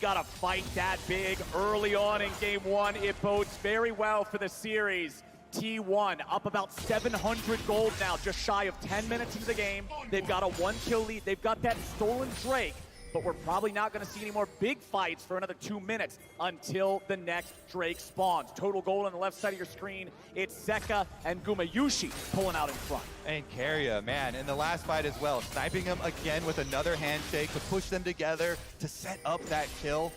got a fight that big early on in game one. It bodes very well for the series. T1 up about 700 gold now, just shy of 10 minutes into the game. They've got a 1-kill lead. They've got that stolen Drake, but we're probably not going to see any more big fights for another 2 minutes until the next Drake spawns. Total gold on the left side of your screen. It's Zeka and Gumayushi pulling out in front. And Keria, man, in the last fight as well, sniping him again with another handshake to push them together to set up that kill.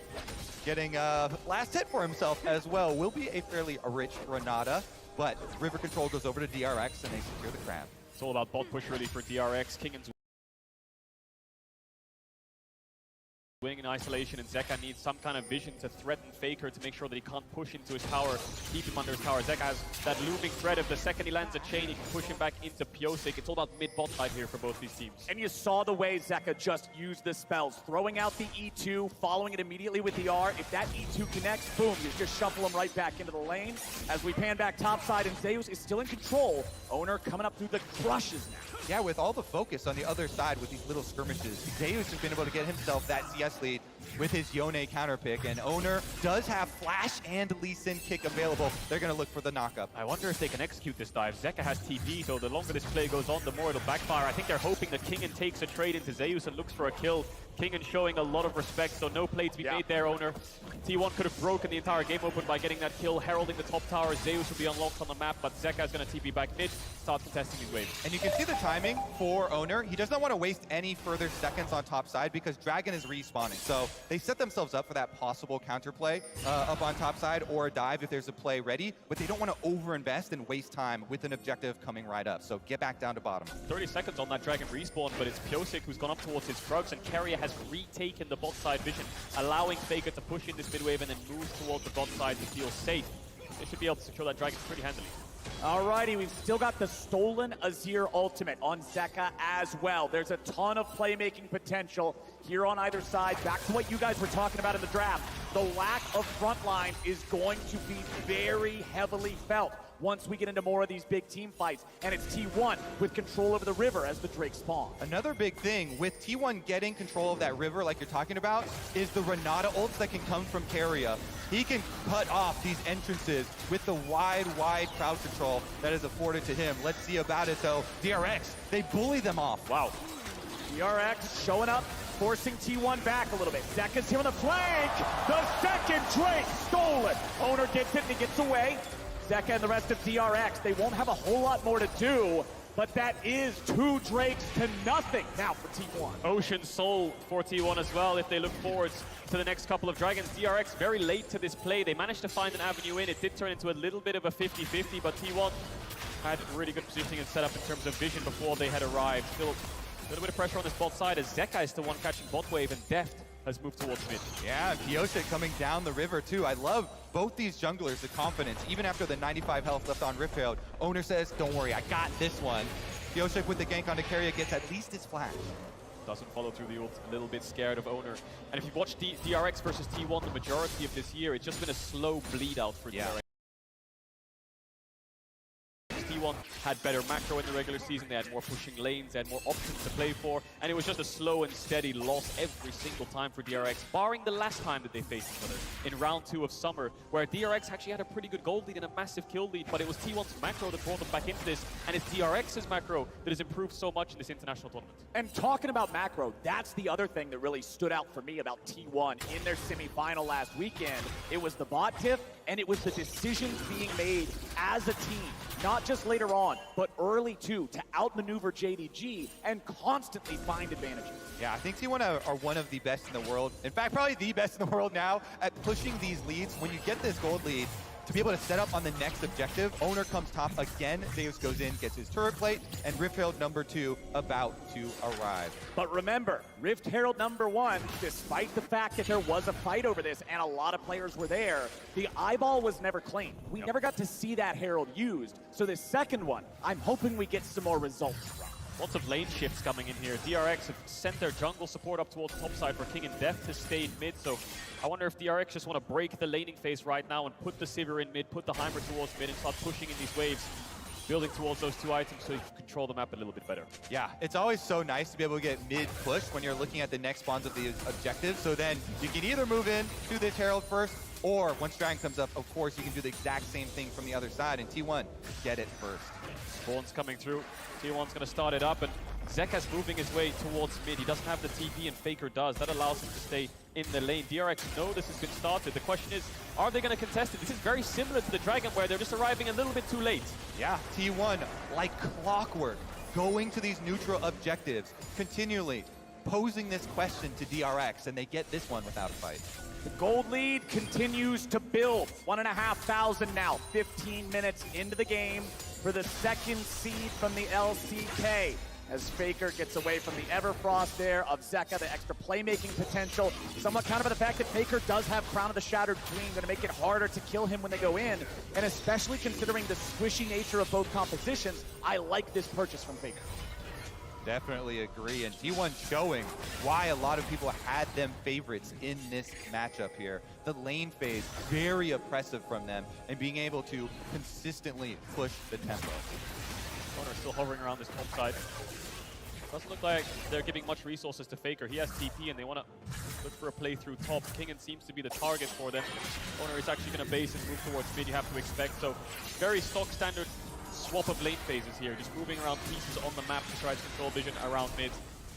Getting last hit for himself as well. Will be a fairly rich Renata, but river control goes over to DRX and they secure the crab. It's all about bot push really for DRX. Kingan's winning in isolation, and Zeka needs some kind of vision to threaten Faker to make sure that he can't push into his tower, keep him under his tower. Zeka has that looming threat of the second he lands a chain, he can push him back into Pyosik. It's all about mid-bot side here for both these teams. And you saw the way Zeka just used the spells, throwing out the E2, following it immediately with the R. If that E2 connects, boom, you just shuffle him right back into the lane. As we pan back topside, and Zeus is still in control. Owner coming up through the crushes now. Yeah, with all the focus on the other side with these little skirmishes, Zeus has been able to get himself that CS lead with his Yone counter pick, and Owner does have Flash and Lee Sin kick available. They're going to look for the knockup. I wonder if they can execute this dive. Zeka has TP, so the longer this play goes on, the more it'll backfire. I think they're hoping that Kingan takes a trade into Zeus and looks for a kill. Kingan showing a lot of respect, so no play to be made there, Owner. T1 could have broken the entire game open by getting that kill, heralding the top tower. Zeus will be unlocked on the map, but Zeka is going to TP back mid, start contesting his wave. And you can see the timing for Owner. He does not want to waste any further seconds on top side because Dragon is respawning. So they set themselves up for that possible counterplay up on top side or a dive if there's a play ready, but they don't want to overinvest and waste time with an objective coming right up. So get back down to bottom. 30 seconds on that Dragon respawn, but it's Pyosik who's gone up towards his Krugs, and Keria has retaken the bot side vision, allowing Faker to push in this mid wave and then move towards the bot side to feel safe. They should be able to secure that Dragon pretty handily. Alrighty, we've still got the stolen Azir ultimate on Zeka as well. There's a ton of playmaking potential here on either side. Back to what you guys were talking about in the draft. The lack of frontline is going to be very heavily felt once we get into more of these big team fights. And it's T1 with control over the river as the Drake spawn. Another big thing with T1 getting control of that river like you're talking about is the Renata ults that can come from Keria. He can cut off these entrances with the wide crowd control that is afforded to him. Let's see about it though. DRX, they bully them off. Wow. DRX showing up, forcing T1 back a little bit. Zeka's here on the flank. The second Drake stolen. Owner gets it and he gets away. Zeka and the rest of DRX, they won't have a whole lot more to do, but that is 2 Drakes to nothing now for T1. Ocean Soul for T1 as well if they look forward to the next couple of Dragons. DRX very late to this play. They managed to find an avenue in. It did turn into a little bit of a 50-50, but T1 had really good positioning and setup in terms of vision before they had arrived. Still a little bit of pressure on this bot side as Zeka is the one catching bot wave, and Deft has moved towards mid. Yeah, Pyosik coming down the river too. I love both these junglers, the confidence. Even after the 95 health left on Rift Herald, Owner says, don't worry, I got this one. Pyosik with the gank onto Keria gets at least his flash. Doesn't follow through the ult, a little bit scared of Owner. And if you watch DRX versus T1 the majority of this year, it's just been a slow bleed out for DRX. T1 had better macro in the regular season, they had more pushing lanes, they had more options to play for, and it was just a slow and steady loss every single time for DRX, barring the last time that they faced each other in round 2 of Summer, where DRX actually had a pretty good gold lead and a massive kill lead, but it was T1's macro that brought them back into this, and it's DRX's macro that has improved so much in this international tournament. And talking about macro, that's the other thing that really stood out for me about T1 in their semifinal last weekend. It was the bot tiff, and it was the decisions being made as a team, not just later on, but early too, to outmaneuver JDG and constantly find advantages. Yeah, I think T1 are one of the best in the world. In fact, probably the best in the world now at pushing these leads. When you get this gold lead, to be able to set up on the next objective, Owner comes top again, Zeus goes in, gets his turret plate, and Rift Herald number 2 about to arrive. But remember, Rift Herald number 1, despite the fact that there was a fight over this and a lot of players were there, the eyeball was never claimed. We never got to see that Herald used. So this second one, I'm hoping we get some more results from. Lots of lane shifts coming in here. DRX have sent their jungle support up towards top side for King and Deft to stay in mid, so I wonder if DRX just want to break the laning phase right now and put the Sivir in mid, put the Heimer towards mid and start pushing in these waves. building towards those 2 items so you can control the map a little bit better. Yeah, it's always so nice to be able to get mid-push when you're looking at the next spawns of the objectives. So then you can either move in to this Herald first, or once Dragon comes up, of course, you can do the exact same thing from the other side. And T1, get it first. Spawn's coming through. T1's going to start it up, and Zeka's moving his way towards mid. He doesn't have the TP, and Faker does. That allows him to stay in the lane. DRX know this has been started. The question is, are they going to contest it? This is very similar to the Dragon, where they're just arriving a little bit too late. Yeah, T1, like clockwork, going to these neutral objectives, continually posing this question to DRX, and they get this one without a fight. The gold lead continues to build. 1,500 now, 15 minutes into the game for the second seed from the LCK. As Faker gets away from the Everfrost there of Zeka, the extra playmaking potential. Somewhat countered by the fact that Faker does have Crown of the Shattered Dream, going to make it harder to kill him when they go in. And especially considering the squishy nature of both compositions, I like this purchase from Faker. Definitely agree, and T1 showing why a lot of people had them favorites in this matchup here. The lane phase, very oppressive from them, and being able to consistently push the tempo. Oner still hovering around this top side. Doesn't look like they're giving much resources to Faker. He has TP, and they want to look for a play through top. Kingen seems to be the target for them. Oner is actually going to base and move towards mid, you have to expect. So very stock standard swap of lane phases here, just moving around pieces on the map to try to control vision around mid.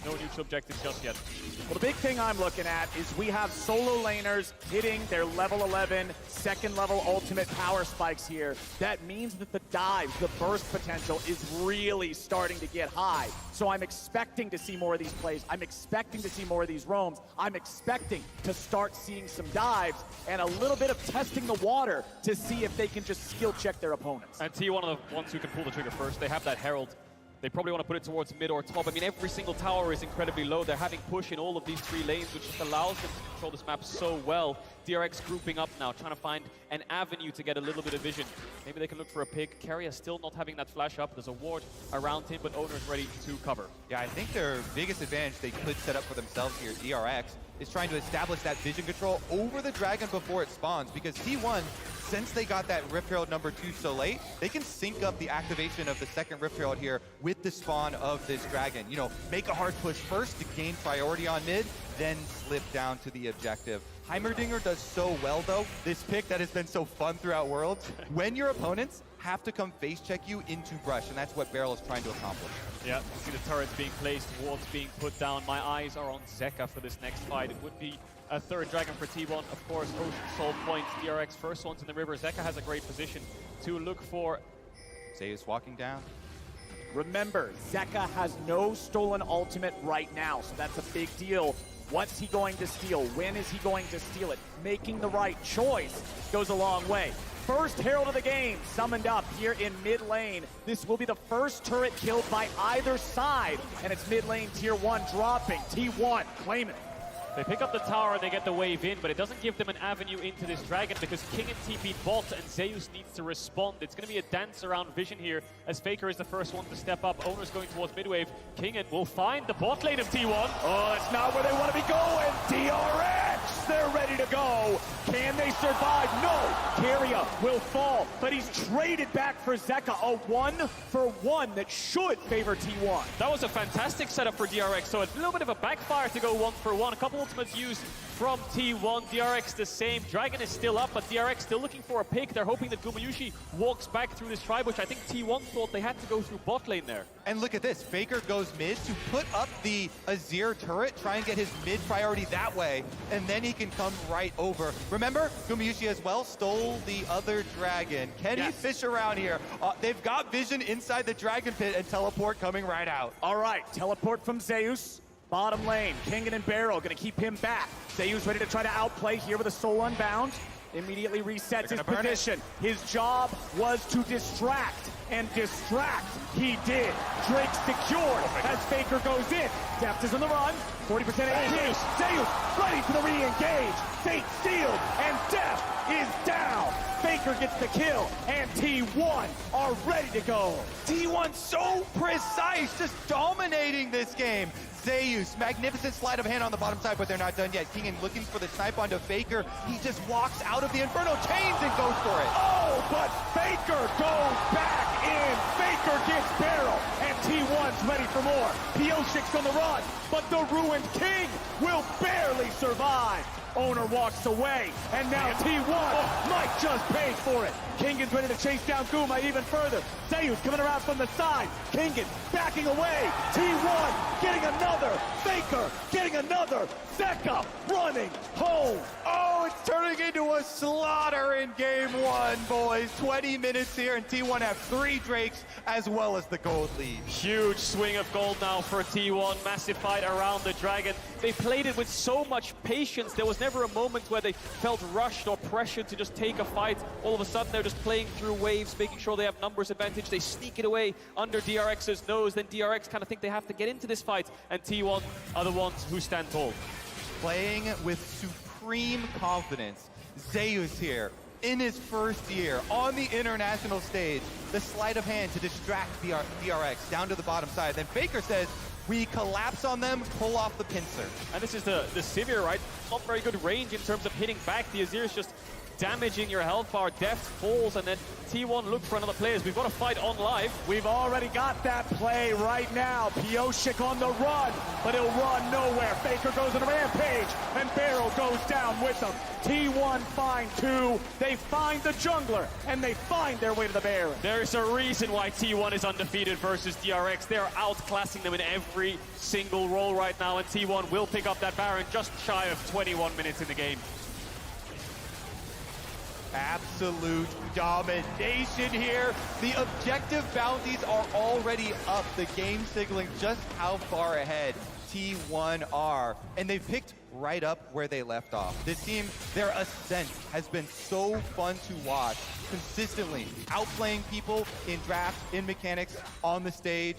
No neutral objectives just yet. Well, the big thing I'm looking at is we have solo laners hitting their level 11, second level ultimate power spikes here. That means that the dives, the burst potential is really starting to get high. So I'm expecting to see more of these plays. I'm expecting to see more of these roams. I'm expecting to start seeing some dives and a little bit of testing the water to see if they can just skill check their opponents. And T1 are the ones who can pull the trigger first. They have that Herald. They probably want to put it towards mid or top. I mean, every single tower is incredibly low. They're having push in all of these 3 lanes, which just allows them to control this map so well. DRX grouping up now, trying to find an avenue to get a little bit of vision. Maybe they can look for a pick. Keria still not having that flash up. There's a ward around him, but Oner's ready to cover. Yeah, I think their biggest advantage they could set up for themselves here, DRX, is trying to establish that vision control over the Dragon before it spawns, because T1, since they got that Rift Herald number 2 so late, they can sync up the activation of the second Rift Herald here with the spawn of this Dragon. You know, make a hard push first to gain priority on mid, then slip down to the objective. Heimerdinger does so well, though, this pick that has been so fun throughout Worlds, when your opponents have to come face check you into brush, and that's what Beryl is trying to accomplish. Yeah, you see the turrets being placed, wards being put down. My eyes are on Zeka for this next fight. It would be a third Dragon for T1. Of course, Ocean Soul points, DRX first ones in the river. Zeka has a great position to look for. Zeus walking down. Remember, Zeka has no stolen ultimate right now, so that's a big deal. What's he going to steal? When is he going to steal it? Making the right choice goes a long way. First Herald of the game summoned up here in mid lane. This will be the first turret killed by either side, and it's mid lane tier 1 dropping. T1 claiming it. They pick up the tower and they get the wave in, but it doesn't give them an avenue into this Dragon because King and TP bot and Zeus needs to respond. It's going to be a dance around vision here as Faker is the first one to step up. Oner's going towards mid-wave. Kingen will find the bot lane of T1. Oh, it's not where they want to be going. DRX, they're ready to go. Can they survive? No. Keria will fall, but he's traded back for Zeka. A 1-for-1 that should favor T1. That was a fantastic setup for DRX, so a little bit of a backfire to go 1-for-1. A couple ultimates used from T1. DRX the same. Dragon is still up, but DRX still looking for a pick. They're hoping that Gumayusi walks back through this tribe, which I think T1 thought they had to go through bot lane there. And look at this. Faker goes mid to put up the Azir turret, try and get his mid priority that way, and then he can come right over. Remember, Gumayusi as well stole the other Dragon. Can he fish around here? They've got vision inside the Dragon pit and teleport coming right out. All right, teleport from Zeus. Bottom lane, Kingen and Beryl gonna keep him back. Zeus ready to try to outplay here with a Soul Unbound. Immediately resets his position. His job was to distract, and distract he did. Drake secured as Faker goes in. Deft is on the run, 40% AP. Zeus ready for the re-engage. Fate sealed, and Deft is down. Faker gets the kill, and T1 are ready to go. T1 so precise, just dominating this game. Zeus, magnificent sleight of hand on the bottom side, but they're not done yet. Kingen looking for the snipe onto Faker. He just walks out of the Inferno Chains and goes for it. Oh, but Faker goes back in. Faker gets barrel, and T1's ready for more. Pioshik's on the run, but the Ruined King will barely survive. Owner walks away, and now T1 might just pay for it. Kingan's ready to chase down Guma even further. Zeus coming around from the side. Kingan backing away. T1 getting another. Faker getting another. Zeka running home. Oh, it's turning into a slaughter in game one, boys. 20 minutes here, and T1 have 3 Drakes as well as the gold lead. Huge swing of gold now for T1. Massive fight around the Dragon. They played it with so much patience. There was never a moment where they felt rushed or pressured to just take a fight. All of a sudden, they're just playing through waves, making sure they have numbers advantage. They sneak it away under DRX's nose. Then DRX kind of think they have to get into this fight, and T1 are the ones who stand tall. Playing with supreme confidence. Zeus here, in his first year, on the international stage. The sleight of hand to distract DRX down to the bottom side. Then Faker says, we collapse on them, pull off the pincer. And this is the Sivir, right? Not very good range in terms of hitting back. The Azir is just damaging your health bar. Deft falls, and then T1 look for another player. We've got a fight on live. We've already got that play right now. Pioshik on the run, but he'll run nowhere. Faker goes on a rampage, and Barrel goes down with him. T1 find 2. They find the jungler, and they find their way to the Baron. There's a reason why T1 is undefeated versus DRX. They're outclassing them in every single role right now, and T1 will pick up that Baron just shy of 21 minutes in the game. Absolute domination here. The objective bounties are already up. The game signaling just how far ahead T1 are. And they've picked right up where they left off. This team, their ascent has been so fun to watch. Consistently outplaying people in draft, in mechanics, on the stage,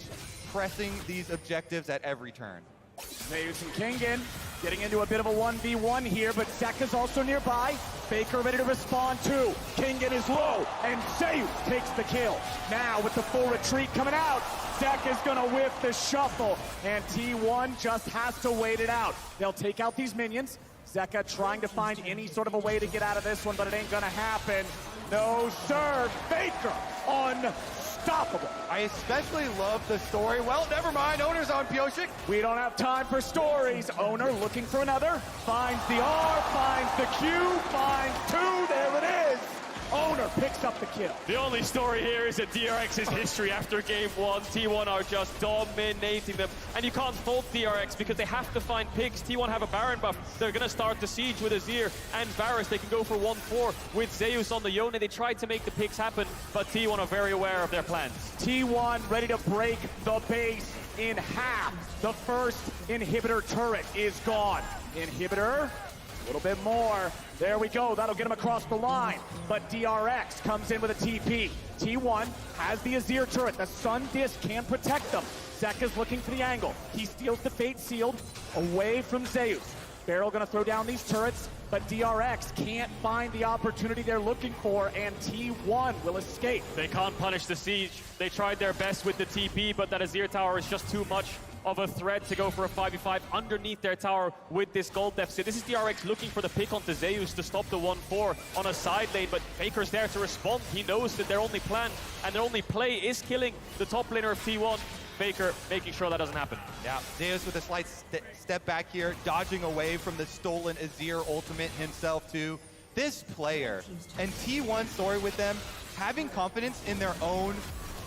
pressing these objectives at every turn. Zeus and Kingan getting into a bit of a 1v1 here, but Zeka's also nearby. Faker ready to respond too. Kingan is low, and Zeus takes the kill. Now with the full retreat coming out, Zeka's gonna whiff the shuffle, and T1 just has to wait it out. They'll take out these minions. Zeka trying to find any sort of a way to get out of this one, but it ain't gonna happen. No, sir. Faker unstoppable. I especially love the story. Well, never mind. Owner's on Pioshik. We don't have time for stories. Owner looking for another. Finds the R, finds the Q, finds 2. There it is. Owner picks up the kill. The only story here is that DRX's history after game 1. T1 are just dominating them. And you can't fault DRX because they have to find picks. T1 have a Baron buff. They're going to start the siege with Azir and Varus. They can go for 1-4 with Zeus on the Yone. They tried to make the picks happen, but T1 are very aware of their plans. T1 ready to break the base in half. The first inhibitor turret is gone. Inhibitor, a little bit more. There we go, that'll get him across the line. But DRX comes in with a TP. T1 has the Azir turret. The Sun Disc can protect them. Zeka's looking for the angle. He steals the Fate Sealed away from Zeus. Barrel gonna throw down these turrets, but DRX can't find the opportunity they're looking for, and T1 will escape. They can't punish the siege. They tried their best with the TP, but that Azir tower is just too much of a threat to go for a 5v5 underneath their tower with this gold deficit. This is DRX looking for the pick onto Zeus to stop the 1-4 on a side lane, but Faker's there to respond. He knows that their only plan and their only play is killing the top laner of T1. Faker making sure that doesn't happen. Yeah, Zeus with a slight step back here, dodging away from the stolen Azir ultimate himself too. This player and T1 story with them, having confidence in their own.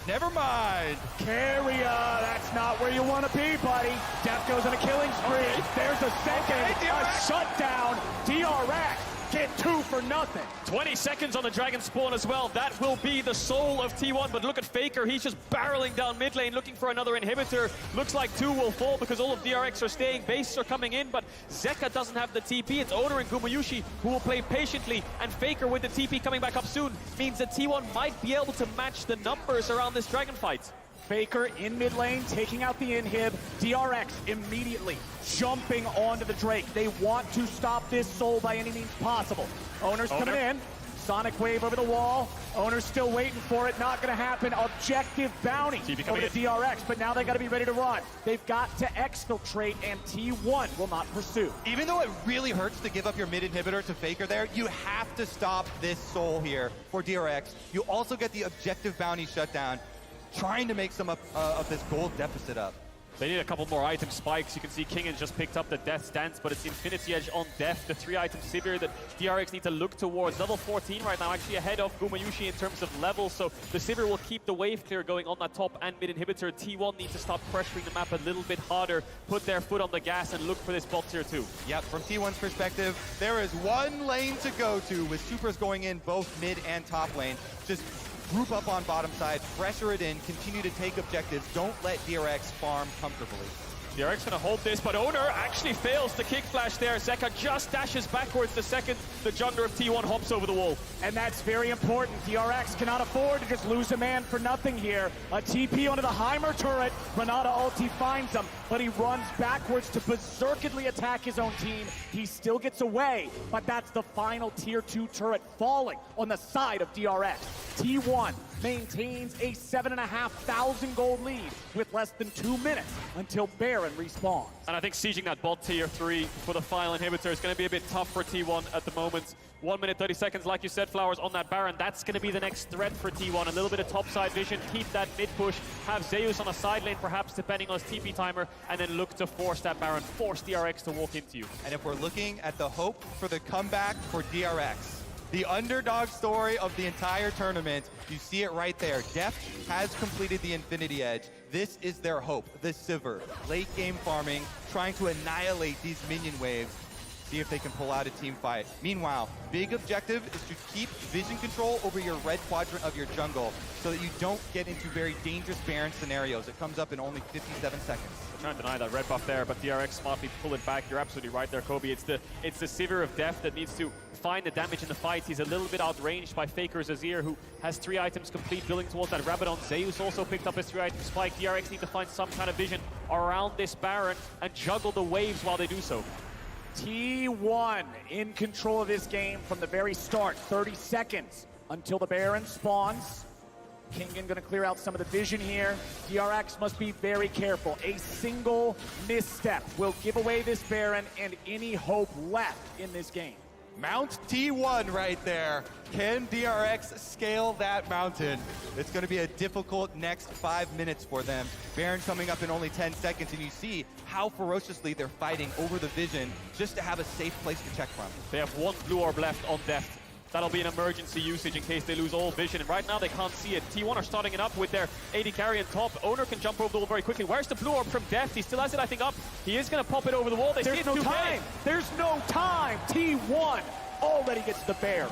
Never mind. Carrier, that's not where you want to be, buddy. Death goes on a killing spree. There's a second, a shutdown. DRX get 2 for nothing. 20 seconds on the Dragon spawn as well. That will be the soul of T1, but look at Faker. He's just barreling down mid lane, looking for another inhibitor. Looks like 2 will fall because all of DRX are staying. Bases are coming in, but Zeka doesn't have the TP. It's Owner and Gumayushi who will play patiently, and Faker with the TP coming back up soon means that T1 might be able to match the numbers around this Dragon fight. Faker in mid lane, taking out the inhib. DRX immediately jumping onto the Drake. They want to stop this soul by any means possible. Owner's coming in. Sonic wave over the wall. Owner's still waiting for it. Not going to happen. Objective bounty over the DRX, but now they got to be ready to run. They've got to exfiltrate, and T1 will not pursue. Even though it really hurts to give up your mid inhibitor to Faker there, you have to stop this soul here for DRX. You also get the objective bounty shutdown. trying to make some of this gold deficit up. They need a couple more item spikes. You can see Kingen just picked up the Death's Dance, but it's Infinity Edge on Death, the 3-item Sivir that DRX need to look towards. Level 14 right now, actually ahead of Gumayushi in terms of levels, so the Sivir will keep the wave clear going on that top and mid inhibitor. T1 needs to start pressuring the map a little bit harder, put their foot on the gas and look for this bot tier 2. Yep, from T1's perspective, there is one lane to go to with supers going in both mid and top lane. Just group up on bottom side, pressure it in, continue to take objectives. Don't let DRX farm comfortably. DRX gonna hold this, but Owner actually fails the kick flash there. Zeka just dashes backwards the second the jungler of T1 hops over the wall. And that's very important. DRX cannot afford to just lose a man for nothing here. A TP onto the Heimer turret. Renata ulti finds him, but he runs backwards to berserkedly attack his own team. He still gets away, but that's the final tier 2 turret falling on the side of DRX. T1 maintains a 7,500 gold lead with less than 2 minutes until Baron respawns. And I think sieging that bot tier 3 for the final inhibitor is going to be a bit tough for T1 at the moment. 1 minute 30 seconds, like you said, Flowers, on that Baron. That's going to be the next threat for T1. A little bit of topside vision, keep that mid push, have Zeus on a side lane perhaps depending on his TP timer, and then look to force that Baron, force DRX to walk into you. And if we're looking at the hope for the comeback for DRX, the underdog story of the entire tournament, you see it right there. Deft has completed the Infinity Edge. This is their hope, the Sivir. Late game farming, trying to annihilate these minion waves. See if they can pull out a team fight. Meanwhile, big objective is to keep vision control over your red quadrant of your jungle so that you don't get into very dangerous Baron scenarios. It comes up in only 57 seconds. I'm trying to deny that red buff there, but DRX smartly pull it back. You're absolutely right there, Kobe. It's the Sivir of Death that needs to find the damage in the fight. He's a little bit outranged by Faker Azir, who has 3 items complete, building towards that Rabadon. Zeus also picked up his 3-item spike. DRX need to find some kind of vision around this Baron and juggle the waves while they do so. T1 in control of this game from the very start. 30 seconds until the Baron spawns. Kingen gonna clear out some of the vision here. DRX must be very careful. A single misstep will give away this Baron and any hope left in this game. Mount T1 right there. Can DRX scale that mountain? It's going to be a difficult next 5 minutes for them. Baron coming up in only 10 seconds, and you see how ferociously they're fighting over the vision just to have a safe place to check from. They have 1 blue orb left on Deft. That'll be an emergency usage in case they lose all vision. And right now they can't see it. T1 are starting it up with their AD carry on top. Owner can jump over the wall very quickly. Where's the blue orb from Deft? He still has it, I think, up. He is going to pop it over the wall. There's no time. There's no time. T1 already gets the Baron.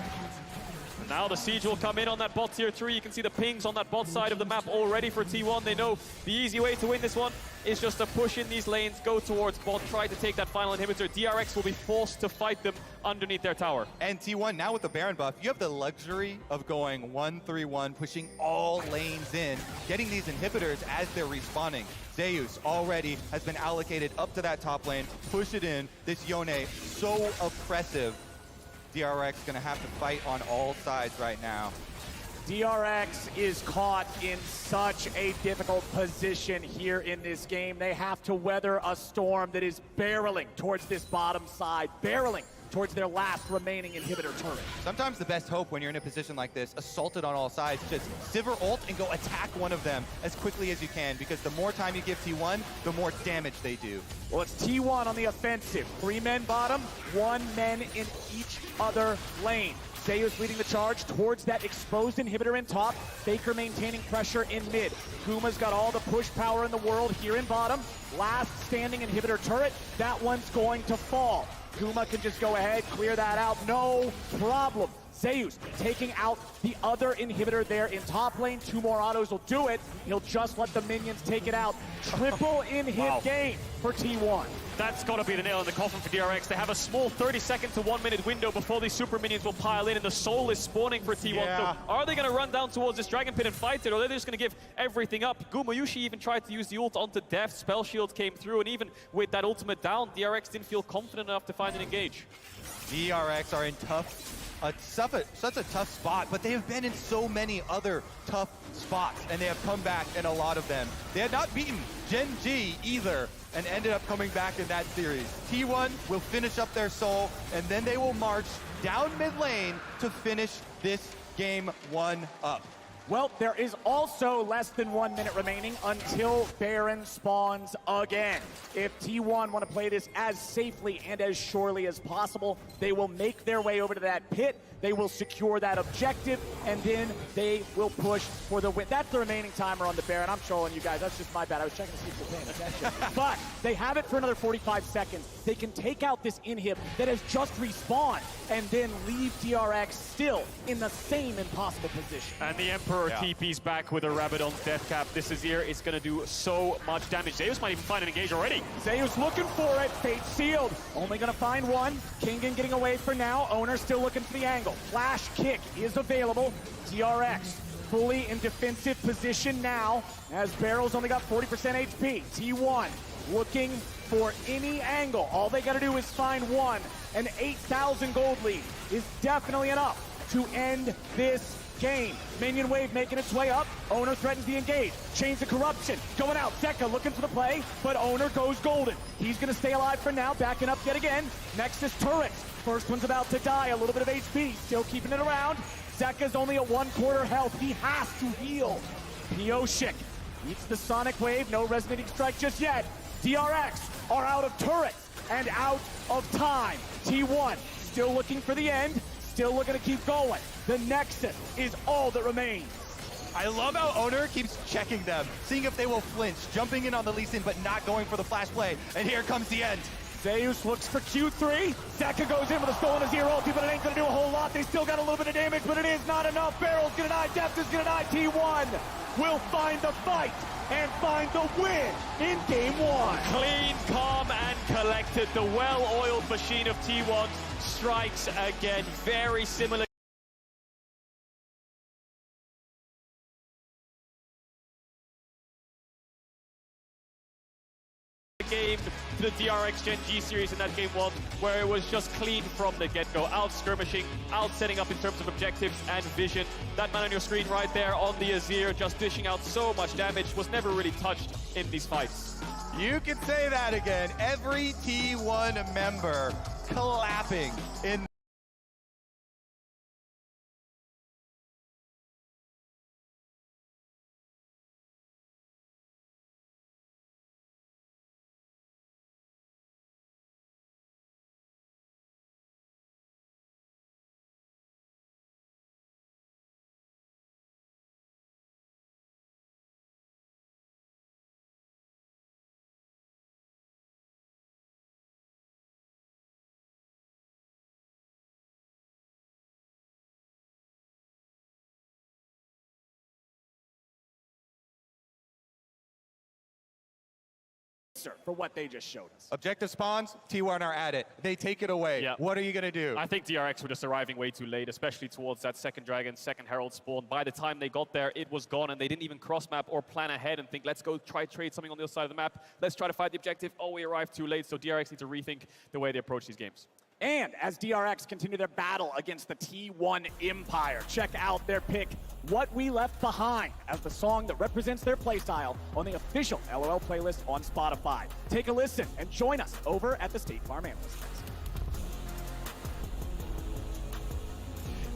Now the siege will come in on that bot tier 3. You can see the pings on that bot side of the map already for T1. They know the easy way to win this one is just to push in these lanes, go towards bot, try to take that final inhibitor. DRX will be forced to fight them underneath their tower. And T1, now with the Baron buff, you have the luxury of going 1-3-1, pushing all lanes in, getting these inhibitors as they're respawning. Zeus already has been allocated up to that top lane. Push it in. This Yone, so oppressive. DRX gonna have to fight on all sides right now. DRX is caught in such a difficult position here in this game. They have to weather a storm that is barreling towards this bottom side, barreling towards their last remaining inhibitor turret. Sometimes the best hope when you're in a position like this, assaulted on all sides, just Sivir ult and go attack one of them as quickly as you can, because the more time you give T1, the more damage they do. Well, it's T1 on the offensive. 3 men bottom, 1 man in each other lane. Zeus leading the charge towards that exposed inhibitor in top. Faker maintaining pressure in mid. Kuma's got all the push power in the world here in bottom. Last standing inhibitor turret, that one's going to fall. Kuma can just go ahead, clear that out, no problem. Zeus taking out the other inhibitor there in top lane. 2 more autos will do it. He'll just let the minions take it out. Triple in-hit game for T1. That's got to be the nail in the coffin for DRX. They have a small 30-second to 1 minute window before these super minions will pile in, and the soul is spawning for T1. Yeah. So are they going to run down towards this dragon pit and fight it, or are they just going to give everything up? Gumayushi even tried to use the ult onto Deft. Spell shield came through, and even with that ultimate down, DRX didn't feel confident enough to find an engage. DRX are in such a tough spot, but they have been in so many other tough spots, and they have come back in a lot of them. They had not beaten Gen G either, and ended up coming back in that series. T1 will finish up their soul, and then they will march down mid lane to finish this game 1 up. Well, there is also less than 1 minute remaining until Baron spawns again. If T1 want to play this as safely and as surely as possible, they will make their way over to that pit, they will secure that objective, and then they will push for the win. That's the remaining timer on the Baron. I'm trolling you guys. That's just my bad. I was checking to see if you're paying attention. But they have it for another 45 seconds. They can take out this inhib that has just respawned and then leave DRX still in the same impossible position. And the Emperor TP's back with a Rabadon's death cap. This Azir is going to do so much damage. Zeus might even find an engage already. Zeus looking for it. Fate sealed. Only going to find one. Kingen getting away for now. Owner still looking for the angle. Flash kick is available. DRX fully in defensive position now as Barrel's only got 40% HP. T1 looking for any angle. All they got to do is find one. An 8,000 gold lead is definitely enough to end this game. Minion wave making its way up. Owner threatens the engage. Chains of corruption going out. Zeka looking for the play, but Owner goes golden. He's going to stay alive for now, backing up yet again. Next is turrets. First one's about to die. A little bit of HP, still keeping it around. Zeka's only at 1/4 health. He has to heal. Pioshik eats the sonic wave. No resonating strike just yet. DRX are out of turrets and out of time. T1 still looking for the end. Still looking to keep going. The Nexus is all that remains. I love how Owner keeps checking them, seeing if they will flinch, jumping in on the Lee Sin, but not going for the flash play. And here comes the end. Zeus looks for Q3. Zeka goes in with a stolen Azir ulti, but it ain't gonna do a whole lot. They still got a little bit of damage, but it is not enough. Barrel's gonna die, Depth is gonna die. T1 will find the fight and find the win in game one. Clean, calm, and collected. The well-oiled machine of T1 strikes again. Very similar. Game to the DRX Gen G series in that game one, where it was just clean from the get-go, out skirmishing, out setting up in terms of objectives and vision. That man on your screen right there on the Azir, just dishing out so much damage, was never really touched in these fights. You can say that again. Every T1 member clapping in for what they just showed us. objective spawns, T1 are at it. They take it away. Yeah. What are you going to do? I think DRX were just arriving way too late, especially towards that second Dragon, second Herald spawn. By the time they got there, it was gone, and they didn't even cross-map or plan ahead and think, let's go try trade something on the other side of the map. Let's try to find the objective. Oh, we arrived too late, so DRX need to rethink the way they approach these games. And as DRX continue their battle against the T1 Empire, check out their pick, What We Left Behind, as the song that represents their playstyle on the official LOL playlist on Spotify. Take a listen and join us over at the State Farm Analyst Desk.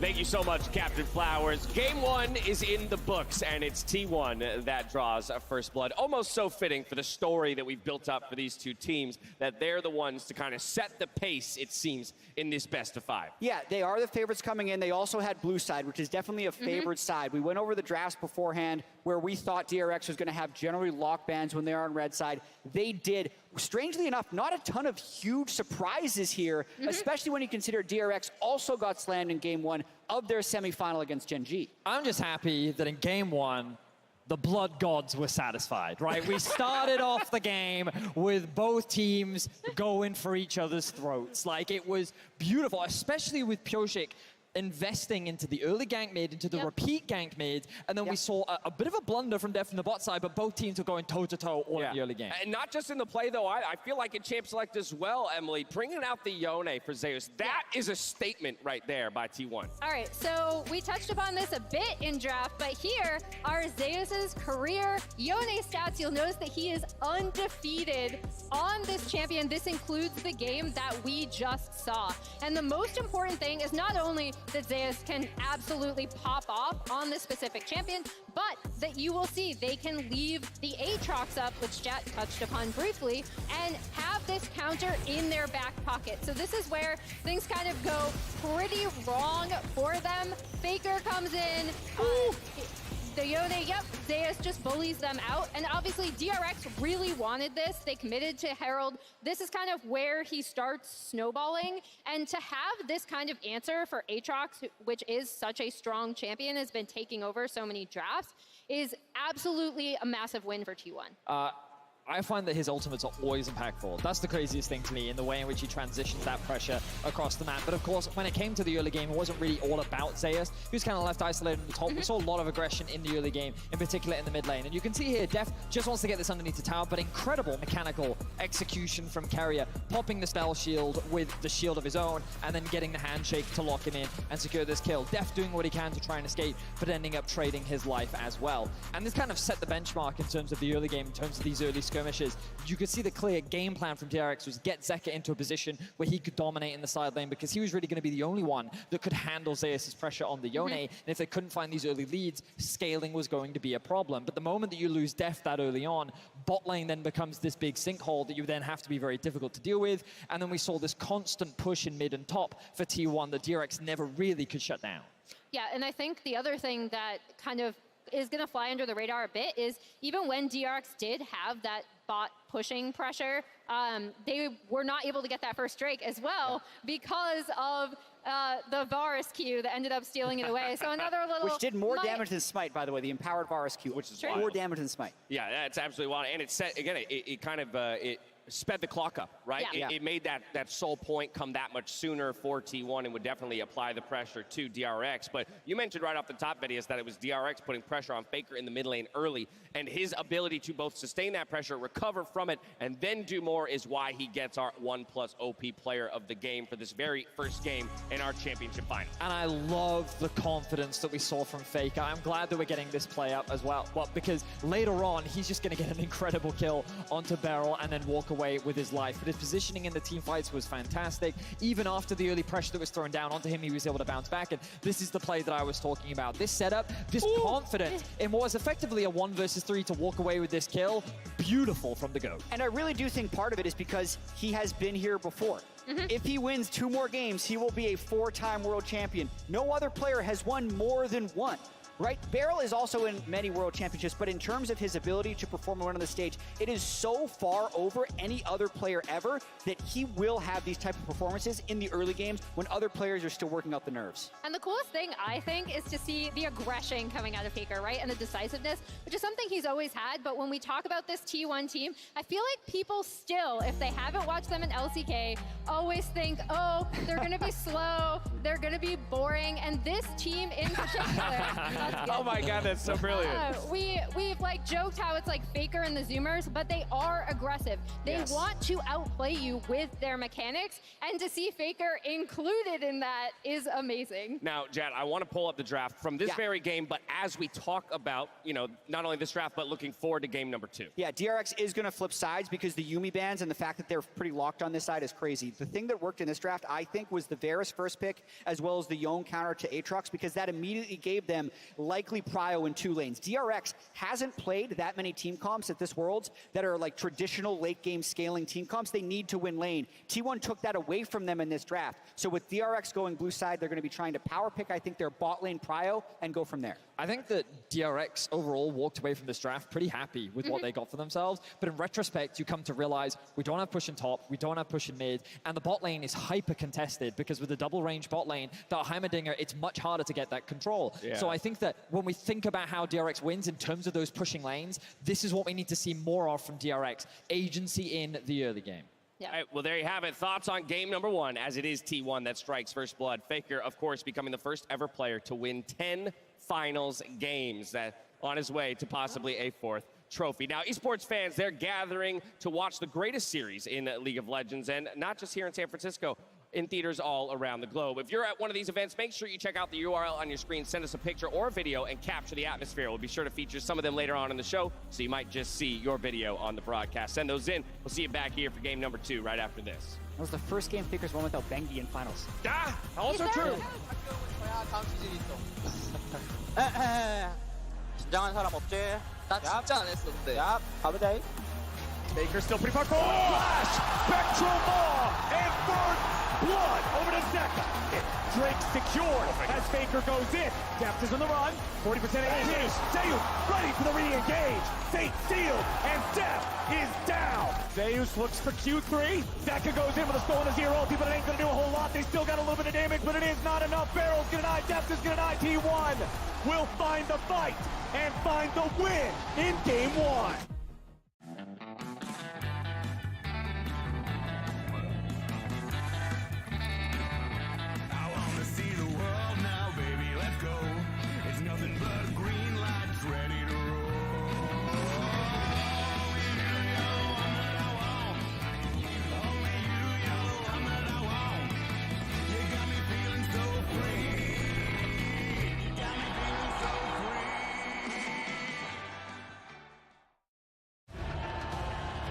Thank you so much, Captain Flowers. Game one is in the books, and it's T1 that draws first blood. Almost so fitting for the story that we've built up for these two teams, that they're the ones to kind of set the pace, it seems, in this best of five. Yeah, they are the favorites coming in. They also had blue side, which is definitely a favored side. We went over the drafts beforehand where we thought DRX was going to have generally lock bans when they're on red side. They did. Strangely enough, not a ton of huge surprises here, especially when you consider DRX also got slammed in game one of their semifinal against Gen G. I'm just happy that in game one, the blood gods were satisfied, right? We started off the game with both teams going for each other's throats. Like, it was beautiful, especially with Pioshik investing into the early gank mid, into the repeat gank mid, and then we saw a bit of a blunder from Def from the bot side, but both teams were going toe-to-toe all in the early game. And not just in the play, though. I feel like in Champ Select as well, Emily, bringing out the Yone for Zeus. That is a statement right there by T1. All right, so we touched upon this a bit in draft, but here are Zeus's career Yone stats. You'll notice that he is undefeated on this champion. This includes the game that we just saw. And the most important thing is not only that Zeus can absolutely pop off on this specific champion, but that you will see they can leave the Aatrox up, which Jet touched upon briefly, and have this counter in their back pocket. So this is where things kind of go pretty wrong for them. Faker comes in. The Yone, Zeus just bullies them out. And obviously, DRX really wanted this. They committed to Herald. This is kind of where he starts snowballing. And to have this kind of answer for Aatrox, which is such a strong champion, has been taking over so many drafts, is absolutely a massive win for T1. I find that his ultimates are always impactful. That's the craziest thing to me, in the way in which he transitions that pressure across the map. But of course, when it came to the early game, it wasn't really all about Zeus. He was kind of left isolated in the top. We saw a lot of aggression in the early game, in particular in the mid lane. And you can see here, Def just wants to get this underneath the tower, but incredible mechanical execution from Carrier, popping the spell shield with the shield of his own, and then getting the handshake to lock him in and secure this kill. Def doing what he can to try and escape, but ending up trading his life as well. And this kind of set the benchmark in terms of the early game, in terms of these early skirmishes. You could see the clear game plan from DRX was get Zeka into a position where he could dominate in the side lane, because he was really going to be the only one that could handle Zeus' pressure on the Yone. And if they couldn't find these early leads, scaling was going to be a problem. But the moment that you lose Def that early on, bot lane then becomes this big sinkhole that you then have to be very difficult to deal with. And then we saw this constant push in mid and top for T1 that DRX never really could shut down. Yeah, and I think the other thing that kind of is going to fly under the radar a bit is even when DRX did have that bot pushing pressure, they were not able to get that first Drake as well because of the Varus Q that ended up stealing it away. So another little... Which did more damage than Smite, by the way, the empowered Varus Q. Which is more damage than Smite. Yeah, that's absolutely wild. And it set, again, it kind of... it sped the clock up, right? Yeah. It made that soul point come that much sooner for T1 and would definitely apply the pressure to DRX. But you mentioned right off the top, Vedius, that it was DRX putting pressure on Faker in the mid lane early, and his ability to both sustain that pressure, recover from it, and then do more is why he gets our 1+ OP player of the game for this very first game in our championship final. And I love the confidence that we saw from Faker. I'm glad that we're getting this play up as well, because later on, he's just going to get an incredible kill onto Beryl and then walk away with his life. But his positioning in the team fights was fantastic. Even after the early pressure that was thrown down onto him, he was able to bounce back. And this is the play that I was talking about. This setup, this confidence in what was effectively a 1 versus 3 to walk away with this kill. Beautiful from the GOAT. And I really do think part of it is because he has been here before. If he wins 2 more games, he will be a 4-time world champion. No other player has won more than 1. Right? Beryl is also in many world championships, but in terms of his ability to perform and run on the stage, it is so far over any other player ever that he will have these type of performances in the early games when other players are still working out the nerves. And the coolest thing, I think, is to see the aggression coming out of Faker, right? And the decisiveness, which is something he's always had. But when we talk about this T1 team, I feel like people still, if they haven't watched them in LCK, always think, oh, they're going to be slow, they're going to be boring. And this team in particular... Oh my God, that's so brilliant. We've like joked how it's like Faker and the Zoomers, but they are aggressive. They want to outplay you with their mechanics, and to see Faker included in that is amazing. Now, Jad, I want to pull up the draft from this very game, but as we talk about, not only this draft, but looking forward to game number 2. Yeah, DRX is going to flip sides because the Yuumi bans and the fact that they're pretty locked on this side is crazy. The thing that worked in this draft, I think, was the Varus first pick, as well as the Yone counter to Aatrox, because that immediately gave them likely prio in 2 lanes. DRX hasn't played that many team comps at this Worlds that are like traditional late game scaling team comps. They need to win lane. T1 took that away from them in this draft. So with DRX going blue side, they're going to be trying to power pick, I think, their bot lane prio and go from there. I think that DRX overall walked away from this draft pretty happy with what they got for themselves. But in retrospect, you come to realize we don't have push in top, we don't have push in mid, and the bot lane is hyper contested because with the double range bot lane, that Heimerdinger, it's much harder to get that control. So I think that when we think about how DRX wins in terms of those pushing lanes, this is what we need to see more of from DRX. Agency in the early game. Yeah. All right, well, there you have it. Thoughts on game number 1, as it is T1 that strikes first blood. Faker, of course, becoming the first ever player to win 10 finals games, that on his way to possibly a 4th trophy. Now, esports fans, they're gathering to watch the greatest series in League of Legends, and not just here in San Francisco, in theaters all around the globe. If you're at one of these events, make sure you check out the URL on your screen, send us a picture or a video, and capture the atmosphere. We'll be sure to feature some of them later on in the show, so you might just see your video on the broadcast. Send those in. We'll see you back here for game number 2 right after this. That was the first game Faker's won without Bengi in finals. Also true. 다음 시즌 있어. 긴장한 사람 없지? 나 진짜 안 했어 근데. 야, 가면 돼. Baker still pretty far forward. Flash! Spectral ball! And first blood over to Zeka. Drake secured as Baker goes in. Depth is on the run. 40% AP. Zeus ready for the re-engage. Fate sealed. And Depth is down. Zeus looks for Q3. Zeka goes in with a stolen to 0. People ain't going to do a whole lot. They still got a little bit of damage, but it is not enough. Barrel's going to die. Depth is going to die. T1 will find the fight and find the win in Game 1.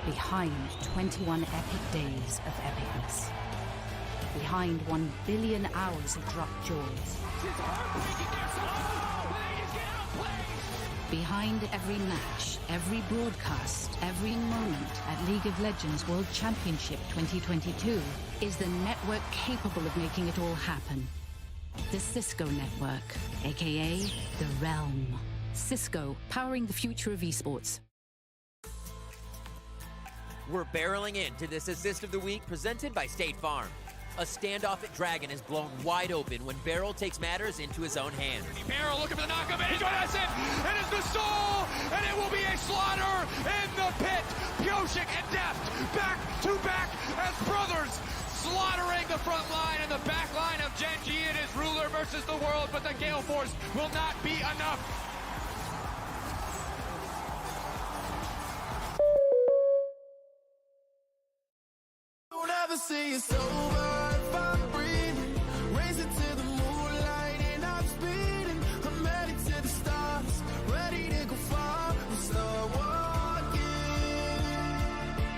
Behind 21 epic days of epicness. Behind 1 billion hours of dropped jewels. Behind every match, every broadcast, every moment at League of Legends World Championship 2022 is the network capable of making it all happen. The Cisco Network, aka The Realm. Cisco, powering the future of esports. We're barreling into this Assist of the Week presented by State Farm. A standoff at Dragon is blown wide open when Beryl takes matters into his own hands. Beryl looking for the knockup, and he's going to it. It is the soul, and it will be a slaughter in the pit. Pioshik and Deft back to back as brothers, slaughtering the front line and the back line of Genji. It is ruler versus the world, but the Gale Force will not be enough. Don't ever say it's over if I'm breathing. Racing to the moonlight and I'm speeding. I'm headed to the stars, ready to go far. I'm start walking.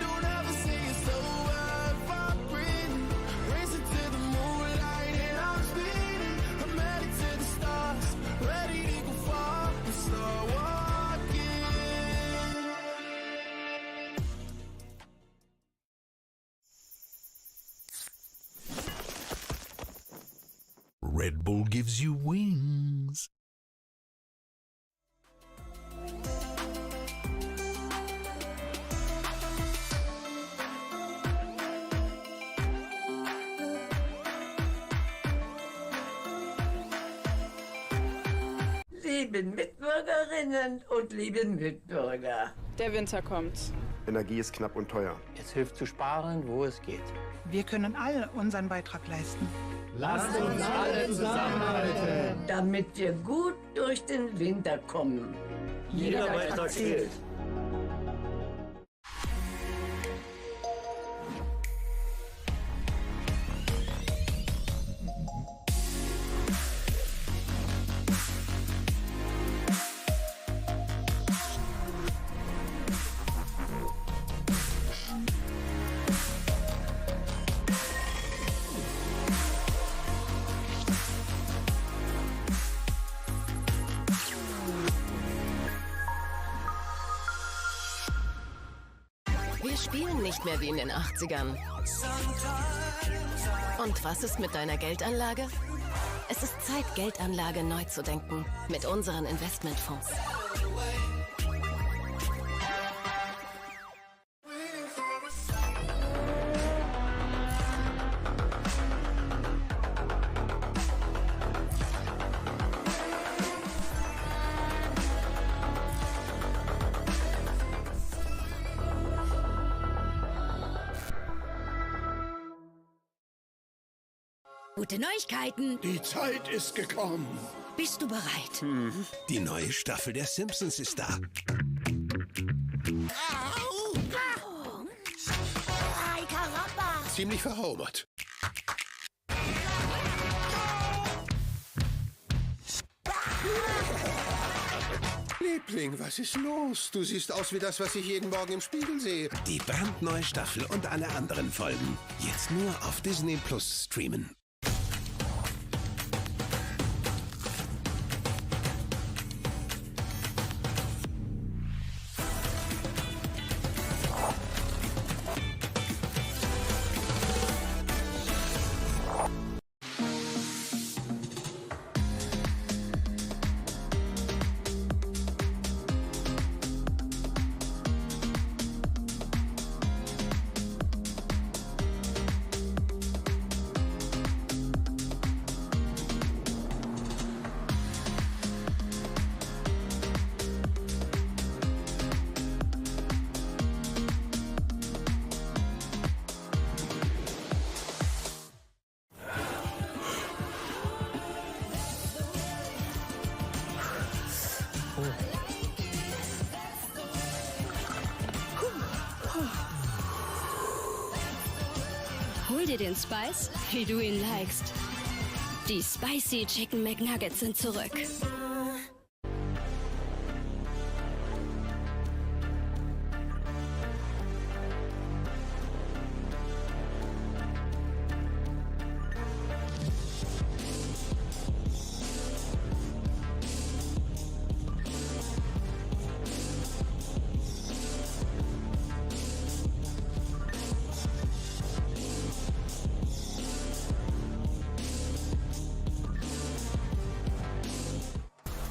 Don't ever say it's over if I'm breathing. Racing to the moonlight and I'm speeding. I'm headed to the stars, ready to go far. I'm start walking. Red Bull gives you wings. Liebe Mitbürgerinnen und liebe Mitbürger. Der Winter kommt. Energie ist knapp und teuer. Es hilft zu sparen, wo es geht. Wir können alle unseren Beitrag leisten. Lasst uns alle zusammenhalten, damit wir gut durch den Winter kommen. Jeder Beitrag zählt. Wir spielen nicht mehr wie in den 80ern. Und was ist mit deiner Geldanlage? Es ist Zeit, Geldanlage neu zu denken. Mit unseren Investmentfonds. Gute Neuigkeiten. Die Zeit ist gekommen. Bist du bereit? Die neue Staffel der Simpsons ist da. Au! Ay, caramba! Ziemlich verhaubert. Liebling, was ist los? Du siehst aus wie das, was ich jeden Morgen im Spiegel sehe. Die brandneue Staffel und alle anderen Folgen. Jetzt nur auf Disney Plus streamen. dir den Spice, wie du ihn likest. Die Spicy Chicken McNuggets sind zurück.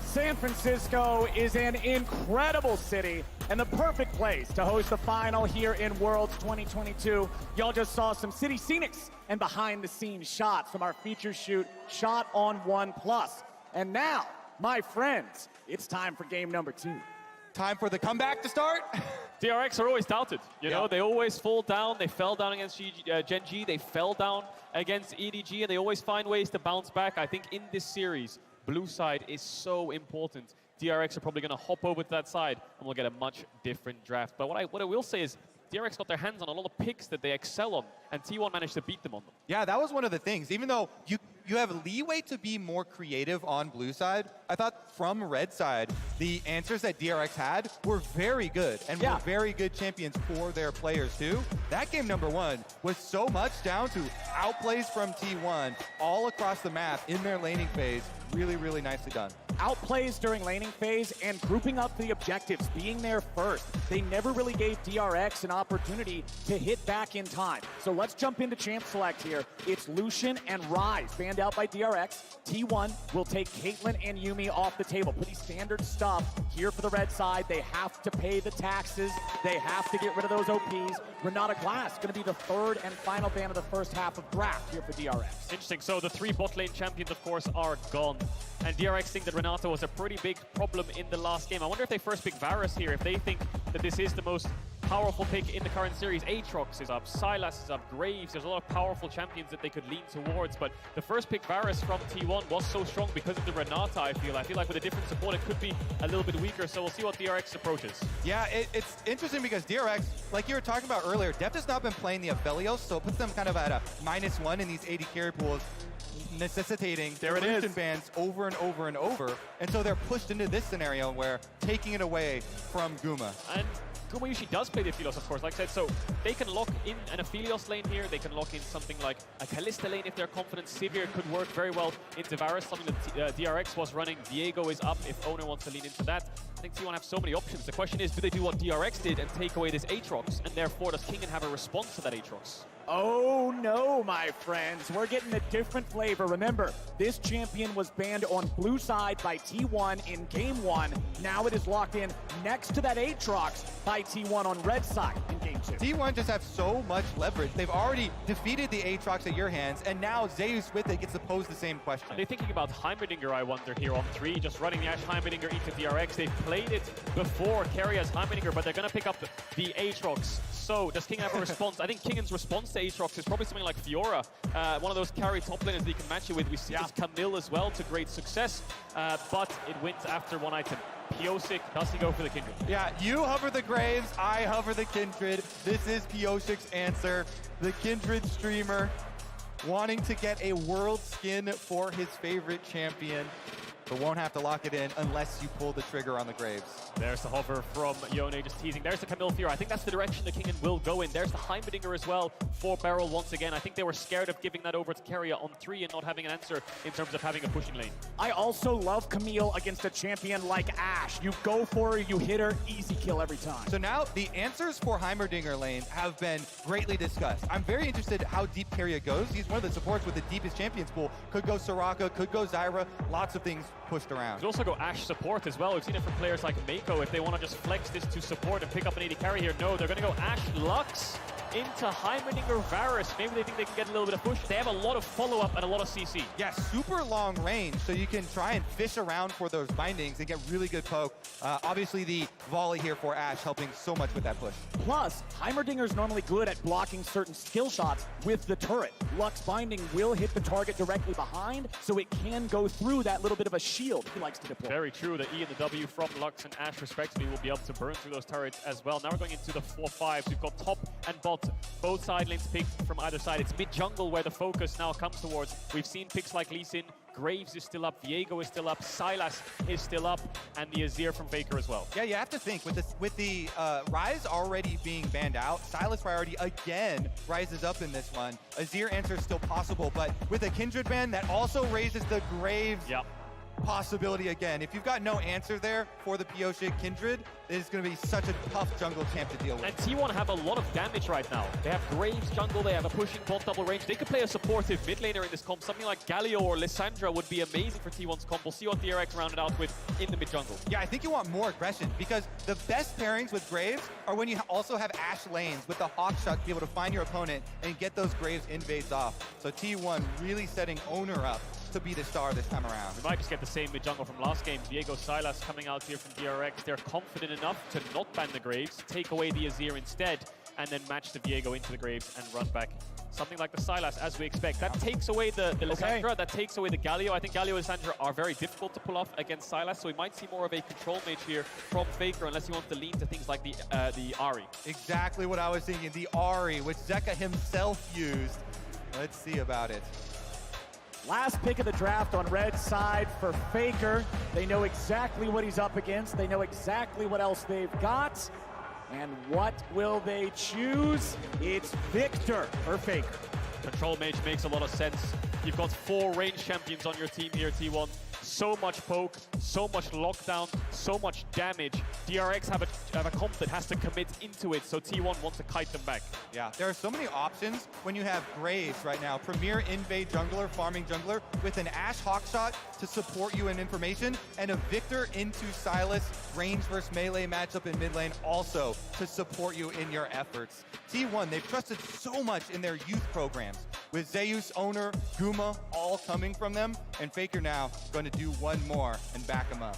San Francisco is an incredible city and the perfect place to host the final here in Worlds 2022. Y'all just saw some city scenics and behind-the-scenes shots from our feature shoot, Shot on One Plus. And now, my friends, it's time for game number 2. Time for the comeback to start. DRX are always doubted. You know, they always fall down. They fell down against Gen G. They fell down against EDG, and they always find ways to bounce back. I think in this series, blue side is so important. DRX are probably going to hop over to that side, and we'll get a much different draft. But what I will say is, DRX got their hands on a lot of picks that they excel on, and T1 managed to beat them on them. Yeah, that was one of the things. Even though you have leeway to be more creative on blue side, I thought from red side, the answers that DRX had were very good, and were very good champions for their players too. That game number 1 was so much down to outplays from T1 all across the map in their laning phase. Really, really nicely done. Outplays during laning phase and grouping up the objectives, being there first. They never really gave DRX an opportunity to hit back in time. So let's jump into champ select here. It's Lucian and Ryze banned out by DRX. T1 will take Caitlyn and Yuumi off the table. Pretty standard stuff here for the red side. They have to pay the taxes. They have to get rid of those OPs. Renata Glass going to be the 3rd and final ban of the first half of draft here for DRX. Interesting. So the 3 bot lane champions, of course, are gone. And DRX think that Renata was a pretty big problem in the last game. I wonder if they first pick Varus here, if they think that this is the most powerful pick in the current series. Aatrox is up, Sylas is up, Graves. There's a lot of powerful champions that they could lean towards. But the first pick Varus from T1 was so strong because of the Renata, I feel like with a different support, it could be a little bit weaker. So we'll see what DRX approaches. Yeah, it's interesting because DRX, like you were talking about earlier, Deft has not been playing the Aphelios, so it puts them kind of at a -1 in these AD carry pools, necessitating Lucian bans over and over and over. And so they're pushed into this scenario where taking it away from Guma. And Guma usually does play the Aphelios, of course, like I said, so they can lock in an Aphelios lane here. They can lock in something like a Kalista lane if they're confident. Sivir could work very well into Varus, something that DRX was running. Viego is up if Owner wants to lean into that. I think T1 have so many options. The question is, do they do what DRX did and take away this Aatrox? And therefore, does Kingen have a response to that Aatrox? Oh no, my friends. We're getting a different flavor. Remember, this champion was banned on blue side by T1 in game 1. Now it is locked in next to that Aatrox by T1 on red side in game 2. T1 just have so much leverage. They've already defeated the Aatrox at your hands, and now Zeus with it gets to pose the same question. Are they thinking about Heimerdinger, I wonder, here on 3, just running the Ashe Heimerdinger into DRX? They've played it before, carry as Heimerdinger, but they're going to pick up the Aatrox. So does Kingen have a response? I think Kingen's response to Aatrox is probably something like Fiora, one of those carry top laners that you can match it with. We see this Camille as well to great success, but it wins after 1 item. Pyosik, does he go for the Kindred? Yeah, you hover the Graves, I hover the Kindred. This is Pyosik's answer. The Kindred streamer wanting to get a world skin for his favorite champion, but won't have to lock it in unless you pull the trigger on the Graves. There's the hover from Yone, just teasing. There's the Camille Fiora. I think that's the direction the Kingen will go in. There's the Heimerdinger as well for Beryl once again. I think they were scared of giving that over to Keria on 3 and not having an answer in terms of having a pushing lane. I also love Camille against a champion like Ashe. You go for her, you hit her, easy kill every time. So now the answers for Heimerdinger lanes have been greatly discussed. I'm very interested how deep Keria goes. He's one of the supports with the deepest champions pool. Could go Soraka, could go Zyra, lots of things pushed around. Could also go Ashe support as well. We've seen it from players like Mako if they want to just flex this to support and pick up an AD carry here. No, they're going to go Ashe Lux into Heimerdinger Varus. Maybe they think they can get a little bit of push. They have a lot of follow-up and a lot of CC. Yeah, super long range, so you can try and fish around for those bindings and get really good poke. Obviously, the volley here for Ashe helping so much with that push. Plus, Heimerdinger's normally good at blocking certain skill shots with the turret. Lux binding will hit the target directly behind, so it can go through that little bit of a shield he likes to deploy. Very true. The E and the W from Lux and Ashe respectively will be able to burn through those turrets as well. Now we're going into the 4-5s. We've got top and bot. Both side lanes picked from either side. It's mid-jungle where the focus now comes towards. We've seen picks like Lee Sin, Graves is still up, Viego is still up, Sylas is still up, and the Azir from Faker as well. Yeah, you have to think, with the Ryze already being banned out, Sylas priority again rises up in this one. Azir answer is still possible, but with a Kindred ban, that also raises the Graves possibility again. If you've got no answer there for the Pyosik Kindred, it is going to be such a tough jungle camp to deal with. And T1 have a lot of damage right now. They have Graves jungle, they have a pushing bot double range. They could play a supportive mid laner in this comp. Something like Galio or Lissandra would be amazing for T1's comp. We'll see what DRX rounded out with in the mid jungle. Yeah, I think you want more aggression because the best pairings with Graves are when you also have Ashe lanes with the Hawk Shot to be able to find your opponent and get those Graves invades off. So T1 really setting Owner up to be the star this time around. We might just get the same mid-jungle from last game. Viego, Sylas coming out here from DRX. They're confident enough to not ban the Graves, take away the Azir instead, and then match the Viego into the Graves and run back. Something like the Sylas, as we expect. That takes away the Lissandra, that takes away the Galio. I think Galio and Lissandra are very difficult to pull off against Sylas, so we might see more of a control mage here from Faker, unless he wants to lean to things like the Ahri. Exactly what I was thinking, the Ahri, which Zeka himself used. Let's see about it. Last pick of the draft on red side for Faker. They know exactly what he's up against. They know exactly what else they've got. And what will they choose? It's Victor for Faker. Control mage makes a lot of sense. You've got 4 range champions on your team here, T1. So much poke, so much lockdown, so much damage. DRX have a comp that has to commit into it, so T1 wants to kite them back. Yeah, there are so many options when you have Graves right now, premier invade jungler, farming jungler, with an Ashe Hawkshot to support you in information, and a Victor into Sylas range versus melee matchup in mid lane also to support you in your efforts. T1, they've trusted so much in their youth programs, with Zeus, Owner, Guma all coming from them, and Faker now going to do one more and back him up.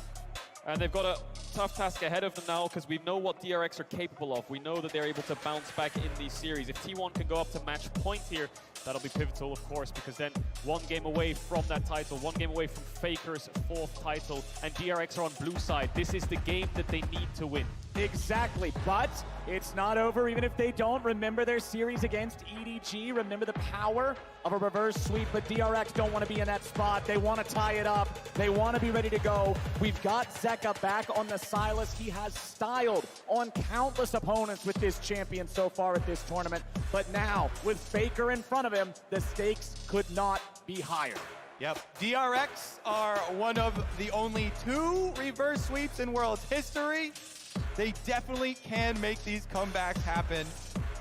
And they've got a tough task ahead of them now because we know what DRX are capable of. We know that they're able to bounce back in these series. If T1 can go up to match point here, that'll be pivotal, of course, because then 1 game away from that title, 1 game away from Faker's 4th title, and DRX are on blue side. This is the game that they need to win. Exactly, but it's not over even if they don't. Remember their series against EDG. Remember the power of a reverse sweep, but DRX don't want to be in that spot. They want to tie it up. They want to be ready to go. We've got Zeka back on the Sylas. He has styled on countless opponents with this champion so far at this tournament, but now with Faker in front of him, the stakes could not be higher. Yep, DRX are one of the only 2 reverse sweeps in World's history. They definitely can make these comebacks happen,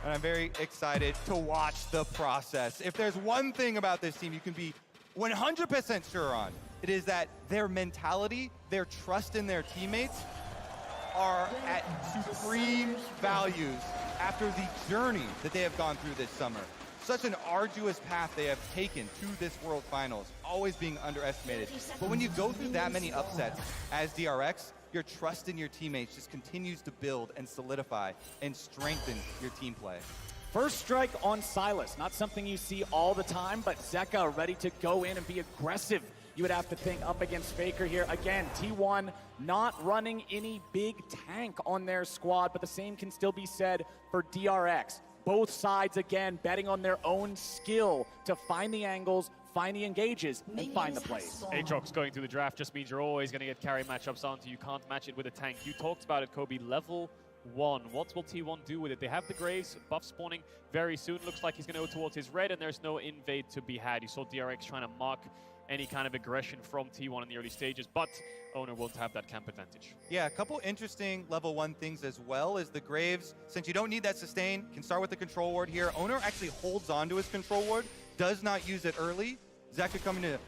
and I'm very excited to watch the process. If there's one thing about this team you can be 100% sure on, it is that their mentality, their trust in their teammates are at supreme values after the journey that they have gone through this summer. Such an arduous path they have taken to this World Finals, always being underestimated. But when you go through that many upsets as DRX, your trust in your teammates just continues to build and solidify and strengthen your team play. First strike on Sylas, not something you see all the time, but Zeka ready to go in and be aggressive. You would have to think up against Faker here. Again, T1 not running any big tank on their squad, but the same can still be said for DRX. Both sides, again, betting on their own skill to find the angles, find the engages, and find the plays. Aatrox going through the draft just means you're always going to get carry matchups onto. You can't match it with a tank. You talked about it, Kobe. Level 1. What will T1 do with it? They have the Graves buff spawning very soon. Looks like he's going to go towards his red, and there's no invade to be had. You saw DRX trying to mark any kind of aggression from T1 in the early stages, but Owner won't have that camp advantage. Yeah, a couple interesting level 1 things as well is the Graves, since you don't need that sustain, can start with the control ward here. Owner actually holds on to his control ward, does not use it early. Zeka coming to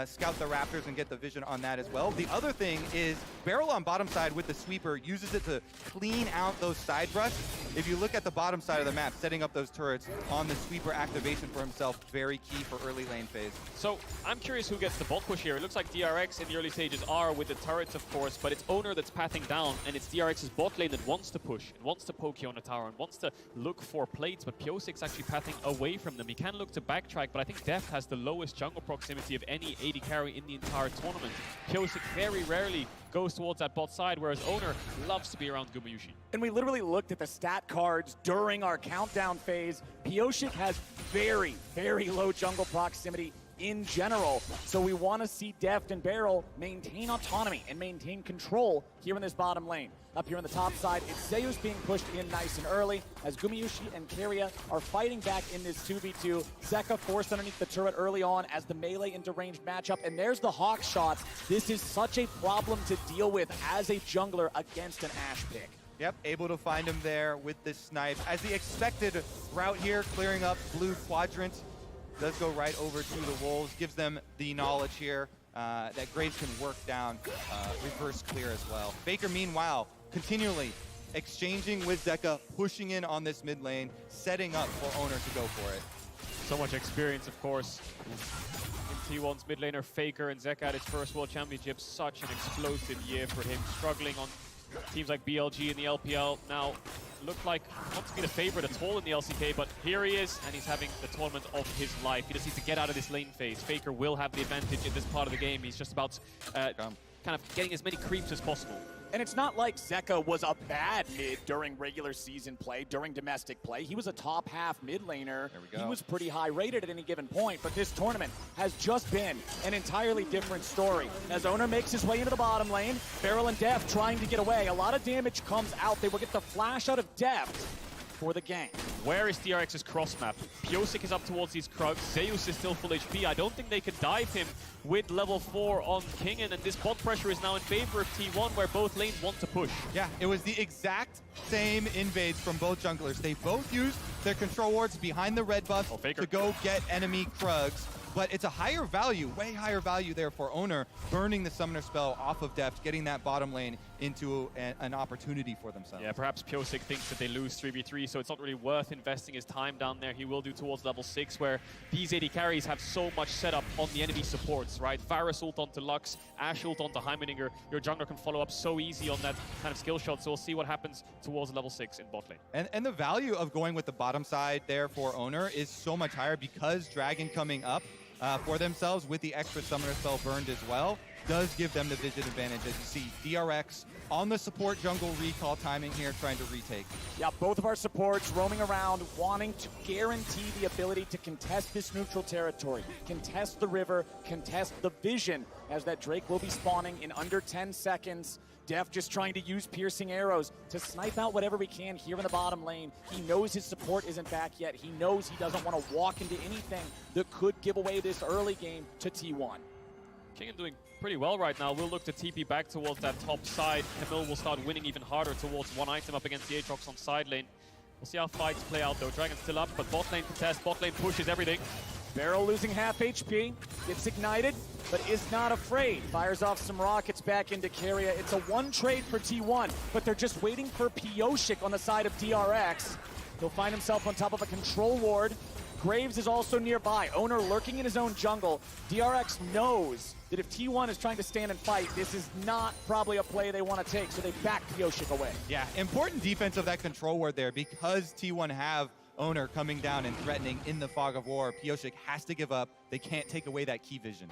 scout the Raptors and get the vision on that as well. The other thing is Beryl on bottom side with the sweeper uses it to clean out those side rush. If you look at the bottom side of the map, setting up those turrets on the sweeper activation for himself, very key for early lane phase. So I'm curious who gets the bot push here. It looks like DRX in the early stages are with the turrets, of course, but it's Owner that's pathing down, and it's DRX's bot lane that wants to push, and wants to poke you on the tower, and wants to look for plates, but Pyosik's actually pathing away from them. He can look to backtrack, but I think Deft has the lowest jungle proximity of any any AD carry in the entire tournament. Pyosik very rarely goes towards that bot side, whereas Owner loves to be around Gumayusi. And we literally looked at the stat cards during our countdown phase. Pyosik has very, very low jungle proximity in general. So we want to see Deft and Beryl maintain autonomy and maintain control here in this bottom lane. Up here on the top side, it's Zeus being pushed in nice and early as Gumayusi and Keria are fighting back in this 2v2. Zeka forced underneath the turret early on as the melee into ranged matchup, and there's the Hawk shots. This is such a problem to deal with as a jungler against an Ashe pick. Yep, able to find him there with the snipe. As the expected route here, clearing up blue quadrant, does go right over to the Wolves, gives them the knowledge here that Graves can work down reverse clear as well. Faker, meanwhile, continually exchanging with Zeka, pushing in on this mid lane, setting up for Owner to go for it. So much experience, of course. In T1's mid laner, Faker, and Zeka at his first World Championship. Such an explosive year for him, struggling on teams like BLG in the LPL. Now, looked like not to be the favorite at all in the LCK, but here he is, and he's having the tournament of his life. He just needs to get out of this lane phase. Faker will have the advantage in this part of the game. He's just about kind of getting as many creeps as possible. And it's not like Zeka was a bad mid during regular season play, during domestic play. He was a top half mid laner. There we go. He was pretty high rated at any given point, but this tournament has just been an entirely different story. As Owner makes his way into the bottom lane, Beryl and Deft trying to get away. A lot of damage comes out. They will get the flash out of Deft for the gank. Where is DRX's cross map? Pyosik is up towards these Krugs. Zeus is still full HP. I don't think they can dive him with level 4 on Kingen, and this bot pressure is now in favor of T1, where both lanes want to push. Yeah, it was the exact same invades from both junglers. They both used their control wards behind the red buff to go get enemy Krugs. But it's a higher value, way higher value there for Owner, burning the summoner spell off of Deft, getting that bottom lane into an opportunity for themselves. Yeah, perhaps Pyosik thinks that they lose 3v3, so it's not really worth investing his time down there. He will do towards level 6, where these AD carries have so much setup on the enemy supports, right? Varus ult onto Lux, Ashe ult onto Heimerdinger. Your jungler can follow up so easy on that kind of skill shot, so we'll see what happens towards level 6 in bot lane. And the value of going with the bottom side there for Owner is so much higher because Dragon coming up for themselves with the extra summoner spell burned as well does give them the vision advantage, as you see DRX on the support jungle recall timing here, trying to retake. Yeah, both of our supports roaming around, wanting to guarantee the ability to contest this neutral territory, contest the river, contest the vision, as that Drake will be spawning in under 10 seconds. Deft just trying to use piercing arrows to snipe out whatever we can here in the bottom lane. He knows his support isn't back yet. He knows he doesn't want to walk into anything that could give away this early game to T1. Kingen doing pretty well right now. We'll look to TP back towards that top side. Camille will start winning even harder towards one item up against the Aatrox on side lane. We'll see how fights play out though. Dragon's still up, but bot lane contest, bot lane pushes everything. Beryl losing half HP, gets ignited, but is not afraid. Fires off some rockets back into Keria. It's a one trade for T1, but they're just waiting for Pyosik on the side of DRX. He'll find himself on top of a control ward. Graves is also nearby. Owner lurking in his own jungle. DRX knows that if T1 is trying to stand and fight, this is not probably a play they want to take, so they back Pyosik away. Yeah, important defense of that control ward there because T1 have Owner coming down and threatening in the fog of war. Pyosik has to give up. They can't take away that key vision.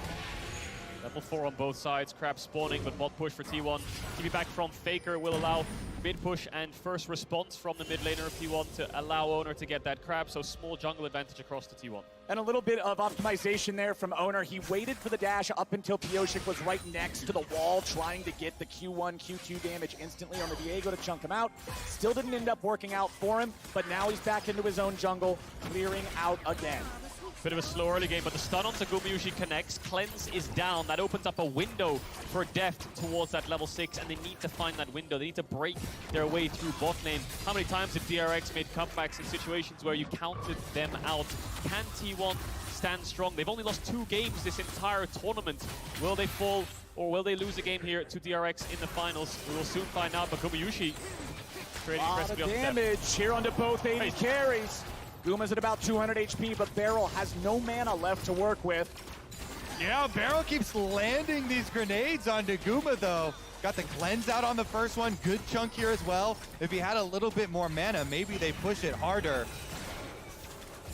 Level 4 on both sides. Crab spawning, but bot push for T1. TP back from Faker will allow mid push and first response from the mid laner of T1 to allow Owner to get that Crab, so small jungle advantage across to T1. And a little bit of optimization there from Owner. He waited for the dash up until Pyosik was right next to the wall, trying to get the Q1, Q2 damage instantly on the Diego to chunk him out. Still didn't end up working out for him, but now he's back into his own jungle, clearing out again. Bit of a slow early game, but the stun onto Gumayusi connects. Cleanse is down. That opens up a window for Deft towards that level 6, and they need to find that window. They need to break their way through bot lane. How many times have DRX made comebacks in situations where you counted them out? Can T1 stand strong? They've only lost 2 games this entire tournament. Will they fall, or will they lose a game here to DRX in the finals? We will soon find out, but Gumayusi trading impressively on damage here onto both AD carries. Guma's at about 200 HP, but Beryl has no mana left to work with. Yeah, Beryl keeps landing these grenades onto Guma, though. Got the cleanse out on the first one. Good chunk here as well. If he had a little bit more mana, maybe they push it harder.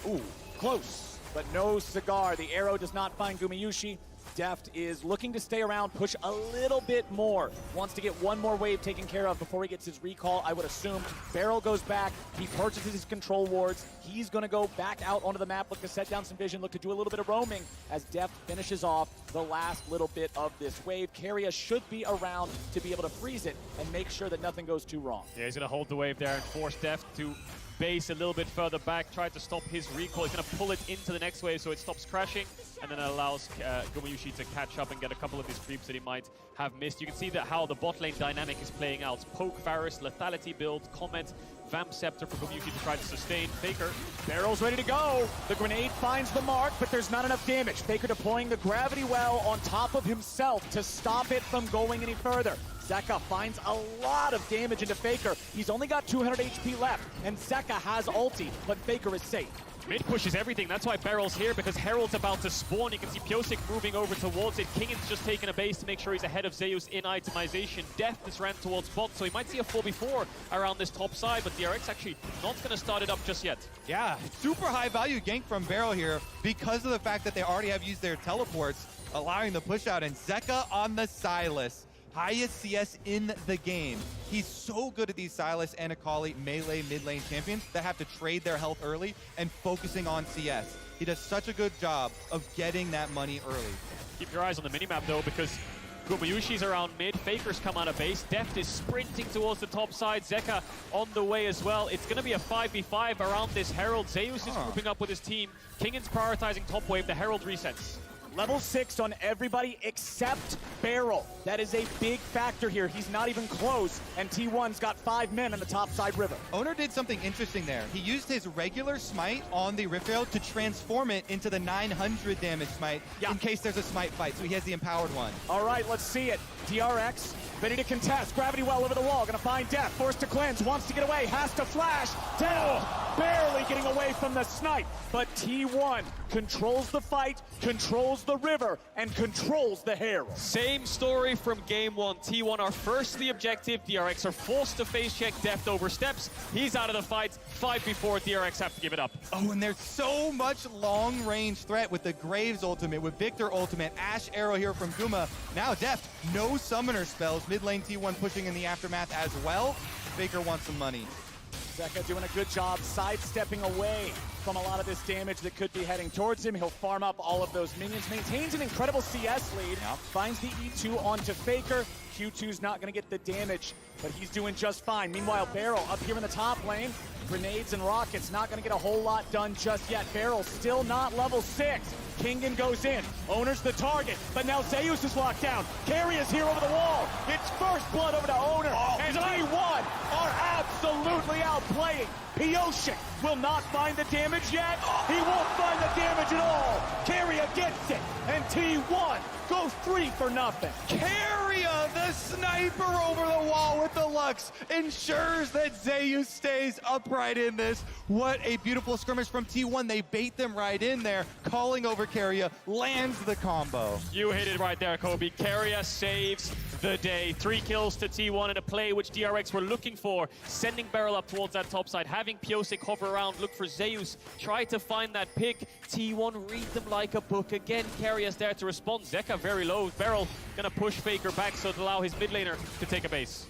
Ooh, close, but no cigar. The arrow does not find Gumayusi. Deft is looking to stay around, push a little bit more. Wants to get one more wave taken care of before he gets his recall, I would assume. Beryl goes back. He purchases his control wards. He's going to go back out onto the map, look to set down some vision, look to do a little bit of roaming as Deft finishes off the last little bit of this wave. Keria should be around to be able to freeze it and make sure that nothing goes too wrong. Yeah, he's going to hold the wave there and force Deft to base a little bit further back, try to stop his recall. He's going to pull it into the next wave so it stops crashing, and then it allows Gumayusi to catch up and get a couple of his creeps that he might have missed. You can see that how the bot lane dynamic is playing out. Poke, Varus, Lethality build, Comet, Vamp Scepter for Gumayusi to try to sustain. Faker. Barrel's ready to go. The grenade finds the mark, but there's not enough damage. Faker deploying the gravity well on top of himself to stop it from going any further. Zeka finds a lot of damage into Faker. He's only got 200 HP left, and Zeka has ulti, but Faker is safe. Mid pushes everything. That's why Beryl's here, because Herald's about to spawn. You can see Pyosik moving over towards it. Kingan's just taking a base to make sure he's ahead of Zeus in itemization. Deft has ran towards bot, so he might see a 4v4 around this top side, but DRX actually not going to start it up just yet. Yeah, super high value gank from Beryl here because of the fact that they already have used their teleports, allowing the push out. And Zeka on the Sylas. Highest CS in the game. He's so good at these Sylas and Akali melee mid lane champions that have to trade their health early and focusing on CS. He does such a good job of getting that money early. Keep your eyes on the minimap though, because Gumayushi's around mid, Faker's come out of base, Deft is sprinting towards the top side, Zeka on the way as well. It's going to be a 5v5 around this Herald. Zeus is grouping up with his team. Kingan's prioritizing top wave, the Herald resets. Level 6 on everybody except Beryl. That is a big factor here. He's not even close, and T1's got 5 men on the top side river. Owner did something interesting there. He used his regular smite on the Rift Rail to transform it into the 900 damage smite in case there's a smite fight, so he has the empowered one. All right, let's see it. DRX ready to contest. Gravity well over the wall. Gonna find Death. Forced to cleanse. Wants to get away. Has to flash. Down. Barely getting away from the snipe. But T1 controls the fight, controls the river, and controls the Herald. Same story from game 1. T1 are first the objective. DRX are forced to face check. Deft oversteps. He's out of the fight. 5v4. DRX have to give it up. Oh, and there's so much long range threat with the Graves ultimate, with Victor ultimate, Ashe arrow here from Guma. Now Deft, no summoner spells. Mid lane T1 pushing in the aftermath as well. Faker wants some money. Zeka doing a good job sidestepping away from a lot of this damage that could be heading towards him. He'll farm up all of those minions, maintains an incredible CS lead, finds the E2 onto Faker. Q2's not going to get the damage, but he's doing just fine. Meanwhile, Beryl up here in the top lane. Grenades and rockets, not going to get a whole lot done just yet. Beryl still not level 6. Kingan goes in. Owner's the target, but now Zeus is locked down. Keria is here over the wall. It's first blood over to Owner. And T1 are absolutely outplaying. Pyosik will not find the damage yet. He won't find the damage at all. Keria gets it, and T1 goes 3 for nothing. Keria, the sniper over the wall with the Lux, ensures that Zeus stays upright in this. What a beautiful skirmish from T1. They bait them right in there, calling over Keria, lands the combo. You hit it right there, Kobe. Keria saves the day. 3 kills to T1 in a play which DRX were looking for, sending Beryl up towards that top side, having Pyosik hover around, look for Zeus, try to find that pick. T1 read them like a book. Again, Keria's there to respond. Zeka very low. Beryl gonna push Faker back so to allow his mid laner to take a base.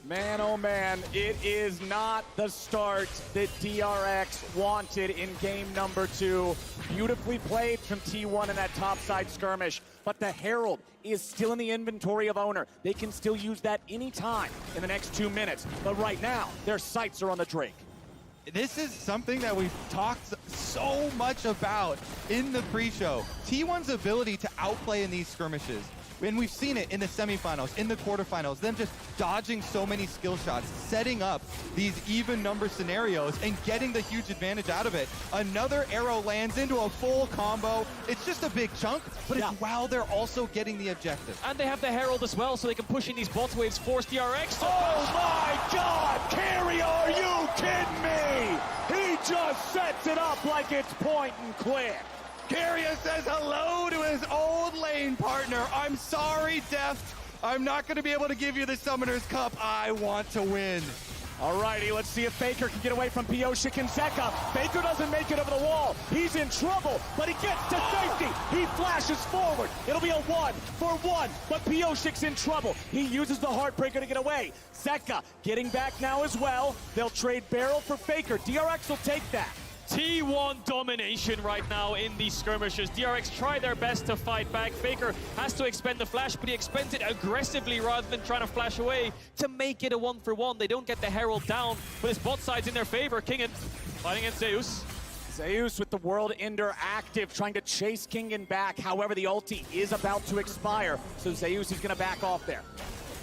Man, oh man, it is not the start that DRX wanted in game number 2. Beautifully played from T1 in that topside skirmish, but the Herald is still in the inventory of Owner. They can still use that anytime in the next 2 minutes, but right now, their sights are on the Drake. This is something that we've talked so much about in the pre-show. T1's ability to outplay in these skirmishes. And we've seen it in the semifinals, in the quarterfinals, them just dodging so many skill shots, setting up these even number scenarios and getting the huge advantage out of it. Another arrow lands into a full combo. It's just a big chunk, but it's while they're also getting the objective. And they have the Herald as well, so they can push in these bot waves, force DRX. Oh my God! Keria, are you kidding me? He just sets it up like it's point and click. Keria says hello to his old lane partner. I'm sorry, Deft. I'm not going to be able to give you the Summoner's Cup. I want to win. Alrighty, let's see if Faker can get away from Pioshik and Zeka. Faker doesn't make it over the wall. He's in trouble, but he gets to safety. He flashes forward. It'll be a 1-for-1, but Pioshik's in trouble. He uses the Heartbreaker to get away. Zeka getting back now as well. They'll trade Barrel for Faker. DRX will take that. T1 domination right now in these skirmishes. DRX try their best to fight back. Faker has to expend the flash, but he expends it aggressively rather than trying to flash away to make it a 1-for-1. They don't get the Herald down, but his bot side's in their favor. Kingen fighting against Zeus. Zeus with the World Ender active, trying to chase Kingen back. However, the ulti is about to expire, so Zeus is going to back off there.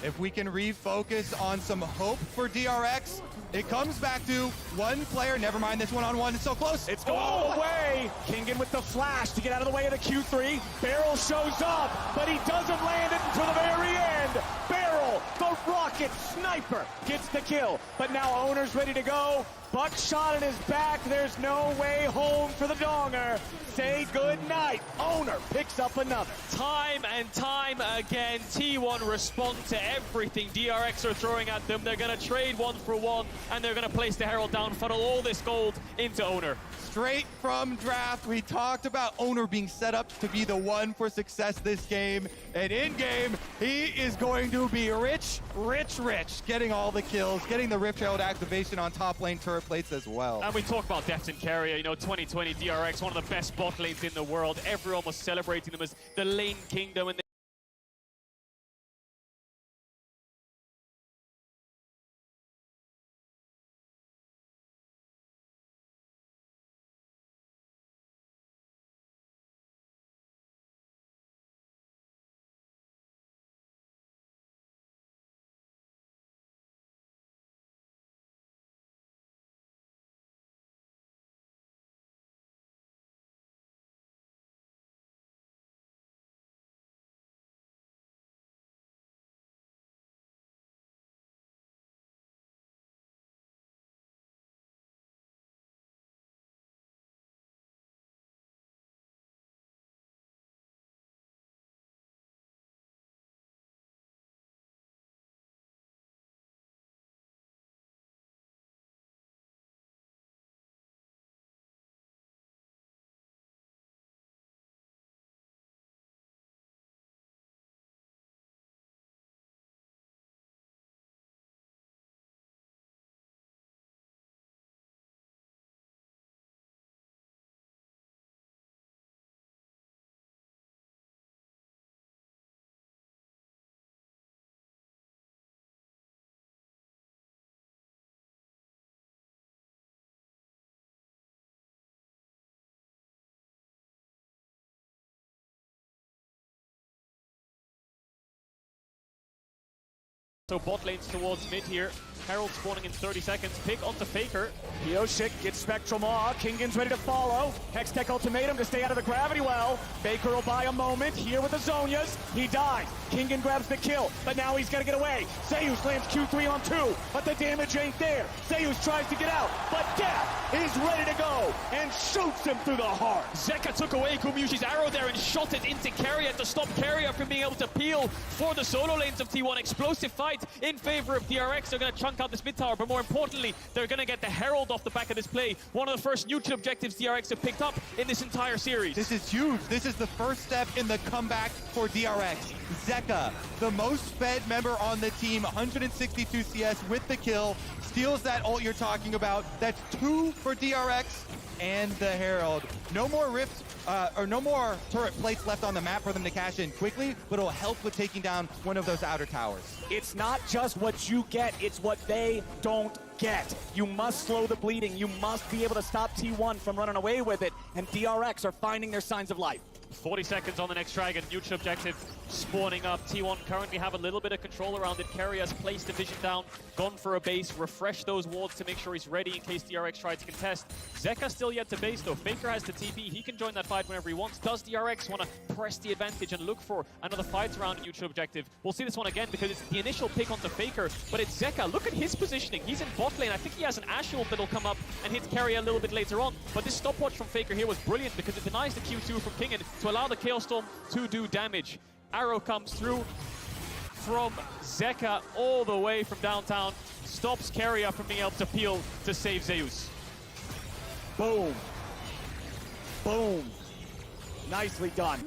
If we can refocus on some hope for DRX, it comes back to one player. Never mind this one-on-one. It's so close. It's going away. Kingen with the flash to get out of the way of the Q3. Barrel shows up, but he doesn't land it until the very end. Barrel, the rocket sniper, gets the kill. But now Owner's ready to go. Buckshot in his back. There's no way home for the Donger. Say good night. Owner picks up another. Time and time again, T1 respond to everything DRX are throwing at them. They're going to trade 1-for-1, and they're going to place the Herald down, funnel all this gold into Owner. Straight from draft, we talked about Owner being set up to be the one for success this game. And in-game, he is going to be rich, getting all the kills, getting the Rift Herald activation on top lane turret plates as well. And we talk about depth in carrier. You know, 2020 DRX, one of the best bot lanes in the world. Everyone was celebrating them as the lane kingdom. And so bot lanes towards mid here. Herald spawning in 30 seconds. Pick onto Faker. Pioshik gets Spectral Maw. Kingen's ready to follow. Hextech ultimatum to stay out of the gravity well. Baker will buy a moment here with the Zonias. He dies. Kingen grabs the kill, but now he's got to get away. Zeus lands Q3 on 2, but the damage ain't there. Zeus tries to get out, but Death is ready to go and shoots him through the heart. Zeka took away Kumyushi's arrow there and shot it into Carrier to stop Carrier from being able to peel for the solo lanes of T1. Explosive fight in favor of DRX. They're going to chunk out this mid tower, but more importantly, they're going to get the Herald off the back of this play. One of the first neutral objectives DRX have picked up in this entire series. This is huge. This is the first step in the comeback for DRX. Zeka, the most fed member on the team, 162 CS with the kill, steals that ult you're talking about. That's 2 for DRX and the Herald. No more Rift, or no more turret plates left on the map for them to cash in quickly, but it'll help with taking down one of those outer towers. It's not just what you get, it's what they don't get. You must slow the bleeding. You must be able to stop T1 from running away with it, and DRX are finding their signs of life. 40 seconds on the next dragon. Neutral objective spawning up. T1 currently have a little bit of control around it. Carrier has placed the vision down, gone for a base, refreshed those wards to make sure he's ready in case DRX tries to contest. Zeka still yet to base though. Faker has the TP. He can join that fight whenever he wants. Does DRX want to press the advantage and look for another fight around neutral objective? We'll see this one again because it's the initial pick onto Faker, but it's Zeka. Look at his positioning. He's in bot lane. I think he has an Ashe ult that'll come up and hit Carrier a little bit later on. But this stopwatch from Faker here was brilliant because it denies the Q2 from Kingen to allow the Chaos Storm to do damage. Arrow comes through from Zeka all the way from downtown. stops Keria from being able to peel to save Zeus. Boom. Boom. Nicely done.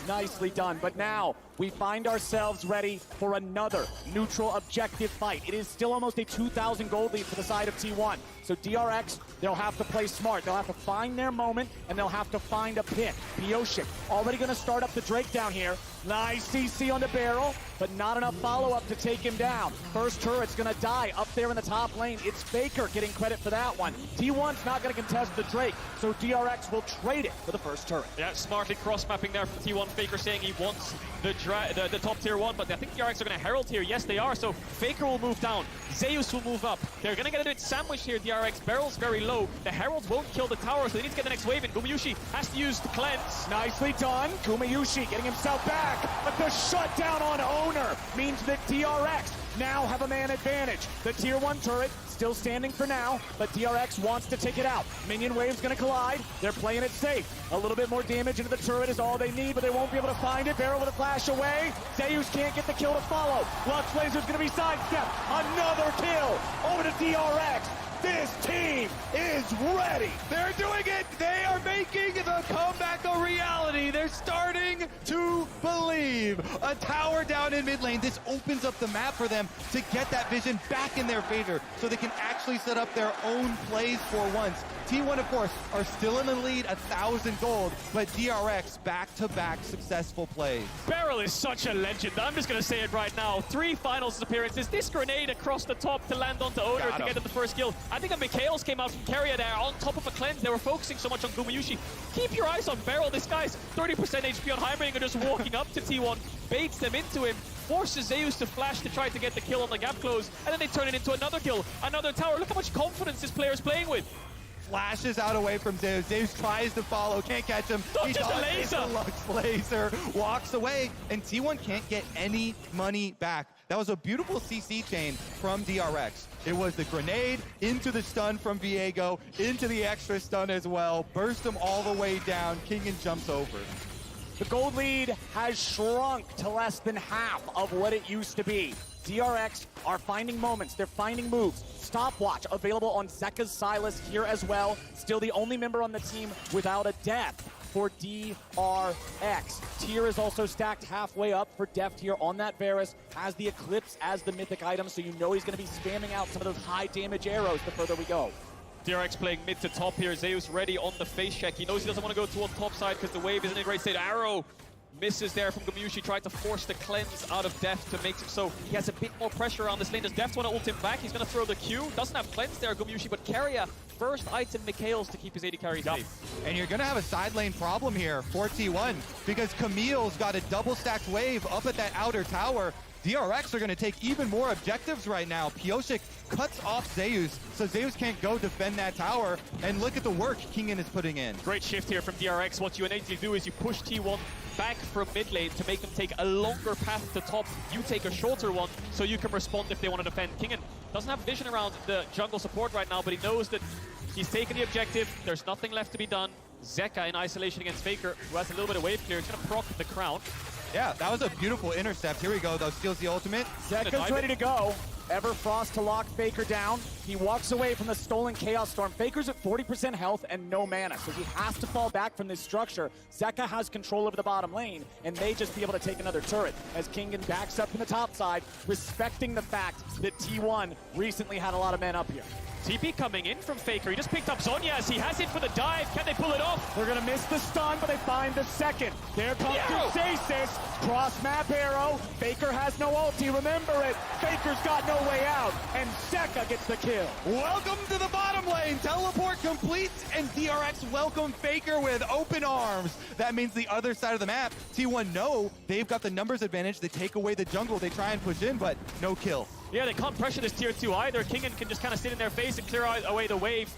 Nicely done. But now we find ourselves ready for another neutral objective fight. It is still almost a 2,000 gold lead for the side of T1. So DRX, they'll have to play smart. They'll have to find their moment, and they'll have to find a pick. Pioshik already going to start up the Drake down here. Nice CC on the barrel, but not enough follow-up to take him down. First turret's going to die up there in the top lane. It's Faker getting credit for that one. T1's not going to contest the Drake, so DRX will trade it for the first turret. Yeah, smartly cross-mapping there from T1. Faker saying he wants the top tier 1, but I think DRX are going to herald here. Yes, they are. So Faker will move down. Zeus will move up. They're going to get a bit sandwiched here, DRX. Barrel's very low. The heralds won't kill the tower, so they need to get the next wave in. Gumayushi has to use the cleanse. Nicely done. Gumayushi getting himself back, but the shutdown on Owner means that DRX now have a man advantage. The tier 1 turret still standing for now, but DRX wants to take it out. Minion wave's gonna collide. They're playing it safe. A little bit more damage into the turret is all they need, but they won't be able to find it. Barrel with a flash away. Zeus can't get the kill to follow. Lux Laser's gonna be sidestepped. Another kill over to DRX. This team is ready. They're doing it. They are making the comeback a reality. They're starting to believe. A tower down in mid lane. This opens up the map for them to get that vision back in their favor so they can actually set up their own plays for once. T1, of course, are still in the lead, 1,000 gold, but DRX back-to-back successful plays. Beryl is such a legend. I'm just going to say it right now. 3 finals appearances. This grenade across the top to land onto Owner to get to the first kill. I think a Mikhails came out from Keria there on top of a cleanse. They were focusing so much on Gumayushi. Keep your eyes on Beryl. This guy's 30% HP on Heimerdinger just walking up to T1, baits them into him, forces Zeus to flash to try to get the kill on the gap close, and then they turn it into another kill, another tower. Look how much confidence this player is playing with. Flashes out away from Zeus. Zeus tries to follow, can't catch him. He just a laser. Lux Laser walks away, and T1 can't get any money back. That was a beautiful CC chain from DRX. It was the grenade into the stun from Viego, into the extra stun as well. Burst him all the way down. Kingen jumps over. The gold lead has shrunk to less than half of what it used to be. DRX are finding moments, they're finding moves. Stopwatch available on Zeka's Silas here as well. Still the only member on the team without a death for DRX. Tier is also stacked halfway up for Deft here on that Varus. Has the Eclipse as the mythic item, so you know he's going to be spamming out some of those high damage arrows the further we go. DRX playing mid to top here. Zeus ready on the face check. He knows he doesn't want to go towards top side because the wave isn't in a great state. Arrow misses there from Gumayushi, tried to force the cleanse out of Deft to make him so he has a bit more pressure around this lane. Does Deft want to ult him back? He's going to throw the Q. Doesn't have cleanse there, Gumayushi, but Keria, first item Mikhails to keep his AD carry safe. And you're going to have a side lane problem here for T1 because Camille's got a double stacked wave up at that outer tower. DRX are going to take even more objectives right now. Pioshik cuts off Zeus, so Zeus can't go defend that tower. And look at the work Kingen is putting in. Great shift here from DRX. What you innately do is you push T1 back from mid lane to make them take a longer path to top. You take a shorter one so you can respond if they want to defend. Kingen doesn't have vision around the jungle support right now, but he knows that he's taken the objective. There's nothing left to be done. Zeka in isolation against Faker, who has a little bit of wave clear. He's going to proc the crown. Yeah, that was a beautiful intercept. Here we go, though. Steals the ultimate. Zeka's ready to go. Everfrost to lock Faker down. He walks away from the stolen Chaos Storm. Faker's at 40% health and no mana, so he has to fall back from this structure. Zeka has control over the bottom lane, and may just be able to take another turret as Kingen backs up from the top side, respecting the fact that T1 recently had a lot of men up here. TP coming in from Faker. He just picked up Zhonya's. He has it for the dive. Can they pull it off? They're going to miss the stun, but they find the second. There comes Zacis. Cross map arrow. Faker has no ulti. Remember it. Faker's got no way out. And Zeka gets the kill. Welcome to the bottom lane. Teleport complete. And DRX welcome Faker with open arms. That means the other side of the map. T1 know they've got the numbers advantage. They take away the jungle. They try and push in, but no kill. Yeah, they can't pressure this tier 2 either. Kingen can just kind of sit in their face and clear away the wave.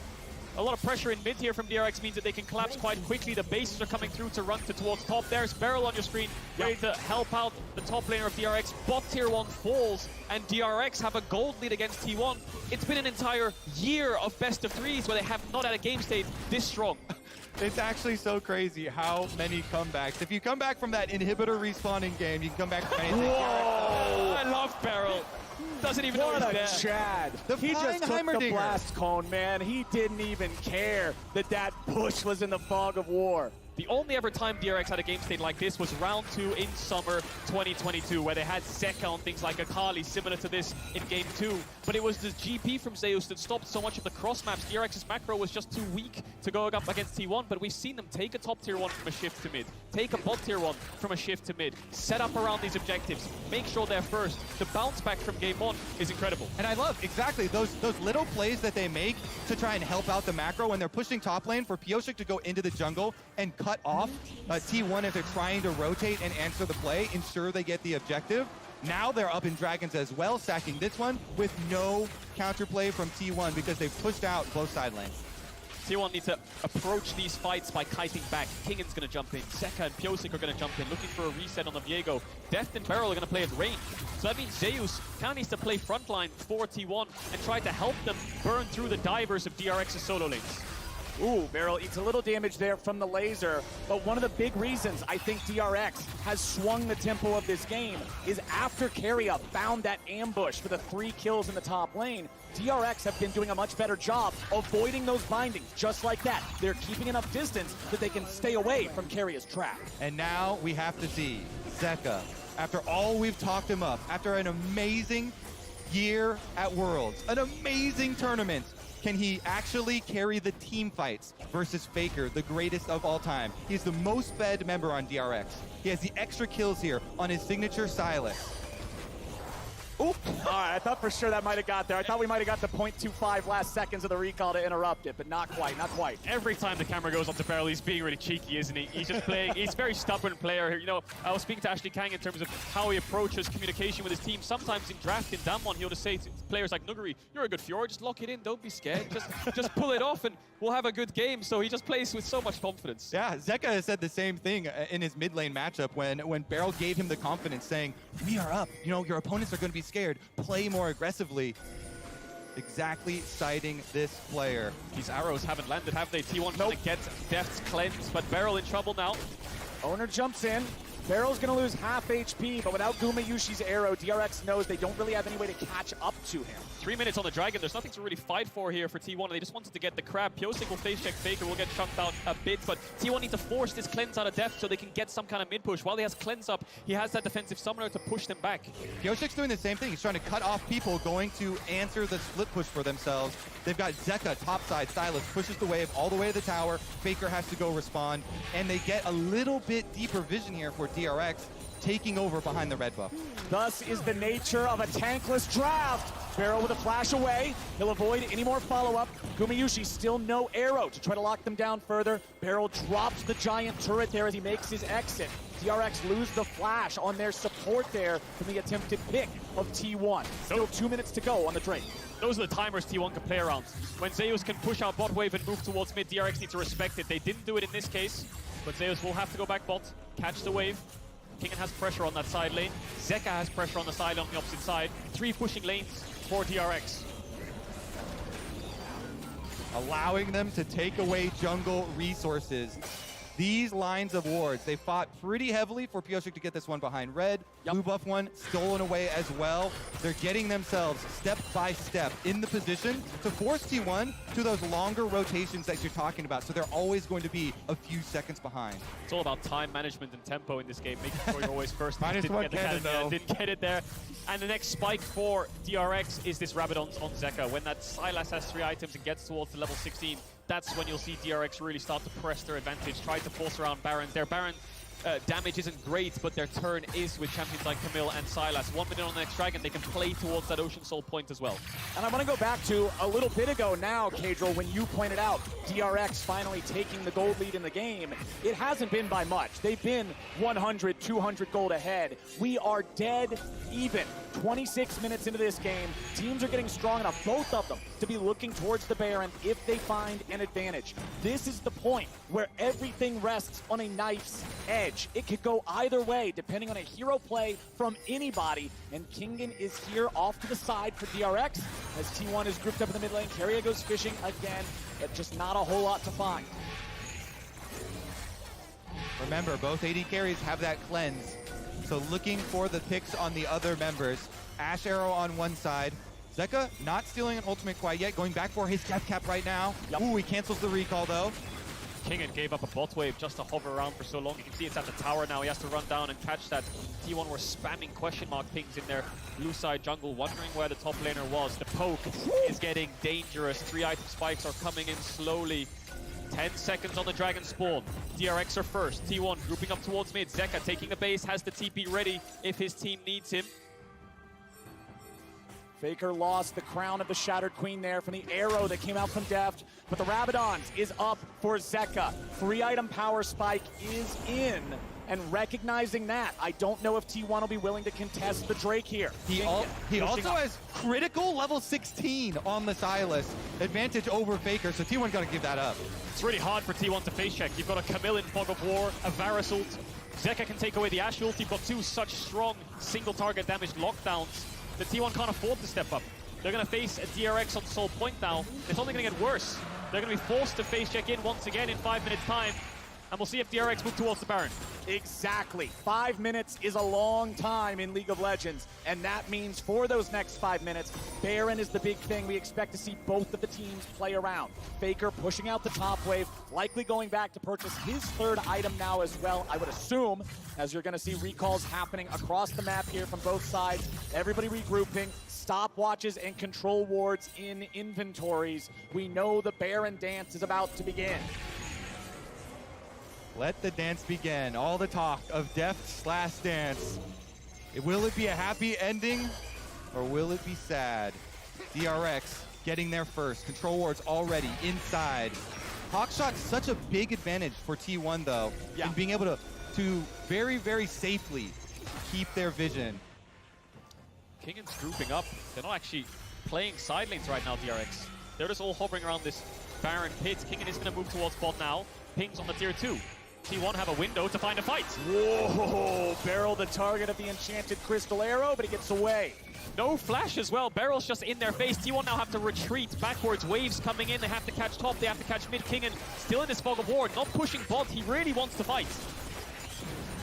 A lot of pressure in mid here from DRX means that they can collapse quite quickly. The bases are coming through to run towards top. There's Beryl on your screen, ready to help out the top laner of DRX. Bot tier 1 falls, and DRX have a gold lead against T1. It's been an entire year of best of threes where they have not had a game state this strong. It's actually so crazy how many comebacks. If you come back from that inhibitor respawning game, you can come back from anything. Whoa! I love Beryl. Doesn't even know What he's a there. Chad. The He just took the Heimerdinger. blast cone, man. He didn't even care that bush was in the fog of war. The only ever time DRX had a game state like this was round 2 in summer 2022, where they had Zeka on things like Akali, similar to this in game 2. But it was the GP from Zeus that stopped so much of the cross maps. DRX's macro was just too weak to go up against T1, but we've seen them take a top tier 1 from a shift to mid, take a bot tier 1 from a shift to mid, set up around these objectives, make sure they're first. The bounce back from game 1 is incredible. And I love exactly those little plays that they make to try and help out the macro when they're pushing top lane for Pyosik to go into the jungle and cut off T1 if they're trying to rotate and answer the play, ensure they get the objective. Now they're up in Dragons as well, stacking this one with no counterplay from T1 because they've pushed out both side lanes. T1 need to approach these fights by kiting back. Kingan's going to jump in. Zeka and Pyosik are going to jump in, looking for a reset on the Viego. Deft and Beryl are going to play at range. So that means Zeus kind of needs to play frontline for T1 and try to help them burn through the divers of DRX's solo lanes. Ooh, Beryl eats a little damage there from the laser, but one of the big reasons I think DRX has swung the tempo of this game is after Keria found that ambush for the 3 kills in the top lane, DRX have been doing a much better job avoiding those bindings, just like that. They're keeping enough distance that they can stay away from Keria's trap. And now we have to see Zeka, after all we've talked him up, after an amazing year at Worlds, an amazing tournament, can he actually carry the team fights versus Faker, the greatest of all time? He's the most fed member on DRX. He has the extra kills here on his signature Silas. Oop. All right, I thought for sure that might have got there. I thought we might have got the 0.25 last seconds of the recall to interrupt it, but not quite, not quite. Every time the camera goes up to Beryl, he's being really cheeky, isn't he? He's just playing. He's a very stubborn player. You know, I was speaking to Ashley Kang in terms of how he approaches communication with his team. Sometimes in draft, in Damwon, he'll just say to players like Nuguri, "You're a good Fjord, just lock it in, don't be scared. Just pull it off and we'll have a good game." So he just plays with so much confidence. Yeah, Zeka has said the same thing in his mid lane matchup when Beryl gave him the confidence saying, "We are up, you know, your opponents are going to be scared. Play more aggressively." Exactly citing this player. These arrows haven't landed, have they? T1 trying to get Deft's cleanse, but Beryl in trouble now. Owner jumps in. Beryl's going to lose half HP, but without Gumayushi's arrow, DRX knows they don't really have any way to catch up to him. 3 minutes on the Dragon. There's nothing to really fight for here for T1. They just wanted to get the crab. Pyosik will face check Faker, will get chunked out a bit, but T1 need to force this cleanse out of Deft so they can get some kind of mid push. While he has cleanse up, he has that defensive summoner to push them back. Pyosik's doing the same thing. He's trying to cut off people going to answer the split push for themselves. They've got Zeka topside. Silas pushes the wave all the way to the tower. Faker has to go respond, and they get a little bit deeper vision here for DRX, taking over behind the red buff. Thus is the nature of a tankless draft. Beryl with a flash away. He'll avoid any more follow-up. Gumayushi still no arrow to try to lock them down further. Beryl drops the giant turret there as he makes his exit. DRX lose the flash on their support there from the attempted pick of T1. Still 2 minutes to go on the Drake. Those are the timers T1 can play around. When Zeus can push out bot wave and move towards mid, DRX need to respect it. They didn't do it in this case, but Zeus will have to go back bot, catch the wave. Kingan has pressure on that side lane. Zeka has pressure on the side on the opposite side. 3 pushing lanes for DRX. Allowing them to take away jungle resources. These lines of wards, they fought pretty heavily for Pyosik to get this one behind red. Blue buff one stolen away as well. They're getting themselves step by step in the position to force T1 to those longer rotations that you're talking about. So they're always going to be a few seconds behind. It's all about time management and tempo in this game, making sure you're always first. Minus Didn't one get the cannon, though. Didn't get it there. And the next spike for DRX is this Rabadon on Zeka. When that Silas has 3 items and gets towards the level 16, that's when you'll see DRX really start to press their advantage, try to force around Baron. Their Baron damage isn't great, but their turn is with champions like Camille and Silas. 1 minute on the next Dragon, they can play towards that Ocean Soul point as well. And I want to go back to a little bit ago now, Kadril, when you pointed out DRX finally taking the gold lead in the game. It hasn't been by much. They've been 100, 200 gold ahead. We are dead even. 26 minutes into this game, teams are getting strong enough, both of them, to be looking towards the Baron if they find an advantage. This is the point where everything rests on a knife's edge. It could go either way, depending on a hero play from anybody, and Kingan is here off to the side for DRX, as T1 is grouped up in the mid lane. Keria goes fishing again, but just not a whole lot to find. Remember, both AD carries have that cleanse. So looking for the picks on the other members. Ash Arrow on one side. Zeka not stealing an ultimate quite yet, going back for his death cap right now. Yep. Ooh, he cancels the recall though. Kingen gave up a bot wave just to hover around for so long. You can see it's at the tower now. He has to run down and catch that. T1 were spamming question mark pings in their blue side jungle, wondering where the top laner was. The poke is getting dangerous. 3 item spikes are coming in slowly. 10 seconds on the dragon spawn. DRX are first. T1 grouping up towards mid. Zeka taking the base, has the TP ready if his team needs him. Faker lost the crown of the Shattered Queen there from the arrow that came out from Deft, but the Rabadons is up for Zeka. 3 item power spike is in, and recognizing that, I don't know if T1 will be willing to contest the Drake here. He also has critical level 16 on the Sylas. Advantage over Faker, so T1 gotta give that up. It's really hard for T1 to face check. You've got a Camille in Fog of War, a Varus ult. Zeka can take away the Ashe ult. You've got 2 such strong single target damage lockdowns. The T1 can't afford to step up. They're going to face a DRX on Soul Point now. It's only going to get worse. They're going to be forced to face check in once again in 5 minutes time. And we'll see if DRX move towards the Baron. Exactly. 5 minutes is a long time in League of Legends. And that means for those next 5 minutes, Baron is the big thing. We expect to see both of the teams play around. Faker pushing out the top wave, likely going back to purchase his 3rd item now as well, I would assume, as you're going to see recalls happening across the map here from both sides. Everybody regrouping. Stopwatches and control wards in inventories. We know the Baron dance is about to begin. Let the dance begin. All the talk of Deft's last dance. Will it be a happy ending or will it be sad? DRX getting there first. Control wards already inside. Hawkshot's such a big advantage for T1 though, in being able to very, very safely keep their vision. Kingen's grouping up. They're not actually playing side lanes right now, DRX. They're just all hovering around this Baron pit. Kingen is going to move towards bot now. Pings on the tier 2. T1 have a window to find a fight. Whoa, Beryl the target of the enchanted crystal arrow, but he gets away. No flash as well. Beryl's just in their face. T1 now have to retreat backwards. Waves coming in. They have to catch top. They have to catch mid. Kingen still in this fog of war. Not pushing bot. He really wants to fight.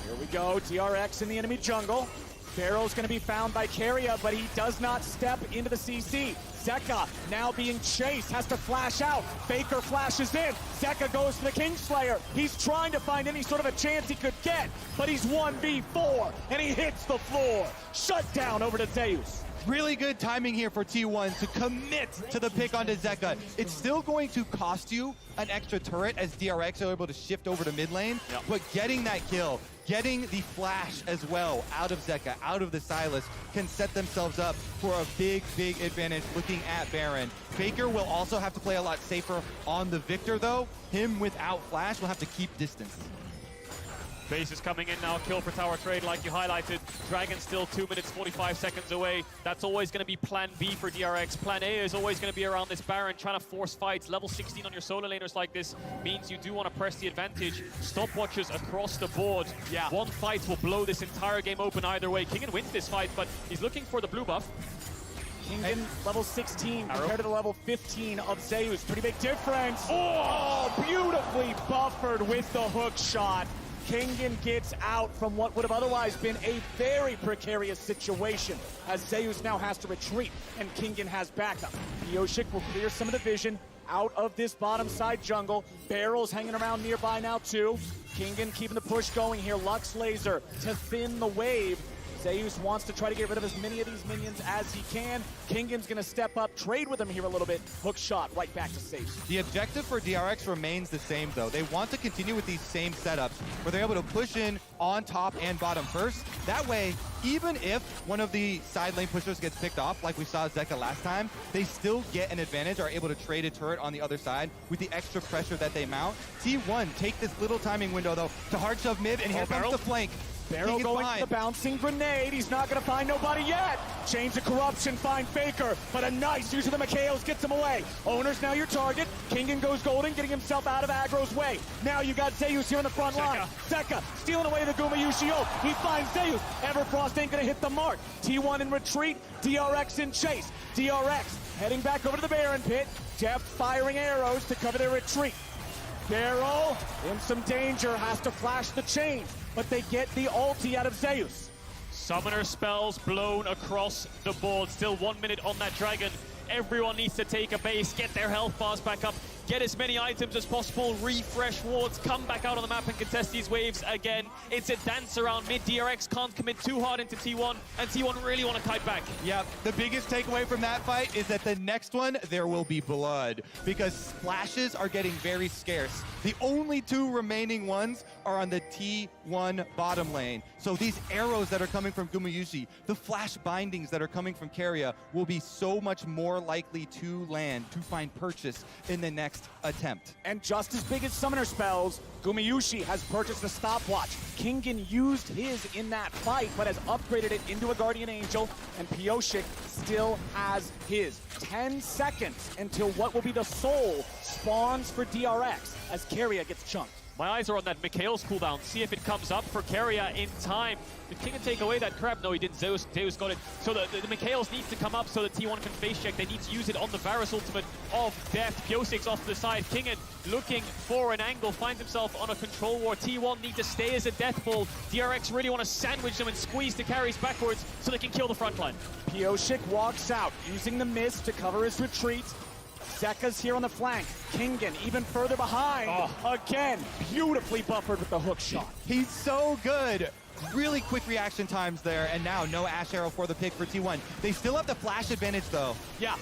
Here we go. DRX in the enemy jungle. Beryl's going to be found by Keria, but he does not step into the CC. Zeka now being chased, has to flash out. Faker flashes in. Zeka goes for the Kingslayer. He's trying to find any sort of a chance he could get, but he's 1v4, and he hits the floor. Shut down over to Zeus. Really good timing here for T1 to commit to the pick onto Zeka. It's still going to cost you an extra turret as DRX are able to shift over to mid lane, but getting that kill, getting the flash as well out of Zeka, out of the Sylas, can set themselves up for a big, big advantage looking at Baron. Faker will also have to play a lot safer on the Victor though. Him without flash will have to keep distance. Base is coming in now, kill for tower trade like you highlighted. Dragon still 2 minutes 45 seconds away. That's always going to be plan B for DRX. Plan A is always going to be around this Baron, trying to force fights. Level 16 on your solo laners like this means you do want to press the advantage. Stopwatches across the board. Yeah. One fight will blow this entire game open either way. Kingen wins this fight, but he's looking for the blue buff. Kingen level 16 compared to the level 15 of Zeus. Pretty big difference. Oh, beautifully buffered with the hook shot. Kingen gets out from what would have otherwise been a very precarious situation, as Zeus now has to retreat, and Kingen has backup. Pioshik will clear some of the vision out of this bottom side jungle. Barrel's hanging around nearby now too. Kingen keeping the push going here. Lux Laser to thin the wave. Zeus wants to try to get rid of as many of these minions as he can. Kingen's going to step up, trade with him here a little bit. Hook shot right back to safe. The objective for DRX remains the same, though. They want to continue with these same setups where they're able to push in on top and bottom first. That way, even if one of the side lane pushers gets picked off, like we saw Zeka last time, they still get an advantage, are able to trade a turret on the other side with the extra pressure that they mount. T1 take this little timing window, though, to hard shove mid, and here comes the flank. Beryl going for the bouncing grenade. He's not going to find nobody yet. Change of corruption, find Faker, but a nice use of the Mikhails gets him away. Owner's now your target. Kingen goes golden, getting himself out of aggro's way. Now you got Zeus here in the front line. Zeka stealing away the Guma Yushio. He finds Zeus. Everfrost ain't going to hit the mark. T1 in retreat, DRX in chase. DRX heading back over to the Baron pit. Deft firing arrows to cover their retreat. Beryl in some danger, has to flash the chain, but they get the ulti out of Zeus. Summoner spells blown across the board. Still 1 minute on that dragon. Everyone needs to take a base, get their health bars back up, get as many items as possible, refresh wards, come back out on the map and contest these waves again. It's a dance around mid. DRX can't commit too hard into T1, and T1 really want to kite back. Yeah, the biggest takeaway from that fight is that the next one, there will be blood, because splashes are getting very scarce. The only 2 remaining ones are on the T1 bottom lane. So these arrows that are coming from Gumayusi, the flash bindings that are coming from Keria will be so much more likely to land, to find purchase in the next attempt. And just as big as summoner spells, Gumayusi has purchased a stopwatch. Kingen used his in that fight, but has upgraded it into a Guardian Angel, and Pyosik still has his. 10 seconds until what will be the soul spawns for DRX as Keria gets chunked. My eyes are on that Mikhail's cooldown. See if it comes up for Keria in time. Did Kingen take away that crab? No, he didn't. Zeus got it. So the Mikhails need to come up so that T1 can face check. They need to use it on the Varus ultimate of Death. Pyosik's off to the side. Kingen looking for an angle, finds himself on a control war. T1 need to stay as a death ball. DRX really want to sandwich them and squeeze the carries backwards so they can kill the front line. Pyosik walks out, using the mist to cover his retreat. Zeka's here on the flank. Kingen even further behind. Again, beautifully buffered with the hook shot. He's so good. Really quick reaction times there, and now no Ash Arrow for the pick for T1. They still have the flash advantage, though. Yeah,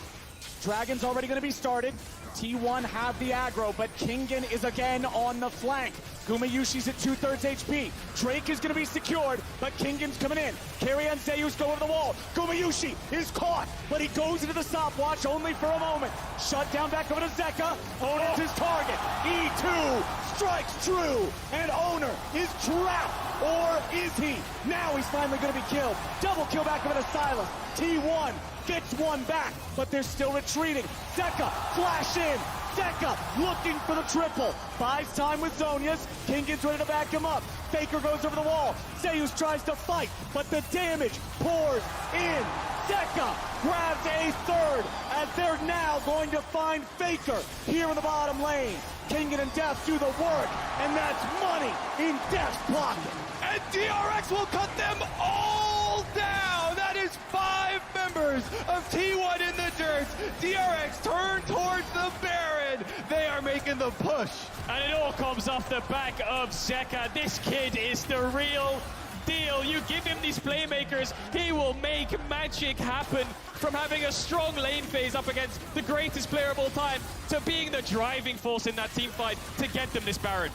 Dragon's already going to be started. T1 have the aggro, but Kingen is again on the flank. Gumayushi's at 2/3 HP. Drake is going to be secured, but Kingen's coming in. Keria and Zeus go over the wall. Gumayusi is caught, but he goes into the stopwatch only for a moment. Shut down back over to Zeka. Owner's his target. E2 strikes true, and Owner is trapped. Or is he? Now he's finally going to be killed. Double kill back over to Silas. T1 gets one back, but they're still retreating. Zeka, flash in. Zeka looking for the triple. Buys time with Zhonya's. Kingen's ready to back him up. Faker goes over the wall. Zeus tries to fight, but the damage pours in. Zeka grabs a third as they're now going to find Faker here in the bottom lane. Kingen and Death do the work, and that's money in Death's pocket. And DRX will cut them all down. That is 5 members of T1 in the dirt. DRX turn towards the Baron. They are making the push. And it all comes off the back of Zeka. This kid is the real deal. You give him these playmakers, he will make magic happen. From having a strong lane phase up against the greatest player of all time to being the driving force in that team fight to get them this Baron.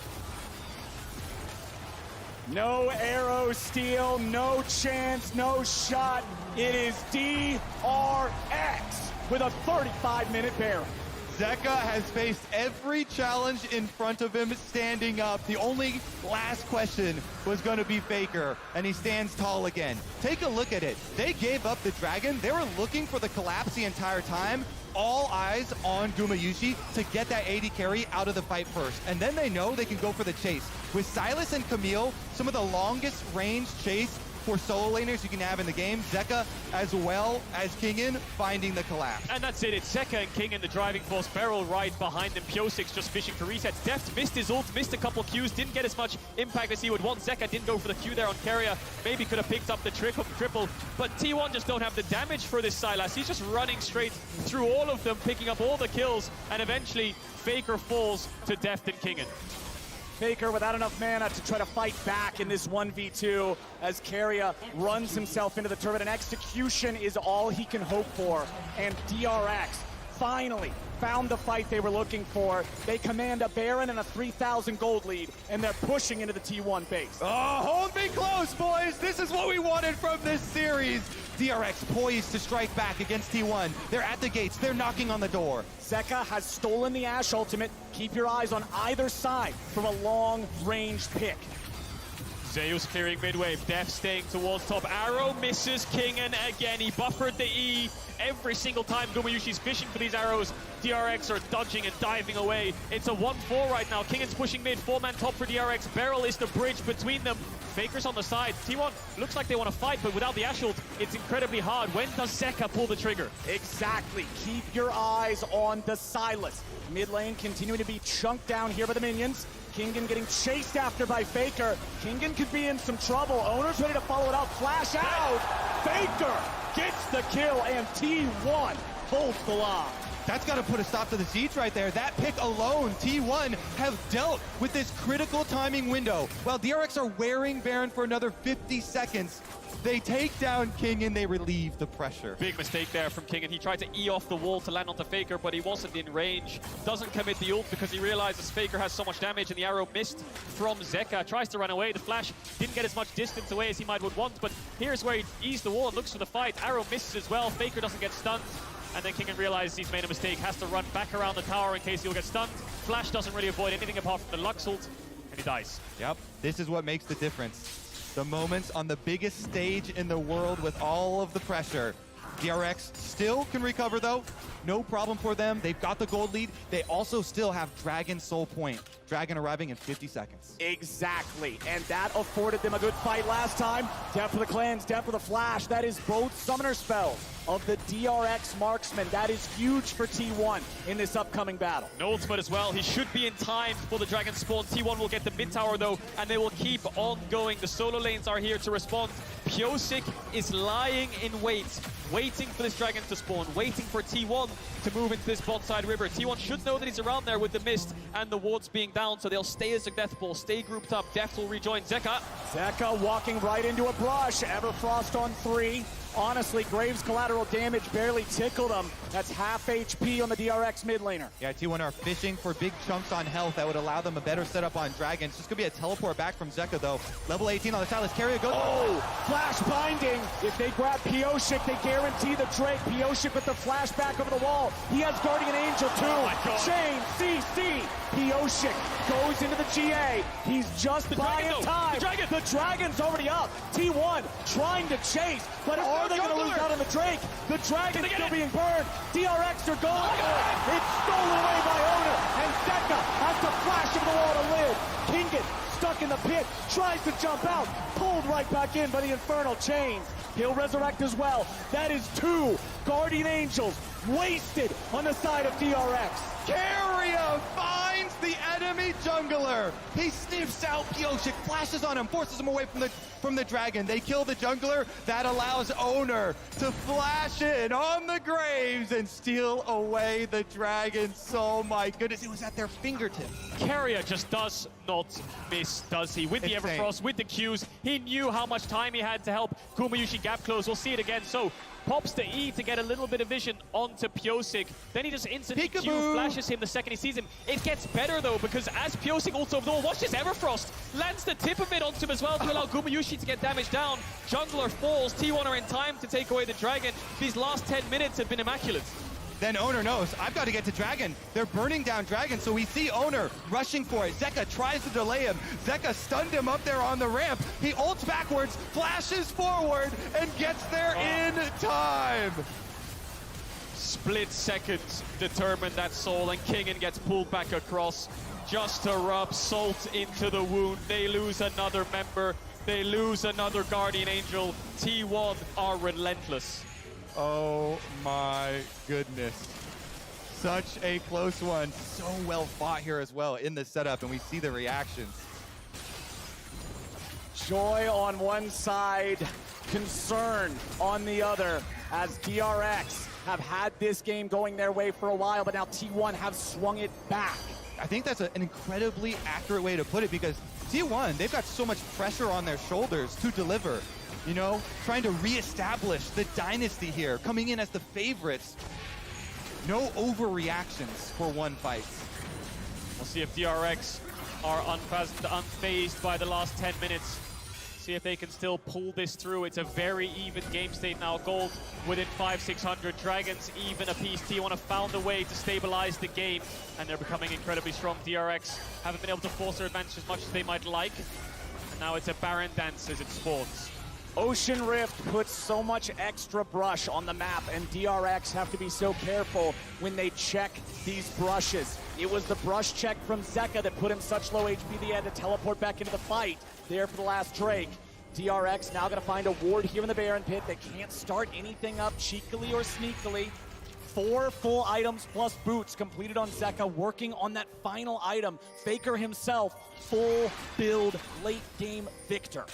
No arrow steal, no chance, no shot. It is DRX with a 35-minute Baron. Zeka has faced every challenge in front of him standing up. The only last question was going to be Faker, and he stands tall again. Take a look at it. They gave up the dragon. They were looking for the collapse the entire time. All eyes on Gumayusi to get that AD carry out of the fight first. And then they know they can go for the chase. With Silas and Camille, some of the longest range chase for solo laners you can have in the game. Zeka as well as Kingen finding the collapse. And that's it. It's Zeka and Kingen, the driving force. Beryl right behind them. Pyosik's just fishing for resets. Deft missed his ult, missed a couple Qs, didn't get as much impact as he would want. Zeka didn't go for the Q there on Keria. Maybe could have picked up the triple. But T1 just don't have the damage for this Silas. He's just running straight through all of them, picking up all the kills, and eventually Faker falls to Deft and Kingen. Faker without enough mana to try to fight back in this 1v2 as Keria runs himself into the turret, and execution is all he can hope for. And DRX finally found the fight they were looking for. They command a Baron and a 3,000 gold lead, and they're pushing into the T1 base. Oh, hold me close, boys. This is what we wanted from this series. DRX poised to strike back against T1. They're at the gates. They're knocking on the door. Zeka has stolen the Ashe ultimate. Keep your eyes on either side from a long-range pick. Zeus clearing mid-wave, Deft staying towards top. Arrow misses Kingen again. He buffered the E every single time Gumayushi's fishing for these arrows. DRX are dodging and diving away. It's a 1-4 right now. Kingen's pushing mid, 4-man top for DRX. Beryl is the bridge between them. Faker's on the side. T1 looks like they want to fight, but without the Ashe ult, it's incredibly hard. When does Zeka pull the trigger? Exactly. Keep your eyes on the Silas. Mid lane continuing to be chunked down here by the minions. Kingen getting chased after by Faker. Kingen could be in some trouble. Owner's ready to follow it up. Flash out. Faker gets the kill, and T1 holds the line. That's got to put a stop to the Siege right there. That pick alone, T1 have dealt with this critical timing window. While DRX are wearing Baron for another 50 seconds, they take down King and they relieve the pressure. Big mistake there from King, and he tried to E off the wall to land onto Faker, but he wasn't in range. Doesn't commit the ult because he realizes Faker has so much damage, and the arrow missed from Zeka. Tries to run away. The flash didn't get as much distance away as he might would want, but here's where he eased the wall and looks for the fight. Arrow misses as well. Faker doesn't get stunned. And then Kingen realizes he's made a mistake, has to run back around the tower in case he'll get stunned. Flash doesn't really avoid anything apart from the Lux ult, and he dies. Yep, this is what makes the difference. The moments on the biggest stage in the world with all of the pressure. DRX still can recover though. No problem for them. They've got the gold lead. They also still have Dragon Soul Point. Dragon arriving in 50 seconds. Exactly, and that afforded them a good fight last time. Death for the Cleanse, Death for the Flash. That is both summoner spells of the DRX marksman. That is huge for T1 in this upcoming battle. No ultimate as well. He should be in time for the Dragon spawn. T1 will get the mid tower though, and they will keep on going. The solo lanes are here to respond. Pyosik is lying in wait, waiting for this Dragon to spawn, waiting for T1 to move into this bot side river. T1 should know that he's around there with the mist and the wards being down, so they'll stay as a death ball, stay grouped up. Death will rejoin Zeka. Zeka walking right into a brush. Everfrost on 3. Honestly, Graves' collateral damage barely tickled him. That's half HP on the DRX mid laner. Yeah, T1 are fishing for big chunks on health that would allow them a better setup on Dragon. It's just going to be a teleport back from Zeka, though. Level 18 on the Silas carrier goes. Oh, flash binding. If they grab Pyosik, they guarantee the Drake. Pyosik with the flash back over the wall. He has Guardian Angel, too. Oh my God. Chain, CC. Pyosik goes into the GA. He's just buying time. The Dragon's already up. T1 trying to chase, but are they going to lose out on the Drake? The Dragon's still being burned. DRX are going for it. It's stolen away by Owner, and Zeka has to flash him the wall to live. Kingen stuck in the pit, tries to jump out, pulled right back in by the Infernal Chains. He'll resurrect as well. That is 2 Guardian Angels wasted on the side of DRX. Carrier finds the enemy jungler. He sniffs out Pyosik, flashes on him, forces him away from the Dragon. They kill the jungler. That allows Owner to flash in on the Graves and steal away the Dragon. So my goodness, it was at their fingertips. Carrier just does not miss, does he? With the Insane. Everfrost, with the Qs, he knew how much time he had to help Kumayushi gap close. We'll see it again. So pops the E to get a little bit of vision onto Pyosik. Then he just instantly Q flashes him the second he sees him. It gets better though, because as Pyosik ults over the wall, watch this Everfrost. Lands the tip of it onto him as well to allow Kumayushi to get damage down. Jungler falls. T1 are in time to take away the Dragon. These last 10 minutes have been immaculate. Then Owner knows, I've got to get to Dragon. They're burning down Dragon, so we see Owner rushing for it. Zeka tries to delay him. Zeka stunned him up there on the ramp. He ults backwards, flashes forward, and gets there in time. Split seconds determine that soul, and Kingen gets pulled back across just to rub salt into the wound. They lose another member. They lose another Guardian Angel. T1 are relentless. Oh my goodness. Such a close one. So well fought here as well in the setup, and we see the reactions. Joy on one side, concern on the other, as DRX have had this game going their way for a while, but now T1 have swung it back. I think that's an incredibly accurate way to put it, because T1, they've got so much pressure on their shoulders to deliver. You know, trying to reestablish the dynasty here, coming in as the favorites. No overreactions for one fight. We'll see if DRX are unfazed by the last 10 minutes. See if they can still pull this through. It's a very even game state now. Gold within 500-600. Dragons even apiece. T1 have found a way to stabilize the game, and they're becoming incredibly strong. DRX haven't been able to force their advantage as much as they might like. And now it's a Baron dance as it spawns. Ocean Rift puts so much extra brush on the map, and DRX have to be so careful when they check these brushes. It was the brush check from Zeka that put him such low HP that he had to teleport back into the fight there for the last Drake. DRX now going to find a ward here in the Baron pit. They can't start anything up cheekily or sneakily. 4 full items plus boots completed on Zeka, working on that final item. Faker himself, full build, late game victor.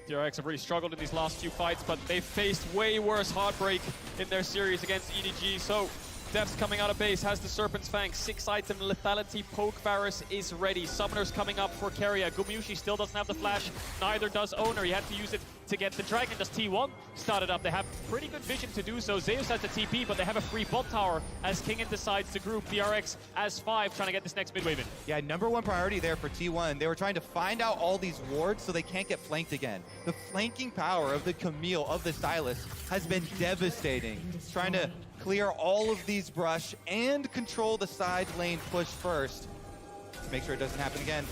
DRX have really struggled in these last few fights, but they've faced way worse heartbreak in their series against EDG. So Devs coming out of base, has the Serpent's Fang, 6-item lethality, Poke Varus is ready. Summoner's coming up for Keria. Gumyushi still doesn't have the flash, neither does Owner. He had to use it to get the Dragon. Does T1 start it up? They have pretty good vision to do so. Zeus has the TP, but they have a free bot tower as Kingen decides to group DRX as 5, trying to get this next mid wave in. Yeah, #1 priority there for T1. They were trying to find out all these wards so they can't get flanked again. The flanking power of the Camille, of the Sylas, has been devastating. Trying to clear all of these brush and control the side lane push first. Make sure it doesn't happen again.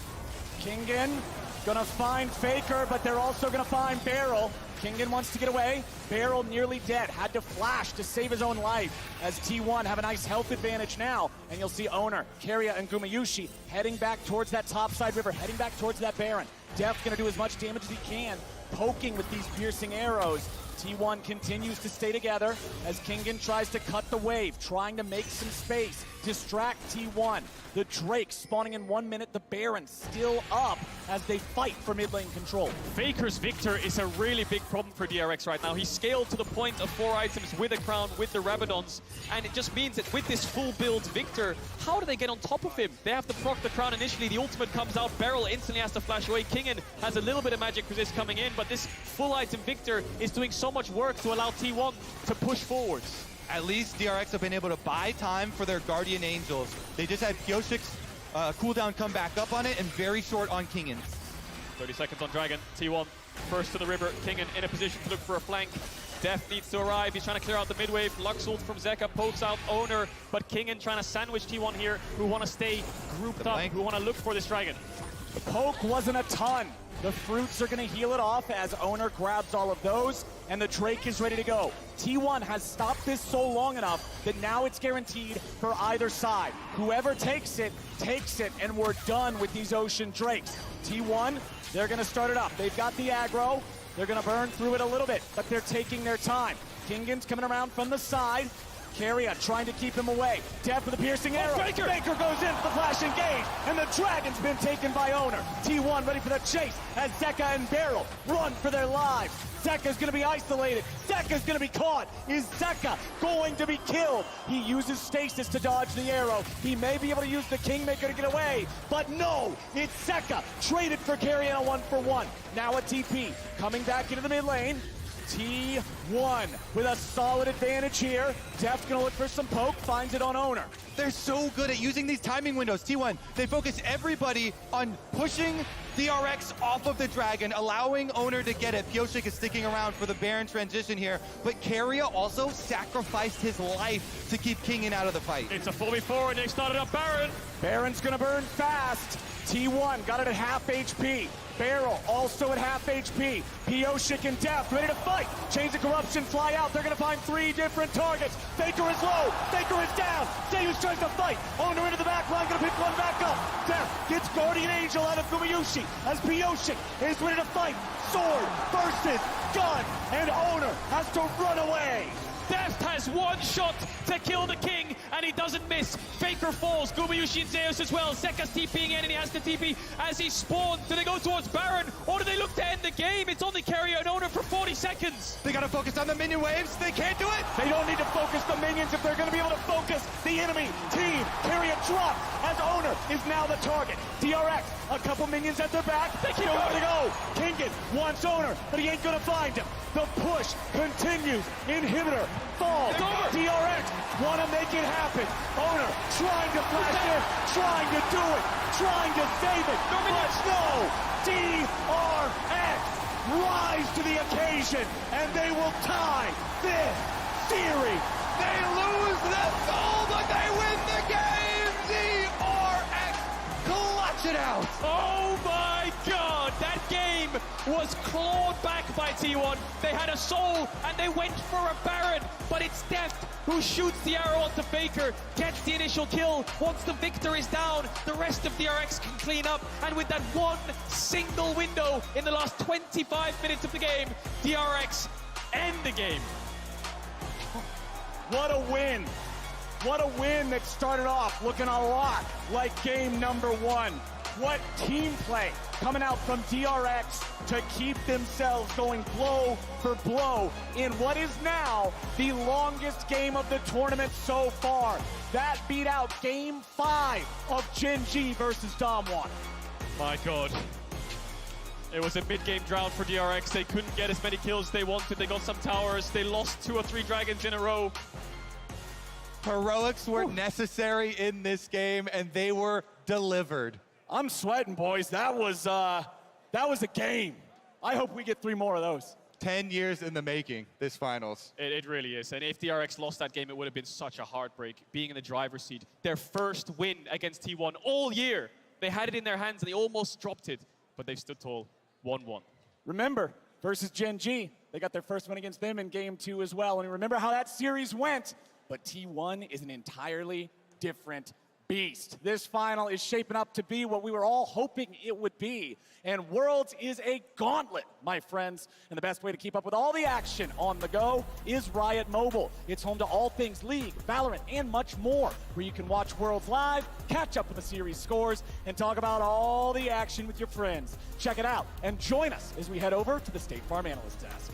Kingen gonna find Faker, but they're also gonna find Beryl. Kingen wants to get away. Beryl nearly dead. Had to flash to save his own life as T1 have a nice health advantage now. And you'll see Owner, Keria, and Gumyushi heading back towards that topside river, heading back towards that Baron. Def gonna do as much damage as he can, poking with these piercing arrows. T1 continues to stay together as Kingen tries to cut the wave, trying to make some space, distract T1. The Drake spawning in 1 minute, the Baron still up as they fight for mid lane control. Faker's Victor is a really big problem for DRX right now. He's scaled to the point of 4 items with a crown, with the Rabadons, and it just means that with this full build Victor, how do they get on top of him? They have to proc the crown initially, the ultimate comes out, Beryl instantly has to flash away. Kingen has a little bit of magic resist coming in, but this full item Victor is doing so much work to allow T1 to push forwards. At least DRX have been able to buy time for their Guardian Angels. They just had Pioshik's cooldown come back up on it and very short on Kingen's. 30 seconds on Dragon. T1 first to the river. Kingen in a position to look for a flank. Def needs to arrive. He's trying to clear out the mid wave. Lux ult from Zeka pokes out Owner, but Kingen trying to sandwich T1 here, who want to stay grouped up, who want to look for this Dragon. The poke wasn't a ton. The fruits are going to heal it off as Owner grabs all of those, and the Drake is ready to go. T1 has stopped this so long enough that now it's guaranteed for either side. Whoever takes it, and we're done with these Ocean Drakes. T1, they're going to start it up. They've got the aggro. They're going to burn through it a little bit, but they're taking their time. Kingen's coming around from the side. Keria trying to keep him away. Def with a piercing arrow. Faker goes in for the flash engage, and the Dragon's been taken by Owner. T1 ready for the chase as Zeka and Beryl run for their lives. Zeka's gonna be isolated. Zeka's gonna be caught. Is Zeka going to be killed? He uses stasis to dodge the arrow. He may be able to use the Kingmaker to get away, but no, it's Zeka traded for Keria in a 1-for-1. Now a TP coming back into the mid lane. T1 with a solid advantage here. Def's gonna look for some poke, finds it on Owner. They're so good at using these timing windows. T1, they focus everybody on pushing DRX off of the Dragon, allowing Owner to get it. Pioshik is sticking around for the Baron transition here, but Keria also sacrificed his life to keep Kingen out of the fight. It's a 4v4 and they started up Baron. Baron's gonna burn fast. T1 got it at half HP. Beryl also at half HP. Pioshik and Def ready to fight. Chains of Corruption fly out. They're going to find 3 different targets. Faker is low. Faker is down. Zeus tries to fight. Owner into the back line. Going to pick one back up. Def gets Guardian Angel out of Gumyushi as Pioshik is ready to fight. Sword versus gun. And Owner has to run away. Deft has one shot to kill the king, and he doesn't miss. Faker falls, Gumyushi and Zeus as well. Zeka's TPing in, and he has to TP as he spawns. Do they go towards Baron, or do they look to end the game? It's only Keria and Owner for 40 seconds. They gotta focus on the minion waves. They can't do it. They don't need to focus the minions if they're gonna be able to focus the enemy team. Keria drops as Owner is now the target. DRX, a couple minions at their back. They keep nowhere to go. Kingen wants Owner, but he ain't gonna find him. The push continues. Inhibitor falls. DRX want to make it happen. Owner trying to flash in, trying to do it, trying to save it. But no, DRX rise to the occasion, and they will tie this series. They lose the soul, but they win the game. DRX clutch it out. Oh my God, that game was clawed back by T1. They had a soul and they went for a Baron, but it's Deft who shoots the arrow onto Faker, gets the initial kill. Once the Victor is down, the rest of DRX can clean up, and with that one single window in the last 25 minutes of the game, DRX end the game. What a win. What a win that started off looking a lot like game number 1. What team play coming out from DRX to keep themselves going blow for blow in what is now the longest game of the tournament so far. That beat out game 5 of Gen G versus Damwon. My God. It was a mid-game drought for DRX. They couldn't get as many kills as they wanted. They got some towers. They lost 2 or 3 dragons in a row. Heroics were necessary in this game, and they were delivered. I'm sweating, boys. That was a game. I hope we get 3 more of those. 10 years in the making, this finals. It really is. And if DRX lost that game, it would have been such a heartbreak. Being in the driver's seat, their first win against T1 all year. They had it in their hands, and they almost dropped it, but they stood tall. 1-1. Remember, versus Gen G, they got their first win against them in game 2 as well. And remember how that series went. But T1 is an entirely different beast. This final is shaping up to be what we were all hoping it would be. And Worlds is a gauntlet, my friends. And the best way to keep up with all the action on the go is Riot Mobile. It's home to all things League, Valorant, and much more, where you can watch Worlds live, catch up with the series scores, and talk about all the action with your friends. Check it out and join us as we head over to the State Farm Analyst Desk.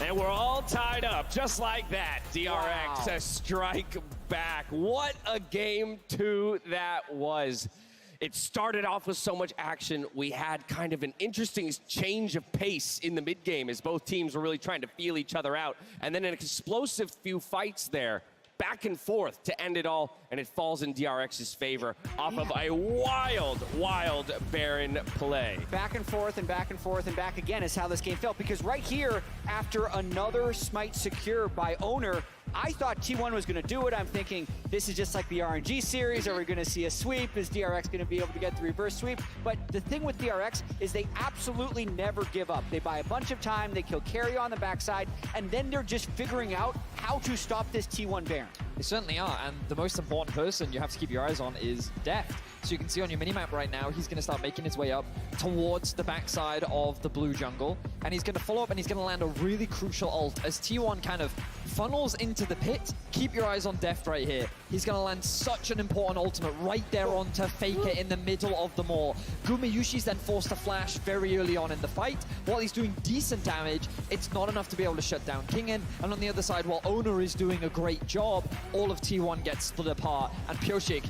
And we're all tied up, just like that. DRX, a strike back. What a game 2 that was. It started off with so much action. We had kind of an interesting change of pace in the mid game as both teams were really trying to feel each other out. And then an explosive few fights there, back and forth to end it all, and it falls in DRX's favor off of a wild Baron play. Back and forth and back and forth and back again is how this game felt, because right here, after another smite secure by Owner, I thought T1 was going to do it. I'm thinking, this is just like the RNG series. Are we going to see a sweep? Is DRX going to be able to get the reverse sweep? But the thing with DRX is they absolutely never give up. They buy a bunch of time, they kill carry on the backside, and then they're just figuring out how to stop this T1 Baron. They certainly are, and the most important person you have to keep your eyes on is Deft. So you can see on your minimap right now, he's going to start making his way up towards the backside of the blue jungle, and he's going to follow up and he's going to land a really crucial ult as T1 kind of funnels into the pit. Keep your eyes on Deft right here. He's going to land such an important ultimate right there onto Faker in the middle of the mall. Gumiyushi's then forced to flash very early on in the fight. While he's doing decent damage, it's not enough to be able to shut down Kingen. And on the other side, while Owner is doing a great job, all of T1 gets split apart, and Pioshik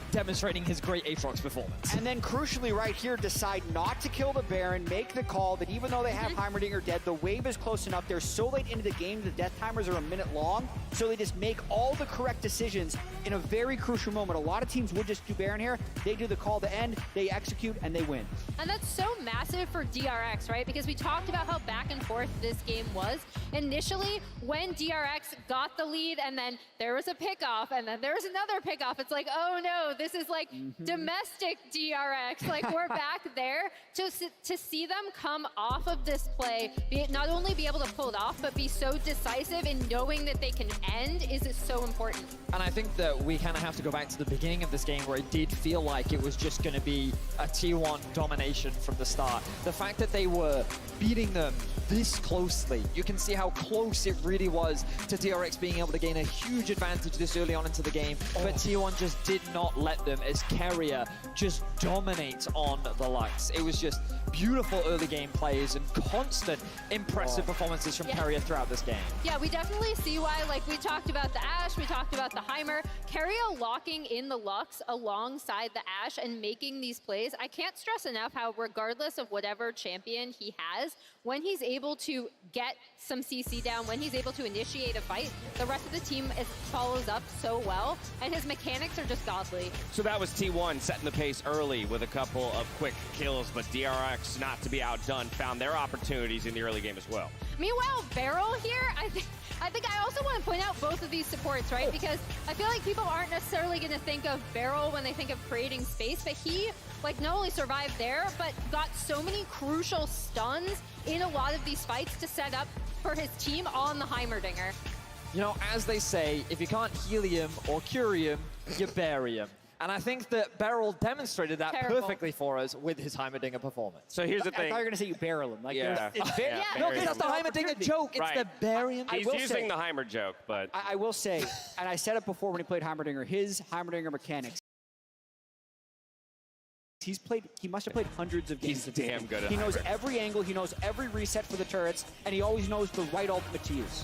demonstrating his great Aatrox performance. And then crucially right here, decide not to kill the Baron, make the call that even though they have Heimerdinger dead, the wave is close enough. They're so late into the game, the death timers are a minute long, so they just make all the correct decisions in a very crucial moment. A lot of teams would just do Baron here. They do the call to end, they execute, and they win. And that's so massive for DRX, right? Because we talked about how back and forth this game was. Initially, when DRX got the lead, and then there was a pickoff, and then there was another pickoff, it's like, oh no, this is like domestic DRX. Like, we're back there. To see them come off of this play, not only be able to pull it off, but be so decisive in knowing that they can end is so important. And I think that we kind of have to go back to the beginning of this game where it did feel like it was just going to be a T1 domination from the start. The fact that they were beating them this closely, you can see how close it really was to DRX being able to gain a huge advantage this early on into the game, but T1 just did not let them as Carrier just dominates on the Lux. It was just beautiful early game plays and constant impressive performances from Carrier throughout this game. Yeah, we definitely see why. Like, we talked about the Ashe, we talked about the Heimer. Carrier locking in the Lux alongside the Ashe and making these plays. I can't stress enough how, regardless of whatever champion he has, when he's able to get some CC down, when he's able to initiate a fight, the rest of the team follows up so well, and his mechanics are just godly. So that was T1 setting the pace early with a couple of quick kills, but DRX, not to be outdone, found their opportunities in the early game as well. Meanwhile, Beryl here, I think I also want to point out both of these supports, right? Because I feel like people aren't necessarily going to think of Beryl when they think of creating space, but he, like, not only survived there, but got so many crucial stuns in a lot of these fights to set up for his team on the Heimerdinger. You know, as they say, if you can't helium or curium, you bury him. And I think that Beryl demonstrated that Terrible. perfectly for us with his Heimerdinger performance. So here's the I thought thing. you were going to say you barrel him. Like, Yeah. it's Yeah, No, bury because that's him. the Heimerdinger joke. It's Right. the burying. He's will using say- the Heimer joke, but I will say, and I said it before when he played Heimerdinger, his Heimerdinger mechanics. He must have played hundreds of games. He's of this damn game. good at He knows Heimer. every angle, he knows every reset for the turrets, and he always knows the right ultimate to use.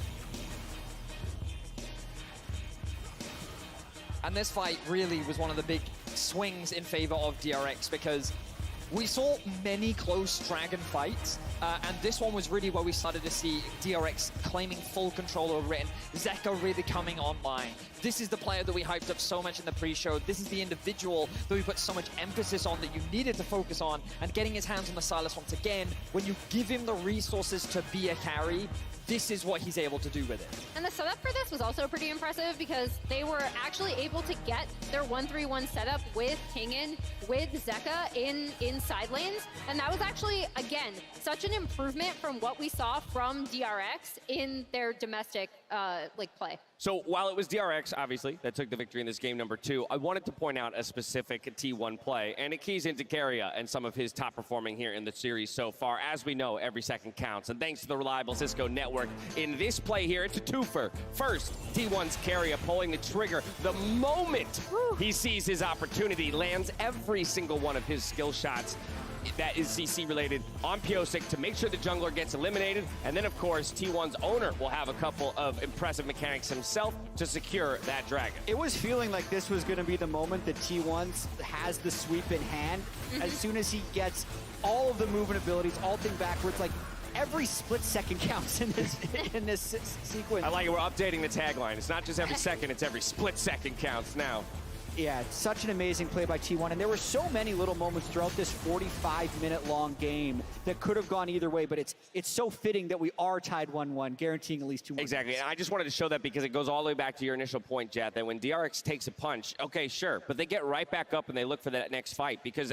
And this fight really was one of the big swings in favor of DRX because we saw many close Dragon fights, and this one was really where we started to see DRX claiming full control over it and Zeka really coming online. This is the player that we hyped up so much in the pre-show. This is the individual that we put so much emphasis on that you needed to focus on, and getting his hands on the Silas once again, when you give him the resources to be a carry, this is what he's able to do with it. And the setup for this was also pretty impressive because they were actually able to get their 1-3-1 setup with Kingen, with Zeka in side lanes. And that was actually, again, such an improvement from what we saw from DRX in their domestic play. So while it was DRX, obviously, that took the victory in this game number 2, I wanted to point out a specific T1 play, and it keys into Keria and some of his top performing here in the series so far. As we know, every second counts, and thanks to the reliable Cisco network, in this play here, it's a twofer. First, T1's Keria pulling the trigger the moment he sees his opportunity, lands every single one of his skill shots that is CC related on Pyosik to make sure the jungler gets eliminated. And then, of course, T1's owner will have a couple of impressive mechanics himself to secure that dragon. It was feeling like this was going to be the moment that T1 has the sweep in hand. As soon as he gets all of the movement abilities, ulting backwards, like every split second counts in this sequence. I like it. We're updating the tagline. It's not just every second, it's every split second counts now. Yeah, it's such an amazing play by T1, and there were so many little moments throughout this 45-minute long game that could have gone either way, but it's so fitting that we are tied 1-1, guaranteeing at least 2 more. Exactly, and I just wanted to show that because it goes all the way back to your initial point, Jet, that when DRX takes a punch, okay, sure, but they get right back up and they look for that next fight because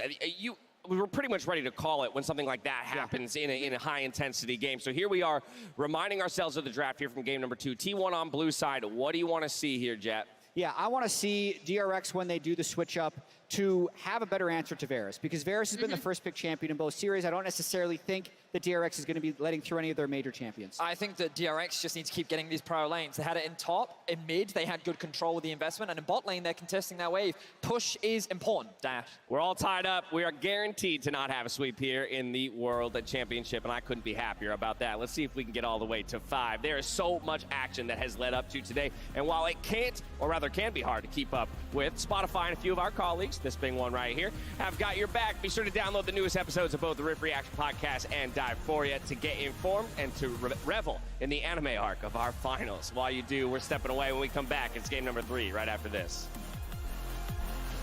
we were pretty much ready to call it when something like that happens in a high-intensity game. So here we are, reminding ourselves of the draft here from game number 2. T1 on blue side. What do you want to see here, Jet? Yeah, I want to see DRX, when they do the switch up, to have a better answer to Varus, because Varus has been the first pick champion in both series. I don't necessarily think that DRX is going to be letting through any of their major champions. I think that DRX just needs to keep getting these pro lanes. They had it in top, in mid, they had good control with the investment, and in bot lane, they're contesting that wave. Push is important, Dash. We're all tied up. We are guaranteed to not have a sweep here in the World Championship, and I couldn't be happier about that. Let's see if we can get all the way to 5. There is so much action that has led up to today, and while it can't, or rather can be hard to keep up with, Spotify and a few of our colleagues, this being one right here, have got your back. Be sure to download the newest episodes of both the Rip Reaction Podcast and Dive For Ya to get informed and to revel in the anime arc of our finals. While you do, we're stepping away. When we come back, it's game number 3 right after this.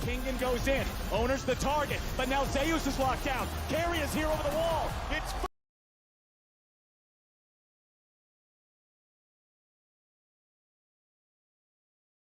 Kingen goes in. Owner's the target, but now Zeus is locked down. Carry is here over the wall. It's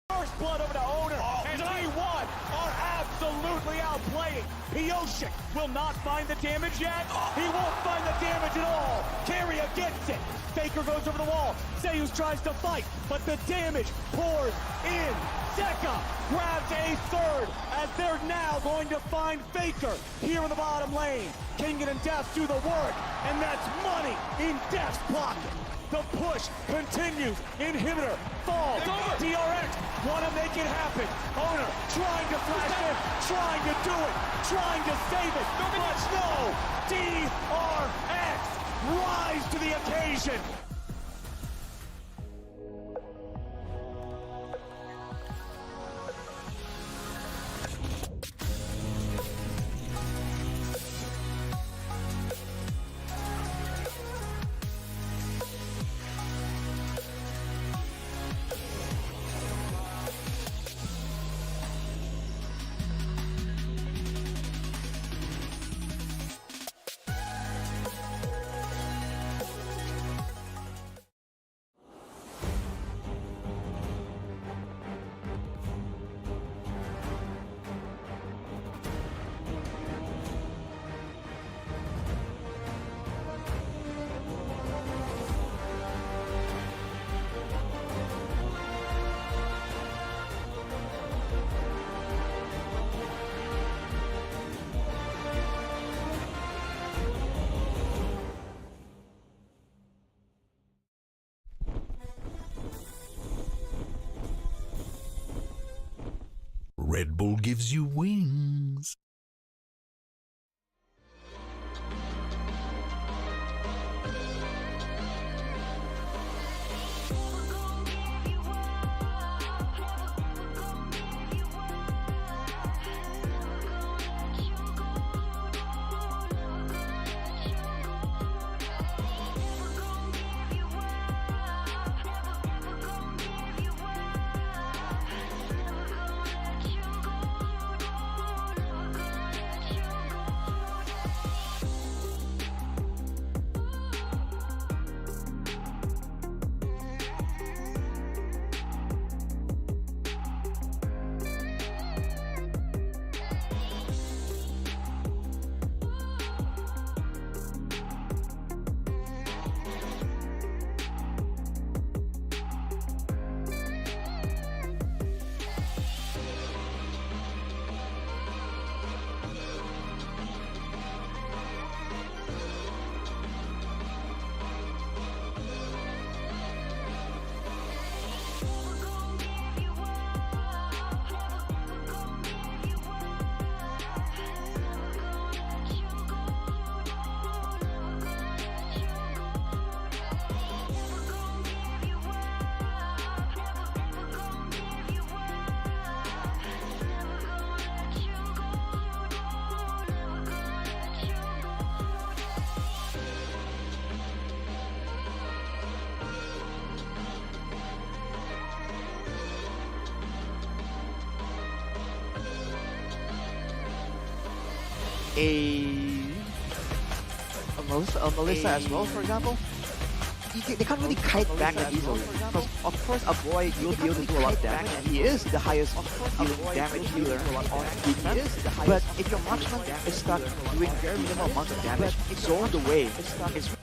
first blood over to Owner, and T1 are absolutely outplaying. Pyosik will not find the damage yet. He won't find the damage at all. Keria gets it. Faker goes over the wall. Zeus tries to fight, but the damage pours in. Zeka grabs a third as they're now going to find Faker here in the bottom lane. Kingen and Def do the work, and that's money in Def's pocket. The push continues. Inhibitor falls. DRX want to make it happen. Owner trying to flash in, trying to do it, trying to save it. But no, DRX rise to the occasion. Red Bull gives you wings. Melissa as well, for example, they can't really kite back that easily. Because of course a boy will be able to do a lot of damage, and he is the highest damage healer on defense. But if your marksman is stuck doing very minimal amounts of damage, zoned away, it's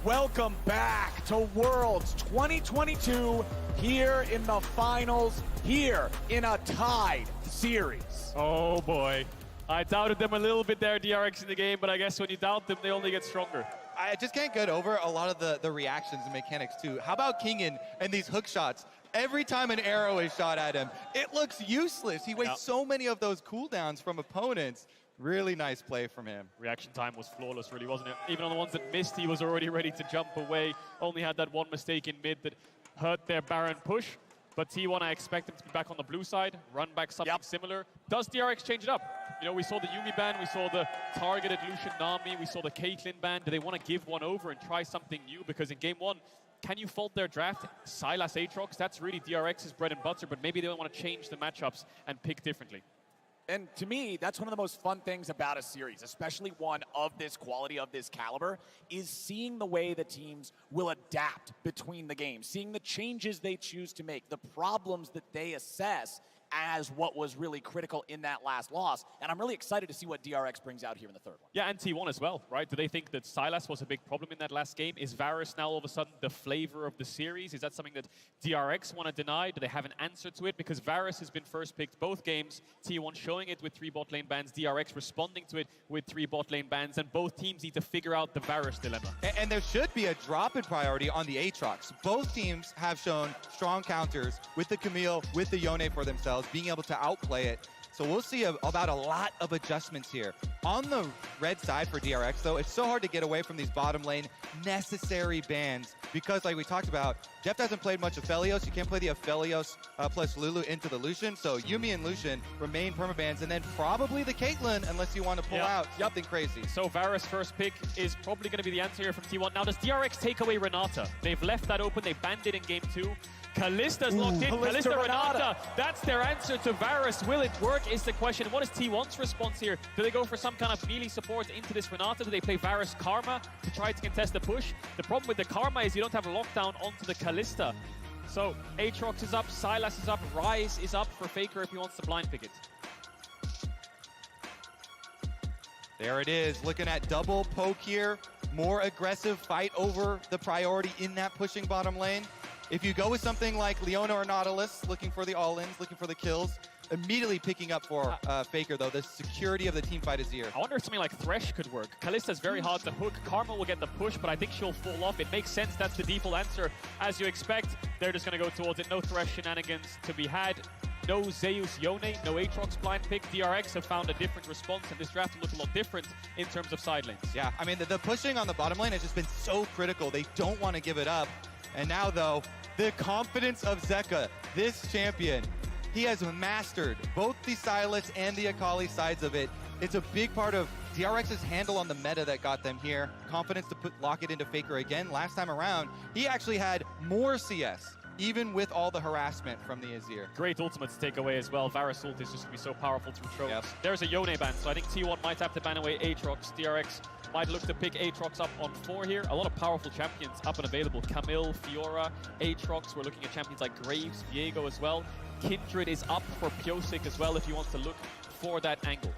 Welcome back to Worlds 2022 here in the finals, here in a tied series. Oh boy. I doubted them a little bit there, DRX, in the game, but I guess when you doubt them, they only get stronger. I just can't get over a lot of the reactions and mechanics too. How about Kingen and these hook shots? Every time an arrow is shot at him, it looks useless. He wastes so many of those cooldowns from opponents. Really nice play from him. Reaction time was flawless, really, wasn't it? Even on the ones that missed, he was already ready to jump away. Only had that one mistake in mid that hurt their Baron push. But T1, I expect him to be back on the blue side, run back something similar. Does DRX change it up? You know, we saw the Yuumi ban, we saw the targeted Lucian Nami, we saw the Caitlyn ban. Do they want to give one over and try something new? Because in game one, can you fault their draft? Sylas Aatrox, that's really DRX's bread and butter, but maybe they don't want to change the matchups and pick differently. And to me, that's one of the most fun things about a series, especially one of this quality, of this caliber, is seeing the way the teams will adapt between the games, seeing the changes they choose to make, the problems that they assess as what was really critical in that last loss. And I'm really excited to see what DRX brings out here in the third one. Yeah, and T1 as well, right? Do they think that Sylas was a big problem in that last game? Is Varus now all of a sudden the flavor of the series? Is that something that DRX want to deny? Do they have an answer to it? Because Varus has been first picked both games, T1 showing it with 3 bot lane bans, DRX responding to it with 3 bot lane bans, and both teams need to figure out the Varus dilemma. And there should be a drop in priority on the Aatrox. Both teams have shown strong counters with the Camille, with the Yone for themselves, being able to outplay it. So So we'll see about a lot of adjustments here. On the red side for DRX, though, it's so hard to get away from these bottom lane necessary bans because, like we talked about, Jeff hasn't played much Aphelios. You can't play the Aphelios plus Lulu into the Lucian. So Yuumi and Lucian remain permabans, and then probably the Caitlyn unless you want to pull out something crazy. So Varus first pick is probably going to be the answer here from T1. Now, does DRX take away Renata? They've left that open. They banned it in game 2. Kalista's locked in. Kalista Renata. That's their answer to Varus. Will it work is the question. What is T1's response here? Do they go for some kind of melee support into this Renata? Do they play Varus Karma to try to contest the push? The problem with the Karma is you don't have a lockdown onto the Kalista. So Aatrox is up, Sylas is up, Rise is up for Faker if he wants to blind pick it. There it is, looking at double poke here. More aggressive fight over the priority in that pushing bottom lane. If you go with something like Leona or Nautilus, looking for the all-ins, looking for the kills, immediately picking up for Faker, though. The security of the team fight is here. I wonder if something like Thresh could work. Kalista's very hard to hook. Karma will get the push, but I think she'll fall off. It makes sense. That's the default answer. As you expect, they're just going to go towards it. No Thresh shenanigans to be had. No Zeus Yone, no Aatrox blind pick. DRX have found a different response, and this draft will look a lot different in terms of side lanes. Yeah, I mean, the pushing on the bottom lane has just been so critical. They don't want to give it up. And now, though, the confidence of Zeka, this champion, he has mastered both the Sylas and the Akali sides of it. It's a big part of DRX's handle on the meta that got them here. Confidence to lock it into Faker again. Last time around, he actually had more CS, even with all the harassment from the Azir. Great ultimate to take away as well. Varus ult is just going to be so powerful through tropes. Yep. There's a Yone ban, so I think T1 might have to ban away Aatrox. DRX might look to pick Aatrox up on 4 here. A lot of powerful champions up and available. Camille, Fiora, Aatrox. We're looking at champions like Graves, Viego as well. Kindred is up for Pyosik as well if you want to look for that angle.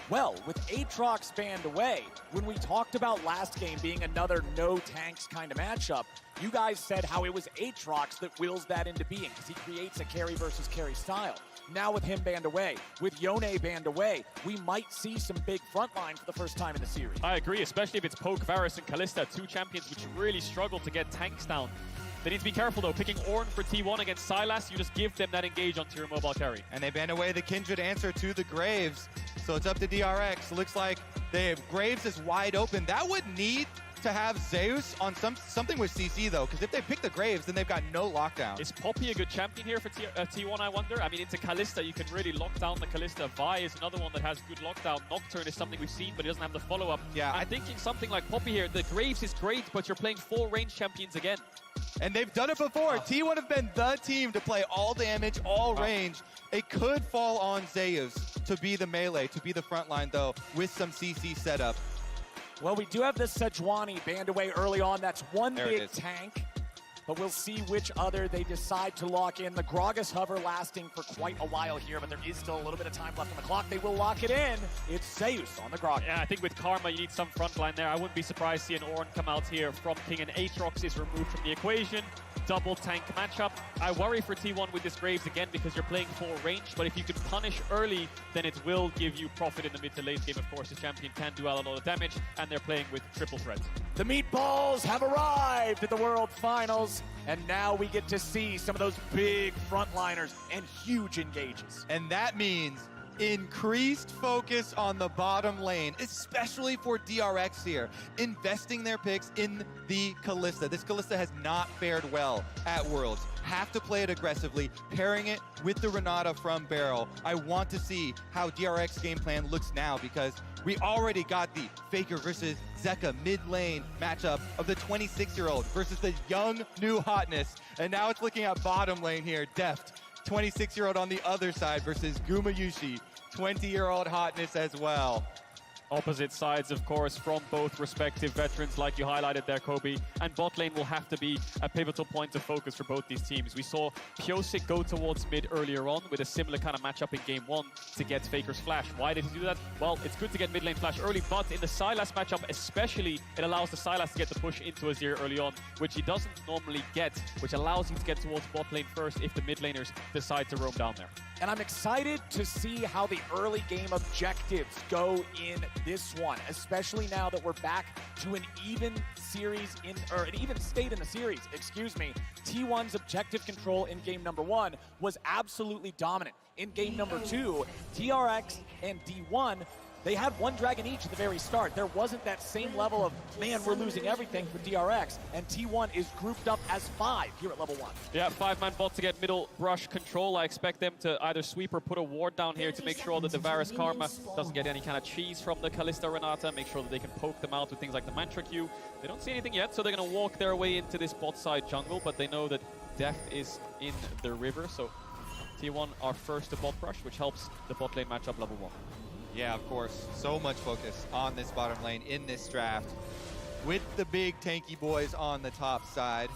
Well, with Aatrox banned away, when we talked about last game being another no tanks kind of matchup, you guys said how it was Aatrox that wills that into being because he creates a carry versus carry style. Now with him banned away, with Yone banned away, we might see some big frontline for the first time in the series. I agree, especially if it's Poke, Varus, and Kalista, 2 champions which really struggle to get tanks down. They need to be careful though. Picking Ornn for T1 against Sylas, you just give them that engage onto your mobile carry. And they banned away the Kindred answer to the Graves. So it's up to DRX. Looks like they have Graves is wide open. That would need to have Zeus on something with CC though, because if they pick the Graves, then they've got no lockdown. Is Poppy a good champion here for T1, I wonder? I mean, into Kalista, you can really lock down the Kalista. Vi is another one that has good lockdown. Nocturne is something we've seen, but he doesn't have the follow-up. Yeah. I'm thinking something like Poppy here. The Graves is great, but you're playing 4 range champions again. And they've done it before. T1 have been the team to play all damage, all range. It could fall on Zeus to be the melee, to be the front line, though, with some CC setup. Well, we do have the Sejuani banned away early on. That's one big tank. But we'll see which other they decide to lock in. The Gragas hover lasting for quite a while here, but there is still a little bit of time left on the clock. They will lock it in. It's Zeus on the Gragas. Yeah, I think with Karma, you need some frontline there. I wouldn't be surprised to see an Ornn come out here from King, and Aatrox is removed from the equation. Double tank matchup. I worry for T1 with this Graves again because you're playing 4 range, but if you can punish early, then it will give you profit in the mid to late game. Of course, the champion can do a lot of damage, and they're playing with triple threat. The Meatballs have arrived at the World Finals, and now we get to see some of those big frontliners and huge engages. And that means increased focus on the bottom lane, especially for DRX here, investing their picks in the Kalista. This Kalista has not fared well at Worlds. Have to play it aggressively, pairing it with the Renata from Barrel. I want to see how DRX game plan looks now because we already got the Faker versus Zeka mid lane matchup of the 26-year-old versus the young new hotness. And now it's looking at bottom lane here, Deft. 26-year-old on the other side versus Gumayushi, 20-year-old hotness as well. Opposite sides, of course, from both respective veterans, like you highlighted there, Kobe. And bot lane will have to be a pivotal point of focus for both these teams. We saw Pyosik go towards mid earlier on with a similar kind of matchup in game 1 to get Faker's flash. Why did he do that? Well, it's good to get mid lane flash early, but in the Sylas matchup especially, it allows the Sylas to get the push into Azir early on, which he doesn't normally get, which allows him to get towards bot lane first if the mid laners decide to roam down there. And I'm excited to see how the early game objectives go in this one, especially now that we're back to an even series or an even state in the series, excuse me. T1's objective control in game number 1 was absolutely dominant. In game number 2, DRX and D1, they had one dragon each at the very start. There wasn't that same level of, man, we're losing everything for DRX, and T1 is grouped up as 5 here at level 1. Yeah, 5-man bot to get middle brush control. I expect them to either sweep or put a ward down here to make sure that the Varus Karma doesn't get any kind of cheese from the Kalista Renata, make sure that they can poke them out with things like the Mantra Q. They don't see anything yet, so they're going to walk their way into this bot side jungle, but they know that death is in the river, so T1 are first to bot brush, which helps the bot lane matchup level 1. Yeah, of course. So much focus on this bottom lane in this draft with the big tanky boys on the top side.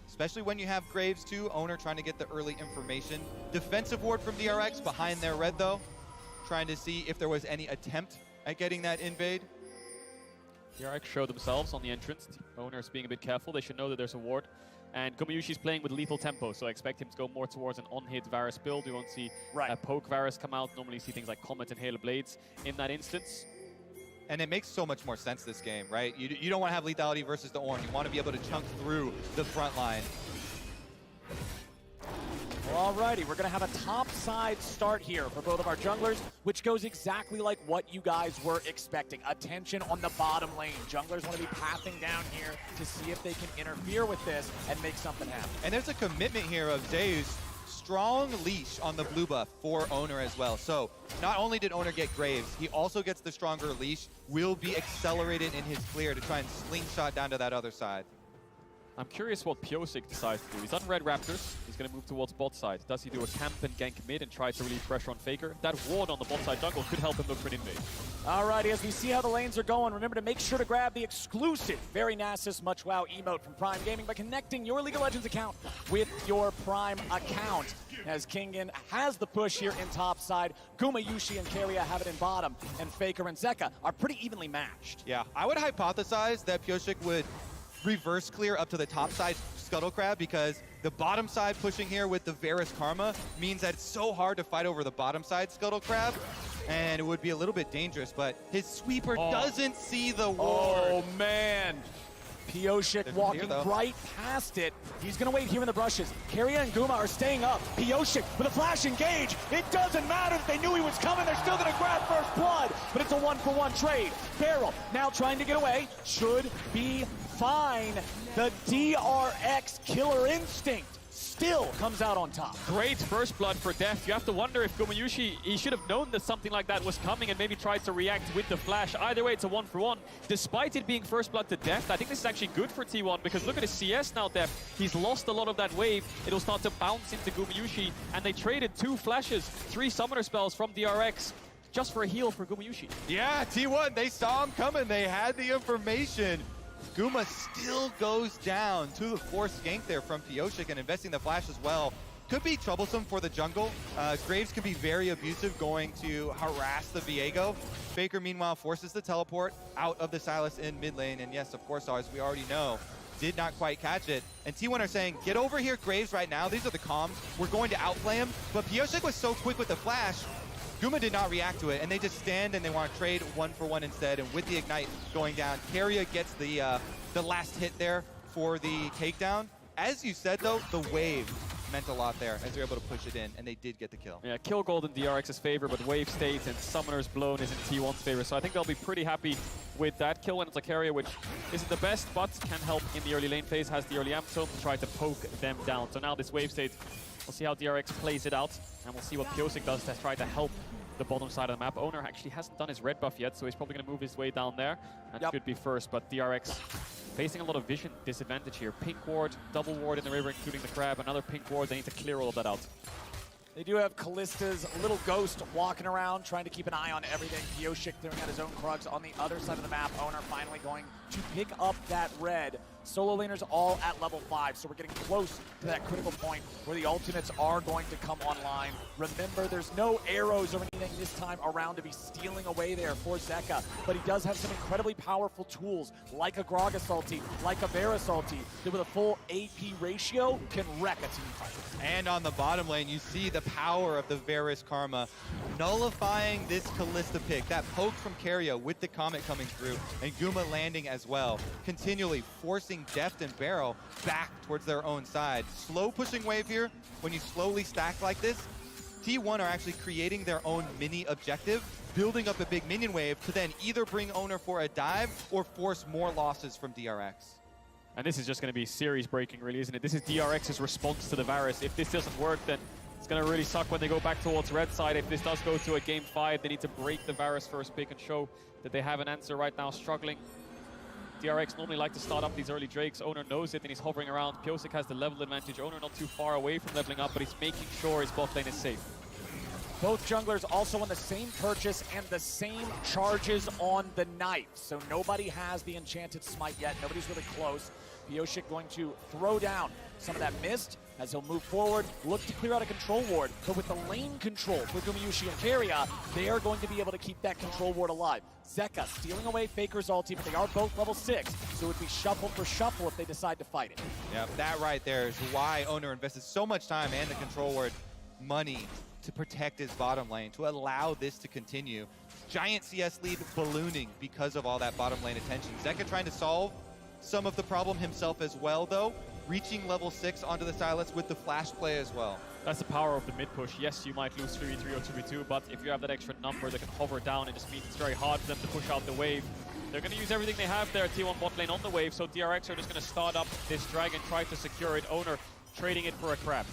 Especially when you have Graves too, Owner trying to get the early information. Defensive ward from DRX behind their red though, trying to see if there was any attempt at getting that invade. DRX show themselves on the entrance. Owner is being a bit careful. They should know that there's a ward. And Gumayushi's playing with lethal tempo, so I expect him to go more towards an on-hit Varus build. We won't see a poke Varus come out. Normally you see things like Comet and Hail of Blades in that instance. And it makes so much more sense this game, right? You don't want to have lethality versus the Ornn. You want to be able to chunk through the front line. Well, alrighty, we're going to have a top side start here for both of our junglers, which goes exactly like what you guys were expecting. Attention on the bottom lane. Junglers want to be pathing down here to see if they can interfere with this and make something happen. And there's a commitment here of Zeus. Strong leash on the blue buff for Owner as well. So not only did Owner get Graves, he also gets the stronger leash, will be accelerated in his clear to try and slingshot down to that other side. I'm curious what Pyosik decides to do. He's on Red Raptors. He's going to move towards bot side. Does he do a camp and gank mid and try to relieve pressure on Faker? That ward on the bot side jungle could help him look for an invade. Alrighty, as we see how the lanes are going, remember to make sure to grab the exclusive Very Nasus Much Wow emote from Prime Gaming by connecting your League of Legends account with your Prime account. As Kingen has the push here in top side, Gumayushi and Keria have it in bottom, and Faker and Zeka are pretty evenly matched. Yeah, I would hypothesize that Pyosik would reverse clear up to the top side Scuttle Crab, because the bottom side pushing here with the Varus Karma means that it's so hard to fight over the bottom side Scuttle Crab, and it would be a little bit dangerous, but his sweeper doesn't see the ward. Oh man, Pyosik walking right past it. He's gonna wait here in the brushes. Keria and Guma are staying up. Pyosik with a flash engage. It doesn't matter that they knew he was coming. They're still gonna grab first blood, but it's a 1-for-1 trade. Barrel now trying to get away. Should be fine. The DRX killer instinct still comes out on top. Great first blood for Death. You have to wonder if Gumayushi, he should have known that something like that was coming and maybe tried to react with the flash. Either way, it's a 1-for-1. Despite it being first blood to Death, I think this is actually good for T1, because look at his CS now, Death. He's lost a lot of that wave. It'll start to bounce into Gumayushi, and they traded 2 flashes, 3 summoner spells from DRX just for a heal for Gumayushi. Yeah, T1, they saw him coming. They had the information. Guma still goes down to the forced gank there from Pyosik, and investing the flash as well could be troublesome for the jungle. Graves can be very abusive, going to harass the Viego. Faker, meanwhile, forces the teleport out of the Sylas in mid lane, and yes, of course, as we already know, did not quite catch it. And T1 are saying, get over here, Graves, right now. These are the comms. We're going to outplay him. But Pyosik was so quick with the flash, Guma did not react to it, and they just stand and they want to trade 1-for-1 instead. And with the Ignite going down, Keria gets the last hit there for the takedown. As you said, though, the wave meant a lot there as they're able to push it in, and they did get the kill. Yeah, kill gold in DRX's favor, but wave stays and Summoner's Blown is in T1's favor. So I think they'll be pretty happy with that kill, and it's a Keria which isn't the best, but can help in the early lane phase, has the early amp tome to try to poke them down. So now this wave state, we'll see how DRX plays it out, and we'll see what Pyosik does to try to help the bottom side of the map. Owner actually hasn't done his red buff yet, so he's probably going to move his way down there. That should be first, but DRX facing a lot of vision disadvantage here. Pink ward, double ward in the river, including the crab, another pink ward. They need to clear all of that out. They do have Kallista's little ghost walking around, trying to keep an eye on everything. Pyosik throwing out his own Krugs on the other side of the map. Owner finally going to pick up that red. Solo laners all at level 5, so we're getting close to that critical point where the ultimates are going to come online. Remember, there's no arrows or anything this time around to be stealing away there for Zeka, but he does have some incredibly powerful tools, like a Gragas ulti, like a Varus ulti, that with a full AP ratio can wreck a team fight. And on the bottom lane, you see the power of the Varus Karma, nullifying this Kalista pick. That poke from Keria with the Comet coming through, and Guma landing as well, continually forcing forcing Deft and Barrel back towards their own side. Slow pushing wave here. When you slowly stack like this, T1 are actually creating their own mini objective, building up a big minion wave to then either bring Owner for a dive or force more losses from DRX. And this is just going to be series breaking, really, isn't it? This is DRX's response to the Varus. If this doesn't work, then it's going to really suck when they go back towards red side. If this does go to a game 5, they need to break the Varus first pick and show that they have an answer right now, struggling. DRX normally like to start up these early Drakes. Owner knows it and he's hovering around. Pyosik has the level advantage. Owner not too far away from leveling up, but he's making sure his bot lane is safe. Both junglers also on the same purchase and the same charges on the knife. So nobody has the enchanted smite yet. Nobody's really close. Pyosik going to throw down some of that mist as he'll move forward, look to clear out a control ward. But with the lane control for Gumayushi and Keria, they are going to be able to keep that control ward alive. Zeka stealing away Faker's ulti, but they are both level 6, so it would be shuffle for shuffle if they decide to fight it. Yeah, that right there is why Owner invested so much time and the control ward money to protect his bottom lane, to allow this to continue. Giant CS lead ballooning because of all that bottom lane attention. Zeka trying to solve some of the problem himself as well, though, reaching level 6 onto the Silas with the flash play as well. That's the power of the mid push. Yes, you might lose 3v3 or 2v2, but if you have that extra number that can hover down, it just means it's very hard for them to push out the wave. They're going to use everything they have there, T1 bot lane on the wave, so DRX are just going to start up this dragon, try to secure it. Owner trading it for a crab.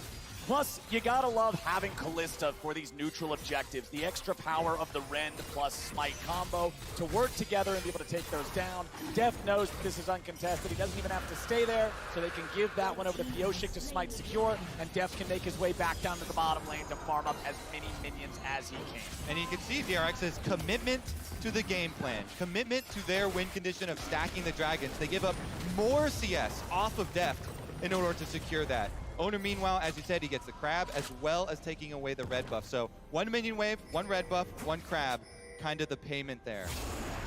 Plus, you gotta love having Kalista for these neutral objectives. The extra power of the Rend plus Smite combo to work together and be able to take those down. Def knows that this is uncontested. He doesn't even have to stay there, so they can give that one over to Pyosik to Smite secure, and Def can make his way back down to the bottom lane to farm up as many minions as he can. And you can see DRX's commitment to the game plan, commitment to their win condition of stacking the dragons. They give up more CS off of Deft in order to secure that. Owner, meanwhile, as you said, he gets the crab as well as taking away the red buff. So 1 minion wave, 1 red buff, 1 crab, kind of the payment there.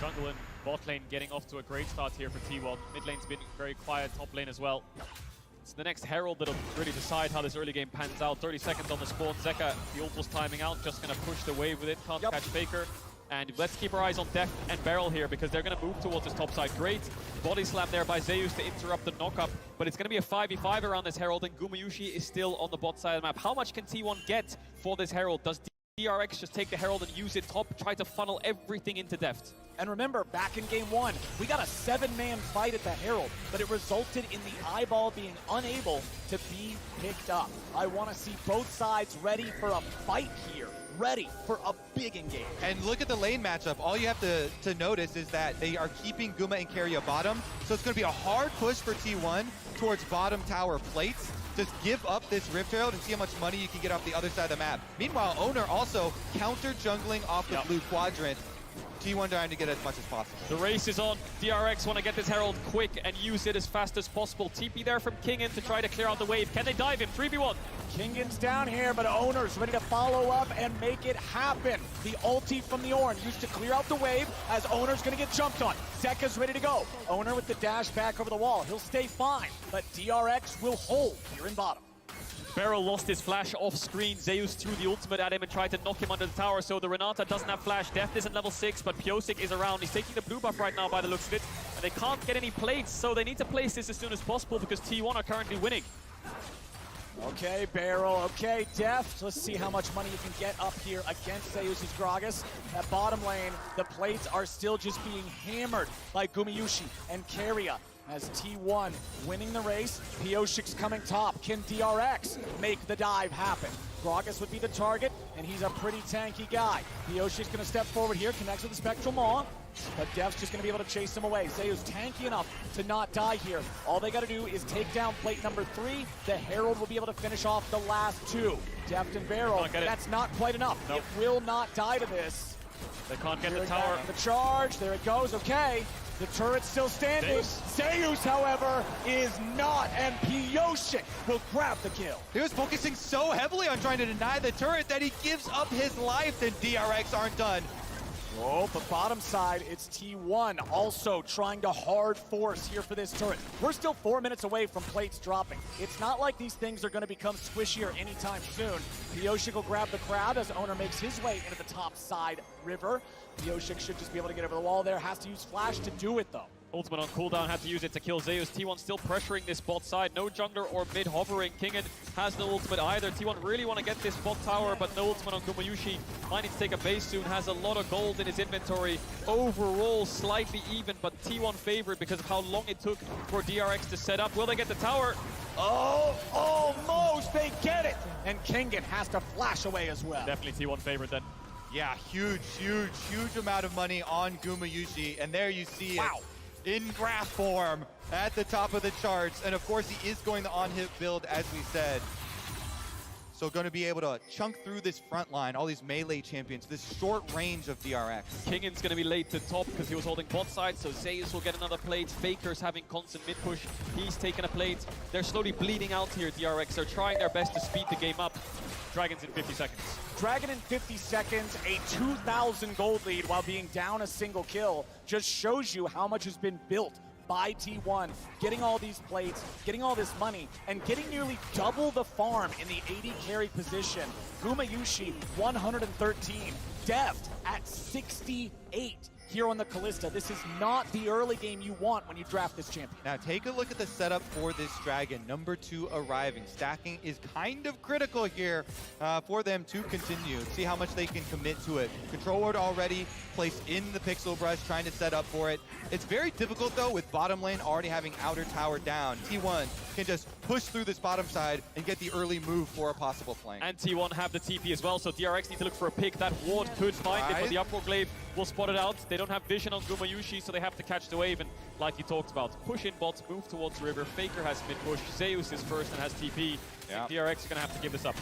Jungle and bot lane getting off to a great start here for T1. Mid lane's been very quiet, top lane as well. It's the next Herald that'll really decide how this early game pans out. 30 seconds on the spawn. Zeka, the ult was timing out, just going to push the wave with it. Can't catch Faker. And let's keep our eyes on Deft and Barrel here because they're going to move towards this top side. Great body slam there by Zeus to interrupt the knock-up, but it's going to be a 5v5 around this Herald, and Gumayushi is still on the bot side of the map. How much can T1 get for this Herald? Does DRX just take the Herald and use it top, try to funnel everything into Deft? And remember, back in game 1, we got a 7-man fight at the Herald, but it resulted in the eyeball being unable to be picked up. I want to see both sides ready for a fight here. Ready for a big engage. And look at the lane matchup. All you have to notice is that they are keeping Guma and Keria bottom. So it's going to be a hard push for T1 towards bottom tower plates. Just give up this Rift Herald and see how much money you can get off the other side of the map. Meanwhile, Owner also counter jungling off the blue quadrant. T1 trying to get as much as possible. The race is on. DRX want to get this Herald quick and use it as fast as possible. TP there from Kingen to try to clear out the wave. Can they dive in? 3v1. Kingen's down here, but Owner's ready to follow up and make it happen. The ulti from the Ornn used to clear out the wave as Owner's going to get jumped on. Zeka's ready to go. Owner with the dash back over the wall. He'll stay fine, but DRX will hold here in bottom. Barrel lost his flash off screen. Zeus threw the ultimate at him and tried to knock him under the tower, so the Renata doesn't have flash. Deft isn't level 6, but Pyosik is around. He's taking the blue buff right now by the looks of it, and they can't get any plates, so they need to place this as soon as possible because T1 are currently winning. Okay, Barrel. Okay, Deft. Let's see how much money you can get up here against Zeus' Gragas. At bottom lane, the plates are still just being hammered by Gumayushi and Keria. As T1 winning the race, Pyosik's coming top. Can DRX make the dive happen? Gragas would be the target, and he's a pretty tanky guy. Pyosik's going to step forward here, connects with the Spectral Maw, but Deft's just going to be able to chase him away. Zeus tanky enough to not die here. All they got to do is take down plate number 3. The Herald will be able to finish off the last 2. Deft and Barrel, that's not quite enough. Nope. It will not die to this. They can't get the tower. The charge, there it goes, okay. The turret's still standing. Zeus, however, is not, and Pyosik will grab the kill. He was focusing so heavily on trying to deny the turret that he gives up his life, and DRX aren't done. Oh, but bottom side, it's T1 also trying to hard force here for this turret. We're still 4 minutes away from plates dropping. It's not like these things are going to become squishier anytime soon. Pyosik will grab the crowd as Owner makes his way into the top side river. Pyosik should just be able to get over the wall there. Has to use flash to do it, though. Ultimate on cooldown, had to use it to kill Zeus. T1 still pressuring this bot side. No jungler or mid hovering. Kingen has no ultimate either. T1 really want to get this bot tower, but no ultimate on Gumayusi. Planning to take a base soon, has a lot of gold in his inventory. Overall, slightly even, but T1 favored because of how long it took for DRX to set up. Will they get the tower? Oh, almost they get it. And Kingen has to flash away as well. Definitely T1 favorite then. Yeah, huge amount of money on Gumayusi, and there you see it in graph form at the top of the charts. And of course, he is going the on-hit build, as we said. So going to be able to chunk through this front line, all these melee champions, this short range of DRX. Kingen's going to be late to top because he was holding bot side, so Zeus will get another plate. Faker's having constant mid push. He's taken a plate. They're slowly bleeding out here, DRX. They're trying their best to speed the game up. Dragon's in 50 seconds. Dragon in 50 seconds, a 2,000 gold lead while being down a single kill, just shows you how much has been built by T1, getting all these plates, getting all this money, and getting nearly double the farm in the AD carry position. Gumayusi, 113. Deft at 68 here on the Kalista. This is not the early game you want when you draft this champion. Now take a look at the setup for this Dragon. Number 2 arriving. Stacking is kind of critical here for them to continue. See how much they can commit to it. Control ward already placed in the Pixel Brush, trying to set up for it. It's very difficult though with bottom lane already having outer tower down. T1 can just push through this bottom side and get the early move for a possible flank. And T1 have the TP as well, so DRX need to look for a pick. That ward could find it, but the Uproar Glaive will spot it out. They don't have vision on Gumayusi, so they have to catch the wave. And like you talked about, push in bots, move towards river. Faker has mid push. Zeus is first and has TP. And DRX are going to have to give this up.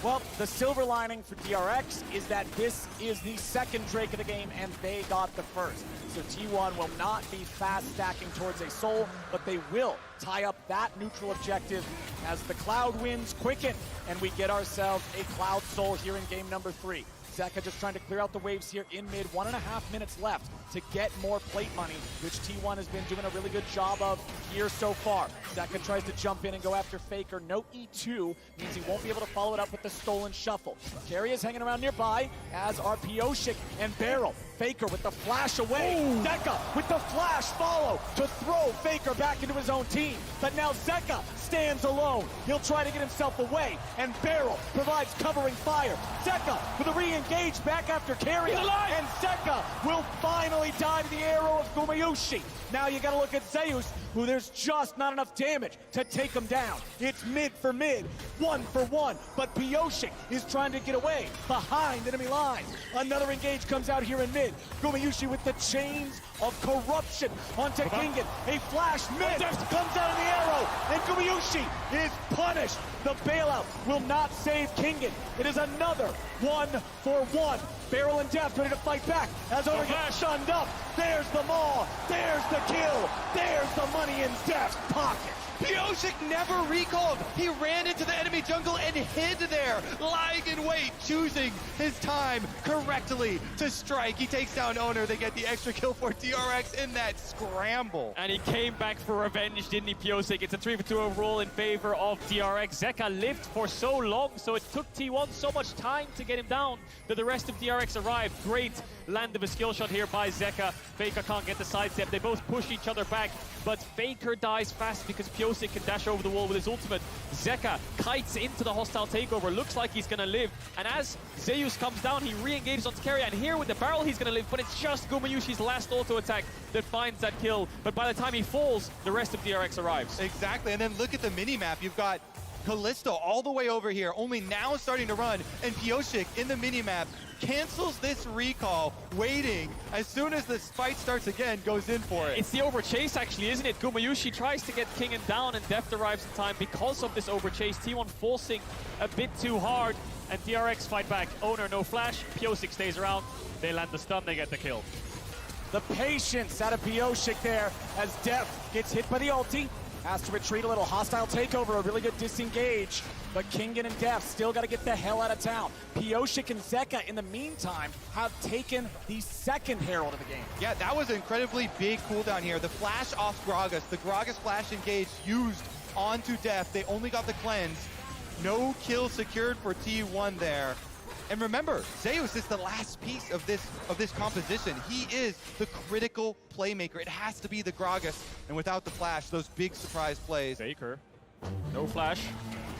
Well, the silver lining for DRX is that this is the second Drake of the game, and they got the first. So T1 will not be fast stacking towards a soul, but they will tie up that neutral objective as the Cloud winds quicken, and we get ourselves a Cloud soul here in game number 3. Zeka just trying to clear out the waves here in mid. 1.5 minutes left to get more plate money, which T1 has been doing a really good job of here so far. Zeka tries to jump in and go after Faker. No E2 means he won't be able to follow it up with the stolen shuffle. Carry is hanging around nearby, as are Pioshik and Beryl. Faker with the flash away. Zeka with the flash follow to throw Faker back into his own team. But now Zeka stands alone. He'll try to get himself away, and Beryl provides covering fire. Zeka with a re-engage back after carry, and Zeka will finally die to the arrow of Gumayusi. Now you gotta look at Zeus, who there's just not enough damage to take him down. It's mid for mid, 1 for 1, but Pioshik is trying to get away behind enemy lines. Another engage comes out here in mid. Gumayusi with the chains of corruption onto Kingen. A flash mid comes out of the arrow, and Gumayusi is punished. The bailout will not save Kingen. It is another 1 for 1. Beryl and Deft ready to fight back as Oner gets shunned up. There's the maul. There's the kill. There's the money in Deft's pocket. Pioshik never recalled. He ran into the enemy jungle and hid there, lying in wait, choosing his time correctly to strike. He takes down Oner. They get the extra kill for DRX in that scramble. And he came back for revenge, didn't he, Pioshik? It's a 3-for-2 overall in favor of DRX. Zeka lived for so long, so it took T1 so much time to get him down that the rest of DRX arrived. Great land of a skill shot here by Zeka. Faker can't get the sidestep. They both push each other back, but Faker dies fast because Pioshik can dash over the wall with his ultimate. Zeka kites into the hostile takeover. Looks like he's gonna live. And as Zeus comes down, he re-engages onto Keria. And here with the barrel, he's gonna live. But it's just Gumayusi's last auto attack that finds that kill. But by the time he falls, the rest of DRX arrives. Exactly. And then look at the mini-map. You've got Callisto all the way over here, only now starting to run. And Pioshik in the mini-map cancels this recall, waiting. As soon as this fight starts again, goes in for it. It's the overchase, actually, isn't it? Gumayusi tries to get Kingen down, and Deft arrives in time because of this overchase. T1 forcing a bit too hard, and DRX fight back. Oner, no flash. Pioshik stays around. They land the stun, they get the kill. The patience out of Pioshik there as Deft gets hit by the ulti. Has to retreat a little. Hostile takeover, a really good disengage. But Kingen and Deft still got to get the hell out of town. Pioshik and Zeka, in the meantime, have taken the second Herald of the game. Yeah, that was an incredibly big cooldown here. The flash off Gragas, the Gragas flash engage used onto Deft. They only got the cleanse. No kill secured for T1 there. And remember, Zeus is the last piece of this composition. He is the critical playmaker. It has to be the Gragas, and without the flash, those big surprise plays. Faker, no flash.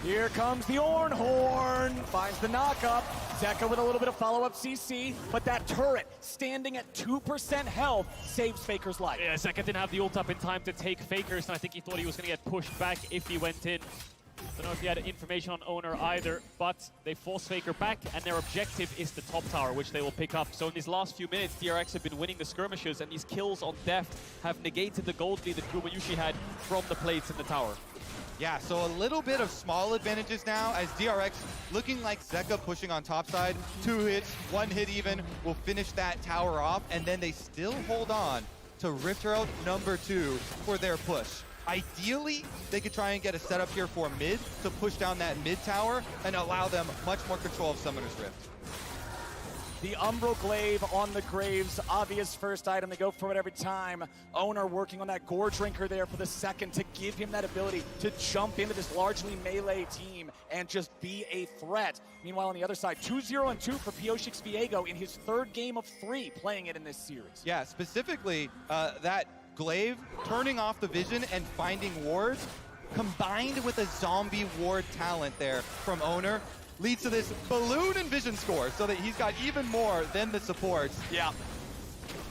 Here comes the Ornhorn, finds the knock-up. Zeka with a little bit of follow-up CC, but that turret, standing at 2% health, saves Faker's life. Yeah, Zeka didn't have the ult up in time to take Faker's, and I think he thought he was going to get pushed back if he went in. Don't know if he had information on Owner either, but they force Faker back, and their objective is the top tower, which they will pick up. So in these last few minutes, DRX have been winning the skirmishes, and these kills on Deft have negated the gold lead that Gumayushi had from the plates in the tower. Yeah, so a little bit of small advantages now as DRX looking like Zeka pushing on top side. 2 hits, 1 hit even will finish that tower off, and then they still hold on to Rift Herald number 2 for their push. Ideally, they could try and get a setup here for mid to push down that mid tower and allow them much more control of Summoner's Rift. The Umbral Glaive on the Graves, obvious first item. They go for it every time. Owner working on that Gore Drinker there for the second to give him that ability to jump into this largely melee team and just be a threat. Meanwhile, on the other side, 2-0-2 for Pioshix Viego in his 3rd game of 3 playing it in this series. Yeah, specifically that Glaive turning off the vision and finding wards combined with a zombie ward talent there from Owner leads to this balloon and vision score so that he's got even more than the supports. Yeah.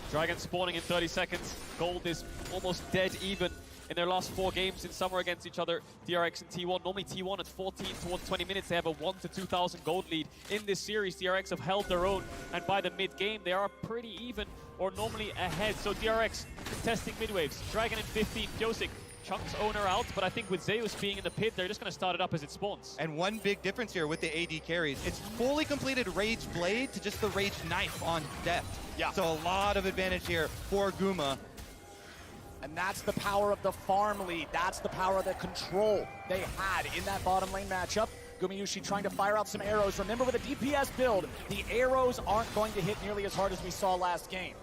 Dragon spawning in 30 seconds. Gold is almost dead even in their last 4 games in summer against each other. DRX and T1. Normally T1 at 14 towards 20 minutes. They have a 1 to 2,000 gold lead. In this series, DRX have held their own, and by the mid-game, they are pretty even or normally ahead. So DRX contesting mid-waves. Dragon in 15, Pioshix chunks Owner out, but I think with Zeus being in the pit, they're just going to start it up as it spawns. And one big difference here with the AD carries, it's fully completed Rage Blade to just the Rage Knife on Deft. Yeah. So a lot of advantage here for Guma. And that's the power of the farm lead. That's the power of the control they had in that bottom lane matchup. Gumayushi trying to fire out some arrows. Remember, with a DPS build, the arrows aren't going to hit nearly as hard as we saw last game.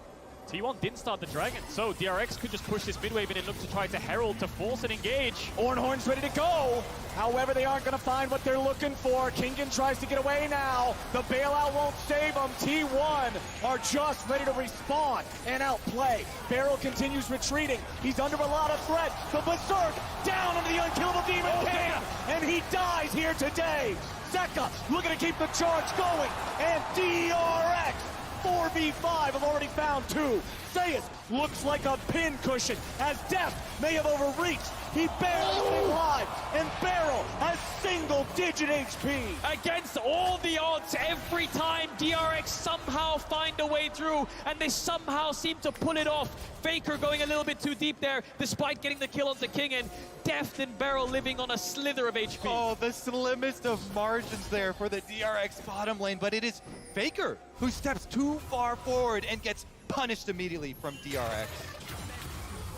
T1 didn't start the Dragon, so DRX could just push this mid-wave in and look to try to Herald to force an engage. Ornhorn's ready to go. However, they aren't going to find what they're looking for. Kingen tries to get away now. The bailout won't save them. T1 are just ready to respawn and outplay. Beryl continues retreating. He's under a lot of threat. The Berserk down on the unkillable Demon King, and he dies here today. Zeka looking to keep the charge going, and DRX 4v5 have already found 2. Zeus looks like a pin cushion as Deft may have overreached. He barely stayed alive, and Beryl has single-digit HP. Against all the odds, every time DRX somehow find a way through, and they somehow seem to pull it off. Faker going a little bit too deep there, despite getting the kill onto King, and Deft and Beryl living on a slither of HP. Oh, the slimmest of margins there for the DRX bottom lane, but it is Faker who steps too far forward and gets punished immediately from DRX.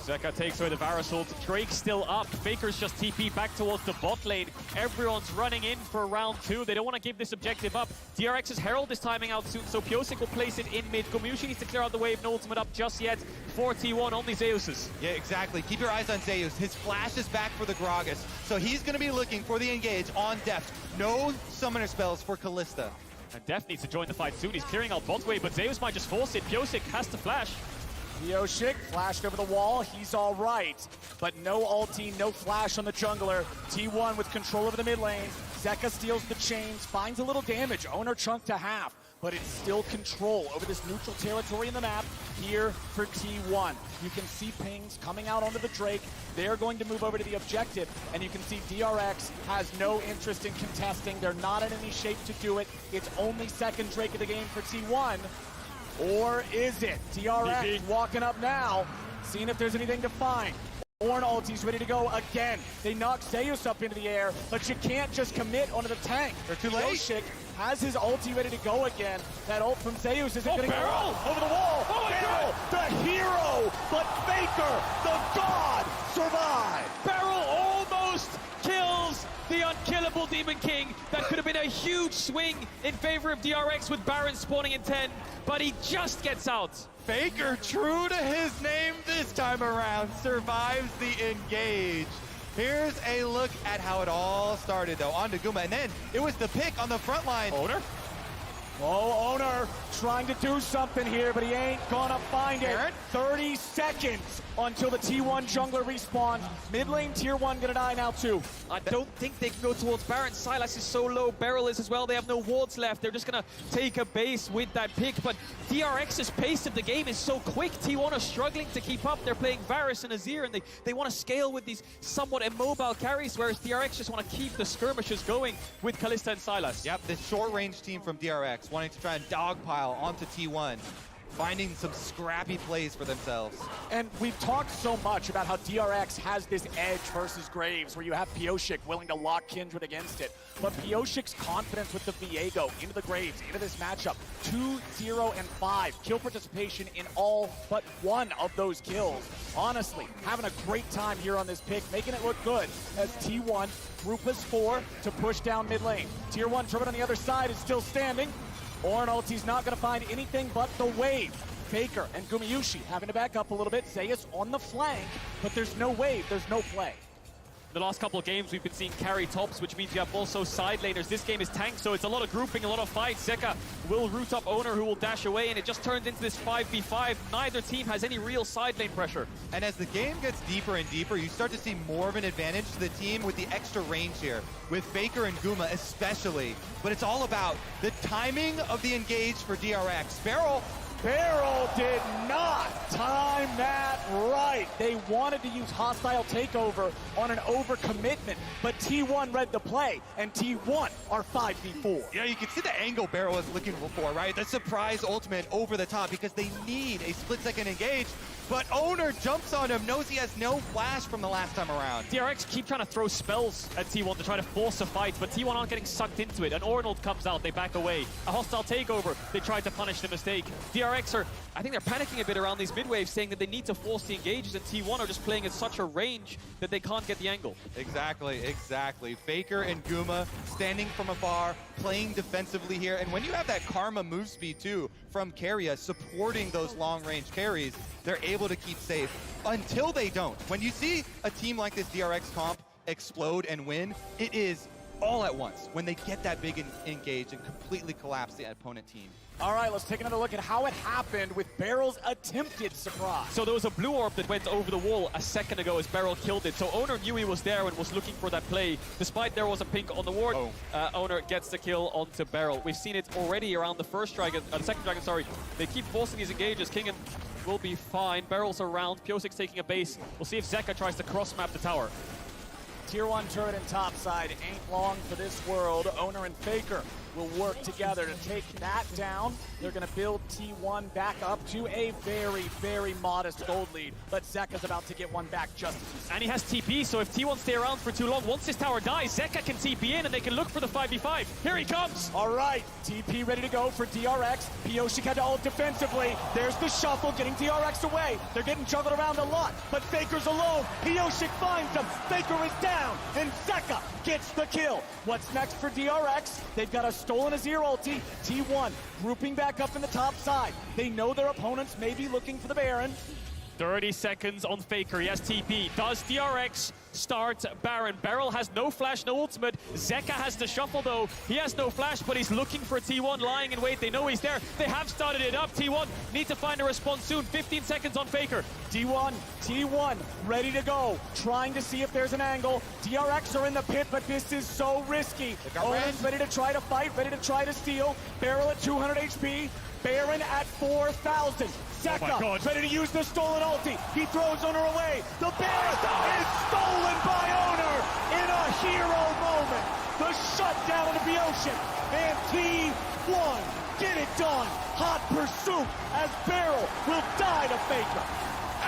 Zeka takes away the Varus ult. Drake's still up. Faker's just TP back towards the bot lane. Everyone's running in for round 2. They don't want to give this objective up. DRX's Herald is timing out soon, so Pioshix will place it in mid. Gumayushi needs to clear out the wave. No ultimate up just yet. For T1, only Zeus's. Yeah, exactly. Keep your eyes on Zeus. His flash is back for the Gragas, so he's going to be looking for the engage on Deft. No summoner spells for Callista. And Deft needs to join the fight soon. He's clearing out bot wave, but Zeus might just force it. Pioshix has to flash. Pioshix flashed over the wall, he's all right. But no ulti, no flash on the jungler. T1 with control over the mid lane. Zeka steals the chains, finds a little damage. Owner chunked to half, but it's still control over this neutral territory in the map here for T1. You can see pings coming out onto the Drake. They're going to move over to the objective, and you can see DRX has no interest in contesting. They're not in any shape to do it. It's only second Drake of the game for T1. Or is it? DRX walking up now, seeing if there's anything to find. Ornn ulti's ready to go again. They knock Zeus up into the air, but you can't just commit onto the tank. They're too late. Pioshix has his ulti ready to go again. That ult from Zeus isn't going to go over the wall. Oh my Beryl, the hero, but Faker, the god, survived. Beryl almost kills the unkillable Demon King. That could have been a huge swing in favor of DRX with Baron spawning in 10, but he just gets out. Faker, true to his name this time around, survives the engage. Here's a look at how it all started, though. On to Guma, and then it was the pick on the front line. Owner? Oh, Owner trying to do something here, but he ain't gonna find it. Baron? 30 seconds until the T1 jungler respawns. Mid lane tier 1 gonna die now too. I don't think they can go towards Baron. Sylas is so low, Beryl is as well. They have no wards left. They're just gonna take a base with that pick. But DRX's pace of the game is so quick. T1 are struggling to keep up. They're playing Varus and Azir, and they want to scale with these somewhat immobile carries, whereas DRX just want to keep the skirmishes going with Kalista and Sylas. Yep, this short-range team from DRX wanting to try and dogpile onto T1, finding some scrappy plays for themselves. And we've talked so much about how DRX has this edge versus Graves, where you have Pyosik willing to lock Kindred against it. But Pyosik's confidence with the Viego into the Graves, into this matchup, 2, 0, and 5. Kill participation in all but one of those kills. Honestly, having a great time here on this pick, making it look good as T1 group as 4 to push down mid lane. Tier 1 Turbine on the other side is still standing. Ornn ulti's not going to find anything but the wave. Faker and Gumayushi having to back up a little bit. Zeus on the flank, but there's no wave, there's no play. The last couple of games we've been seeing carry tops, which means you have also side laners. This game is tanked, so it's a lot of grouping, a lot of fights. Zeka will root up Owner, who will dash away, and it just turns into this 5v5. Neither team has any real side lane pressure. And as the game gets deeper and deeper, you start to see more of an advantage to the team with the extra range here, with Faker and Guma especially. But it's all about the timing of the engage for DRX. Beryl did not time that right. They wanted to use hostile takeover on an overcommitment, but T1 read the play, and T1 are 5v4. Yeah, you can see the angle Beryl is looking for, right? The surprise ultimate over the top because they need a split-second engage, but Owner jumps on him, knows he has no flash from the last time around. DRX keep trying to throw spells at T1 to try to force a fight, but T1 aren't getting sucked into it. An Ornn comes out, they back away. A hostile takeover, they try to punish the mistake. DRX are, I think they're panicking a bit around these mid-waves, saying that they need to force the engages, and T1 are just playing at such a range that they can't get the angle. Exactly. Faker and Guma standing from afar, playing defensively here, and when you have that Karma move speed too from Keria supporting those long-range carries, they're able to keep safe until they don't. When you see a team like this DRX comp explode and win, it is all at once when they get that big engage and completely collapse the opponent team. All right, let's take another look at how it happened with Beryl's attempted surprise. So there was a blue orb that went over the wall a second ago as Beryl killed it. So Owner knew he was there and was looking for that play. Despite there was a pink on the ward, Owner gets the kill onto Beryl. We've seen it already around the second dragon, sorry. They keep forcing these engages. Kingen will be fine. Beryl's around. Pyosik's taking a base. We'll see if Zeka tries to cross-map the tower. Tier 1 turret and topside ain't long for this world. Owner and Faker will work together to take that down. They're going to build T1 back up to a very, very modest gold lead. But Zeka's about to get one back just as you said. And he has TP, so if T1 stay around for too long, once this tower dies, Zeka can TP in and they can look for the 5v5. Here he comes! All right, TP ready to go for DRX. Pyosik had to ult defensively. There's the shuffle, getting DRX away. They're getting juggled around a lot, but Faker's alone. Pyosik finds him. Faker is down, and Zeka gets the kill. What's next for DRX? They've got a stolen Azir ulti. T1 grouping back up in the top side. They know their opponents may be looking for the Baron. 30 seconds on Faker. He has TP. Does DRX start Baron? Beryl has no flash, no ultimate. Zeka has the shuffle though. He has no flash, but he's looking for T1 lying in wait. They know he's there. They have started it up. T1 need to find a response soon. 15 seconds on Faker. T1 ready to go. Trying to see if there's an angle. DRX are in the pit, but this is so risky. Owens ready to try to fight, ready to try to steal. Beryl at 200 HP. Baron at 4,000. Zeka ready to use the stolen ulti. He throws Owner away. The Baron is stolen by Owner in a hero moment. The shutdown of the ocean. And T1 get it done. Hot pursuit as Beryl will die to Faker.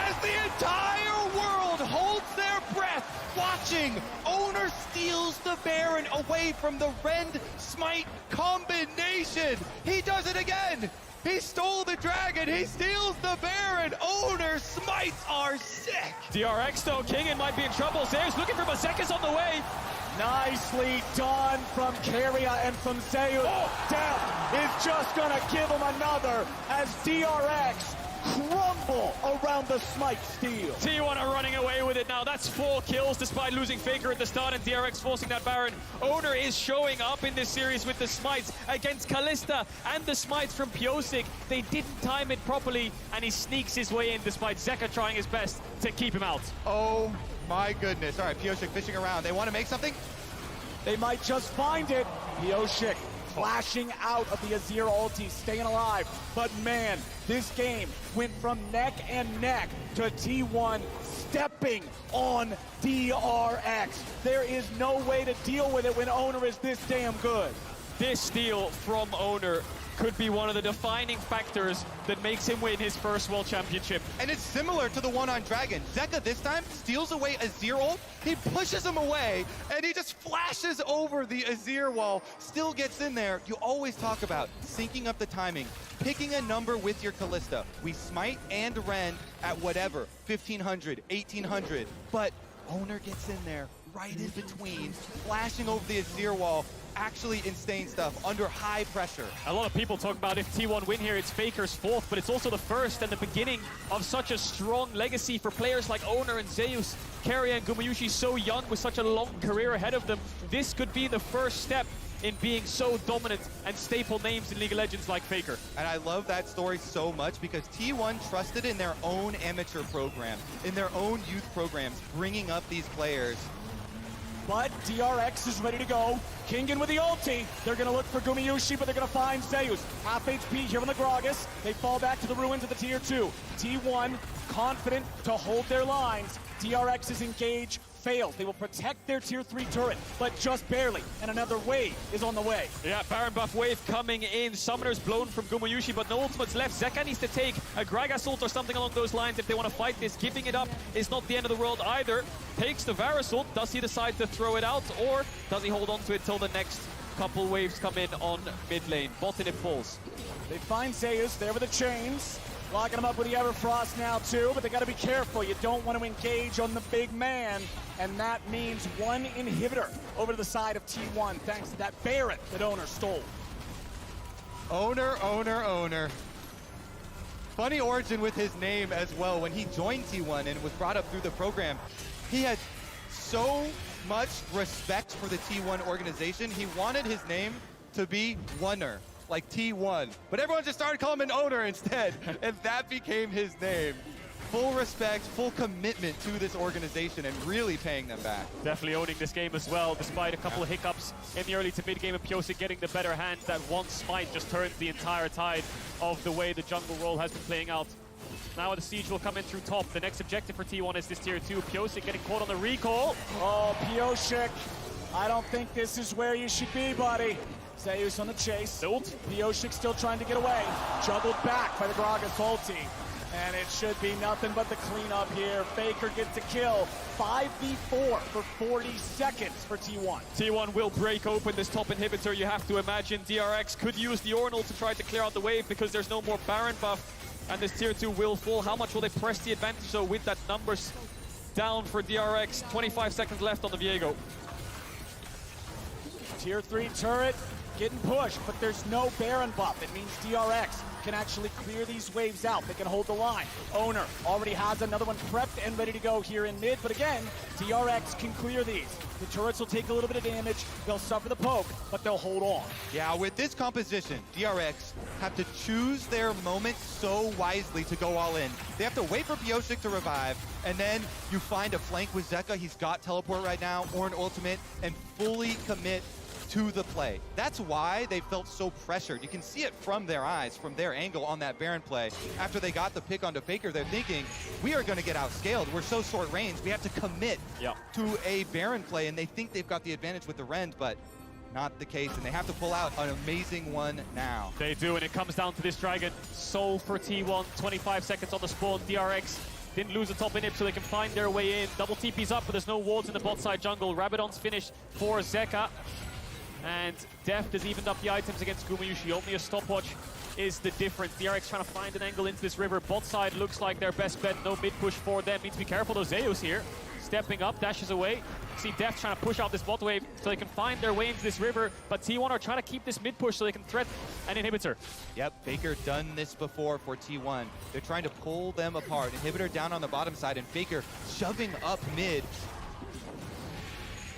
As the entire world holds their breath, watching, Owner steals the Baron away from the Rend Smite combination. He does it again. He stole the dragon. He steals the Baron. Owner smites are sick. DRX though, Kingen might be in trouble. Zeus looking for Mazekas on the way. Nicely done from Keria and from Zeus. Death is just gonna give him another as DRX crumble around the Smite steal. T1 are running away with it now. That's 4 kills despite losing Faker at the start and DRX forcing that Baron. Owner is showing up in this series with the smites against Kalista and the smites from Pyosik. They didn't time it properly and he sneaks his way in despite Zeka trying his best to keep him out. Oh my goodness. All right, Pyosik fishing around. They want to make something? They might just find it. Pyosik flashing out of the Azir ulti, staying alive. But man, this game went from neck and neck to T1 stepping on DRX. There is no way to deal with it when Owner is this damn good. This steal from Owner could be one of the defining factors that makes him win his first World Championship. And it's similar to the one on Dragon. Zeka this time steals away Azir ult, he pushes him away, and he just flashes over the Azir wall, still gets in there. You always talk about syncing up the timing, picking a number with your Kalista. We smite and rend at whatever, 1500, 1800, but Owner gets in there right in between, flashing over the Azir wall, actually insane stuff under high pressure. A lot of people talk about if T1 win here, it's Faker's 4th, but it's also the first and the beginning of such a strong legacy for players like Owner and Zeus. Keria and Gumayushi so young with such a long career ahead of them. This could be the first step in being so dominant and staple names in League of Legends like Faker. And I love that story so much because T1 trusted in their own amateur program, in their own youth programs, bringing up these players. But DRX is ready to go. Kingen with the ulti. They're going to look for Gumayushi, but they're going to find Zeus. Half HP here on the Gragas. They fall back to the ruins of the tier 2. T1 confident to hold their lines. DRX's engage fails. They will protect their tier 3 turret, but just barely. And another wave is on the way. Yeah, Baron buff wave coming in. Summoners blown from Gumayushi, but no ultimates left. Zeka needs to take a Gragas ult or something along those lines if they want to fight this. Giving it up is not the end of the world either. Takes the Varus ult. Does he decide to throw it out, or does he hold on to it till the next couple waves come in on mid lane? Bot in it falls. They find Zeus there with the chains. Locking him up with the Everfrost now too, but they gotta be careful. You don't want to engage on the big man, and that means one inhibitor over to the side of T1 thanks to that Baron that Owner stole. Owner. Funny origin with his name as well. When he joined T1 and was brought up through the program, he had so much respect for the T1 organization. He wanted his name to be Oner, like T1. But everyone just started calling him Owner instead, and that became his name. Full respect, full commitment to this organization and really paying them back. Definitely owning this game as well, despite a couple of hiccups in the early to mid game and Pyosik getting the better hand. That one smite just turned the entire tide of the way the jungle role has been playing out. Now the siege will come in through top. The next objective for T1 is this tier 2. Pyosik getting caught on the recall. Oh, Pyosik, I don't think this is where you should be, buddy. Zeus on the chase. Pyosik still trying to get away. Juggled back by the Gragas ulti. And it should be nothing but the cleanup here. Faker gets a kill. 5v4 for 40 seconds for T1. T1 will break open this top inhibitor. You have to imagine DRX could use the Ornal to try to clear out the wave because there's no more Baron buff. And this tier 2 will fall. How much will they press the advantage though with that numbers down for DRX? 25 seconds left on the Viego. Tier 3 turret getting pushed, but there's no Baron buff. It means DRX can actually clear these waves out. They can hold the line. Owner already has another one prepped and ready to go here in mid, but again, DRX can clear these. The turrets will take a little bit of damage. They'll suffer the poke, but they'll hold on. Yeah, with this composition, DRX have to choose their moment so wisely to go all in. They have to wait for Pyosik to revive, and then you find a flank with Zeka. He's got teleport right now, or an ultimate, and fully commit to the play. That's why they felt so pressured. You can see it from their eyes, from their angle on that Baron play. After they got the pick onto Faker, they're thinking, we are going to get outscaled. We're so short range. We have to commit to a Baron play, and they think they've got the advantage with the Rend, but not the case, and they have to pull out an amazing one now. They do, and it comes down to this Dragon. Soul for T1, 25 seconds on the spawn. DRX didn't lose the top inhib, so they can find their way in. Double TP's up, but there's no wards in the bot side jungle. Rabadon's finished for Zeka. And Deft has evened up the items against Gumayushi. Only a stopwatch is the difference. DRX trying to find an angle into this river. Bot side looks like their best bet. No mid push for them. Need to be careful though. Zeus here stepping up, dashes away. See Deft trying to push out this bot wave so they can find their way into this river, but T1 are trying to keep this mid push so they can threat an inhibitor. Yep, Faker done this before for T1. They're trying to pull them apart. Inhibitor down on the bottom side, and Faker shoving up mid.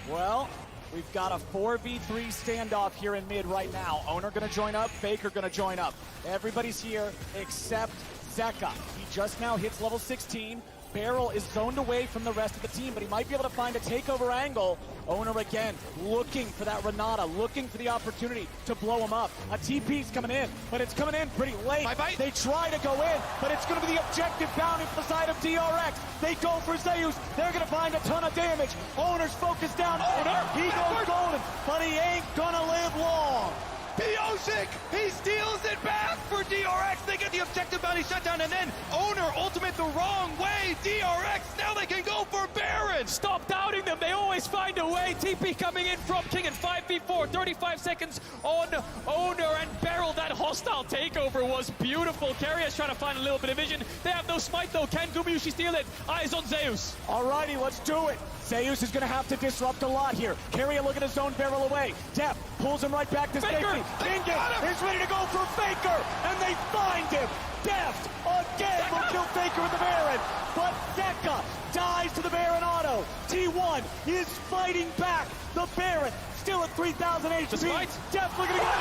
Well, we've got a 4v3 standoff here in mid right now. Owner gonna join up, Faker gonna join up. Everybody's here except Zeka. He just now hits level 16. Beryl is zoned away from the rest of the team, but he might be able to find a takeover angle. Owner again, looking for that Renata, looking for the opportunity to blow him up. A TP's coming in, but it's coming in pretty late. They try to go in, but it's going to be the objective bounty for the side of DRX. They go for Zeus. They're going to find a ton of damage. Owner's focused down. Owner, he goes golden, but he ain't going to live long. Piosik, he steals it back for DRX. They get the objective bounty shutdown, and then Owner ultimate the wrong way. DRX, now they can go for Baron. Stop doubting them. They always find a way. TP coming in from King in 5v4. 35 seconds on Owner and Beryl. That hostile takeover was beautiful. Carrier's trying to find a little bit of vision. They have no smite though. Can Gumayusi steal it? Eyes on Zeus. Alrighty, let's do it. Zeus is going to have to disrupt a lot here. Carrier looking to zone Beryl away. Deft pulls him right back to safety. Ingen is ready to go for Faker, and they find him. Deft again will kill Faker with the Baron, but Zeka dies to the Baron auto. T1 is fighting back. The Baron still at 3,000 HP. Deft looking to get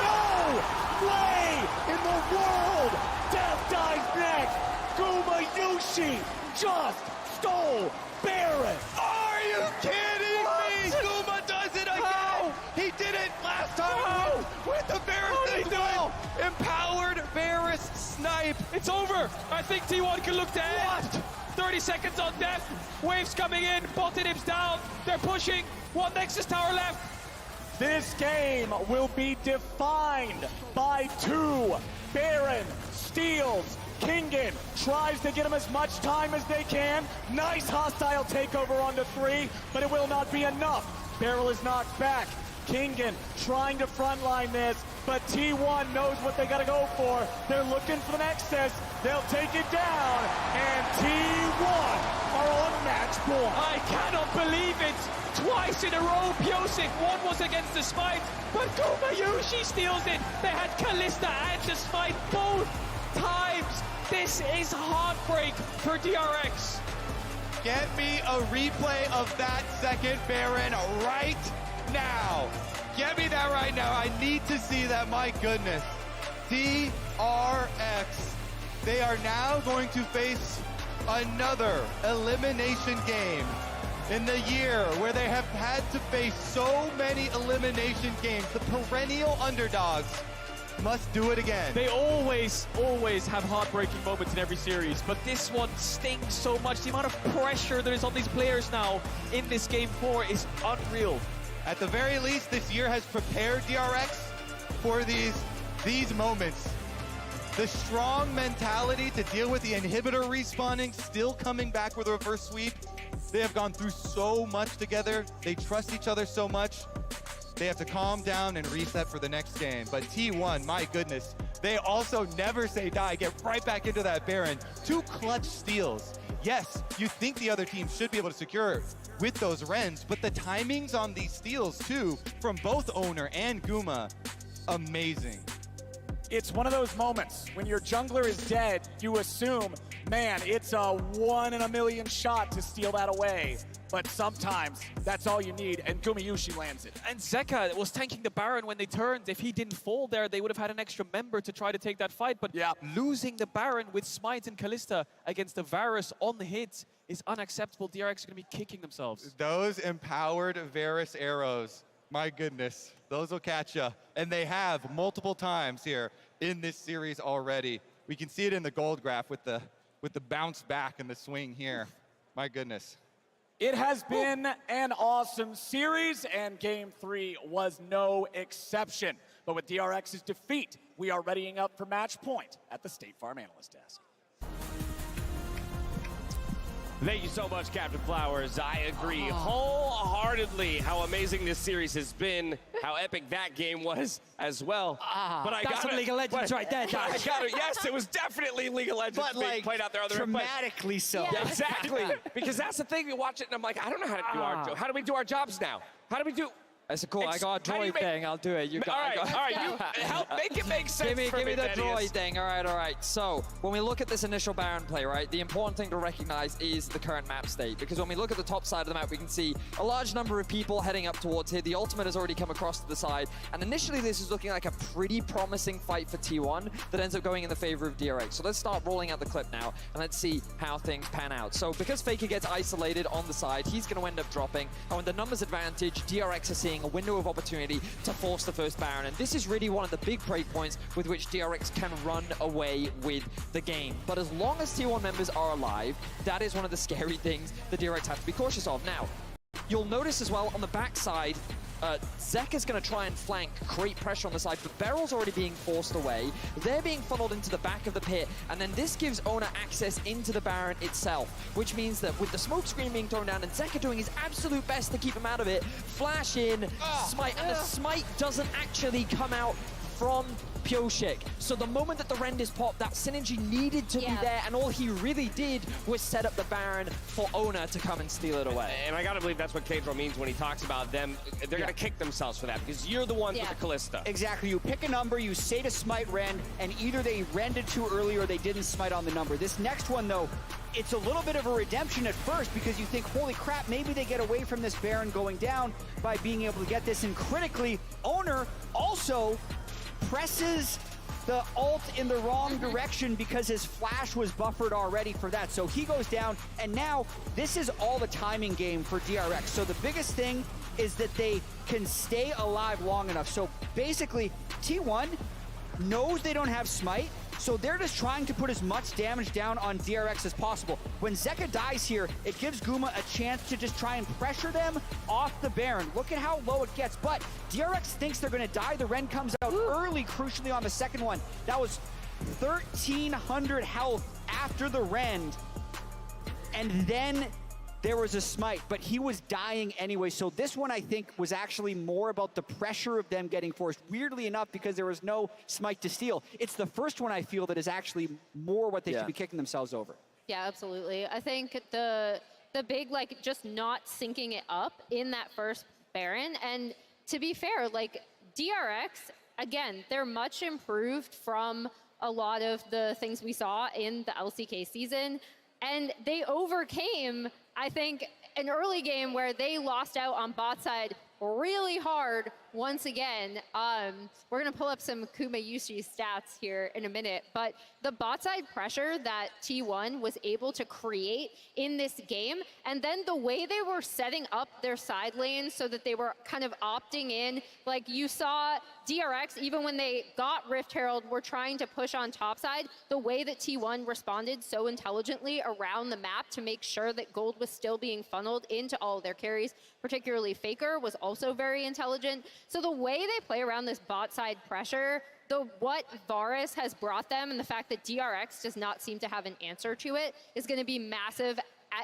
no way in the world. Deft dies next. Gumayusi just stole Baron. Are you kidding me? Guma does it again. He did it last time with the Varus as well. Empowered Varus snipe. It's over. I think T1 can look to end. 30 seconds on Deft. Waves coming in. Bottom's down. They're pushing. One Nexus tower left. This game will be defined by two. Baron steals. Kingen tries to get him as much time as they can. Nice hostile takeover onto 3, but it will not be enough. Beryl is knocked back. Kingen trying to frontline this, but T1 knows what they gotta go for. They're looking for the Nexus. They'll take it down, and T1 are on match point. I cannot believe it. Twice in a row, Piosik. One was against the Smite, but Gumayusi steals it. They had Kalista and the Smite both times. This is heartbreak for DRX. Get me a replay of that second Baron right now. Get me that right now. I need to see that. My goodness. DRX. They are now going to face another elimination game in the year where they have had to face so many elimination games. The perennial underdogs must do it again. They always have heartbreaking moments in every series, but this one stings so much. The amount of pressure that is on these players now in this Game 4 is unreal. At the very least, this year has prepared DRX for these moments. The strong mentality to deal with the inhibitor respawning, still coming back with a reverse sweep. They have gone through so much together. They trust each other so much. They have to calm down and reset for the next game. But T1, my goodness, they also never say die. Get right back into that Baron. 2 clutch steals. Yes, you think the other team should be able to secure with those Rens, but the timings on these steals too, from both Owner and Guma, amazing. It's one of those moments when your jungler is dead, you assume, man, it's a 1 in a million shot to steal that away. But sometimes that's all you need, and Gumayusi lands it. And Zeka was tanking the Baron when they turned. If he didn't fall there, they would have had an extra member to try to take that fight. But losing the Baron with Smite and Kalista against the Varus on the hit is unacceptable. DRX are going to be kicking themselves. Those empowered Varus arrows, my goodness, those will catch you. And they have multiple times here in this series already. We can see it in the gold graph with the bounce back and the swing here. My goodness. It has been an awesome series, and Game 3 was no exception. But with DRX's defeat, we are readying up for match point at the State Farm Analyst Desk. Thank you so much, Captain Flowers. I agree wholeheartedly how amazing this series has been, how epic that game was as well. But I that's gotta, some League of Legends right there, I Josh. gotta, yes, it was definitely League of Legends But, being like, played out there on the replay. dramatically so. Yeah, exactly. Because that's the thing, you watch it and I'm like, I don't know how to do our job. How do we do our jobs now? How do we do? That's cool. I got a How do you droid make- thing. I'll do it. You got. all right. You help make it make sense. Give me the Thaddeus. droid thing. All right. So when we look at this initial Baron play, right, the important thing to recognize is the current map state. Because when we look at the top side of the map, we can see a large number of people heading up towards here. The ultimate has already come across to the side. And initially, this is looking like a pretty promising fight for T1 that ends up going in the favor of DRX. So let's start rolling out the clip now, and let's see how things pan out. So because Faker gets isolated on the side, he's going to end up dropping. And with the numbers advantage, DRX are seeing a window of opportunity to force the first Baron. And this is really one of the big break points with which DRX can run away with the game. But as long as T1 members are alive, that is one of the scary things that DRX have to be cautious of. Now, you'll notice as well on the backside, Zeka's going to try and flank, create pressure on the side, but Beryl's already being forced away. They're being funneled into the back of the pit, and then this gives Ona access into the Baron itself, which means that with the smoke screen being thrown down and Zeka doing his absolute best to keep him out of it, flash in, smite, and the smite doesn't actually come out from Pioshik. So the moment that the rend is popped, that synergy needed to be there, and all he really did was set up the Baron for Ona to come and steal it away. And I gotta believe that's what Kadro means when he talks about them. They're gonna kick themselves for that because you're the ones with the Callista. Exactly. You pick a number, you say to smite rend, and either they rended too early or they didn't smite on the number. This next one, though, it's a little bit of a redemption at first because you think, holy crap, maybe they get away from this Baron going down by being able to get this. And critically, Owner also presses the ult in the wrong direction because his flash was buffered already for that. So he goes down, and now this is all the timing game for DRX. So the biggest thing is that they can stay alive long enough. So basically, T1 knows they don't have smite, so they're just trying to put as much damage down on DRX as possible. When Zeka dies here, it gives Guma a chance to just try and pressure them off the Baron. Look at how low it gets, but DRX thinks they're gonna die. The Ren comes out early, crucially on the second one. That was 1,300 health after the Rend, and then there was a smite, but he was dying anyway. So this one, I think, was actually more about the pressure of them getting forced. Weirdly enough, because there was no smite to steal. It's the first one I feel that is actually more what they should be kicking themselves over. Yeah, absolutely. I think the big, like, just not syncing it up in that first Baron. And to be fair, like, DRX, again, they're much improved from a lot of the things we saw in the LCK season. And they overcame, I think, an early game where they lost out on bot side really hard once again. We're going to pull up some Kuma Yushi stats here in a minute, but the bot side pressure that T1 was able to create in this game, and then the way they were setting up their side lanes so that they were kind of opting in, like you saw DRX, even when they got Rift Herald, were trying to push on top side, the way that T1 responded so intelligently around the map to make sure that gold was still being funneled into all of their carries, particularly Faker, was also very intelligent. So the way they play around this bot side pressure, what Varus has brought them and the fact that DRX does not seem to have an answer to it is going to be massive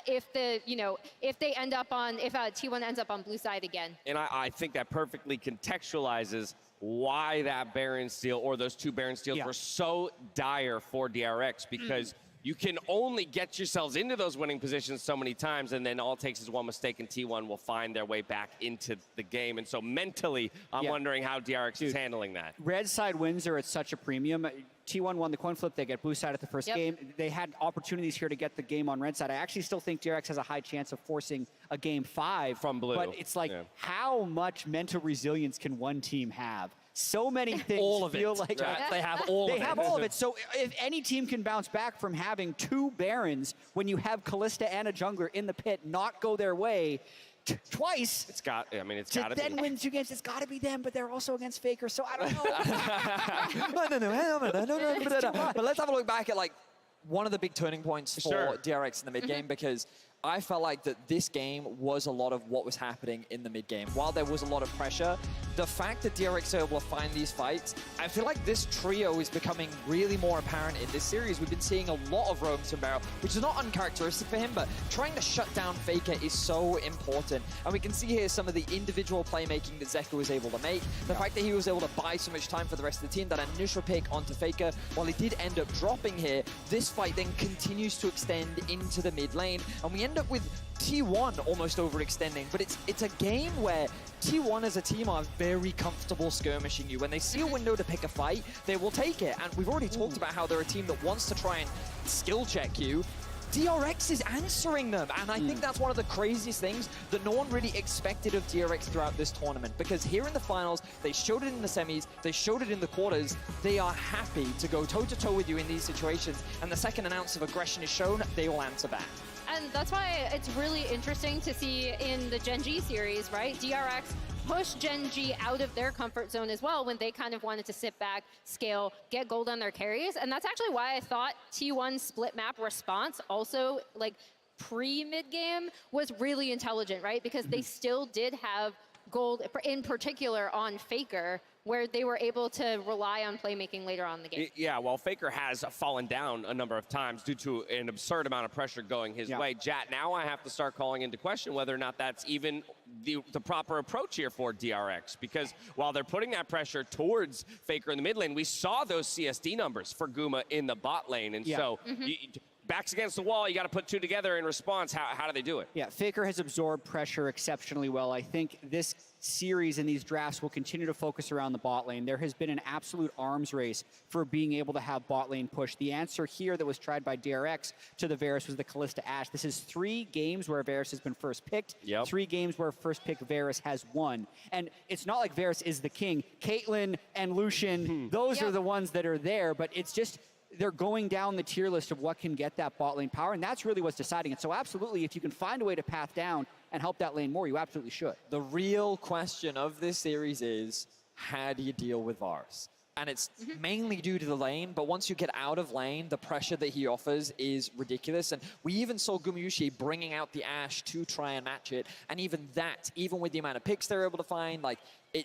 if T1 ends up on blue side again. And I think that perfectly contextualizes why that Baron steal or those two Baron steals were so dire for DRX, because you can only get yourselves into those winning positions so many times, and then all it takes is one mistake and T1 will find their way back into the game. And so mentally, I'm wondering how DRX is handling that. Red side wins are at such a premium. T1 won the coin flip. They get blue side at the first game. They had opportunities here to get the game on red side. I actually still think DRX has a high chance of forcing a game 5 from blue. But it's like, how much mental resilience can one team have? So many things all of feel it. like They have all of it. They have all of it. So if any team can bounce back from having 2 Barons when you have Callista and a jungler in the pit not go their way twice, it's got to be. Then wins against, it's got to be them, but they're also against Faker, so I don't know. But let's have a look back at like one of the big turning points for DRX in the mid game, because I felt like that this game was a lot of what was happening in the mid game. While there was a lot of pressure, the fact that DRX are able to find these fights, I feel like this trio is becoming really more apparent in this series. We've been seeing a lot of roams from Barrel, which is not uncharacteristic for him, but trying to shut down Faker is so important. And we can see here some of the individual playmaking that Zeka was able to make. The fact that he was able to buy so much time for the rest of the team, that initial pick onto Faker, while he did end up dropping here, this fight then continues to extend into the mid lane, and we end up with T1 almost overextending. But it's a game where T1 as a team are very comfortable skirmishing you. When they see a window to pick a fight, they will take it. And we've already talked about how they're a team that wants to try and skill check you. DRX is answering them, and I think that's one of the craziest things that no one really expected of DRX throughout this tournament, because here in the finals, they showed it in the semis, they showed it in the quarters, they are happy to go toe-to-toe with you in these situations, and the second an ounce of aggression is shown, they will answer back. And that's why it's really interesting to see in the Gen G series, right? DRX push Gen G out of their comfort zone as well when they kind of wanted to sit back, scale, get gold on their carries. And that's actually why I thought T1's split map response also, like, pre-mid game was really intelligent, right? Because they still did have gold, in particular on Faker, where they were able to rely on playmaking later on in the game. Yeah, well, Faker has fallen down a number of times due to an absurd amount of pressure going his way. Jat, now I have to start calling into question whether or not that's even the proper approach here for DRX, because while they're putting that pressure towards Faker in the mid lane, we saw those CSD numbers for Guma in the bot lane, and so backs against the wall, you got to put two together in response. How do they do it? Yeah, Faker has absorbed pressure exceptionally well. I think this series and these drafts will continue to focus around the bot lane. There has been an absolute arms race for being able to have bot lane push. The answer here that was tried by DRX to the Varus was the Kalista Ashe. This is 3 games where Varus has been first picked, 3 games where first pick Varus has won. And it's not like Varus is the king. Caitlyn and Lucian, those are the ones that are there, but it's just they're going down the tier list of what can get that bot lane power, and that's really what's deciding it. So absolutely, if you can find a way to path down and help that lane more, you absolutely should. The real question of this series is, how do you deal with Varus? And it's mainly due to the lane, but once you get out of lane, the pressure that he offers is ridiculous. And we even saw Gumayushi bringing out the Ashe to try and match it. And even that, even with the amount of picks they're able to find, like, it,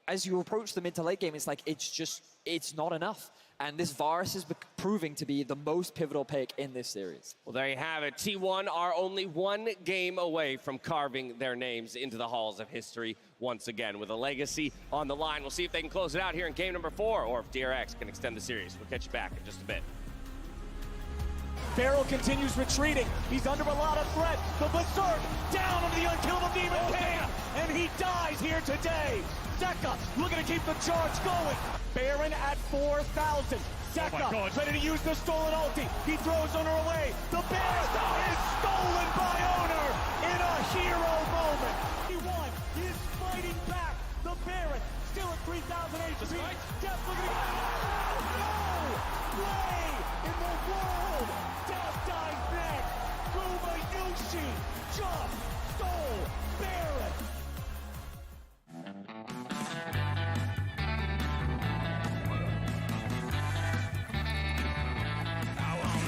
as you approach the mid to late game, it's like, it's not enough. And this Varus is proving to be the most pivotal pick in this series. Well, there you have it. T1 are only 1 game away from carving their names into the halls of history once again, with a legacy on the line. We'll see if they can close it out here in game number 4, or if DRX can extend the series. We'll catch you back in just a bit. Barrel continues retreating. He's under a lot of threat. The Berserk down into the unkillable Demon King, and he dies here today. Zeka looking to keep the charge going. Baron at 4,000. Zeka ready to use the stolen ulti. He throws Owner away. The Baron is stolen by Owner in a hero moment. He won. He is fighting back. The Baron still at 3,000 HP. Death looking to no play in the world. Death dies next. Gumayushi just stole Baron.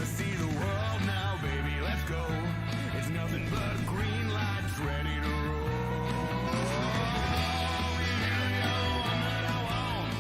See the world now, baby, let's go. It's nothing but green lights ready to roll. You're the one that I want.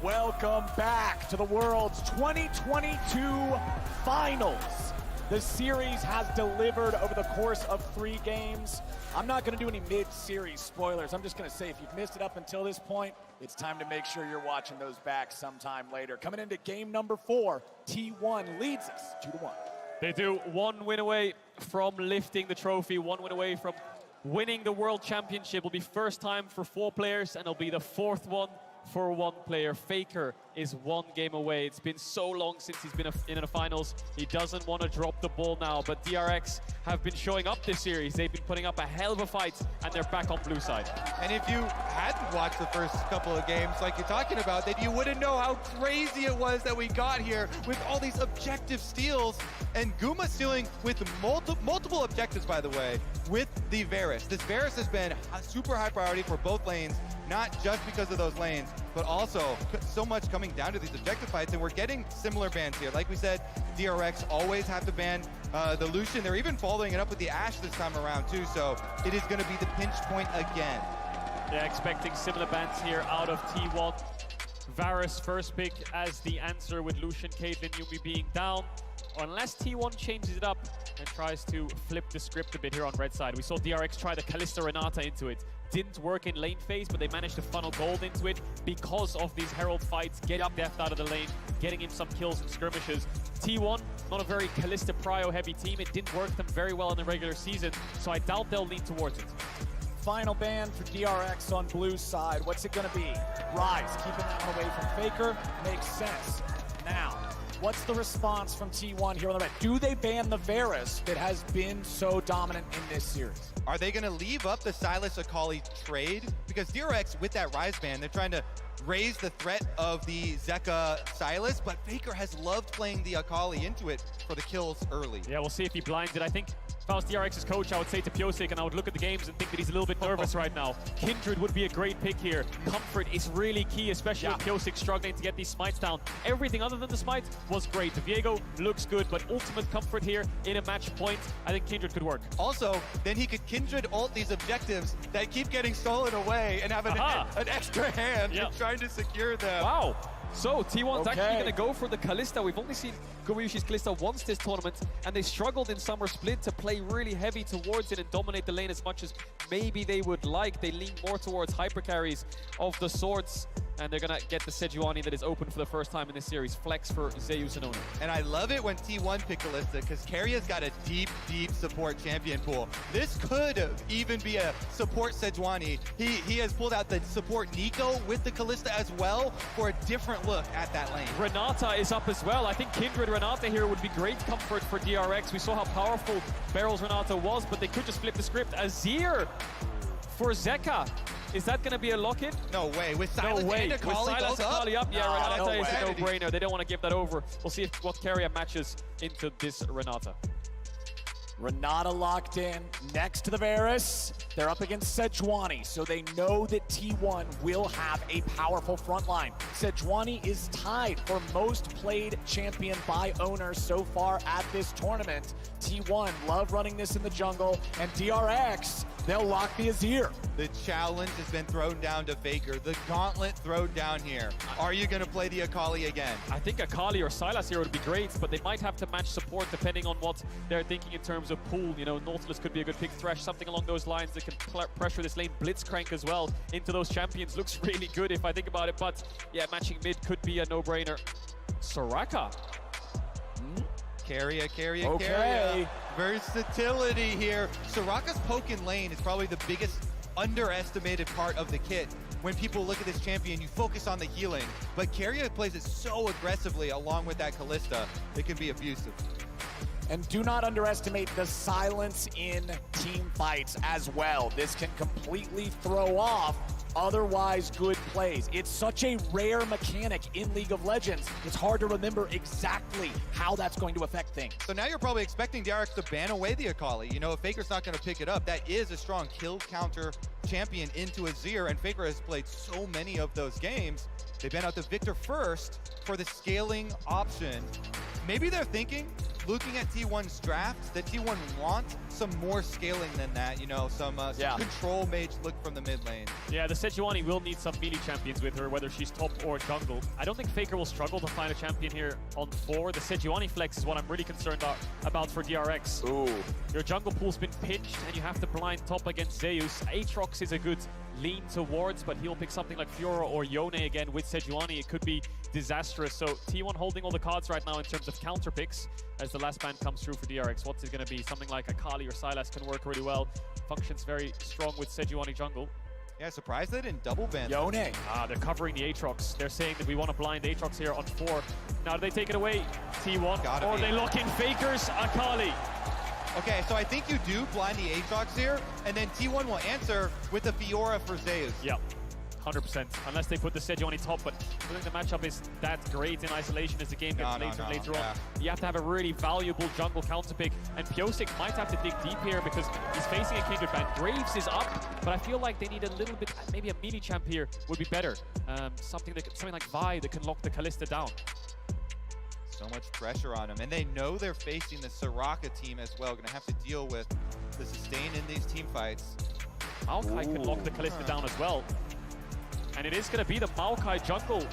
Welcome back to the World's 2022 Finals. The series has delivered over the course of 3 games. I'm not going to do any mid-series spoilers. I'm just going to say if you've missed it up until this point, it's time to make sure you're watching those back sometime later. Coming into game number 4, T1 leads us 2-1. They do 1 win away from lifting the trophy, 1 win away from winning the World Championship. It'll be first time for 4 players, and it'll be the 4th one for 1 player. Faker is 1 game away. It's been so long since he's been in the finals. He doesn't want to drop the ball now, but DRX have been showing up this series. They've been putting up a hell of a fight, and they're back on blue side. And if you hadn't watched the first couple of games like you're talking about, then you wouldn't know how crazy it was that we got here with all these objective steals. And Guma stealing with multiple objectives, by the way, with the Varus. This Varus has been a super high priority for both lanes, not just because of those lanes, but also so much coming down to these objective fights. And we're getting similar bans here. Like we said, DRX always have to ban the Lucian. They're even following it up with the Ashe this time around too. So it is going to be the pinch point again. Yeah, expecting similar bans here out of T1. Varus first pick as the answer with Lucian, Caitlyn, Yuumi being down. Unless T1 changes it up and tries to flip the script a bit here on red side. We saw DRX try the Kalista Renata into it. Didn't work in lane phase, but they managed to funnel gold into it because of these Herald fights, getting Deft out of the lane, getting him some kills and skirmishes. T1, not a very Kalista Prio heavy team. It didn't work them very well in the regular season, so I doubt they'll lean towards it. Final ban for DRX on blue side. What's it going to be? Rise, keeping that one away from Faker. Makes sense. Now, what's the response from T1 here on the red? Do they ban the Varus that has been so dominant in this series? Are they going to leave up the Sylas Akali trade? Because DRX, with that Rise ban, they're trying to raise the threat of the Zeka Sylas, but Faker has loved playing the Akali into it for the kills early. Yeah, we'll see if he blinds it. I think if I was DRX's coach, I would say to Pyosik, and I would look at the games and think that he's a little bit nervous right now. Kindred would be a great pick here. Comfort is really key, especially with Pyosik struggling to get these smites down. Everything other than the smite was great. Viego looks good, but ultimate comfort here in a match point, I think Kindred could work. Also, then he could Kindred ult these objectives that keep getting stolen away and have an extra hand in trying to secure them. Wow. So T1's actually going to go for the Kalista. We've only seen Gumayusi's Kalista once this tournament, and they struggled in Summer Split to play really heavy towards it and dominate the lane as much as maybe they would like. They lean more towards hyper carries of the swords, and they're going to get the Sejuani that is open for the first time in this series. Flex for Zeus and Ona. And I love it when T1 pick Kalista, because Carrier's got a deep, deep support champion pool. This could even be a support Sejuani. He has pulled out the support Nico with the Kalista as well for a different look at that lane. Renata is up as well. I think Kindred Renata here would be great comfort for DRX. We saw how powerful Barrel's Renata was, but they could just flip the script. Azir for Zeka. Is that going to be a lock-in? No way. With Sylas no way. and Akali With Sylas Akali up, yeah, no, Renata is a no-brainer. They don't want to give that over. We'll see if what carrier matches into this Renata. Renata locked in next to the Varus. They're up against Sejuani, so they know that T1 will have a powerful front line. Sejuani is tied for most played champion by owners so far at this tournament. T1 love running this in the jungle, and DRX, they'll lock the Azir. The challenge has been thrown down to Faker. The gauntlet thrown down here. Are you going to play the Akali again? I think Akali or Sylas here would be great, but they might have to match support depending on what they're thinking in terms of pool. You know, Nautilus could be a good pick. Thresh, something along those lines that can pressure this lane. Blitzcrank as well into those champions. Looks really good if I think about it, but yeah, matching mid could be a no-brainer. Soraka. Carrier. Okay. Versatility here. Soraka's poke in lane is probably the biggest underestimated part of the kit. When people look at this champion, you focus on the healing, but Carrier plays it so aggressively along with that Kalista, it can be abusive. And do not underestimate the silence in team fights as well. This can completely throw off otherwise good plays. It's such a rare mechanic in League of Legends. It's hard to remember exactly how that's going to affect things. So now you're probably expecting DRX to ban away the Akali. You know, if Faker's not going to pick it up, that is a strong kill counter champion into Azir, and Faker has played so many of those games. They ban out the Victor first for the scaling option. Maybe they're thinking looking at T1's draft, that T1 wants some more scaling than that, you know, some control mage look from the mid lane. Yeah, the Sejuani will need some melee champions with her, whether she's top or jungle. I don't think Faker will struggle to find a champion here on 4. The Sejuani flex is what I'm really concerned about for DRX. Ooh. Your jungle pool's been pinched, and you have to blind top against Zeus. Aatrox is a good lean towards, but he'll pick something like Fiora or Yone again with Sejuani. It could be disastrous. So T1 holding all the cards right now in terms of counter picks as the last ban comes through for DRX. What's it going to be? Something like Akali or Sylas can work really well. Functions very strong with Sejuani jungle. Yeah, surprised they didn't double ban. Yone. They're covering the Aatrox. They're saying that we want to blind Aatrox here on 4. Now, do they take it away, T1? Or they lock in Faker's Akali? Okay, so I think you do blind the Aatrox here, and then T1 will answer with a Fiora for Zeus. Yep, 100%. Unless they put the Sejuani top, but I think the matchup is that great in isolation as the game gets later on. You have to have a really valuable jungle counter pick, and Pyosik might have to dig deep here because he's facing a Kindred ban. Graves is up, but I feel like they need a little bit, maybe a melee champ here would be better. Something like Vi that can lock the Kalista down. So much pressure on them, and they know they're facing the Soraka team as well. Gonna have to deal with the sustain in these team fights. Maokai can lock the Kalista down as well. And it is gonna be the Maokai jungle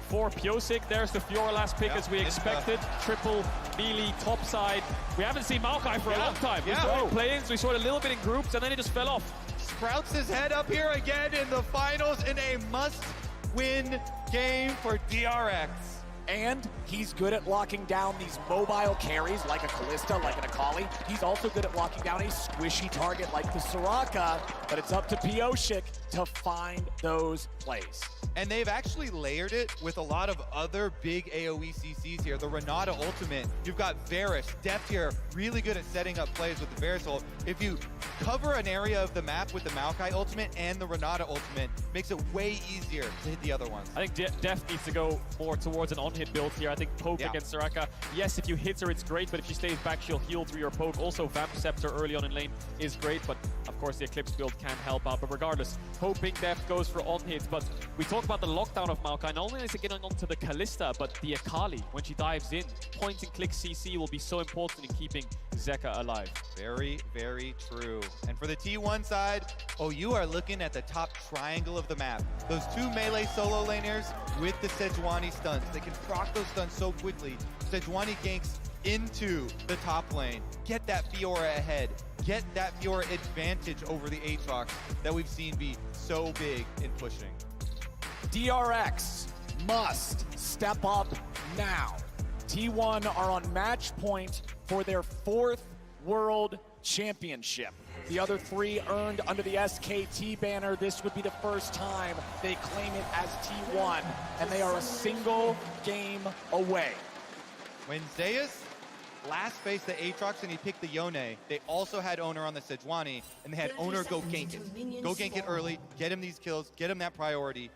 for Pyosik. There's the Fiora last pick as we expected. Triple melee top side. We haven't seen Maokai for a long time. We saw it playing, so we saw it a little bit in groups, and then it just fell off. Sprouts his head up here again in the finals in a must-win game for DRX. And he's good at locking down these mobile carries like a Kalista, like an Akali. He's also good at locking down a squishy target like the Soraka, but it's up to Pyosik to find those plays. And they've actually layered it with a lot of other big AoE CCs here. The Renata ultimate, you've got Varus, Deft here, really good at setting up plays with the Varus ult. If you cover an area of the map with the Maokai ultimate and the Renata ultimate, makes it way easier to hit the other ones. I think Deft needs to go more towards an on-hit build here. I think poke against Soraka. Yes, if you hit her, it's great, but if she stays back, she'll heal through your poke. Also, Vamp Scepter early on in lane is great, but of course the Eclipse build can help out. But regardless, hoping Deft goes for on-hits. But we talk about the lockdown of Maokai. Not only is it getting onto the Kalista, but the Akali, when she dives in, point and click CC will be so important in keeping Zeka alive. Very, very true. And for the T1 side, you are looking at the top triangle of the map. Those two melee solo laners with the Sejuani stuns. They can proc those stuns so quickly. Sejuani ganks into the top lane. Get that Fiora ahead. Get that Fiora advantage over the Aatrox that we've seen be so big in pushing. DRX must step up now. T1 are on match point for their 4th World Championship. The other 3 earned under the SKT banner. This would be the first time they claim it as T1, and they are a single game away. When Zeus last faced the Aatrox and he picked the Yone, they also had Owner on the Sejuani, and they had Owner go gank it. Go gank it early, get him these kills, get him that priority.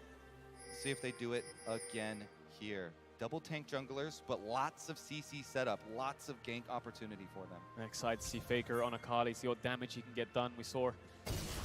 See if they do it again here. Double tank junglers, but lots of CC setup, lots of gank opportunity for them. I'm excited to see Faker on Akali, see what damage he can get done. We saw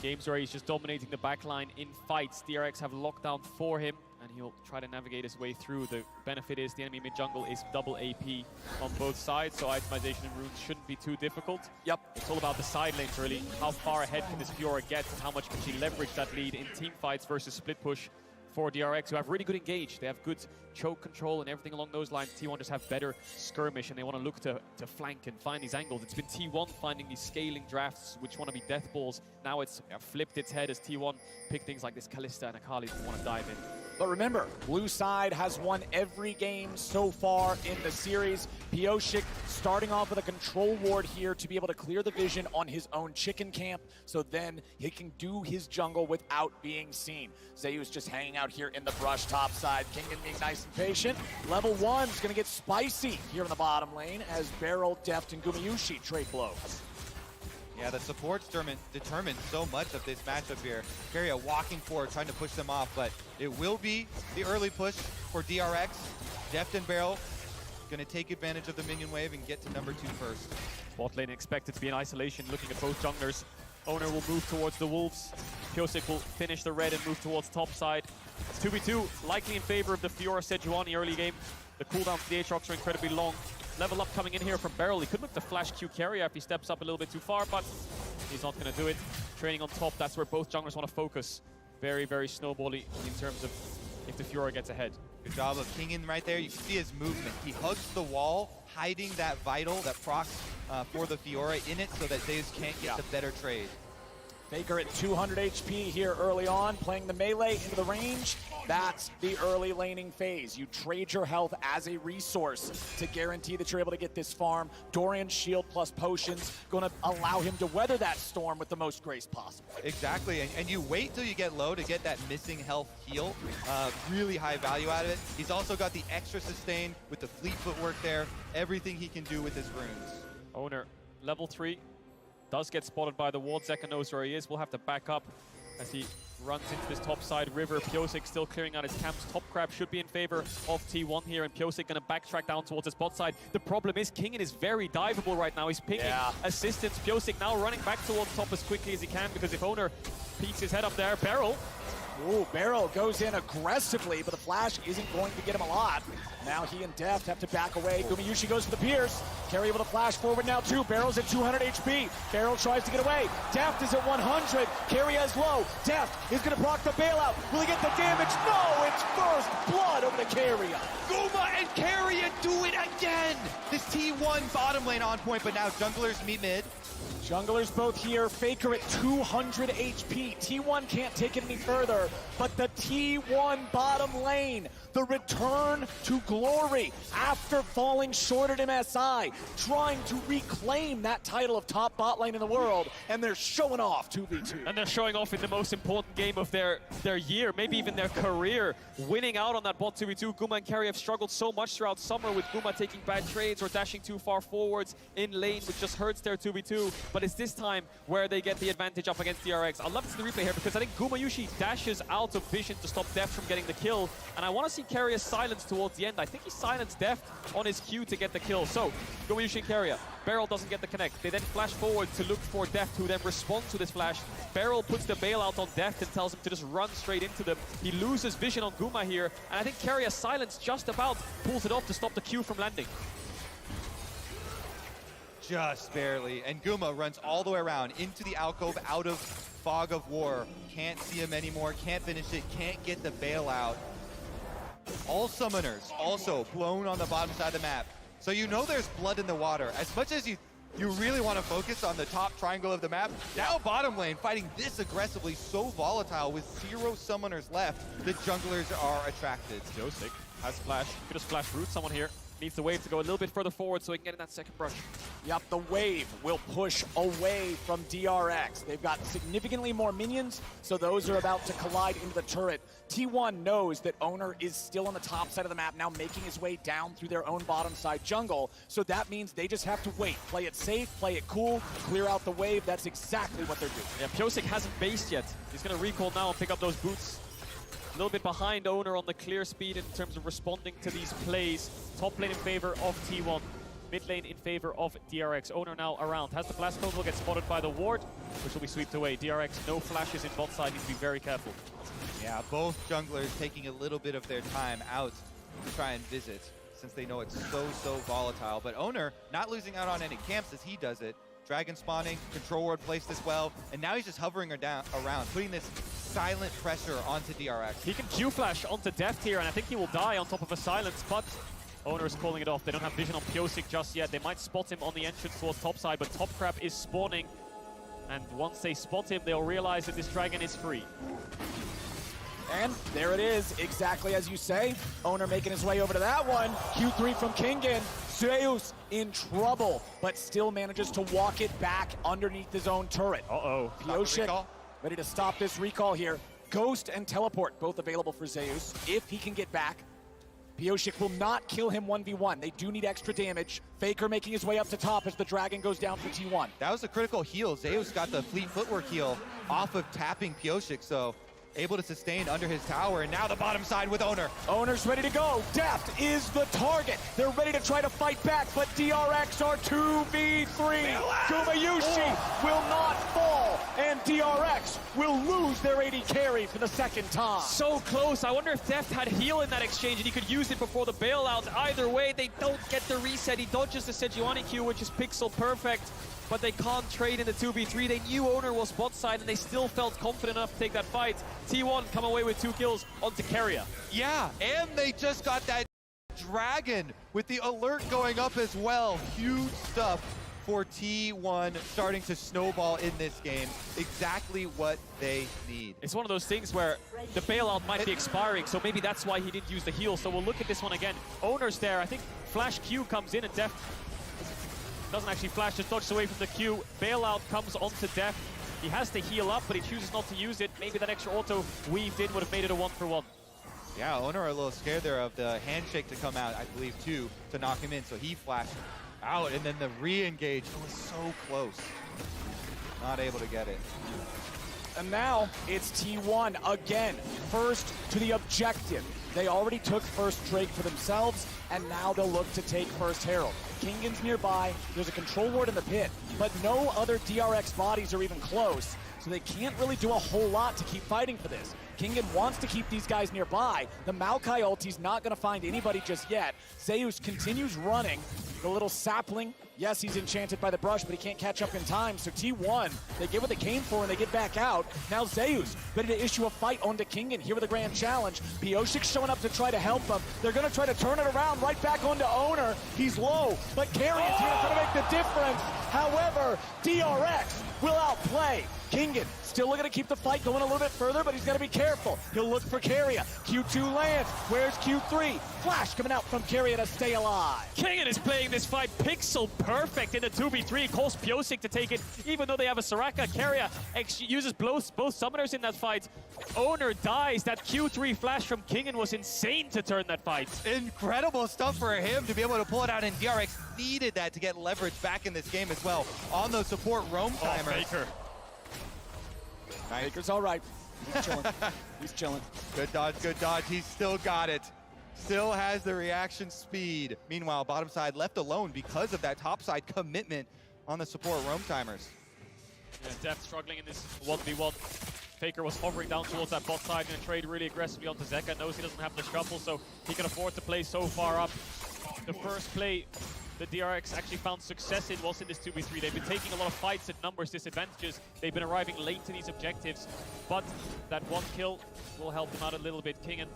games where he's just dominating the backline in fights. DRX have lockdown for him, and he'll try to navigate his way through. The benefit is the enemy mid-jungle is double AP on both sides, so itemization and runes shouldn't be too difficult. Yep. It's all about the side lanes, really. How far ahead can this Fiora get, and how much can she leverage that lead in team fights versus split push for DRX, who have really good engage. They have good choke control and everything along those lines. T1 just have better skirmish, and they want to look to flank and find these angles. It's been T1 finding these scaling drafts, which want to be death balls. Now it's flipped its head as T1 pick things like this Kalista and Akali who want to dive in. But remember, blue side has won every game so far in the series. Pyosik starting off with a control ward here to be able to clear the vision on his own chicken camp, so then he can do his jungle without being seen. Zeus just hanging out here in the brush top side. Kingdom being nice and patient. Level 1 is going to get spicy here in the bottom lane as Beryl, Deft, and Gumayusi trade blows. Yeah, the support's determined so much of this matchup here. Keria walking forward, trying to push them off, but it will be the early push for DRX. Deft and Beryl going to take advantage of the minion wave and get to number 2 first. Bot lane expected to be in isolation, looking at both junglers. Owner will move towards the Wolves. Pyosik will finish the red and move towards top side. 2v2, likely in favor of the Fiora Sejuani early game. The cooldowns for the Aatrox are incredibly long. level up coming in here from Beryl. He could look to flash Q carry if he steps up a little bit too far, but he's not going to do it. Training on top, that's where both junglers want to focus. Very, very snowbally in terms of if the Fiora gets ahead. Good job of Kingen right there. You can see his movement. He hugs the wall, hiding that vital, that procs for the Fiora in it so that Zeus can't get the better trade. Faker at 200 HP here early on, playing the melee into the range. That's the early laning phase. You trade your health as a resource to guarantee that you're able to get this farm. Dorian's shield plus potions going to allow him to weather that storm with the most grace possible. Exactly, and you wait till you get low to get that missing health heal. Really high value out of it. He's also got the extra sustain with the fleet footwork there. Everything he can do with his runes. Owner, level 3. Does get spotted by the ward. Zeka knows where he is. We'll have to back up as he runs into this top side river. Pyosik still clearing out his camps. Top Crab should be in favor of T1 here, and Pyosik going to backtrack down towards his bot side. The problem is Kingen is very diveable right now. He's pinging assistance. Pyosik now running back towards top as quickly as he can, because if Owner peeks his head up there, Beryl. Ooh, Beryl goes in aggressively, but the flash isn't going to get him a lot. Now he and Deft have to back away. Gumayushi goes for the Pierce. Carry able to flash forward now too. Beryl's at 200 HP. Beryl tries to get away. Deft is at 100. Carry is low. Deft is going to block the bailout. Will he get the damage? No, it's first blood over the Carrier. Guma and Carrier do it again! This T1 bottom lane on point, but now junglers meet mid. Junglers both here. Faker at 200 HP. T1 can't take it any further, but the T1 bottom lane, the return to glory after falling short at MSI, trying to reclaim that title of top bot lane in the world, and they're showing off 2v2. And they're showing off in the most important game of their year, maybe even their career, winning out on that bot 2v2. Guma and Carry have struggled so much throughout summer with Guma taking bad trades or dashing too far forwards in lane, which just hurts their 2v2. But it's this time where they get the advantage up against DRX. I'd love to see the replay here, because I think Gumayushi dashes out of vision to stop Deft from getting the kill, and I want to see Carrier silence towards the end. I think he silenced Deft on his Q to get the kill. So, Gumayushi and Carrier. Beryl doesn't get the connect. They then flash forward to look for Deft, who then responds to this flash. Beryl puts the bailout on Deft and tells him to just run straight into them. He loses vision on Guma here, and I think Carrier silence just about pulls it off to stop the Q from landing. Just barely, and Guma runs all the way around into the alcove, out of Fog of War. Can't see him anymore, can't finish it, can't get the bailout. All summoners also blown on the bottom side of the map. So you know there's blood in the water. As much as you really want to focus on the top triangle of the map, now bottom lane fighting this aggressively, so volatile with 0 summoners left, the junglers are attracted. Josic has flash, could just flash root someone here. Needs the wave to go a little bit further forward so he can get in that second brush. Yep, the wave will push away from DRX. They've got significantly more minions, so those are about to collide into the turret. T1 knows that Owner is still on the top side of the map, now making his way down through their own bottom side jungle, so that means they just have to wait. Play it safe, play it cool, clear out the wave. That's exactly what they're doing. Yeah, Pyosik hasn't based yet. He's going to recall now and pick up those boots. A little bit behind Owner on the clear speed in terms of responding to these plays. Top lane in favor of T1. Mid lane in favor of DRX. Owner now around. Has the blast code, will get spotted by the ward, which will be swept away. DRX, no flashes in bot side, needs to be very careful. Yeah, both junglers taking a little bit of their time out to try and visit, since they know it's so volatile. But Owner not losing out on any camps as he does it. Dragon spawning, control ward placed as well, and now he's just hovering around, putting this silent pressure onto DRX. He can Q-flash onto Deft here, and I think he will die on top of a silence, but Owner is calling it off. They don't have vision on Pyosik just yet. They might spot him on the entrance towards top side, but Top Crab is spawning, and once they spot him, they'll realize that this dragon is free. And there it is, exactly as you say. Owner making his way over to that one. Q3 from Kingen. Zeus in trouble, but still manages to walk it back underneath his own turret. Uh-oh. Pyosik ready to stop this recall here. Ghost and Teleport, both available for Zeus, if he can get back. Pyosik will not kill him 1v1. They do need extra damage. Faker making his way up to top as the dragon goes down for T1. That was a critical heal. Zeus got the fleet footwork heal off of tapping Pyosik, so able to sustain under his tower, and now the bottom side with Owner. Owner's ready to go. Deft is the target. They're ready to try to fight back, but DRX are 2v3. Gumayushi will not fall, and DRX will lose their AD carry for the second time. So close. I wonder if Deft had heal in that exchange and he could use it before the bailout. Either way, they don't get the reset. He dodges the Sejuani Q, which is pixel perfect, but they can't trade in the 2v3. They knew Owner was bot side and they still felt confident enough to take that fight. T1 come away with 2 kills onto Keria. Yeah, and they just got that Dragon with the alert going up as well. Huge stuff for T1 starting to snowball in this game. Exactly what they need. It's one of those things where the bailout might be expiring, so maybe that's why he didn't use the heal. So we'll look at this one again. Owner's there. I think Flash Q comes in and Deft doesn't actually flash, just dodges away from the Q. Bailout comes onto Deft. He has to heal up, but he chooses not to use it. Maybe that extra auto weaved in would have made it a 1-for-1. Yeah, Owner are a little scared there of the handshake to come out, I believe, too, to knock him in. So he flashed out, and then the re-engage. It was so close. Not able to get it. And now it's T1 again, first to the objective. They already took first Drake for themselves, and now they'll look to take first Herald. Kingan's nearby, there's a control ward in the pit, but no other DRX bodies are even close, so they can't really do a whole lot to keep fighting for this. Kingan wants to keep these guys nearby. The Maokai ulti's not gonna find anybody just yet. Zeus continues running. The little sapling, yes, he's enchanted by the brush, but he can't catch up in time. So T1, they get what they came for and they get back out. Now Zeus, ready to issue a fight onto Kingan here with a grand challenge. Pioshik showing up to try to help them. They're gonna try to turn it around right back onto Owner. He's low, but Carrion's here to make the difference. However, DRX will outplay. Kingan still looking to keep the fight going a little bit further, but he's got to be careful. He'll look for Keria. Q2 lands. Where's Q3? Flash coming out from Keria to stay alive. Kingan is playing this fight pixel perfect in the 2v3. Calls Pioshik to take it, even though they have a Soraka. Keria uses both summoners in that fight. Owner dies. That Q3 flash from Kingan was insane to turn that fight. Incredible stuff for him to be able to pull it out, and DRX needed that to get leverage back in this game as well on those support roam timers. Faker. Nice. Faker's all right. He's chilling. He's chilling. Good dodge, good dodge. He's still got it. Still has the reaction speed. Meanwhile, bottom side left alone because of that top side commitment on the support roam timers. Yeah, Deft struggling in this 1v1. Faker was hovering down towards that bot side and trade really aggressively onto Zeka. Knows he doesn't have the shuffle, so he can afford to play so far up. The first play the DRX actually found success in was in this 2v3. They've been taking a lot of fights at numbers disadvantages. They've been arriving late to these objectives, but that one kill will help them out a little bit. Kingan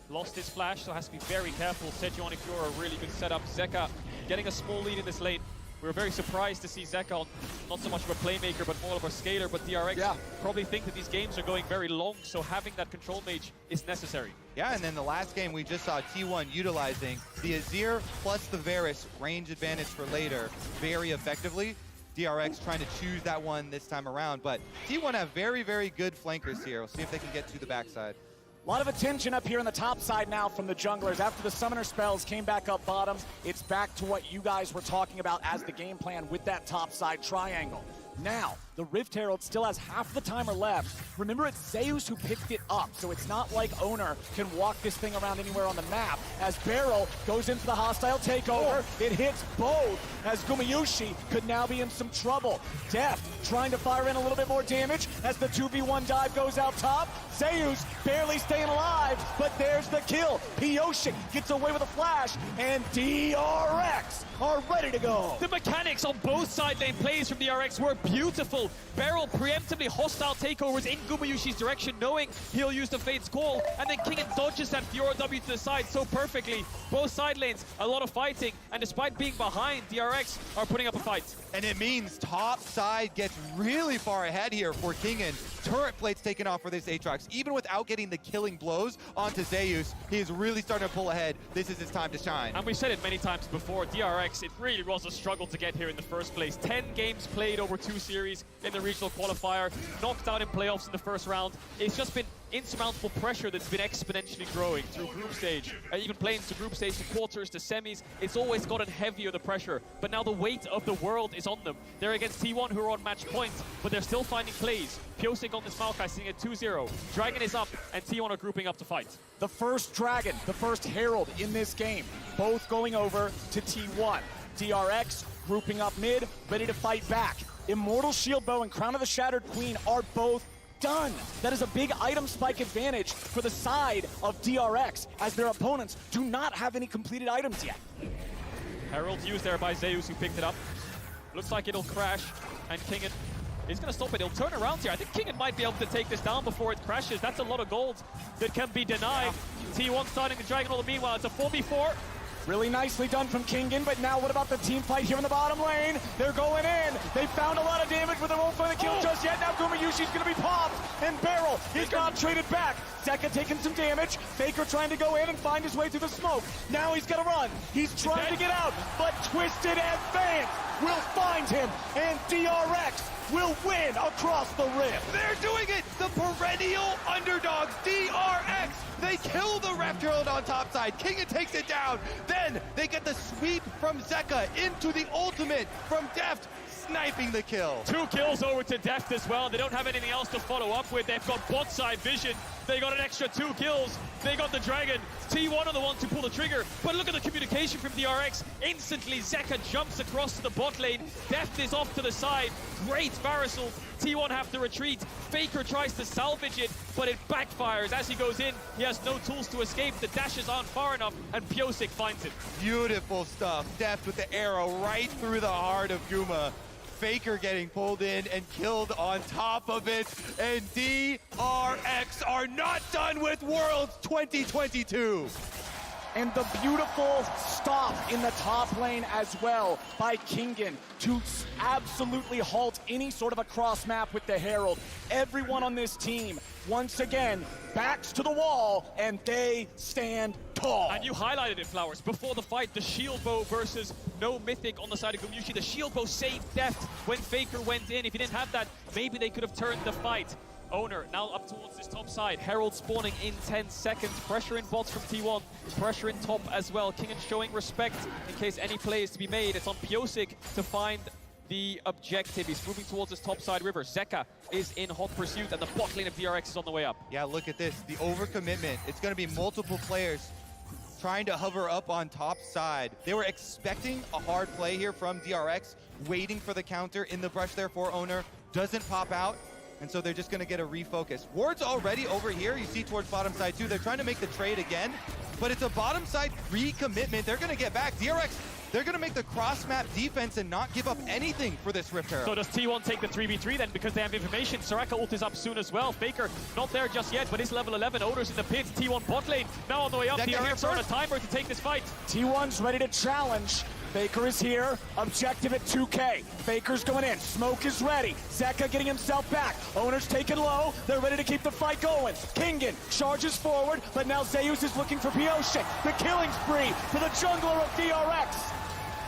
lost his flash, so has to be very careful. Sejuani Fiora, a really good setup. Zeka getting a small lead in this lane. We were very surprised to see Zeka on not so much of a playmaker, but more of a scaler. But DRX probably think that these games are going very long, so having that control mage is necessary. Yeah, and then the last game we just saw T1 utilizing the Azir plus the Varus range advantage for later very effectively. DRX trying to choose that one this time around, but T1 have very, very good flankers here. We'll see if they can get to the backside. A lot of attention up here on the top side now from the junglers. After the summoner spells came back up bottoms, it's back to what you guys were talking about as the game plan with that top side triangle. Now, the Rift Herald still has half the timer left. Remember, it's Zeus who picked it up, so it's not like Owner can walk this thing around anywhere on the map. As Beryl goes into the hostile takeover, it hits both, as Gumayushi could now be in some trouble. Deft trying to fire in a little bit more damage as the 2v1 dive goes out top. Zeus barely staying alive, but there's the kill. Pioshik gets away with a flash, and DRX are ready to go. The mechanics on both side lane plays from DRX were beautiful. Beryl preemptively hostile takeovers in Gumayushi's direction, knowing he'll use the Fate's Call, and then Kingan dodges that Fiora W to the side so perfectly. Both side lanes, a lot of fighting, and despite being behind, DRX are putting up a fight. And it means top side gets really far ahead here for Kingan. Turret plates taken off for this Aatrox. Even without getting the killing blows onto Zeus, he is really starting to pull ahead. This is his time to shine. And we've said it many times before, DRX, it really was a struggle to get here in the first place. 10 games played over 2 series in the regional qualifier, knocked out in playoffs in the first round. It's just been insurmountable pressure that's been exponentially growing through group stage, even playing to group stage, to quarters, to semis. It's always gotten heavier, the pressure, but now the weight of the world is on them. They're against T1, who are on match point, but they're still finding plays. Pioshik on this Maokai sitting at 2-0. Dragon is up, and T1 are grouping up to fight. The first Dragon, the first Herald in this game, both going over to T1. DRX grouping up mid, ready to fight back. Immortal Shield Bow and Crown of the Shattered Queen are both done. That is a big item spike advantage for the side of DRX, as their opponents do not have any completed items yet. Herald used there by Zeus, who picked it up. Looks like it'll crash, and Kingen is going to stop it. He'll turn around here. I think Kingen might be able to take this down before it crashes. That's a lot of gold that can be denied. T1 starting the Dragon All. Meanwhile, it's a 4v4. Really nicely done from Kingen, but now what about the team fight here in the bottom lane? They're going in. They found a lot of damage, but they won't find the kill just yet. Now Gumayushi's going to be popped, and Beryl is not traded back. Zeka taking some damage. Faker trying to go in and find his way through the smoke. Now he's going to run. He's trying to get out, but Twisted Advance will find him, and DRX will win across the rift. They're doing it! The perennial underdogs, DRX! They kill the Raptor Herald on top side. Kingen takes it down. Then they get the sweep from Zeka into the ultimate from Deft, sniping the kill. 2 kills over to Deft as well. They don't have anything else to follow up with. They've got bot side vision. They got an extra 2 kills. They got the Dragon. T1 are the ones who pull the trigger. But look at the communication from DRX. Instantly, Zeka jumps across to the bot lane. Deft is off to the side. Great Barisal. T1 have to retreat. Faker tries to salvage it, but it backfires. As he goes in, he has no tools to escape. The dashes aren't far enough, and Pyosik finds it. Beautiful stuff. Deft with the arrow right through the heart of Guma. Faker getting pulled in and killed on top of it. And DRX are not done with Worlds 2022. And the beautiful stop in the top lane as well by Kingen to absolutely halt any sort of a cross map with the Herald. Everyone on this team, once again, backs to the wall, and they stand tall. And you highlighted it, Flowers. Before the fight, the shield bow versus no mythic on the side of Gumayushi. The shield bow saved Deft when Faker went in. If he didn't have that, maybe they could have turned the fight. Owner now up towards this top side. Herald spawning in 10 seconds. Pressure in bots from T1. Pressure in top as well. Kingen showing respect in case any play is to be made. It's on Pyosik to find the objective. He's moving towards this top side river. Zeka is in hot pursuit, and the bot lane of DRX is on the way up. Yeah, look at this. The overcommitment. It's going to be multiple players trying to hover up on top side. They were expecting a hard play here from DRX, waiting for the counter in the brush there for Owner. Doesn't pop out. And so they're just going to get a refocus. Ward's already over here. You see towards bottom side too. They're trying to make the trade again, but it's a bottom side recommitment. They're going to get back. DRX, they're going to make the cross map defense and not give up anything for this Rift Herald. So does T1 take the 3v3 then because they have information? Soraka ult is up soon as well. Faker not there just yet, but it's level 11. Owner's in the pit. T1 bot lane now on the way up. DRX are on a timer to take this fight. T1's ready to challenge. Faker is here, objective at 2K. Faker's going in, smoke is ready. Zeka getting himself back. Owner's taken low, they're ready to keep the fight going. Kingen charges forward, but now Zeus is looking for Pyosik. The killing spree for the jungler of DRX.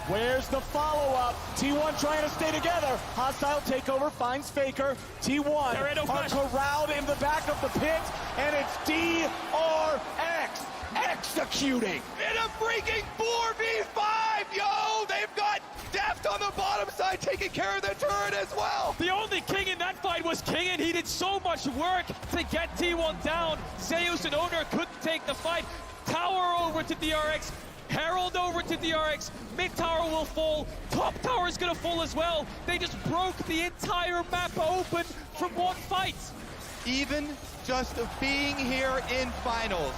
Where's the follow-up? T1 trying to stay together. Hostile takeover finds Faker. T1 are corralled in the back of the pit, and it's DRX executing. In a freaking 4v5, yo! They've got Deft on the bottom side taking care of the turret as well. The only king in that fight was Kingen. He did so much work to get T1 down. Zeus and Owner couldn't take the fight. Tower over to DRX. Herald over to DRX. Mid tower will fall. Top tower is gonna fall as well. They just broke the entire map open from one fight. Even just being here in finals,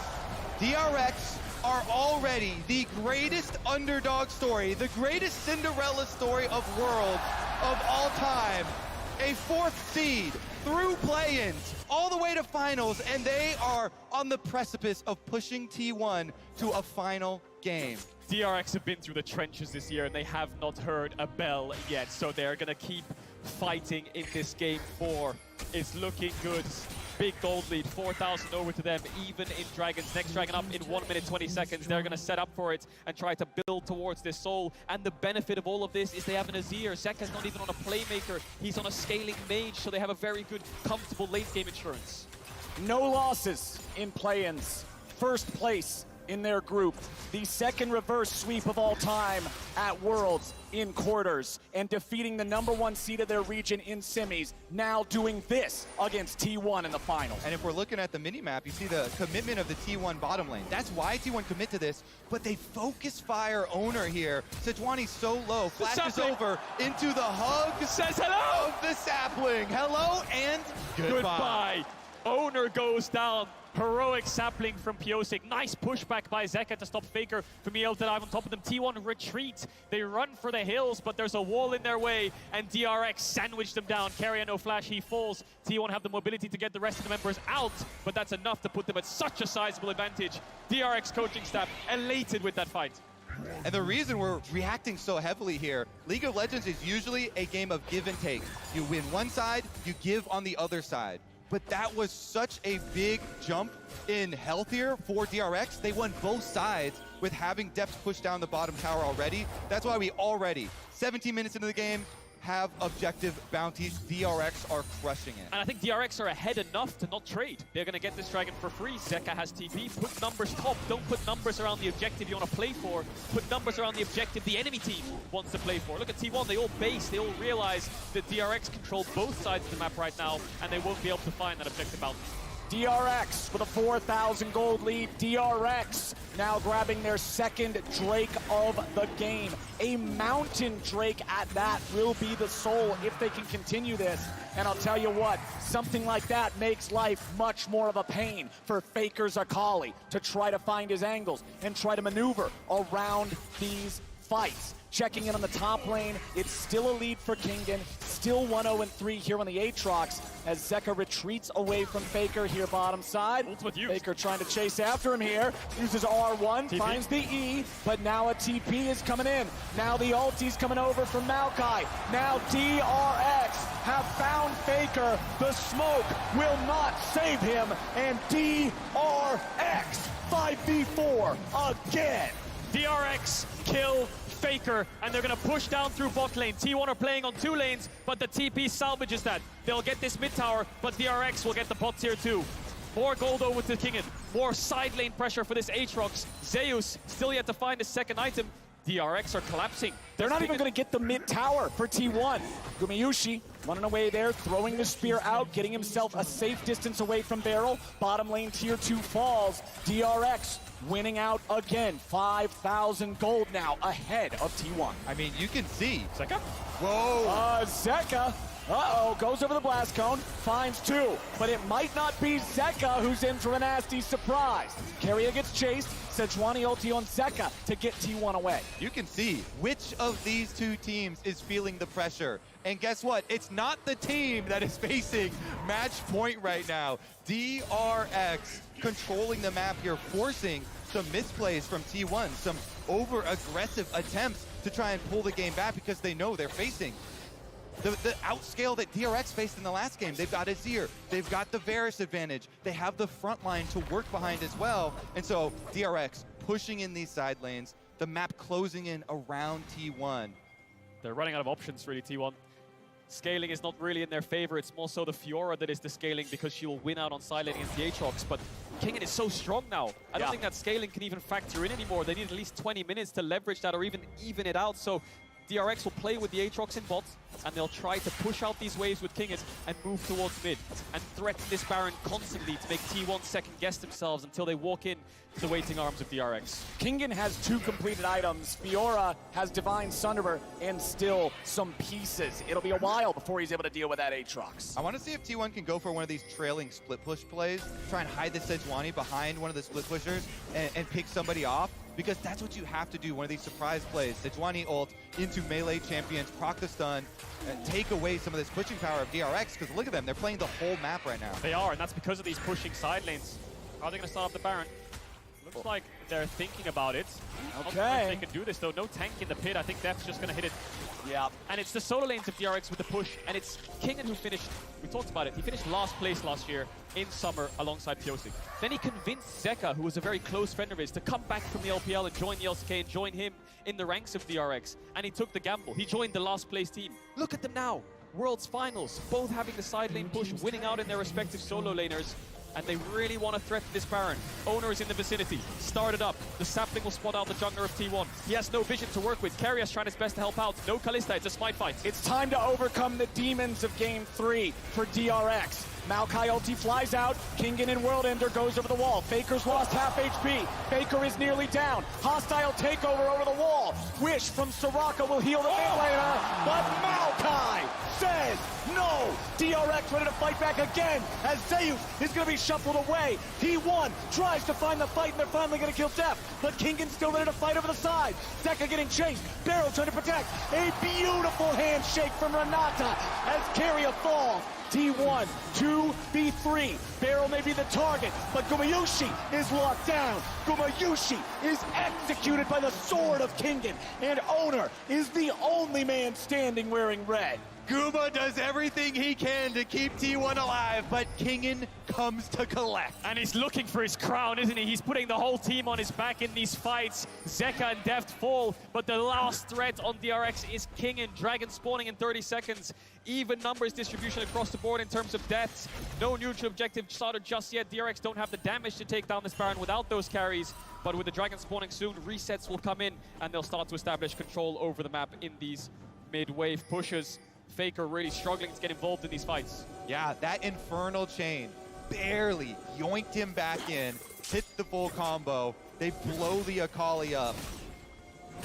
DRX are already the greatest underdog story, the greatest Cinderella story of Worlds of all time. A 4th seed through play-ins all the way to finals, and they are on the precipice of pushing T1 to a final game. DRX have been through the trenches this year, and they have not heard a bell yet, so they're gonna keep fighting in this game 4. It's looking good. Big gold lead, 4,000 over to them, even in Dragons. Next Dragon up in 1 minute 20 seconds. They're going to set up for it and try to build towards this soul. And the benefit of all of this is they have an Azir. Zeka's not even on a playmaker. He's on a scaling mage, so they have a very good, comfortable late game insurance. No losses in play-ins. First place in their group. The second reverse sweep of all time at Worlds in quarters and defeating the #1 seed of their region in semis, now doing this against T1 in the finals. And if we're looking at the mini-map, you see the commitment of the T1 bottom lane. That's why T1 commit to this, but they focus fire Owner here. Sejuani's so low, flashes over into the hug. Says hello! Of the sapling. Hello and goodbye. Owner goes down. Heroic sapling from Piosik. Nice pushback by Zeka to stop Faker from EL to dive on top of them. T1 retreat. They run for the hills, but there's a wall in their way, and DRX sandwiched them down. Carrier no flash, he falls. T1 have the mobility to get the rest of the members out, but that's enough to put them at such a sizable advantage. DRX coaching staff elated with that fight. And the reason we're reacting so heavily here, League of Legends is usually a game of give and take. You win one side, you give on the other side. But that was such a big jump in health here for DRX. They won both sides with having depth push down the bottom tower already. That's why we already, 17 minutes into the game, have objective bounties. DRX are crushing it. And I think DRX are ahead enough to not trade. They're going to get this dragon for free. Zeka has TP. Put numbers top. Don't put numbers around the objective you want to play for. Put numbers around the objective the enemy team wants to play for. Look at T1. They all base. They all realize that DRX control both sides of the map right now, and they won't be able to find that objective bounty. DRX with a 4,000 gold lead. DRX now grabbing their second Drake of the game. A Mountain Drake at that will be the soul if they can continue this. And I'll tell you what, something like that makes life much more of a pain for Faker Zakali to try to find his angles and try to maneuver around these fights. Checking in on the top lane, it's still a lead for Kingen, still 1-0-3 here on the Aatrox as Zeka retreats away from Faker here bottom side. Faker trying to chase after him here, uses R1, TP. Finds the E, but now a TP is coming in. Now the ulti's coming over from Maokai. Now DRX have found Faker. The smoke will not save him, and DRX 5v4 again. DRX kill Faker, and they're going to push down through bot lane. T1 are playing on 2 lanes, but the TP salvages that. They'll get this mid tower, but DRX will get the bot tier 2. More gold over to Kingen. More side lane pressure for this Aatrox. Zeus still yet to find his second item. DRX are collapsing. They're not even going to get the mid tower for T1. Gumayushi running away there, throwing the spear out, getting himself a safe distance away from Barrel. Bottom lane tier 2 falls. DRX winning out again. 5,000 gold now ahead of T1. I mean, you can see. Zeka? Whoa. Zeka. Goes over the blast cone, finds 2, but it might not be Zeka who's in for a nasty surprise. Carrier gets chased, Sejuani ulti on Zeka to get T1 away. You can see which of these two teams is feeling the pressure. And guess what? It's not the team that is facing match point right now. DRX controlling the map here, forcing some misplays from T1, some over-aggressive attempts to try and pull the game back because they know they're facing the outscale that DRX faced in the last game. They've got Azir, they've got the Varus advantage, they have the front line to work behind as well. And so DRX pushing in these side lanes, the map closing in around T1. They're running out of options really, T1. Scaling is not really in their favor. It's more so the Fiora that is the scaling because she will win out on side lane against the Aatrox. But Kingen is so strong now. I don't think that scaling can even factor in anymore. They need at least 20 minutes to leverage that or even it out. So DRX will play with the Aatrox in bot, and they'll try to push out these waves with Kingen and move towards mid and threaten this Baron constantly to make T1 second guess themselves until they walk in to the waiting arms of DRX. Kingen has 2 completed items. Fiora has Divine Sunderer and still some pieces. It'll be a while before he's able to deal with that Aatrox. I want to see if T1 can go for one of these trailing split push plays, try and hide the Sejuani behind one of the split pushers and pick somebody off. Because that's what you have to do, one of these surprise plays. Sejuani ult into melee champions, proc the stun, and take away some of this pushing power of DRX, because look at them, they're playing the whole map right now. They are, and that's because of these pushing side lanes. How are they going to start up the Baron? Looks like they're thinking about it. Okay. Not sure if they can do this though. No tank in the pit. I think Death's just going to hit it. Yeah. And it's the solo lanes of DRX with the push, and it's Kingen who finished, we talked about it, he finished last place last year in summer alongside Piosik. Then he convinced Zeka, who was a very close friend of his, to come back from the LPL and join the LCK and join him in the ranks of DRX. And he took the gamble. He joined the last place team. Look at them now. World's finals, both having the side lane push, winning out in their respective solo laners. and they really want to threaten this Baron. Owner is in the vicinity, started up. The sapling will spot out the jungler of T1. He has no vision to work with. Keria is trying his best to help out. No Kalista, it's a smite fight. It's time to overcome the demons of Game 3 for DRX. Maokai ulti flies out. Kingen in World Ender goes over the wall. Faker's lost half HP. Faker is nearly down. Hostile takeover over the wall. Wish from Soraka will heal the mid laner, but Maokai says no. DRX ready to fight back again as Zeus is going to be shuffled away. T1 tries to find the fight and they're finally going to kill Deft, but Kingen's still ready to fight over the side. Zeka getting chased. Barrow trying to protect. A beautiful handshake from Renata as Keria falls. T1, 2v3. Barrow may be the target, but Gumayushi is locked down. Gumayushi is executed by the sword of Kingen, and Owner is the only man standing wearing red. Guma does everything he can to keep T1 alive, but Kingen comes to collect. And he's looking for his crown, isn't he? He's putting the whole team on his back in these fights. Zeka and Deft fall, but the last threat on DRX is Kingen. Dragon spawning in 30 seconds. Even numbers distribution across the board in terms of deaths. No neutral objective started just yet. DRX don't have the damage to take down this Baron without those carries. But with the Dragon spawning soon, resets will come in and they'll start to establish control over the map in these mid-wave pushes. Faker really struggling to get involved in these fights. Yeah, that Infernal Chain barely yoinked him back in, hit the full combo. They blow the Akali up.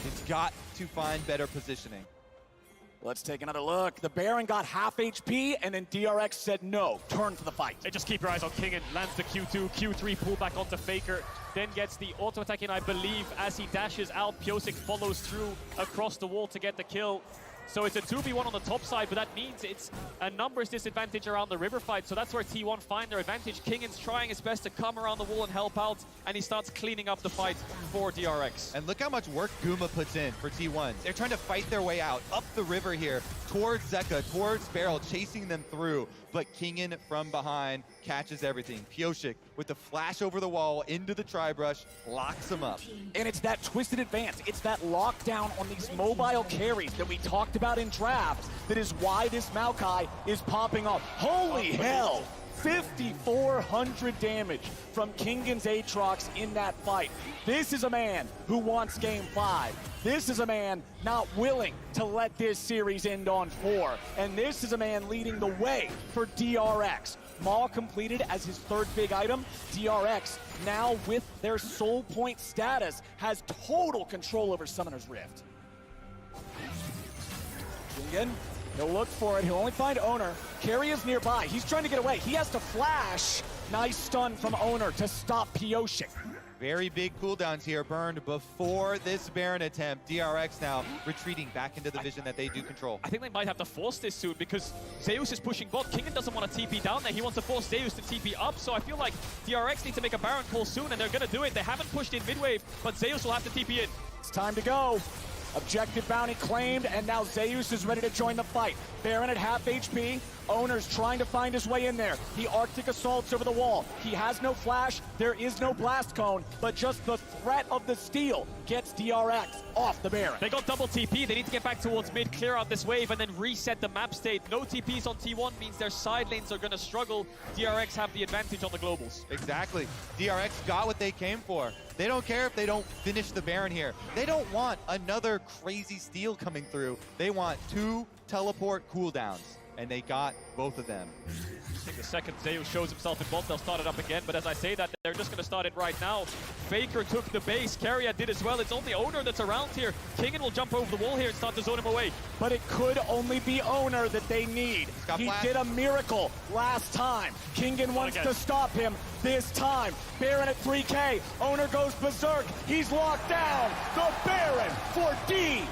It's got to find better positioning. Let's take another look. The Baron got half HP, and then DRX said no, turn to the fight. Hey, just keep your eyes on Kingen. Lands the Q2, Q3 pull back onto Faker, then gets the auto attack in, I believe, as he dashes out. Pyosik follows through across the wall to get the kill. So it's a 2v1 on the top side, but that means it's a numbers disadvantage around the river fight. So that's where T1 find their advantage. Kingen's trying his best to come around the wall and help out, and he starts cleaning up the fight for DRX. And look how much work Guma puts in for T1. They're trying to fight their way out, up the river here, towards Zeka, towards Beryl, chasing them through. But Kingen from behind catches everything. Pyosik with the flash over the wall into the tri-brush, locks him up. And it's that twisted advance. It's that lockdown on these mobile carries that we talked about in drafts that is why this Maokai is popping off. Holy hell! 5,400 damage from Kingen's Aatrox in that fight. This is a man who wants Game 5. This is a man not willing to let this series end on 4. And this is a man leading the way for DRX. Maul completed as his third big item. DRX, now with their soul point status, has total control over Summoner's Rift. Kingen, he'll look for it. He'll only find Owner. Keria's nearby. He's trying to get away. He has to flash. Nice stun from Owner to stop Pyosik. Very big cooldowns here burned before this Baron attempt. DRX now retreating back into the vision that they do control. I think they might have to force this soon because Zeus is pushing bot. Kingen doesn't want to TP down there. He wants to force Zeus to TP up. So I feel like DRX need to make a Baron call soon, and they're going to do it. They haven't pushed in mid-wave, but Zeus will have to TP in. It's time to go. Objective bounty claimed, and now Zeus is ready to join the fight. Baron at half HP. Owner's trying to find his way in there. He Arctic assaults over the wall. He has no flash. There is no blast cone, but just the threat of the steal gets DRX off the Baron. They got double TP. They need to get back towards mid, clear out this wave, and then reset the map state. No TPs on T1 means their side lanes are going to struggle. DRX have the advantage on the globals. Exactly. DRX got what they came for. They don't care if they don't finish the Baron here. They don't want another crazy steal coming through. They want 2 teleport cooldowns, and they got both of them. I think the second Zeus shows himself in bot, they'll start it up again, but as I say that, they're just going to start it right now. Faker took the base, Keria did as well. It's only Owner that's around here. Kingen will jump over the wall here and start to zone him away. But it could only be Owner that they need. He did a miracle last time. Kingen wants to stop him this time. Baron at 3K. Owner goes berserk. He's locked down. The Baron for DRX.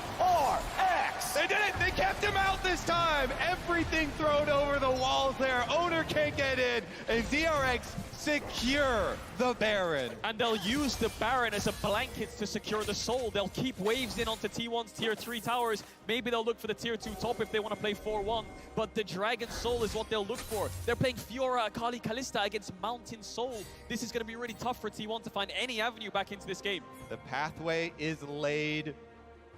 They did it! They kept him out this time! Everything thrown over the walls there. Owner can't get in, and DRX secure the Baron. And they'll use the Baron as a blanket to secure the soul. They'll keep waves in onto T1's tier 3 towers. Maybe they'll look for the tier 2 top if they want to play 4-1. But the Dragon Soul is what they'll look for. They're playing Fiora, Akali, Kalista against Mountain Soul. This is going to be really tough for T1 to find any avenue back into this game. The pathway is laid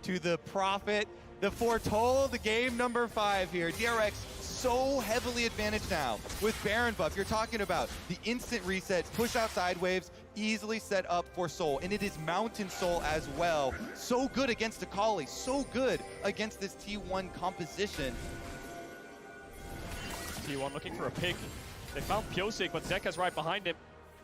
to the prophet, the foretold game number 5 here. DRX so heavily advantaged now with Baron buff. You're talking about the instant reset, push out side waves, easily set up for Soul, and it is Mountain Soul as well. So good against Akali, so good against this T1 composition. T1 looking for a pick. They found Pyosik, but Zeka's right behind him.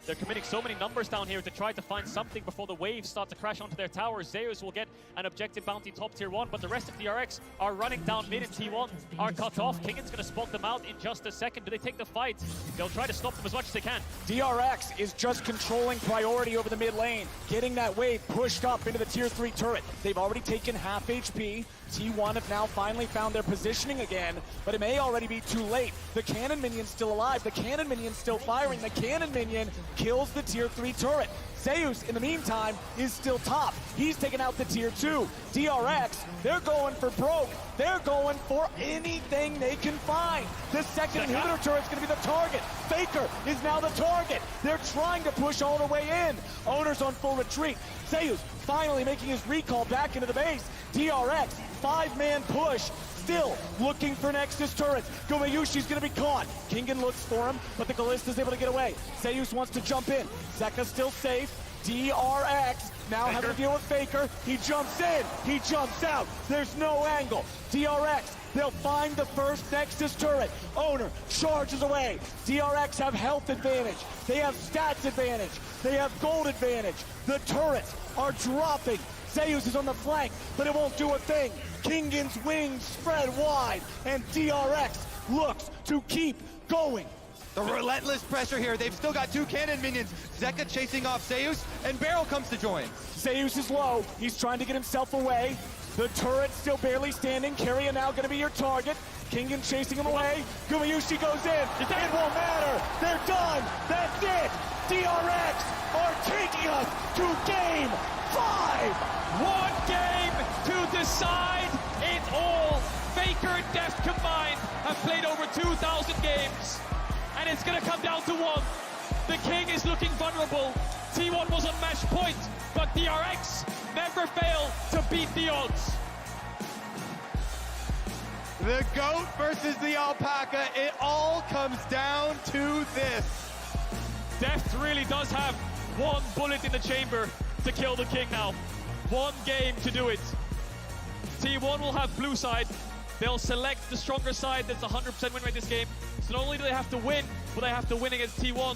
They're committing so many numbers down here to try to find something before the waves start to crash onto their towers. Zeus will get an objective bounty top tier 1, but the rest of the RX are running down mid, and T1 are cut off. Kingan's going to spot them out in just a second. Do they take the fight? They'll try to stop them as much as they can. DRX is just controlling priority over the mid lane, getting that wave pushed up into the tier 3 turret. They've already taken half HP. T1 have now finally found their positioning again, but it may already be too late. The cannon minion's still alive. The cannon minion's still firing. The cannon minion kills the tier 3 turret. Zeus, in the meantime, is still top. He's taken out the tier 2. DRX, they're going for broke. They're going for anything they can find. The second inhibitor turret's going to be the target. Faker is now the target. They're trying to push Owner way in. Owner's on full retreat. Zeus finally making his recall back into the base. DRX, 5-man push, still looking for Nexus turrets. Gumayushi's gonna be caught. Kingan looks for him, but the Kallista's able to get away. Zeus wants to jump in. Zeka's still safe. DRX now having to deal with Faker. He jumps in, he jumps out. There's no angle. DRX, they'll find the first Nexus turret. Owner charges away. DRX have health advantage. They have stats advantage. They have gold advantage. The turrets are dropping. Zeus is on the flank, but it won't do a thing. Kingan's wings spread wide, and DRX looks to keep going. The relentless pressure here. They've still got 2 cannon minions. Zeka chasing off Zeus, and Beryl comes to join. Zeus is low. He's trying to get himself away. The turret's still barely standing. Keria now going to be your target. Kingan chasing him away. Gumayushi goes in. It won't matter. They're done. That's it. DRX are taking us to game 5. One game to decide it all. Faker and Deft combined have played over 2,000 games. And it's going to come down to one. The King is looking vulnerable. T1 was on match point, but DRX never fail to beat the odds. The goat versus the alpaca. It all comes down to this. Deft really does have one bullet in the chamber to kill the King now. One game to do it. T1 will have blue side. They'll select the stronger side. That's 100% win rate this game. So not only do they have to win, but they have to win against T1.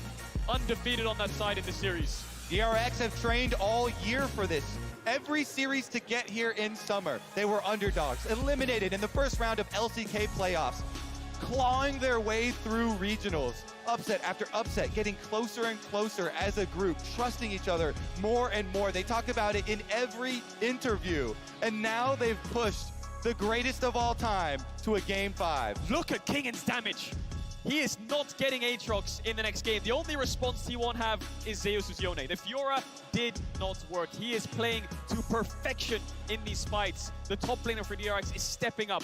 Undefeated on that side in the series. DRX have trained all year for this. Every series to get here in summer, they were underdogs, eliminated in the first round of LCK playoffs, clawing their way through regionals. Upset after upset, getting closer and closer as a group, trusting each other more and more. They talk about it in every interview. And now they've pushed the greatest of all time to a game 5. Look at Kingan's damage. He is not getting Aatrox in the next game. The only response T1 have is Zeus' Yone. The Fiora did not work. He is playing to perfection in these fights. The top laner for DRX is stepping up.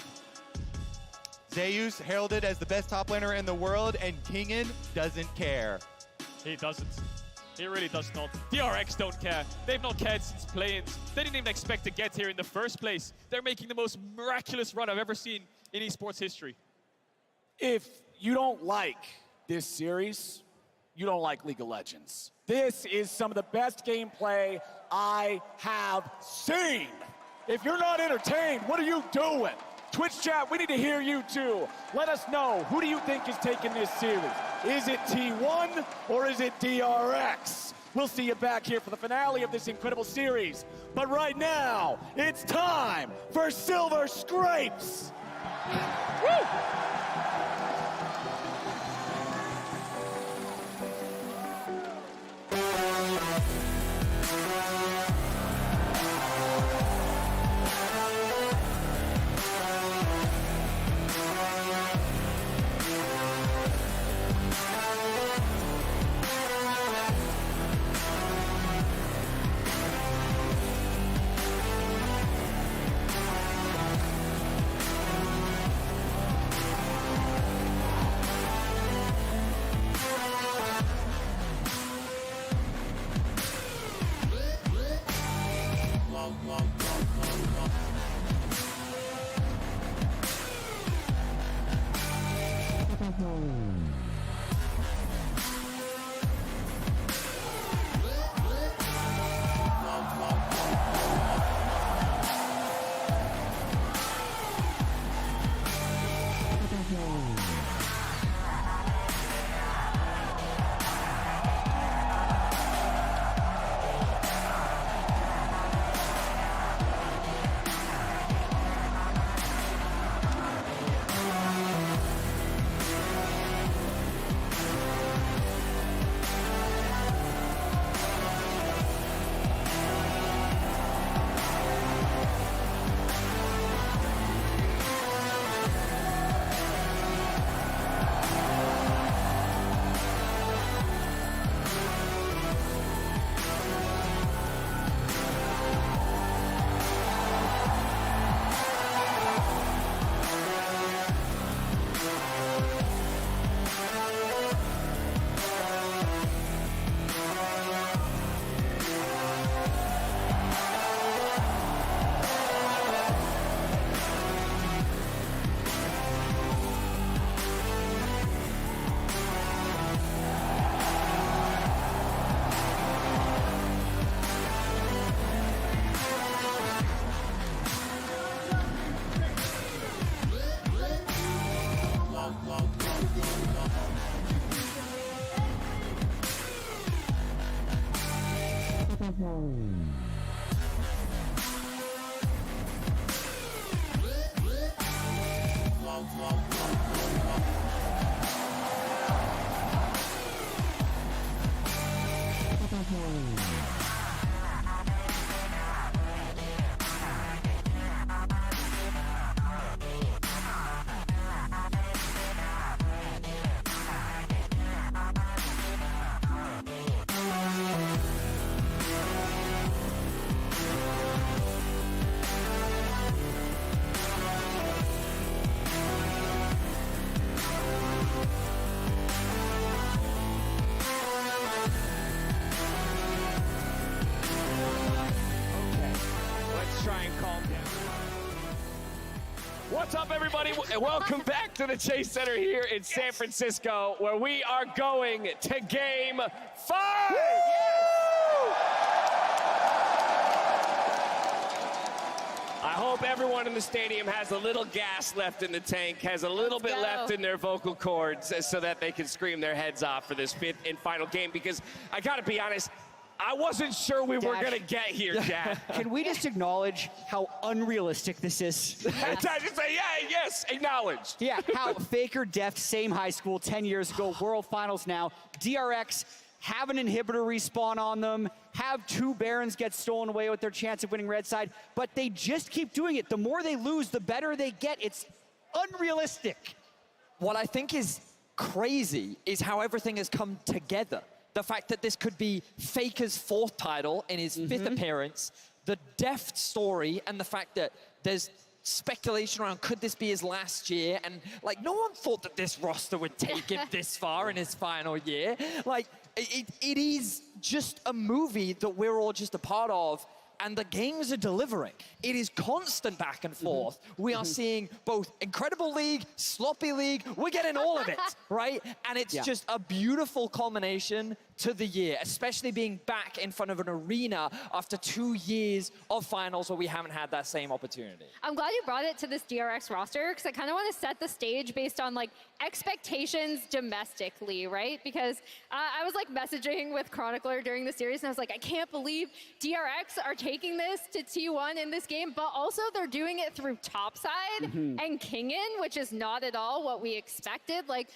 Zeus heralded as the best top laner in the world, and Kingan doesn't care. He doesn't. He really does not. DRX don't care. They've not cared since play-ins. They didn't even expect to get here in the first place. They're making the most miraculous run I've ever seen in esports history. If you don't like this series, you don't like League of Legends. This is some of the best gameplay I have seen. If you're not entertained, what are you doing? Twitch chat, we need to hear you too. Let us know, who do you think is taking this series? Is it T1 or is it DRX? We'll see you back here for the finale of this incredible series. But right now, it's time for Silver Scrapes. Woo! Let's try and calm down. What's up, everybody? Welcome back to the Chase Center here in San Francisco, where we are going to Game 5. I hope everyone in the stadium has a little gas left in the tank, has a little bit left in their vocal cords so that they can scream their heads off for this 5th and final game, because I gotta be honest, I wasn't sure we were gonna get here, Jack. Can we just acknowledge how unrealistic this is? I just say, yeah, yes, acknowledged. Yeah, how Faker, Deft, same high school, 10 years ago, World Finals now. DRX have an inhibitor respawn on them, have 2 Barons get stolen away with their chance of winning red side, but they just keep doing it. The more they lose, the better they get. It's unrealistic. What I think is crazy is how everything has come together. The fact that this could be Faker's 4th title in his 5th appearance, the Deft story, and the fact that there's speculation around could this be his last year, and like no one thought that this roster would take him this far in his final year. Like it is just a movie that we're all just a part of, and the games are delivering. It is constant back and forth. We are seeing both incredible league, sloppy league, we're getting all of it, right? And it's just a beautiful culmination to the year, especially being back in front of an arena after 2 years of finals where we haven't had that same opportunity. I'm glad you brought it to this DRX roster, because I kind of want to set the stage based on like expectations domestically, right? Because I was like messaging with Chronicler during the series, and I was like, I can't believe DRX are taking this to T1 in this game, but also they're doing it through topside and Kingin, which is not at all what we expected. Like,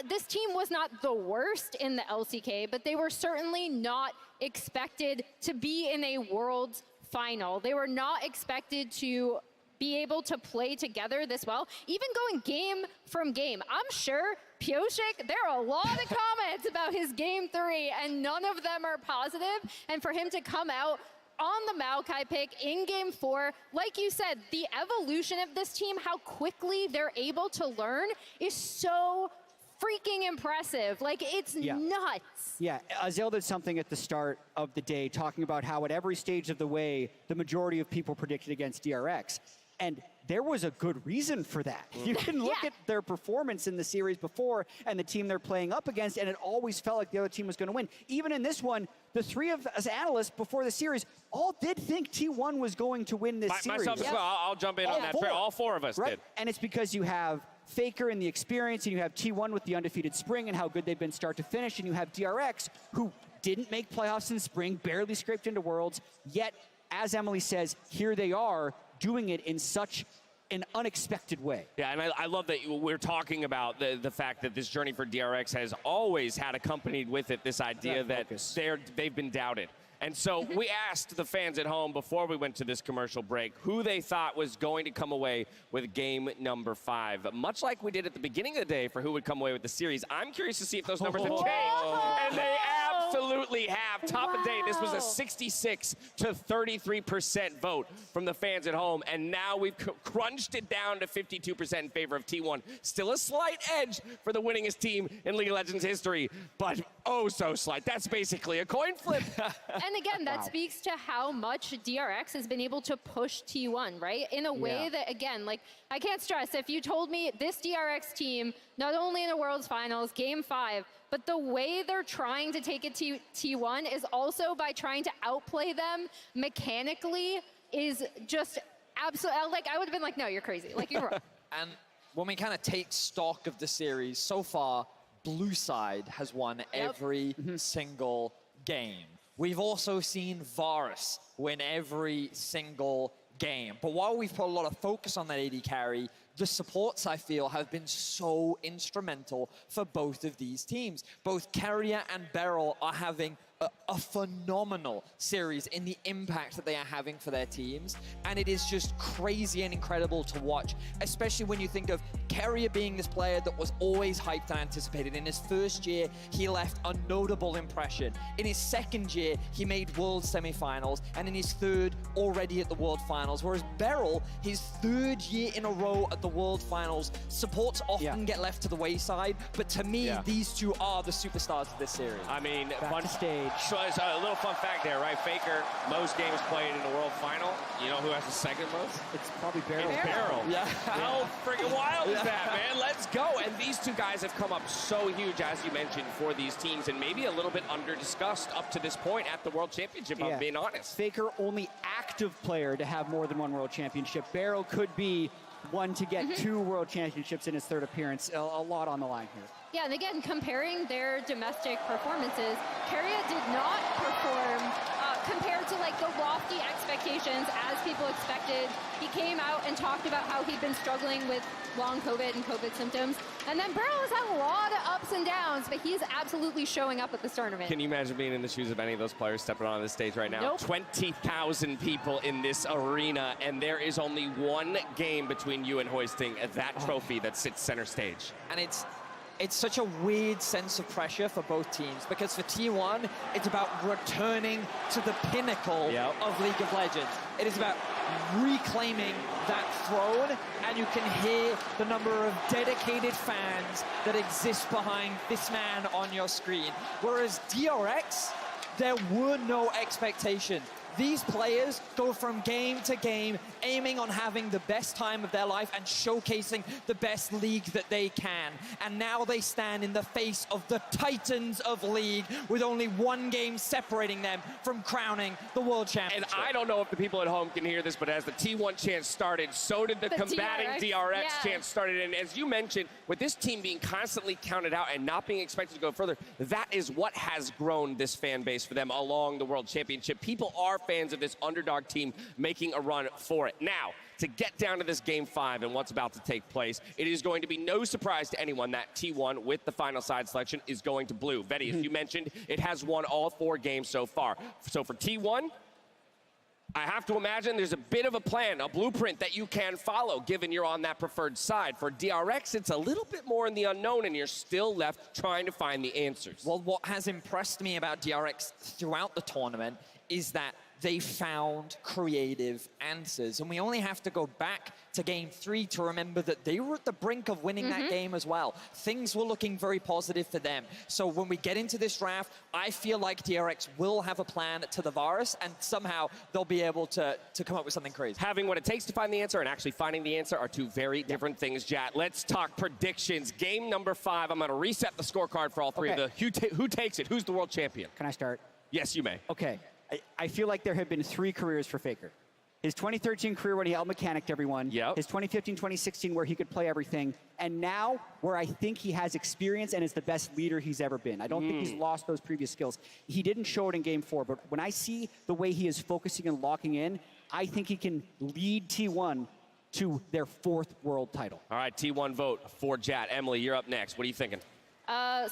this team was not the worst in the LCK, but they were certainly not expected to be in a Worlds final. They were not expected to be able to play together this well, even going game from game. I'm sure Pioshik, there are a lot of comments about his game 3, and none of them are positive. And for him to come out on the Maokai pick in game 4, like you said, the evolution of this team, how quickly they're able to learn is so freaking impressive. Like, it's nuts. Yeah, Azil did something at the start of the day talking about how at every stage of the way, the majority of people predicted against DRX. And there was a good reason for that. You can look at their performance in the series before and the team they're playing up against, and it always felt like the other team was going to win. Even in this one, the 3 of us analysts before the series all did think T1 was going to win this series. Myself as well. I'll jump in on that. All 4 of us did. And it's because you have Faker and the experience, and you have T1 with the undefeated spring and how good they've been start to finish, and you have DRX, who didn't make playoffs in spring, barely scraped into Worlds, yet, as Emily says, here they are doing it in such an unexpected way. Yeah, and I love that we're talking about the fact that this journey for DRX has always had accompanied with it this idea that they've been doubted. And so we asked the fans at home before we went to this commercial break who they thought was going to come away with game number 5. Much like we did at the beginning of the day for who would come away with the series, I'm curious to see if those numbers have changed. And they absolutely have. Top of day, this was a 66 to 33% vote from the fans at home. And now we've crunched it down to 52% in favor of T1. Still a slight edge for the winningest team in League of Legends history, but oh so slight. That's basically a coin flip. And again, that speaks to how much DRX has been able to push T1, right? In a way that, again, like, I can't stress, if you told me this DRX team, not only in the World's Finals, Game 5, but the way they're trying to take it to T1 is also by trying to outplay them mechanically is just absolutely, like, I would have been like, no, you're crazy. Like, you're wrong. And when we kind of take stock of the series, so far, Blue Side has won every single game. we've also seen Varus win every single game. But while we've put a lot of focus on that AD carry, the supports, I feel, have been so instrumental for both of these teams. Both Carrier and Beryl are having a phenomenal series in the impact that they are having for their teams. And it is just crazy and incredible to watch, especially when you think of Carrier being this player that was always hyped and anticipated. In his first year, he left a notable impression. In his second year, he made World semifinals, and in his third, already at the World Finals. Whereas Beryl, his third year in a row at the World Finals, supports often get left to the wayside, but to me, these two are the superstars of this series. I mean, Back to stage. So it's a little fun fact there, right? Faker, most games played in the World Final. You know who has the second most? It's probably Beryl. It's Beryl. Yeah. How freaking wild is that, man? Let's go. And these two guys have come up so huge, as you mentioned, for these teams, and maybe a little bit under-discussed up to this point at the World Championship, if I'm being honest. Faker, only active player to have more than one World Championship. Beryl could be one to get 2 World Championships in his third appearance. A lot on the line here. Yeah, and again, comparing their domestic performances, Carrier did not perform compared to like the lofty expectations as people expected. He came out and talked about how he'd been struggling with long COVID and COVID symptoms. And then Beryl has had a lot of ups and downs, but he's absolutely showing up at this tournament. Can you imagine being in the shoes of any of those players stepping on this stage right now? Nope. 20,000 people in this arena, and there is only one game between you and hoisting that trophy that sits center stage. And it's such a weird sense of pressure for both teams, because for T1, it's about returning to the pinnacle of League of Legends. It is about reclaiming that throne, and you can hear the number of dedicated fans that exist behind this man on your screen. Whereas DRX, there were no expectations. These players go from game to game, aiming on having the best time of their life and showcasing the best league that they can. And now they stand in the face of the titans of League, with only one game separating them from crowning the World Championship. And I don't know if the people at home can hear this, but as the T1 chant started, so did the combating DRX chant started. And as you mentioned, with this team being constantly counted out and not being expected to go further, that is what has grown this fan base for them along the World Championship. People are fans of this underdog team making a run for it. Now, to get down to this Game 5 and what's about to take place, it is going to be no surprise to anyone that T1, with the final side selection, is going to blue. Vetty, as you mentioned, it has won all 4 games so far. So for T1, I have to imagine there's a bit of a plan, a blueprint that you can follow, given you're on that preferred side. For DRX, it's a little bit more in the unknown, and you're still left trying to find the answers. Well, what has impressed me about DRX throughout the tournament is that they found creative answers. And we only have to go back to Game 3 to remember that they were at the brink of winning that game as well. Things were looking very positive for them. So when we get into this draft, I feel like DRX will have a plan to the Varus, and somehow they'll be able to come up with something crazy. Having what it takes to find the answer and actually finding the answer are two very different things, Jat. Let's talk predictions. Game number 5, I'm going to reset the scorecard for all 3 of the who takes it. Who's the world champion? Can I start? Yes, you may. Okay. I feel like there have been 3 careers for Faker. His 2013 career when he out-mechanicked everyone. His 2015-2016 where he could play everything. And now where I think he has experience and is the best leader he's ever been. I don't think he's lost those previous skills. He didn't show it in Game 4, but when I see the way he is focusing and locking in, I think he can lead T1 to their 4th world title. All right, T1 vote for Jat. Emily, you're up next. What are you thinking?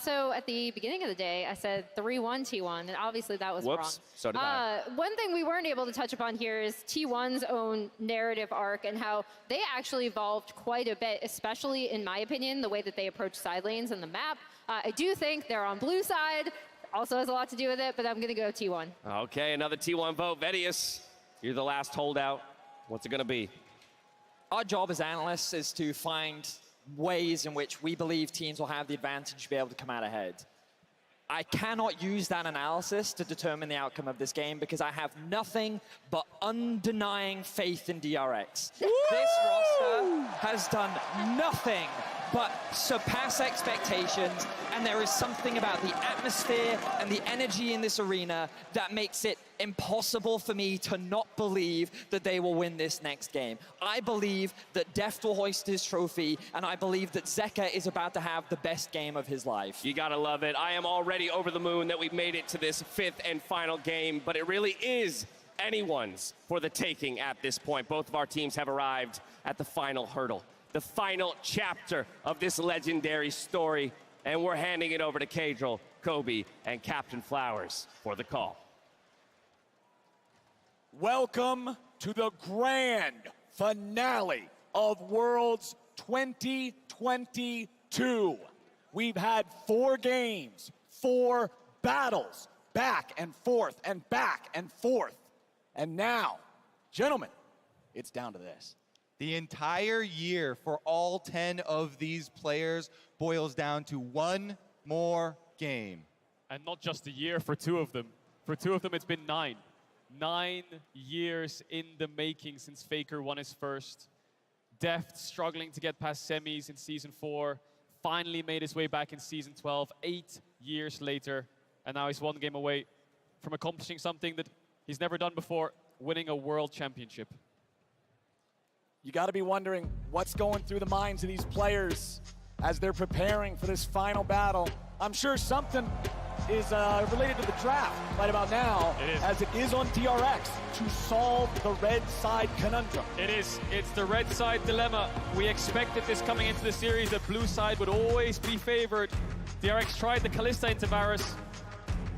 So at the beginning of the day, I said 3-1 T1, and obviously that was wrong. So did I. One thing we weren't able to touch upon here is T1's own narrative arc and how they actually evolved quite a bit, especially in my opinion, the way that they approach side lanes and the map. I do think they're on blue side, also has a lot to do with it, but I'm going to go T1. Okay, another T1 vote. Vedius, you're the last holdout. What's it going to be? Our job as analysts is to find ways in which we believe teams will have the advantage to be able to come out ahead. I cannot use that analysis to determine the outcome of this game because I have nothing but undenying faith in DRX. This roster has done nothing but surpass expectations. And there is something about the atmosphere and the energy in this arena that makes it impossible for me to not believe that they will win this next game. I believe that Deft will hoist his trophy, and I believe that Zeka is about to have the best game of his life. You gotta love it. I am already over the moon that we've made it to this 5th and final game, but it really is anyone's for the taking at this point. Both of our teams have arrived at the final hurdle, the final chapter of this legendary story, and we're handing it over to Kadril, Kobe, and Captain Flowers for the call. Welcome to the grand finale of Worlds 2022. We've had 4 games, 4 battles, back and forth and back and forth. And now, gentlemen, it's down to this. The entire year for all 10 of these players boils down to one more game. And not just a year for 2 of them. For 2 of them, it's been 9. 9 years in the making since Faker won his first. Deft struggling to get past semis in Season 4. Finally made his way back in Season 12, 8 years later. And now he's 1 game away from accomplishing something that he's never done before, winning a world championship. You got to be wondering what's going through the minds of these players as they're preparing for this final battle. I'm sure something is related to the draft right about now, as it is on DRX to solve the red side conundrum. It is. It's the red side dilemma. We expected this coming into the series, that blue side would always be favored. DRX tried the Kalista into Varus.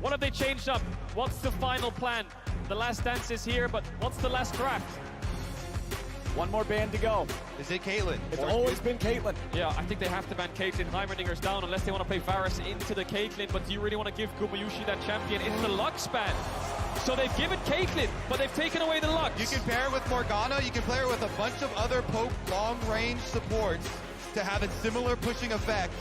What have they changed up? What's the final plan? The last dance is here, but what's the last draft? 1 more ban to go. Is it Caitlyn? It's always been Caitlyn. Yeah, I think they have to ban Caitlyn. Heimerdinger's down unless they want to play Varus into the Caitlyn. But do you really want to give Gumayushi that champion? It's the Lux ban. So they've given Caitlyn, but they've taken away the Lux. You can pair it with Morgana. You can pair it with a bunch of other poke long-range supports to have a similar pushing effect.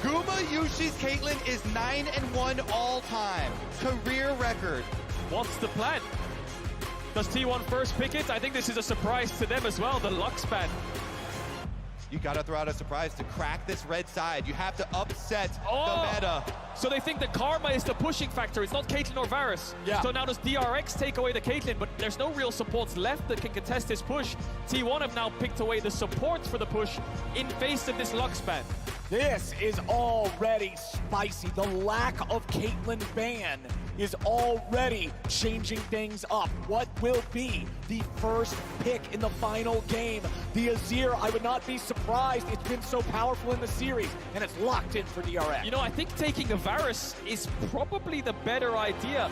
Gumayushi's Caitlyn is 9-1 all-time. Career record. What's the plan? Does T1 first pick it? I think this is a surprise to them as well, the Lux ban. You gotta throw out a surprise to crack this red side. You have to upset the meta. So they think the Karma is the pushing factor. It's not Caitlyn or Varus. Yeah. So now does DRX take away the Caitlyn, but there's no real supports left that can contest this push. T1 have now picked away the supports for the push in face of this Lux ban. This is already spicy. The lack of Caitlyn ban is already changing things up. What will be the first pick in the final game? The Azir, I would not be surprised. It's been so powerful in the series, and it's locked in for DRX. You know, I think taking a Varus is probably the better idea.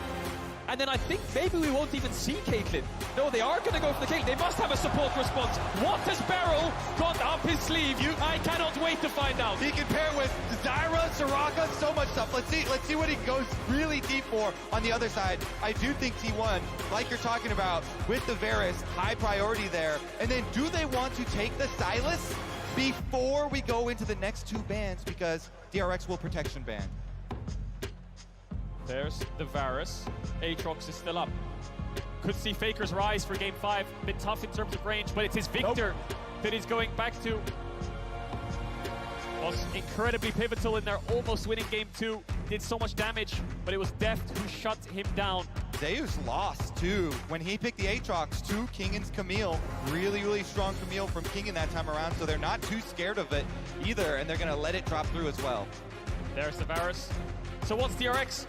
And then I think maybe we won't even see Caitlyn. No, they are going to go for the Caitlyn. They must have a support response. What has Beryl got up his sleeve? I cannot wait to find out. He can pair with Zyra, Soraka, so much stuff. Let's see what he goes really deep for on the other side. I do think T1, like you're talking about, with the Varus, high priority there. And then do they want to take the Sylas before we go into the next 2 bans? Because DRX will protection ban. There's the Varus. Aatrox is still up. Could see Faker's rise for game 5. Bit tough in terms of range, but it's his Victor that he's going back to. Was incredibly pivotal in their almost winning game 2. Did so much damage, but it was Deft who shut him down. Zeus lost too. When he picked the Aatrox to Kingan's Camille, really strong Camille from Kingan that time around, so they're not too scared of it either, and they're gonna let it drop through as well. There's the Varus. So what's DRX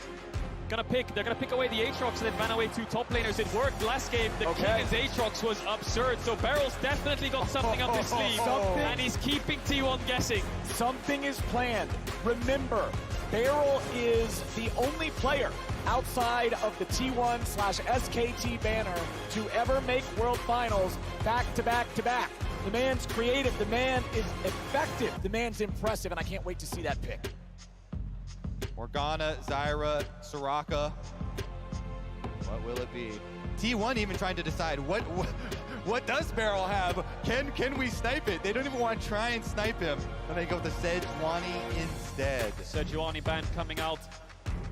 gonna pick? They're gonna pick away the Aatrox and then ban away 2 top laners. It worked last game. The Kingan's Aatrox was absurd, so Beryl's definitely got something up his sleeve, and he's keeping T1 guessing. Something is planned. Remember, Beryl is the only player outside of the T1/SKT banner to ever make World Finals back to back to back. The man's creative, the man is effective, the man's impressive, and I can't wait to see that pick. Morgana, Zyra, Soraka. What will it be? T1 even trying to decide what does Beryl have? Can we snipe it? They don't even want to try and snipe him. And they go with the Sejuani instead. Sejuani ban coming out.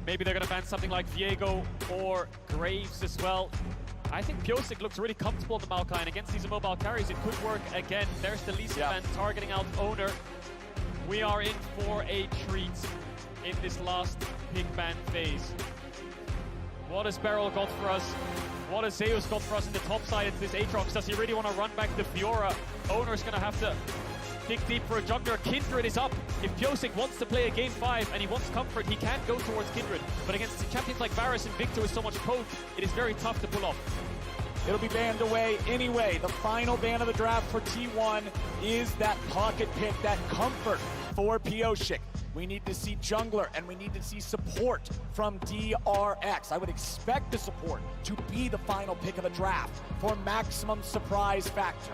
Maybe they're going to ban something like Viego or Graves as well. I think Pyosik looks really comfortable in the Maokai, and against these mobile carries, it could work again. There's the Lisa ban targeting out Owner. We are in for a treat in this last pick ban phase. What has Beryl got for us? What has Zeus got for us in the top side into this Aatrox? Does he really want to run back the Fiora? Owner's going to have to dig deep for a jungler. Kindred is up. If Pyosik wants to play a game 5 and he wants comfort, he can go towards Kindred. But against champions like Varus and Victor with so much poke, it is very tough to pull off. It'll be banned away anyway. The final ban of the draft for T1 is that pocket pick, that comfort for Pyosik. We need to see jungler and we need to see support from DRX. I would expect the support to be the final pick of the draft for maximum surprise factor.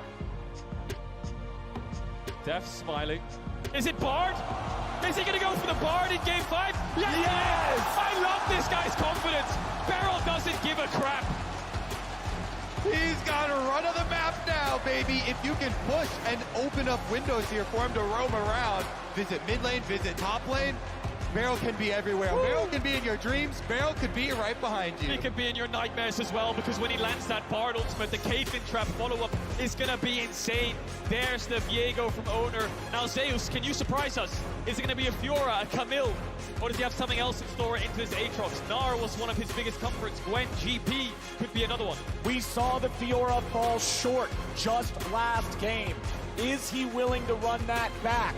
Def smiling. Is it Bard? Is he going to go for the Bard in game 5? Yes! I love this guy's confidence. Beryl doesn't give a crap. He's got a run of the map now, baby. If you can push and open up windows here for him to roam around, visit mid lane, visit top lane, Beryl can be everywhere. Woo! Beryl can be in your dreams. Beryl could be right behind you. He can be in your nightmares as well, because when he lands that Bard ultimate, the Caitlyn trap follow-up is going to be insane. There's the Viego from Owner. Now, Zeus, can you surprise us? Is it going to be a Fiora, a Camille, or does he have something else in store into this Aatrox? Gnar was one of his biggest comforts. Gwen, GP could be another one. We saw the Fiora fall short just last game. Is he willing to run that back?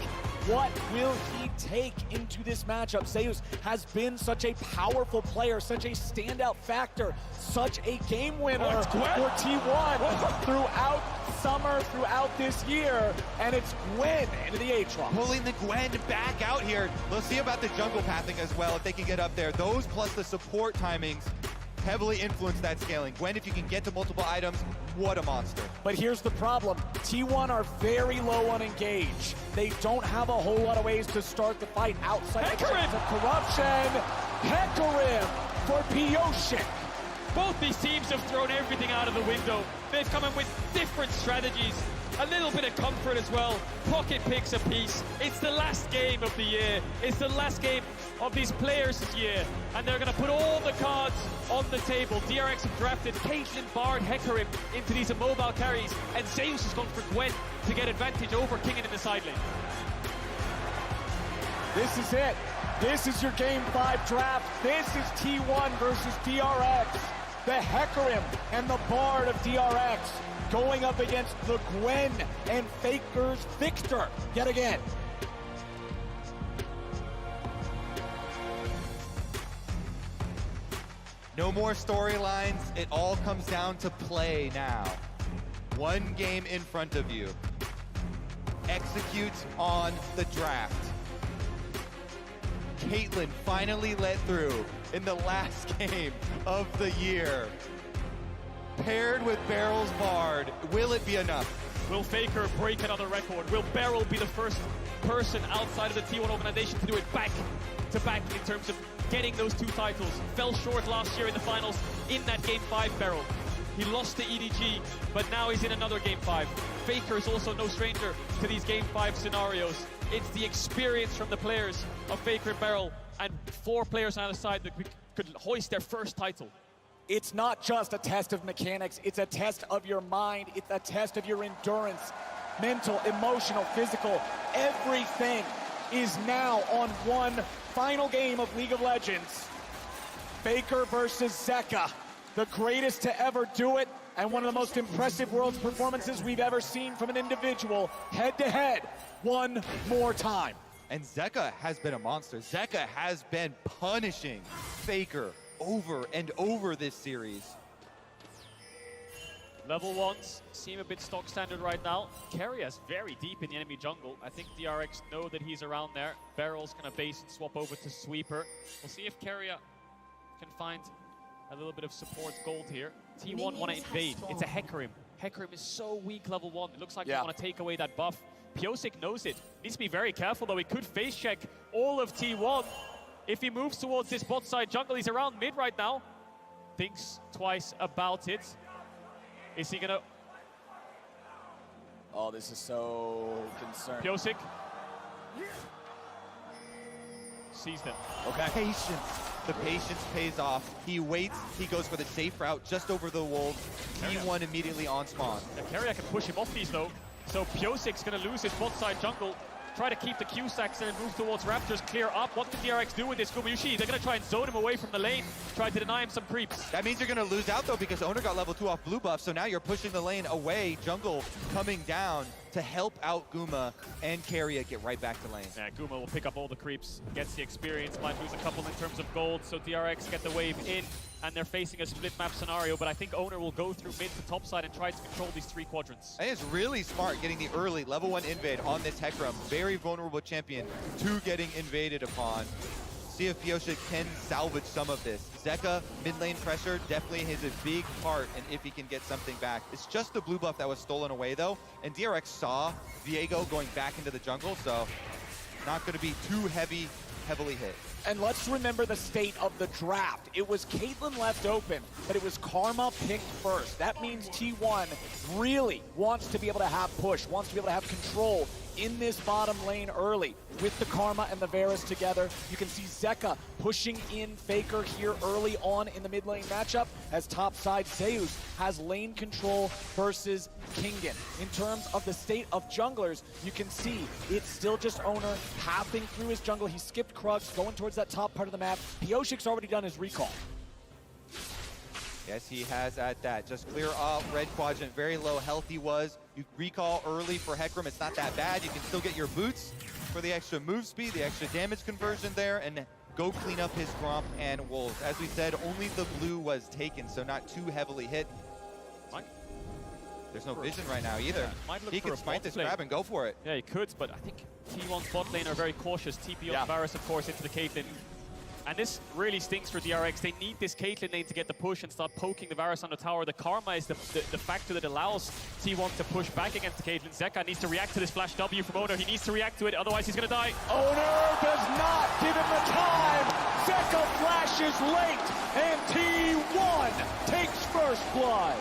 What will he take into this matchup? Zeus has been such a powerful player, such a standout factor, such a game winner for T1 throughout summer, throughout this year, and it's Gwen into the Aatrox. Pulling the Gwen back out here. We'll see about the jungle pathing as well if they can get up there. Those plus the support timings heavily influence that scaling. Gwen, if you can get to multiple items, what a monster. But here's the problem. T1 are very low on engage. They don't have a whole lot of ways to start the fight outside of corruption. Hecarim for Pyosik. Both these teams have thrown everything out of the window. They've come in with different strategies. A little bit of comfort as well. Pocket picks a piece. It's the last game of the year. It's the last game of these players' year. And they're going to put all the cards on the table. DRX have drafted Caitlyn, Bard, Hecarim into these immobile carries. And Zeus has gone for Gwen to get advantage over Kingen in the side lane. This is it. This is your Game 5 draft. This is T1 versus DRX. The Hecarim and the Bard of DRX going up against the Gwen and Faker's Victor yet again. No more storylines. It all comes down to play now. One game in front of you. Execute on the draft. Caitlyn finally let through in the last game of the year. Paired with Beryl's Bard, will it be enough? Will Faker break another record? Will Beryl be the first person outside of the T1 organization to do it back to back in terms of getting those 2 titles? Fell short last year in the finals in that Game 5 Beryl. He lost to EDG, but now he's in another Game 5. Faker is also no stranger to these Game 5 scenarios. It's the experience from the players of Faker and Beryl, and 4 players on either side that could hoist their first title. It's not just a test of mechanics, it's a test of your mind, it's a test of your endurance, mental, emotional, physical. Everything is now on one final game of League of Legends. Faker versus Zeka, the greatest to ever do it, and one of the most impressive Worlds performances we've ever seen from an individual, head-to-head, one more time. And Zeka has been a monster. Zeka has been punishing Faker over and over this series. Level 1s seem a bit stock standard right now. Keria very deep in the enemy jungle. I think DRX know that he's around there. Beryl's gonna base and swap over to Sweeper. We'll see if Keria can find a little bit of support gold here. T1 want to invade. It's a Hecarim. Hecarim is so weak level 1. It looks like they want to take away that buff. Pyosik knows it. Needs to be very careful though. He could face check all of T1. If he moves towards this bot side jungle, he's around mid right now. Thinks twice about it. Is he gonna... Oh, this is so concerning. Pyosik sees them. Okay. Patience. The patience pays off. He waits. He goes for the safe route just over the wolves. T1 immediately on spawn. Yeah, Keria can push him off these though. So Pyosik's gonna lose his bot side jungle. try to keep the Q stacks and move towards Raptors, clear up. What can DRX do with this Gumayushi? They're going to try and zone him away from the lane, try to deny him some creeps. That means you're going to lose out, though, because Owner got level 2 off blue buff, so now you're pushing the lane away. Jungle coming down to help out Guma and Keria get right back to lane. Yeah, Guma will pick up all the creeps, gets the experience, might lose a couple in terms of gold, so DRX get the wave in, and they're facing a split map scenario, but I think Owner will go through mid to top side and try to control these 3 quadrants. I think it's really smart getting the early level 1 invade on this Hecarim. Very vulnerable champion to getting invaded upon. See if Pyosik can salvage some of this. Zeka, mid lane pressure, definitely has a big part in if he can get something back. It's just the blue buff that was stolen away, though, and DRX saw Viego going back into the jungle, so not going to be too heavily hit. And let's remember the state of the draft. It was Caitlyn left open, but it was Karma picked first. That means T1 really wants to be able to have push, wants to be able to have control in this bottom lane early. With the Karma and the Varus together, you can see Zeka pushing in Faker here early on in the mid lane matchup, as top side Zeus has lane control versus Kingen. In terms of the state of junglers, you can see it's still just Owner pathing through his jungle. He skipped Krugs, going towards that top part of the map. Pyosik's already done his recall. Yes, he has at that. Just clear off red quadrant. Very low health he was. You recall early for Hecarim. It's not that bad. You can still get your boots for the extra move speed, the extra damage conversion there, and go clean up his Gromp and Wolves. As we said, only the blue was taken, so not too heavily hit. There's no vision right now either. Yeah, he can smite this grab and go for it. Yeah, he could, but I think T1's bot lane are very cautious. TP on Varus, of course, into the Caitlyn. And this really stinks for DRX. They need this Caitlyn lane to get the push and start poking the Varus on the tower. The Karma is the factor that allows T1 to push back against the Caitlyn. Zeka needs to react to this flash W from Owner. He needs to react to it, otherwise he's going to die. Owner does not give him the time. Zeka flashes late, and T1 takes first blood.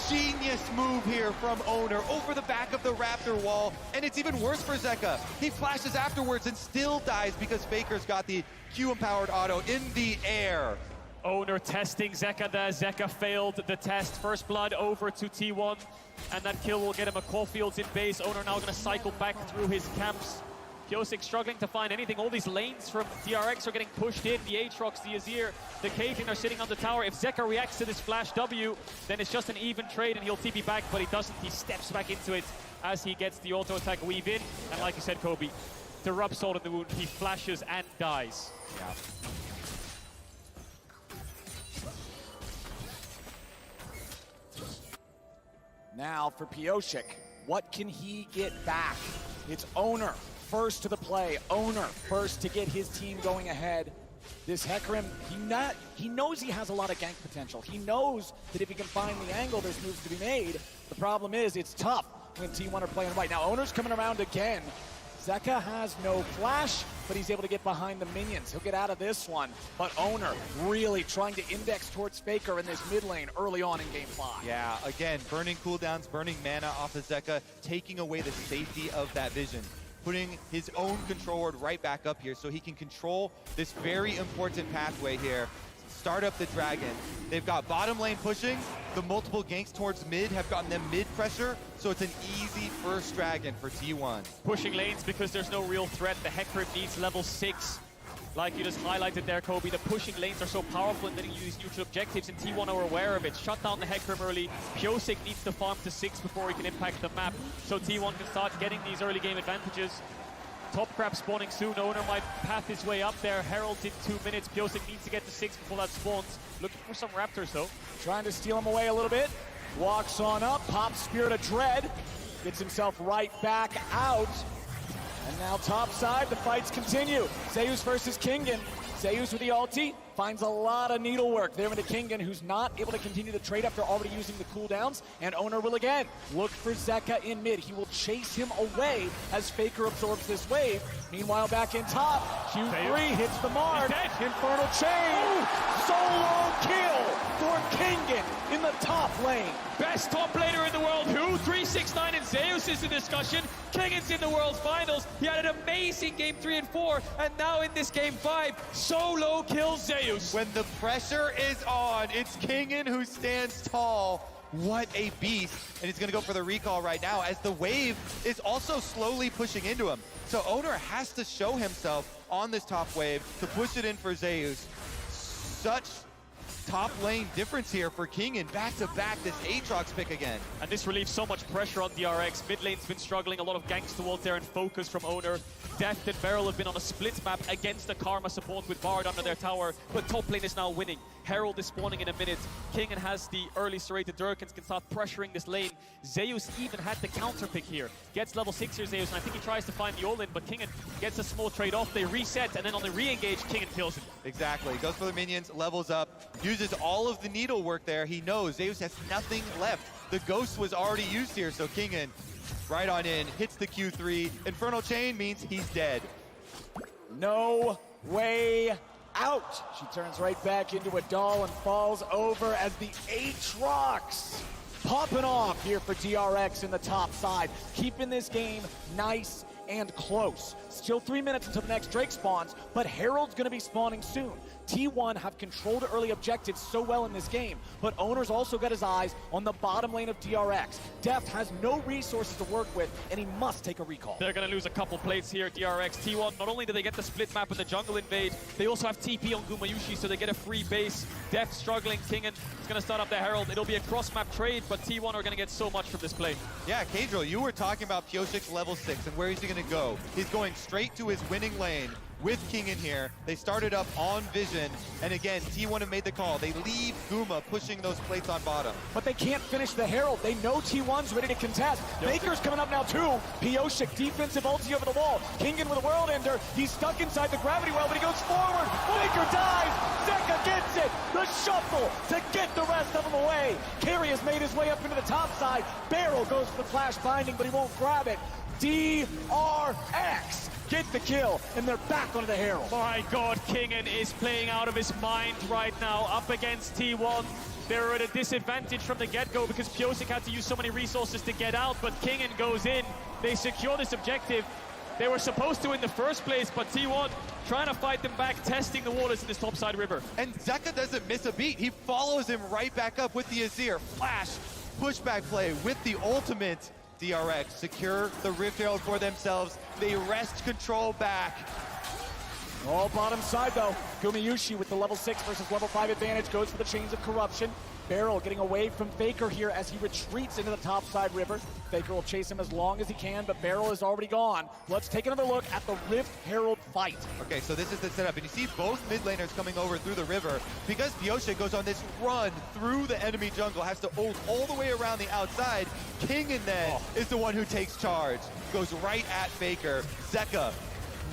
Genius move here from Owner over the back of the Raptor wall, and it's even worse for Zeka. He flashes afterwards and still dies because Faker's got the Q-empowered auto in the air. Owner testing Zeka there. Zeka failed the test. First blood over to T1, and that kill will get him a Caulfield's in base. Owner now going to cycle back through his camps. Pyosik struggling to find anything. All these lanes from DRX are getting pushed in. The Aatrox, the Azir, the Caitlyn are sitting on the tower. If Zeka reacts to this flash W, then it's just an even trade and he'll TP back, but he doesn't. He steps back into it as he gets the auto attack weave in. And like you said, Kobe, to rub salt in the wound, he flashes and dies. Yeah. Now for Pyosik, what can he get back? It's Owner first to the play. Owner first to get his team going ahead. This Hecarim, he knows he has a lot of gank potential. He knows that if he can find the angle, there's moves to be made. The problem is it's tough when T1 are playing right. Now Owner's coming around again. Zeka has no flash, but he's able to get behind the minions. He'll get out of this one, but Owner really trying to index towards Faker in this mid lane early on in game 5. Yeah, again, burning cooldowns, burning mana off of Zeka, taking away the safety of that vision, putting his own control ward right back up here so he can control this very important pathway here. Start up the dragon. They've got bottom lane pushing. The multiple ganks towards mid have gotten them mid pressure, so it's an easy first dragon for T1. Pushing lanes because there's no real threat. The Hecarim needs level 6. Like you just highlighted there, Kobe, the pushing lanes are so powerful in letting you use neutral objectives, and T1 are aware of it. Shut down the Hecarim early. Pyosik needs to farm to 6 before he can impact the map, so T1 can start getting these early game advantages. Top crab spawning soon. Owner might path his way up there. Herald's in 2 minutes. Pyosik needs to get to 6 before that spawns. Looking for some Raptors, though. Trying to steal him away a little bit. Walks on up, pops Spirit of Dread. Gets himself right back out. And now top side, the fights continue. Zeus versus Kingen. Zeus with the ulti finds a lot of needlework there into Kingen, who's not able to continue the trade after already using the cooldowns. And Owner will again look for Zeka in mid. He will chase him away as Faker absorbs this wave. Meanwhile, back in top, Q3 hits the mark. Infernal Chain. Solo kill for Kingen in the top lane. Best top laner in the world. Who? 369 and Zeus is the discussion. Kingen's in the World's Finals. He had an amazing game 3 and 4, and now in this game 5, solo kills Zeus. When the pressure is on, it's Kingen who stands tall. what a beast. And he's going to go for the recall right now as the wave is also slowly pushing into him. So Owner has to show himself on this top wave to push it in for Zeus. Such top lane difference here for King, and back-to-back this Aatrox pick again. And this relieves so much pressure on DRX. Mid lane's been struggling, a lot of ganks towards there and focus from Owner. Death and Beryl have been on a split map against the Karma support with Bard under their tower, but top lane is now winning. Herald is spawning in a minute. Kingen has the early serrated Durkins, can start pressuring this lane. Zeus even had the counter pick here. Gets level 6 here, Zeus, and I think he tries to find the all-in, but Kingen gets a small trade off. They reset, and then on the re-engage, Kingen kills him. Exactly, goes for the minions, levels up, uses all of the needle work there. He knows Zeus has nothing left. The ghost was already used here, so Kingen right on in, hits the Q3. Infernal Chain means he's dead. No way out. She turns right back into a doll and falls over as the Aatrox popping off here for DRX in the top side, keeping this game nice and close. Still 3 minutes until the next Drake spawns, but Herald's gonna be spawning soon. T1 have controlled early objectives so well in this game, but Owner's also got his eyes on the bottom lane of DRX. Deft has no resources to work with, and he must take a recall. They're gonna lose a couple plates here, DRX. T1, not only do they get the split map and the jungle invade, they also have TP on Gumayushi, so they get a free base. Deft struggling, Kingen is gonna start up the Herald. It'll be a cross-map trade, but T1 are gonna get so much from this play. Yeah, Kadril, you were talking about Pioshik's level 6 and where is he gonna go? He's going straight to his winning lane with King in here. They started up on Vision, and again, T1 have made the call. They leave Guma pushing those plates on bottom. But they can't finish the Herald. They know T1's ready to contest. Baker's coming up now too. Pioshik, defensive ulti over the wall. Kingen with a World Ender. He's stuck inside the gravity well, but he goes forward. Baker dies. Zeka gets it. The shuffle to get the rest of them away. Carry has made his way up into the top side. Barrel goes for the flash binding, but he won't grab it. DRX get the kill, and they're back onto the Herald. My God, Kingen is playing out of his mind right now, up against T1. They're at a disadvantage from the get-go because Pioshik had to use so many resources to get out, but Kingen goes in. They secure this objective. They were supposed to in the first place, but T1 trying to fight them back, testing the waters in this topside river. And Zeka doesn't miss a beat. He follows him right back up with the Azir. Flash, pushback play with the ultimate. DRX secure the Rift Herald for themselves. They wrest control back. All bottom side though. Gumayushi with the level 6 versus level 5 advantage goes for the Chains of Corruption. Beryl getting away from Faker here as he retreats into the topside river. Faker will chase him as long as he can, but Beryl is already gone. Let's take another look at the Rift Herald fight. Okay, so this is the setup, and you see both mid laners coming over through the river. Because Pioshik goes on this run through the enemy jungle, has to ult all the way around the outside. Kingen then is the one who takes charge. Goes right at Faker. Zeka,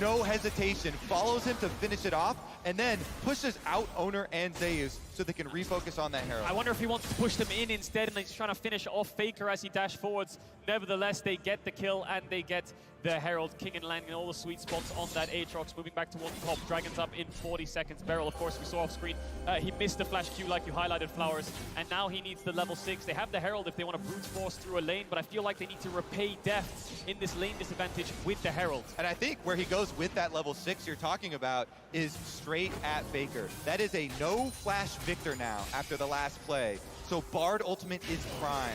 no hesitation, follows him to finish it off, and then pushes out Owner and Zeus so they can refocus on that Herald. I wonder if he wants to push them in instead, and he's trying to finish off Faker as he dashed forwards. Nevertheless, they get the kill, and they get the Herald. Kingen landing in all the sweet spots on that Aatrox, moving back towards the top. Dragon's up in 40 seconds. Beryl, of course, we saw off screen. He missed the flash Q like you highlighted, Flowers, and now he needs the level 6. They have the Herald if they want to brute force through a lane, but I feel like they need to repay Death in this lane disadvantage with the Herald. And I think where he goes with that level 6 you're talking about is straight at Faker. That is a no flash victor now after the last play. So Bard ultimate is prime.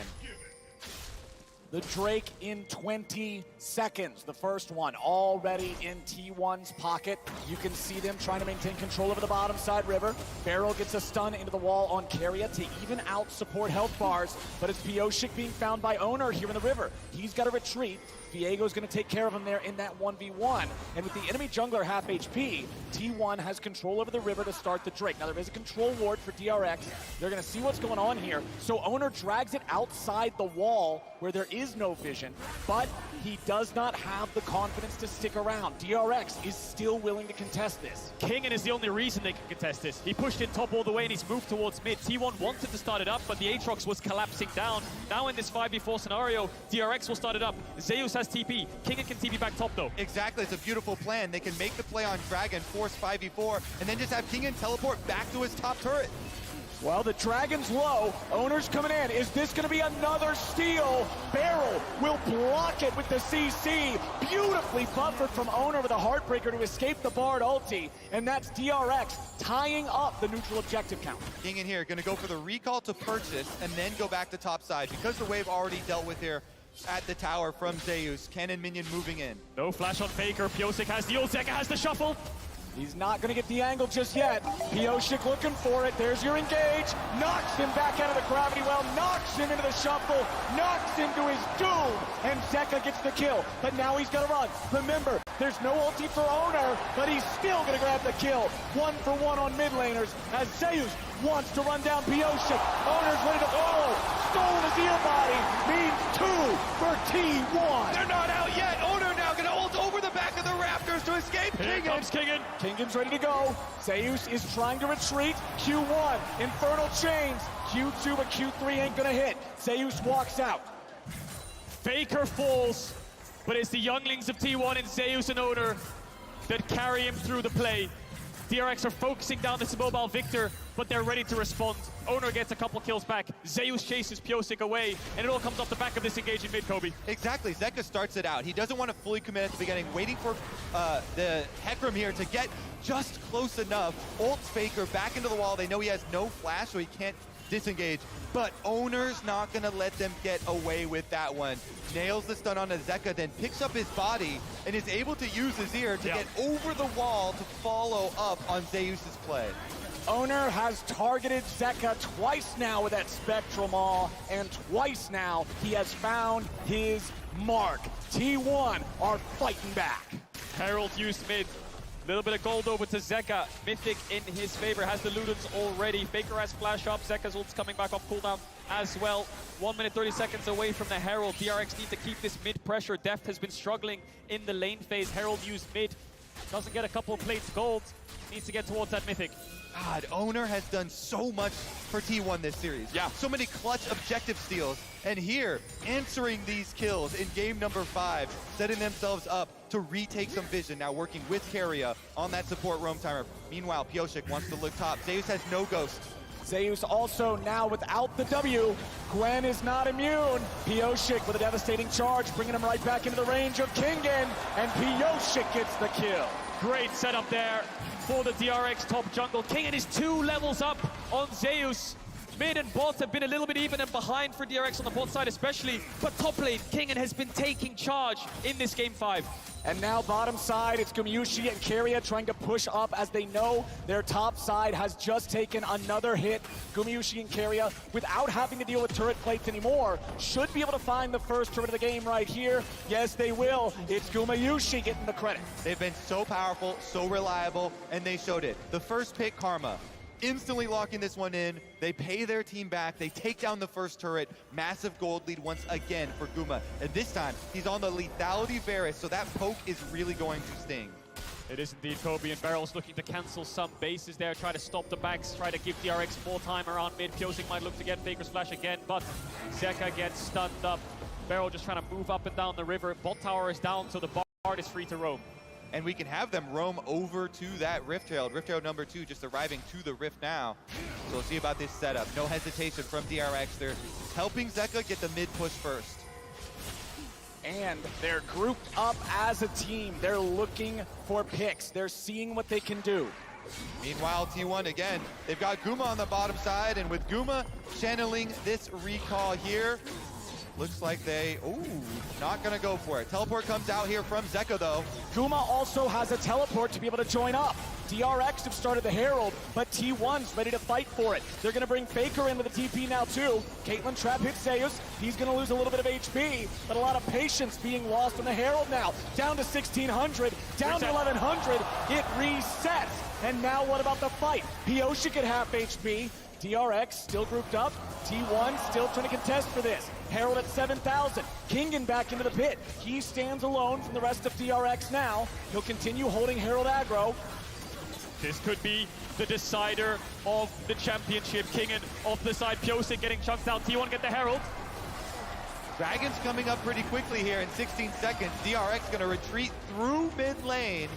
The Drake in 20 seconds. The first one already in T1's pocket. You can see them trying to maintain control over the bottom side river. Beryl gets a stun into the wall on Carrier to even out support health bars, but it's Pioshik being found by Owner here in the river. He's got to retreat. Viego's going to take care of him there in that 1v1. And with the enemy jungler half HP, T1 has control over the river to start the Drake. Now there is a control ward for DRX. They're going to see what's going on here. So Owner drags it outside the wall where there is no vision, but he does not have the confidence to stick around. DRX is still willing to contest this. Kingen is the only reason they can contest this. He pushed in top all the way and he's moved towards mid. T1 wanted to start it up, but the Aatrox was collapsing down. Now in this 5v4 scenario, DRX will start it up. Zeus has TP. Kingen can TP back top though. Exactly, it's a beautiful plan. They can make the play on Dragon, force 5v4, and then just have Kingen teleport back to his top turret. Well, the Dragon's low. Owner's coming in. Is this going to be another steal? Barrel will block it with the CC. Beautifully buffered from Owner with a Heartbreaker to escape the Bard ulti. And that's DRX tying up the neutral objective count. King in here, gonna go for the recall to purchase and then go back to top side because the wave already dealt with here at the tower from Zeus. Cannon minion moving in. No flash on Faker. Pyosik has the ult. Zeka has the shuffle. He's not going to get the angle just yet. Pyosik looking for it. There's your engage. Knocks him back out of the gravity well. Knocks him into the shuffle. Knocks him to his doom. And Zeka gets the kill. But now he's going to run. Remember, there's no ulti for Owner, but he's still going to grab the kill. 1-for-1 on mid laners as Zeus wants to run down Pyosik. Owner's ready to follow. Stolen his ear body. Means 2 for T1. They're not out yet. Owner now going to ult over the back of the Raptors to escape. Here comes Kingen. Kingen's ready to go. Zeus is trying to retreat. Q1, Infernal Chains. Q2, but Q3 ain't gonna hit. Zeus walks out. Faker falls, but it's the younglings of T1 and Zeus and Owner that carry him through the play. DRX are focusing down this mobile Victor, but they're ready to respond. Owner gets a couple kills back. Zeus chases Pyosik away, and it all comes off the back of this engage in mid, Kobe. Exactly, Zeka starts it out. He doesn't want to fully commit at the beginning, waiting for the Hecarim here to get just close enough. Ults Faker back into the wall. They know he has no flash, so he can't disengage, but Owner's not gonna let them get away with that one. Nails the stun onto Zeka, then picks up his body and is able to use his ear to get over the wall to follow up on Zeus's play. Owner has targeted Zeka twice now with that Spectral Maw, and twice now he has found his mark. T1 are fighting back. Herald used mid. Little bit of gold over to Zeka. Mythic in his favor, has the Ludens already. Faker has flash up. Zeka's ult's coming back off cooldown as well. 1 minute 30 seconds away from the Herald. DRX need to keep this mid pressure. Deft has been struggling in the lane phase. Herald used mid. Doesn't get a couple of plates gold. Needs to get towards that Mythic. God, Owner has done so much for T1 this series. Yeah. So many clutch objective steals. And here, answering these kills in game number 5, setting themselves up to retake some vision. Now working with Keria on that support roam timer. Meanwhile, Pyosik wants to look top. Zeus has no ghost. Zeus also now without the W. Gwen is not immune. Pyosik with a devastating charge, bringing him right back into the range of Kingen. And Pyosik gets the kill. Great setup there for the DRX top jungle. Kingen is 2 levels up on Zeus. Mid and bot have been a little bit even and behind for DRX on the bot side especially, but top lane, Kingen has been taking charge in this game 5. And now bottom side, it's Gumyushi and Keria trying to push up as they know their top side has just taken another hit. Gumyushi and Keria, without having to deal with turret plates anymore, should be able to find the first turret of the game right here. Yes, they will. It's Gumyushi getting the credit. They've been so powerful, so reliable, and they showed it. The first pick, Karma. Instantly locking this one in. They pay their team back. They take down the first turret. Massive gold lead once again for Guma. And this time, he's on the lethality Varus, so that poke is really going to sting. It is indeed Kobe, and Barrel's looking to cancel some bases there, try to stop the backs, try to give DRX more time around mid. Pyosik might look to get Faker's flash again, but Zeka gets stunned up. Barrel just trying to move up and down the river. Bot tower is down, so the Bard is free to roam. And we can have them roam over to that Rift Herald. Rift Herald number 2 just arriving to the Rift now. So we'll see about this setup. No hesitation from DRX. They're helping Zeka get the mid push first. And they're grouped up as a team. They're looking for picks. They're seeing what they can do. Meanwhile, T1 again, they've got Guma on the bottom side, and with Guma channeling this recall here, looks like they, not gonna go for it. Teleport comes out here from Zeka though. Guma also has a teleport to be able to join up. DRX have started the Herald, but T1's ready to fight for it. They're gonna bring Faker in with the TP now too. Caitlyn trap hits Zeus. He's gonna lose a little bit of HP, but a lot of patience being lost on the Herald now. Down to 1600, down to 1100. It resets. And now what about the fight? Pyosik at half HP. DRX still grouped up. T1 still trying to contest for this. Herald at 7,000. Kingen back into the pit. He stands alone from the rest of DRX now. He'll continue holding Herald aggro. This could be the decider of the championship. Kingen off the side. Pyosik getting chunked out. T1 get the Herald. Dragon's coming up pretty quickly here in 16 seconds. DRX gonna retreat through mid lane.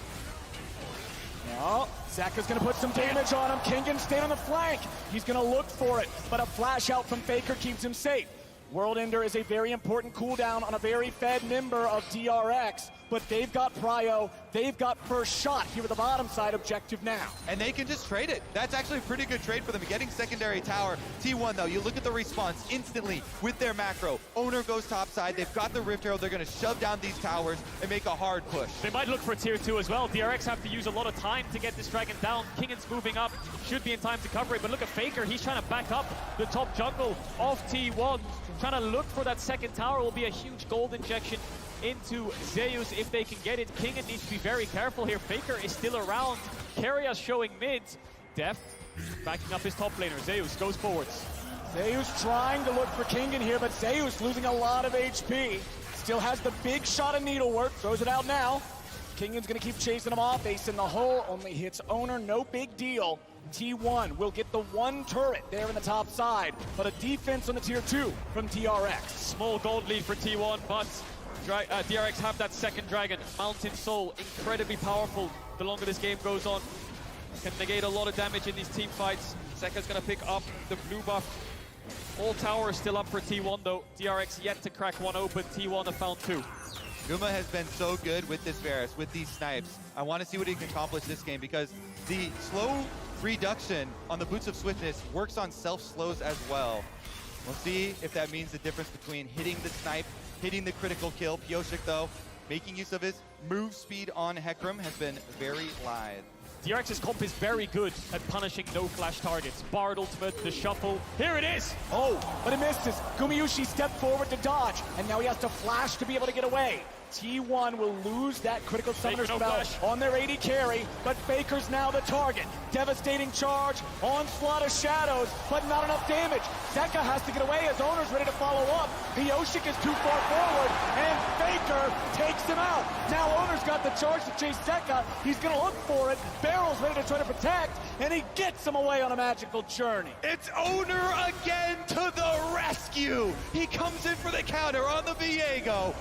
Oh, Zeka's gonna put some damage on him. Kingan staying on the flank. He's gonna look for it, but a flash out from Faker keeps him safe. World Ender is a very important cooldown on a very fed member of DRX, but they've got prio, they've got first shot here at the bottom side objective now. And they can just trade it. That's actually a pretty good trade for them. Getting secondary tower. T1 though, you look at the response instantly with their macro. Owner goes topside, they've got the Rift Arrow, they're gonna shove down these towers and make a hard push. They might look for tier 2 as well. DRX have to use a lot of time to get this dragon down. Kingan's moving up, should be in time to cover it, but look at Faker, he's trying to back up the top jungle of T1. Trying to look for that second tower will be a huge gold injection into Zeus if they can get it. Kingan needs to be very careful here. Faker is still around. Keria showing mid. Deft backing up his top laner. Zeus goes forwards. Zeus trying to look for Kingan here, but Zeus losing a lot of HP. Still has the big shot of needlework, throws it out now. Kingan's gonna keep chasing him off. Ace in the hole, only hits Owner, no big deal. T1 will get the one turret there in the top side, but a defense on the tier 2 from DRX. Small gold lead for T1, but DRX have that second dragon. Mountain Soul, incredibly powerful the longer this game goes on. Can negate a lot of damage in these team fights. Zeka's gonna pick up the blue buff. All towers still up for T1 though. DRX yet to crack one open. T1 have found 2. Guma has been so good with this Varus, with these snipes. I want to see what he can accomplish this game because the slow reduction on the Boots of Swiftness works on self-slows as well. We'll see if that means the difference between hitting the snipe, hitting the critical kill. Pioshik, though, making use of his move speed on Hecarim has been very lithe. DRX's comp is very good at punishing no-flash targets. Bard ultimate, the shuffle. Here it is! Oh, but it misses. Gumayushi stepped forward to dodge, and now he has to flash to be able to get away. T1 will lose that critical summoner spell on their AD carry, but Faker's now the target. Devastating charge, onslaught of shadows, but not enough damage. Zeka has to get away as Owner's ready to follow up. Pioshik is too far forward, and Faker takes him out. Now Owner's got the charge to chase Zeka. He's gonna look for it. Barrel's ready to try to protect, and he gets him away on a magical journey. It's Owner again to the rescue. He comes in for the counter on the Viego.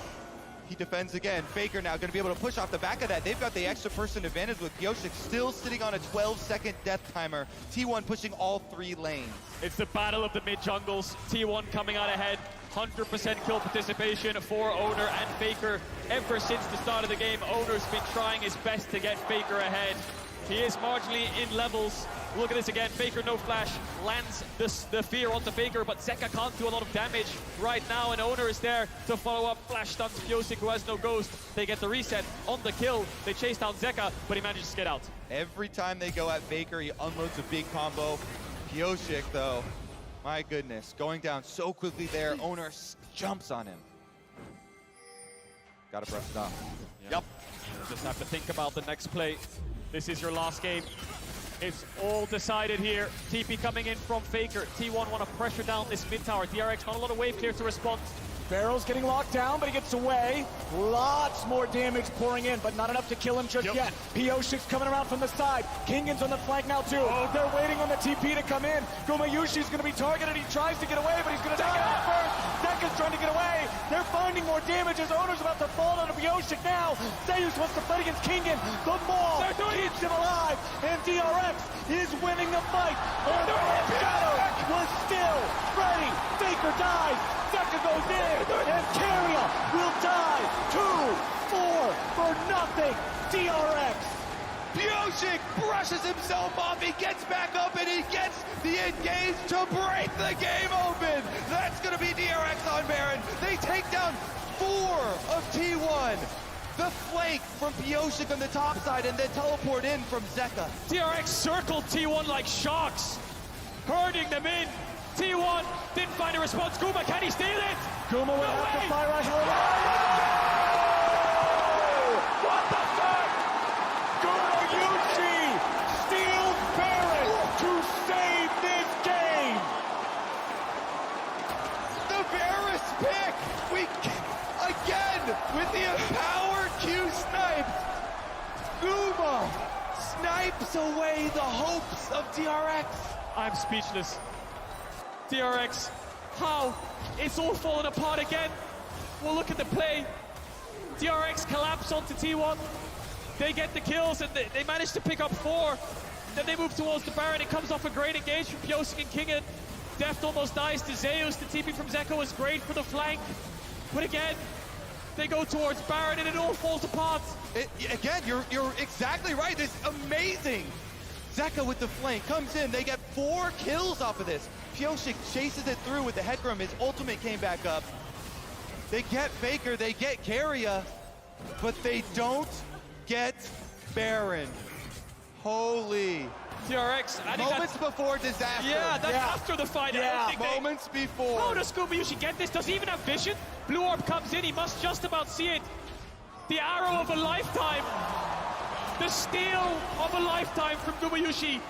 He defends again. Faker now going to be able to push off the back of that. They've got the extra person advantage with Pioshik still sitting on a 12-second death timer. T1 pushing all 3 lanes. It's the battle of the mid-jungles. T1 coming out ahead. 100% kill participation for Owner and Faker. Ever since the start of the game, Owner's been trying his best to get Faker ahead. He is marginally in levels. Look at this again. Faker no flash lands the fear onto Faker, but Zeka can't do a lot of damage right now, and Owner is there to follow up. Flash stuns Pioshik, who has no ghost. They get the reset on the kill. They chase down Zeka, but he manages to get out. Every time they go at Faker, he unloads a big combo. Pioshik, though, my goodness, going down so quickly there. Owner jumps on him. Gotta brush it off. Yep. Just have to think about the next play. This is your last game. It's all decided here. TP coming in from Faker. T1 want to pressure down this mid tower. DRX not a lot of wave clear to respond. Barrel's getting locked down, but he gets away. Lots more damage pouring in, but not enough to kill him just yet. Pioshik's coming around from the side. Kingan's on the flank now too. They're waiting on the TP to come in. Gumayushi's going to be targeted. He tries to get away, but he's going to take it out first. Zeka's trying to get away. They're finding more damage as Owner's about to fall onto Pioshik now. Zeus wants to fight against Kingan. The maul keeps him alive, and DRX is winning the fight. Shadow was still ready. Faker dies. Zeka goes in, and Keria will die. 2-4 for nothing. DRX. Pioshik brushes himself off, he gets back up, and he gets the engage to break the game open. That's going to be DRX on Baron. They take down 4 of T1. The flank from Pioshik on the top side, and then teleport in from Zeka. DRX circled T1 like sharks, herding them in. T1 didn't find a response. Guma, can he steal it? Guma will have to fire a hell of What the fuck? Gumayushi steals Baron to save this game. The Varus pick. Again with the Empower Q snipes. Guma snipes away the hopes of DRX. I'm speechless. DRX, how? It's all falling apart again. Well, look at the play. DRX collapse onto T1. They get the kills, and they manage to pick up 4. Then they move towards the Baron. It comes off a great engage from Pyosik and Kingen. Deft almost dies to Zeus. The TP from Zeko is great for the flank. But again, they go towards Baron, and it all falls apart. Again, you're exactly right. This is amazing. Zeka with the flank comes in. They get 4 kills off of this. Pyosik chases it through with the headroom. His ultimate came back up. They get Faker, they get Keria, but they don't get Baron. Holy. TRX, I think moments before disaster. Yeah, that's after the fight. Yeah, moments before. How does Gumayusi get this? Does he even have vision? Blue Orb comes in, he must just about see it. The arrow of a lifetime. The steal of a lifetime from Gumayusi.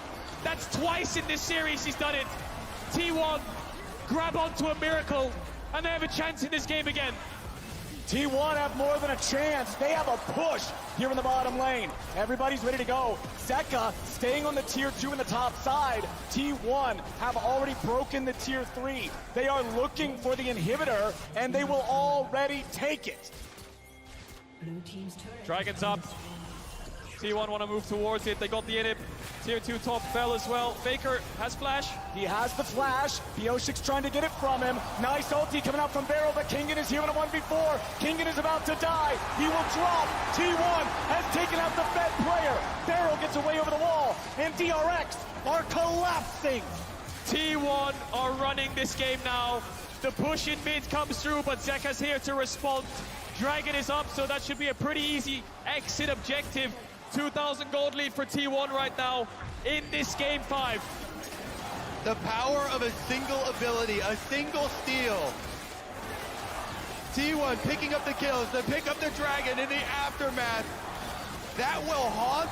That's twice in this series he's done it. T1 grab onto a miracle, and they have a chance in this game again. T1 have more than a chance. They have a push here in the bottom lane. Everybody's ready to go. Zeka staying on the tier 2 in the top side. T1 have already broken the tier 3. They are looking for the inhibitor, and they will already take it. Dragons up. T1 want to move towards it. They got the inhib. Tier 2 top fell as well. Faker has flash. He has the flash. Pyosik's trying to get it from him. Nice ulti coming out from Barrel, but Kingen is here in a 1v4. Kingen is about to die. He will drop. T1 has taken out the Fed player. Barrel gets away over the wall, and DRX are collapsing. T1 are running this game now. The push in mid comes through, but Zeka's here to respond. Dragon is up, so that should be a pretty easy exit objective. 2,000 gold lead for T1 right now in this game 5. The power of a single ability, a single steal. T1 picking up the kills, they pick up the Dragon in the aftermath. That will haunt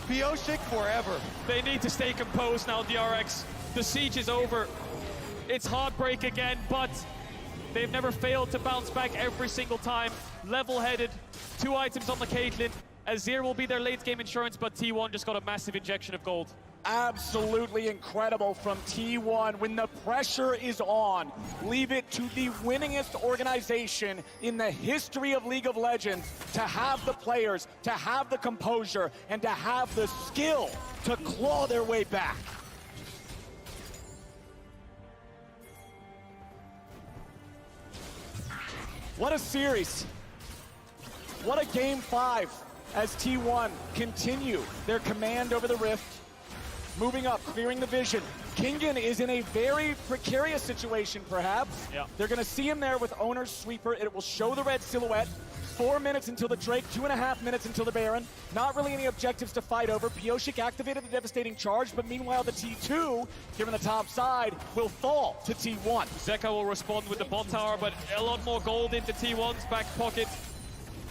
Pyosik forever. They need to stay composed now, DRX. The siege is over. It's heartbreak again, but they've never failed to bounce back every single time. Level-headed, 2 items on the Caitlyn. Azir will be their late-game insurance, but T1 just got a massive injection of gold. Absolutely incredible from T1. When the pressure is on, leave it to the winningest organization in the history of League of Legends to have the players, to have the composure, and to have the skill to claw their way back. What a series. What a game 5 as T1 continue their command over the Rift. Moving up, clearing the vision. Kingen is in a very precarious situation, perhaps. Yeah. They're going to see him there with Owner's Sweeper. It will show the red silhouette. 4 minutes until the Drake, 2.5 minutes until the Baron. Not really any objectives to fight over. Pyosik activated the devastating charge, but meanwhile the T2 here on the top side will fall to T1. Zeka will respond with the bot tower, but a lot more gold into T1's back pocket.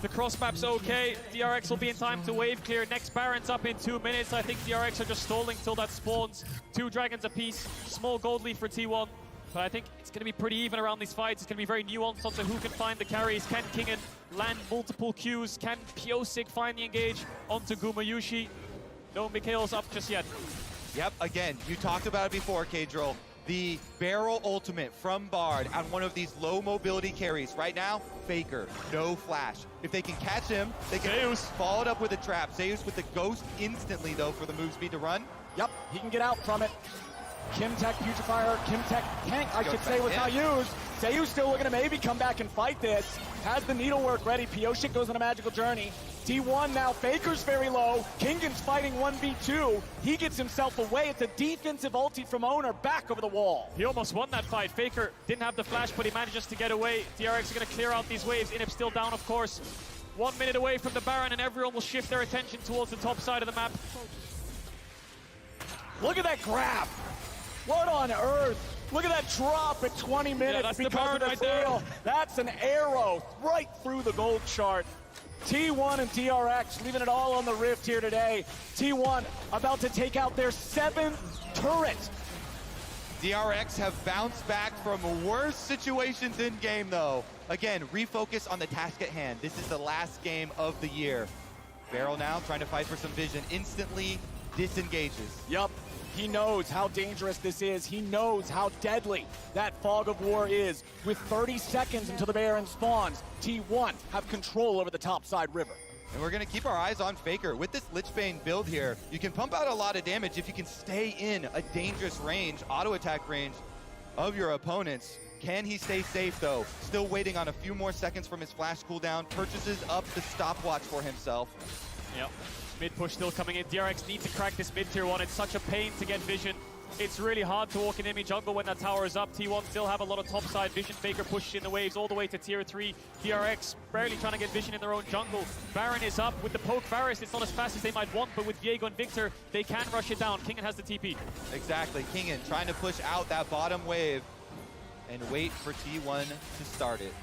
The cross map's okay. DRX will be in time to wave clear. Next Baron's up in 2 minutes. I think DRX are just stalling till that spawns. 2 dragons apiece. Small gold lead for T1. But I think it's going to be pretty even around these fights. It's going to be very nuanced onto who can find the carries. Can Kingen land multiple Qs? Can Pyosik find the engage onto Gumayusi? No Mikhail's up just yet. Yep, again, you talked about it before, Kadril. The barrel ultimate from Bard on one of these low mobility carries. Right now, Faker, no flash. If they can catch him, they can Zeus follow it up with a trap. Zeus with the ghost instantly, though, for the move speed to run. Yep, he can get out from it. Kimtech, Putrefier, Kimtech tank, I should say, was not used. Zeus still looking to maybe come back and fight this. Has the needlework ready. Pyosik goes on a magical journey. T1 now, Faker's very low. Kingen's fighting 1v2. He gets himself away. It's a defensive ulti from Owner back over the wall. He almost won that fight. Faker didn't have the flash, but he manages to get away. DRX are going to clear out these waves. Inhib still down, of course. 1 minute away from the Baron, and everyone will shift their attention towards the top side of the map. Look at that grab. What on earth? Look at that drop at 20 minutes that's because the Baron of the right there. fail. That's an arrow right through the gold chart. T1 and DRX leaving it all on the Rift here today. T1 about to take out their 7th turret. DRX have bounced back from worse situations in game, though. Again, refocus on the task at hand. This is the last game of the year. Barrel now trying to fight for some vision. Instantly disengages. Yup. He knows how dangerous this is. He knows how deadly that fog of war is. With 30 seconds until the Baron spawns, T1 have control over the topside river. And we're going to keep our eyes on Faker. With this Lichbane build here, you can pump out a lot of damage if you can stay in a dangerous range, auto-attack range of your opponents. Can he stay safe, though? Still waiting on a few more seconds from his flash cooldown. Purchases up the stopwatch for himself. Yep. Mid push still coming in. DRX need to crack this mid tier 1. It's such a pain to get vision. It's really hard to walk in enemy jungle when that tower is up. T1 still have a lot of topside vision. Faker pushes in the waves all the way to tier 3. DRX barely trying to get vision in their own jungle. Baron is up with the poke Varus. It's not as fast as they might want, but with Viego and Victor, they can rush it down. Kingen has the TP. Exactly. Kingen trying to push out that bottom wave and wait for T1 to start it.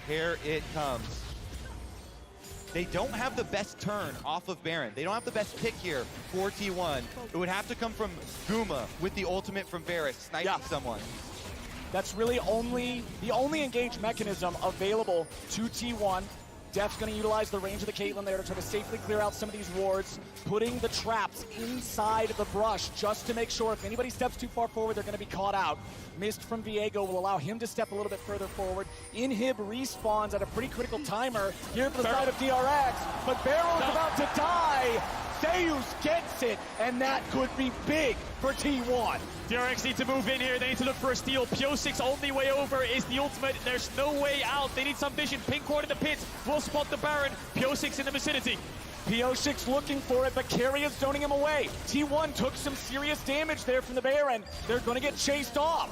Here it comes. They don't have the best turn off of Baron. They don't have the best pick here for T1. It would have to come from Guma with the ultimate from Varus, sniping someone. That's really the only engage mechanism available to T1. Def's going to utilize the range of the Caitlyn there to try to safely clear out some of these wards, putting the traps inside the brush just to make sure if anybody steps too far forward, they're going to be caught out. Mist from Viego will allow him to step a little bit further forward. Inhib respawns at a pretty critical timer here for the side of DRX, but Barrel is about to die. Zeus gets it, and that could be big for T1. DRX need to move in here. They need to look for a steal. Piosik's only way over is the ultimate. There's no way out. They need some vision. Pink Ward in the pit will spot the Baron. Piosik's in the vicinity. Piosik's looking for it, but Carrier's zoning him away. T1 took some serious damage there from the Baron. They're going to get chased off.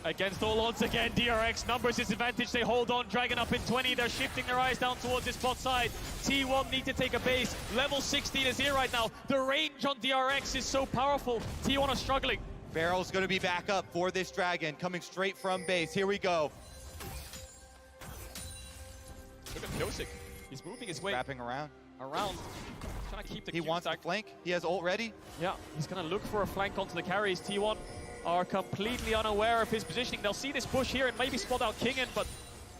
Against all odds again, DRX numbers disadvantage. They hold on, Dragon up in 20. They're shifting their eyes down towards this bot side. T1 need to take a base. Level 16 is here right now. The range on DRX is so powerful. T1 are struggling. Barrel's going to be back up for this Dragon, coming straight from base. Here we go. Look at Piosik. He's moving his way. Wrapping around. Trying to keep the He wants to flank. He has ult ready. Yeah, he's going to look for a flank onto the carries. T1 are completely unaware of his positioning. They'll see this push here and maybe spot out Kingen, but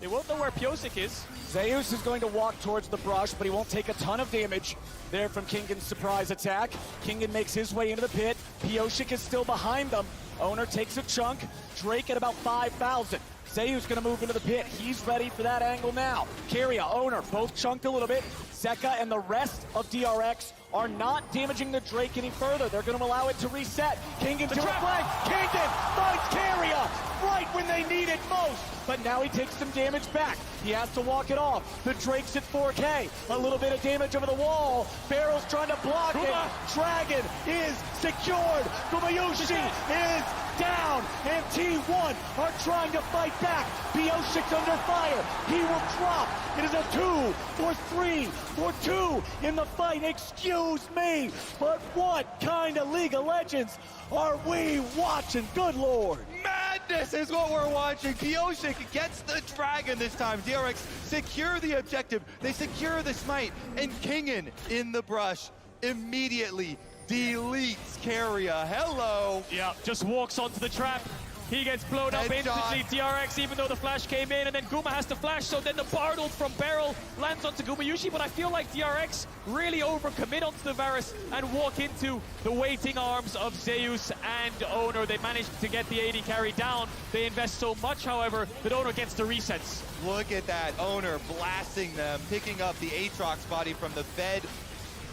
they won't know where Piosik is. Zeus is going to walk towards the brush, but he won't take a ton of damage there from Kingen's surprise attack. Kingen makes his way into the pit. Piosik is still behind them. Owner takes a chunk. Drake at about 5,000. Zeus going to move into the pit. He's ready for that angle now. Carrier, Owner, both chunked a little bit. Zeka and the rest of DRX are not damaging the Drake any further. They're going to allow it to reset. Kingen to a flank. Kingen finds Carrier right when they need it most. But now he takes some damage back. He has to walk it off. The Drake's at 4K. A little bit of damage over the wall. Barrel's trying to block it. Dragon is secured. Gumayushi is down. And T1 are trying to fight back. Piosik's under fire. He will drop. It is a 2 for 3 for 2 in the fight. Excuse me. But what kind of League of Legends are we watching? Good Lord. Madness is what we're watching. Piosik gets the Dragon this time. DRX secure the objective. They secure the smite. And Kingen in the brush immediately deletes Carrier. Hello. Yeah, just walks onto the trap. He gets blown up instantly. DRX, even though the flash came in, and then Guma has to flash, so then the Bard ult from Barrel lands onto Gumayushi, but I feel like DRX really overcommit onto the Varus and walk into the waiting arms of Zeus and Owner. They managed to get the AD carry down. They invest so much, however, that Owner gets the resets. Look at that. Owner blasting them, picking up the Aatrox body from the bed.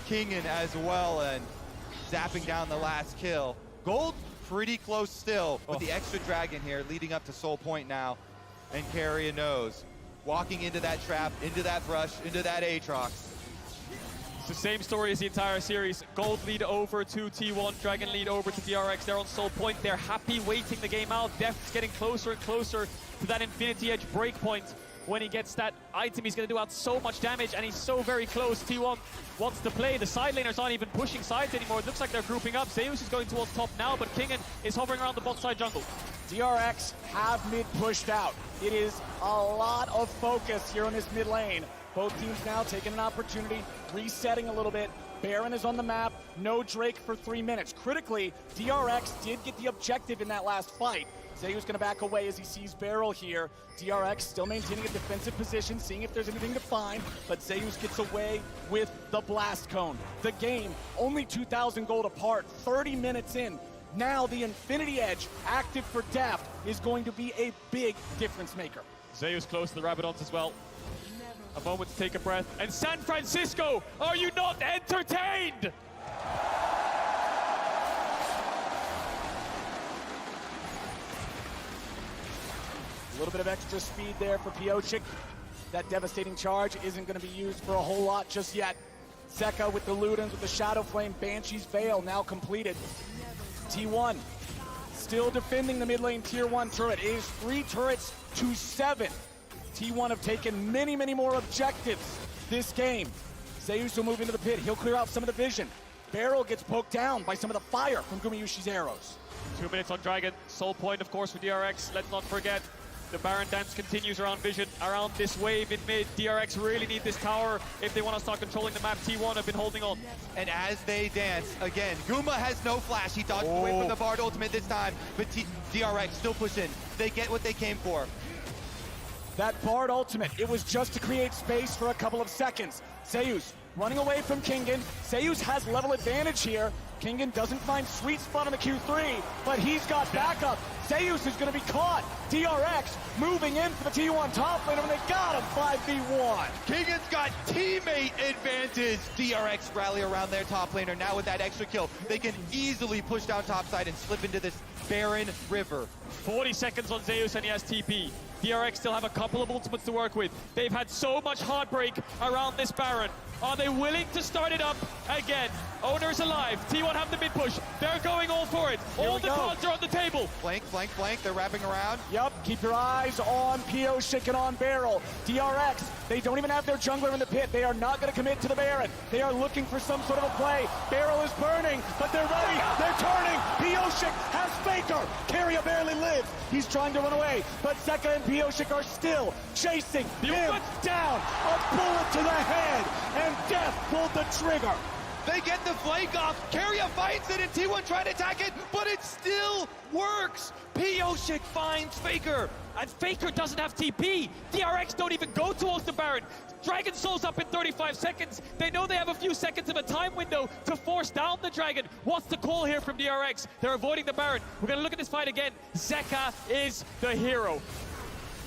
Kingen as well, and zapping down the last kill. Gold pretty close still with the extra Dragon here leading up to Soul Point now. And Carrier knows. Walking into that trap, into that brush, into that Aatrox. It's the same story as the entire series. Gold lead over to T1, Dragon lead over to DRX. They're on Soul Point. They're happy waiting the game out. Death's getting closer and closer to that Infinity Edge breakpoint. When he gets that item, he's going to do out so much damage, and he's so very close. T1 wants to play. The side laners aren't even pushing sides anymore. It looks like they're grouping up. Zeus is going towards top now, but Kingen is hovering around the bot side jungle. DRX have mid pushed out. It is a lot of focus here on this mid lane. Both teams now taking an opportunity, resetting a little bit. Baron is on the map, no Drake for 3 minutes. Critically, DRX did get the objective in that last fight. Zeus going to back away as he sees Barrel here. DRX still maintaining a defensive position, seeing if there's anything to find, but Zeus gets away with the Blast Cone. The game, only 2,000 gold apart, 30 minutes in. Now the Infinity Edge, active for Deft, is going to be a big difference maker. Zeus close to the Rabadons as well. A moment to take a breath. And San Francisco, are you not entertained? A little bit of extra speed there for Pyosik. That devastating charge isn't going to be used for a whole lot just yet. Zeka with the Ludens, with the Shadow Flame, Banshee's Veil now completed. T1 still defending the mid lane tier 1 turret. It is 3 turrets to 7. T1 have taken many, many more objectives this game. Zeus will move into the pit. He'll clear out some of the vision. Beryl gets poked down by some of the fire from Gumayushi's arrows. 2 minutes on Dragon. Soul point, of course, for DRX. Let's not forget, the Baron dance continues around Vision, around this wave in mid. DRX really need this tower if they want to start controlling the map. T1 have been holding on. And as they dance, again, Guma has no flash. He dodged away from the Bard ultimate this time, but DRX still push in. They get what they came for. That Bard ultimate, it was just to create space for a couple of seconds. Zeus running away from Kingen. Zeus has level advantage here. Kingen doesn't find sweet spot on the Q3, but he's got backup. Zeus is going to be caught. DRX moving in for the T1 top laner, and they got him 5v1. Kingen's got teammate advantage. DRX rally around their top laner. Now with that extra kill, they can easily push down topside and slip into this barren river. 40 seconds on Zeus and he has TP. DRX still have a couple of ultimates to work with. They've had so much heartbreak around this Baron. Are they willing to start it up again? Owner's alive. T1 have the mid push. They're going all for it. All the cards are on the table. Flank, flank, flank. They're wrapping around. Yep, keep your eyes on Pyosik and on Beryl. DRX, they don't even have their jungler in the pit. They are not going to commit to the Baron. They are looking for some sort of a play. Beryl is burning, but they're ready. They're turning. Pyosik has Faker. Keria barely lives. He's trying to run away, but Zeka and Pyosik are still chasing him down. A bullet to the head, and Death pulled the trigger. They get the flank off. Keria fights it, and T1 trying to attack it, but it still works. Pyosik finds Faker. And Faker doesn't have TP. DRX don't even go towards the Baron. Dragon Soul's up in 35 seconds. They know they have a few seconds of a time window to force down the Dragon. What's the call here from DRX? They're avoiding the Baron. We're going to look at this fight again. Zeka is the hero.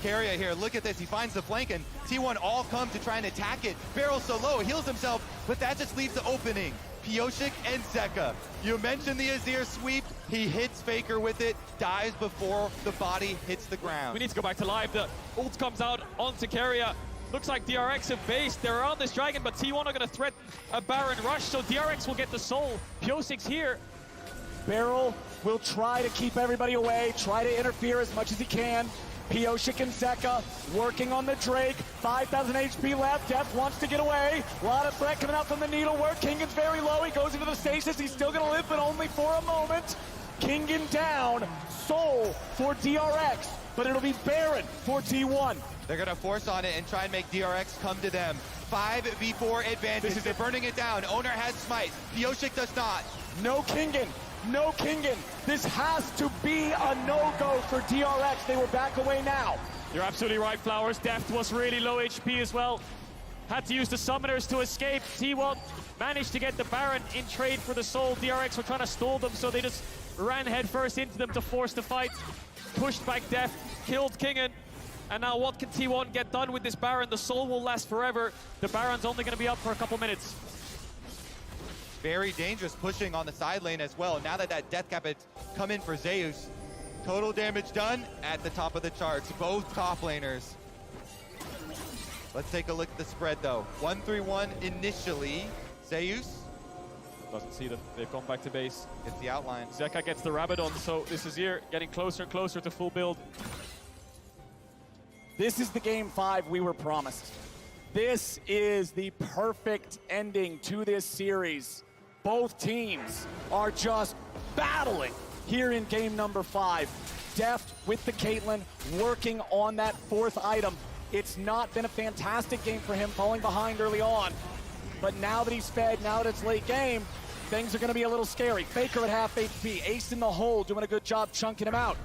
Keria here, look at this. He finds the flank, and T1 all come to try and attack it. Beryl so low, heals himself, but that just leaves the opening. Pyosik and Zeka. You mentioned the Azir sweep. He hits Faker with it, dies before the body hits the ground. We need to go back to live. The ult comes out onto Keria. Looks like DRX have based. They're around this Dragon, but T1 are going to threaten a Baron rush, so DRX will get the soul. Pyosik's here. Beryl will try to keep everybody away, try to interfere as much as he can. Pyosik and Zeka working on the Drake. 5,000 HP left. Death wants to get away. A lot of threat coming out from the Needlework. Kingen's very low. He goes into the stasis. He's still going to live, but only for a moment. Kingen down. Soul for DRX, but it'll be Baron for T1. They're going to force on it and try and make DRX come to them. 5v4 advantage. They're burning it down. Owner has smite. Pyosik does not. No Kingen. No Kingen. This has to be a no-go for DRX. They were back away now. You're absolutely right, Flowers. Deft was really low HP as well. Had to use the summoners to escape. T1 managed to get the Baron in trade for the soul. DRX were trying to stall them, so they just ran headfirst into them to force the fight. Pushed back Deft, killed Kingen. And now what can T1 get done with this Baron? The soul will last forever. The Baron's only going to be up for a couple minutes. Very dangerous pushing on the side lane as well. Now that death cap has come in for Zeus. Total damage done at the top of the charts. Both top laners. Let's take a look at the spread though. 1-3-1 initially. Zeus doesn't see them. They've gone back to base. Gets the outline. Zeka gets the Rabadon, so this is here getting closer and closer to full build. This is the game 5 we were promised. This is the perfect ending to this series. Both teams are just battling here in game number 5. Deft with the Caitlyn working on that 4th item. It's not been a fantastic game for him, falling behind early on. But now that he's fed, now that it's late game, things are going to be a little scary. Faker at half HP, Ace in the hole, doing a good job chunking him out.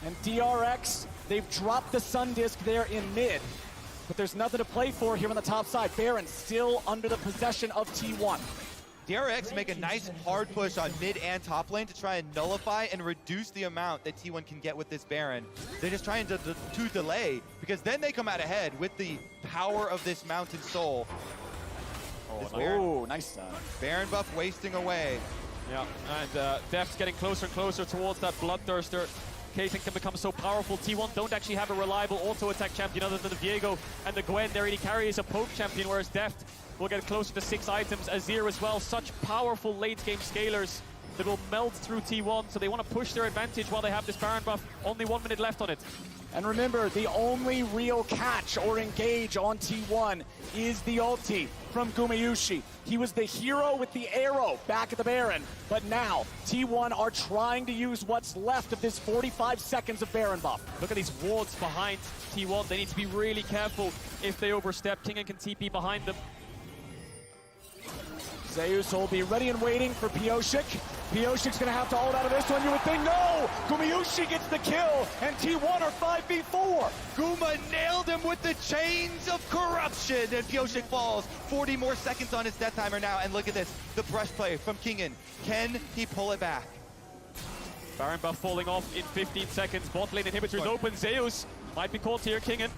And DRX, they've dropped the Sun Disc there in mid. But there's nothing to play for here on the top side. Baron still under the possession of T1. DRX make a nice hard push on mid and top lane to try and nullify and reduce the amount that T1 can get with this Baron. They're just trying to delay, because then they come out ahead with the power of this Mountain Soul. Oh, nice. Baron buff wasting away. Yeah, and Deft's getting closer and closer towards that Bloodthirster. Caitlyn can become so powerful. T1 don't actually have a reliable auto-attack champion other than the Viego and the Gwen. They already carry as a poke champion, whereas Deft will get closer to 6 items. Azir as well. Such powerful late-game scalers that will melt through T1, so they want to push their advantage while they have this Baron buff. Only 1 minute left on it. And remember, the only real catch or engage on T1 is the ulti from Gumayushi. He was the hero with the arrow back at the Baron, but now T1 are trying to use what's left of this 45 seconds of Baron buff. Look at these wards behind T1. They need to be really careful if they overstep. King can TP behind them. Zeus will be ready and waiting for Pioshik. Pioshik's gonna have to hold out of this one, you would think. No! Gumayushi gets the kill, and T1 are 5v4. Guma nailed him with the chains of corruption, and Pioshik falls. 40 more seconds on his death timer now, and look at this. The brush play from Kingen. Can he pull it back? Baron buff falling off in 15 seconds. Bot lane inhibitors open. Zeus might be caught here, Kingen.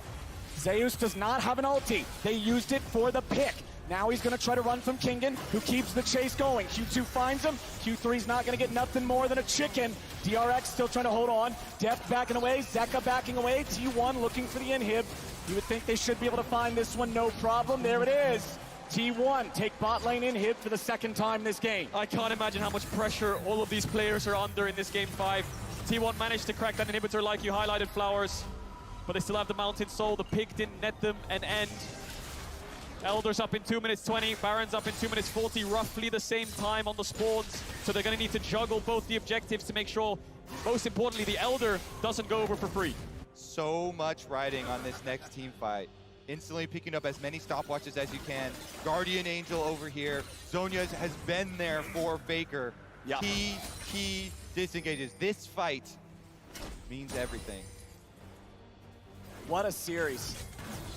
Zeus does not have an ulti. They used it for the pick. Now he's going to try to run from Kingen, who keeps the chase going. Q2 finds him. Q3's not going to get nothing more than a chicken. DRX still trying to hold on. Deft backing away. Zeka backing away. T1 looking for the inhib. You would think they should be able to find this one, no problem. There it is. T1 take bot lane inhib for the second time this game. I can't imagine how much pressure all of these players are under in this game 5. T1 managed to crack that inhibitor like you highlighted, Flowers. But they still have the Mountain Soul. The pick didn't net them an end. Elder's up in 2 minutes 20, Baron's up in 2 minutes 40, roughly the same time on the spawns. So they're going to need to juggle both the objectives to make sure, most importantly, the Elder doesn't go over for free. So much riding on this next team fight. Instantly picking up as many stopwatches as you can. Guardian Angel over here. Zhonya has been there for Faker. Yeah. He disengages. This fight means everything. What a series.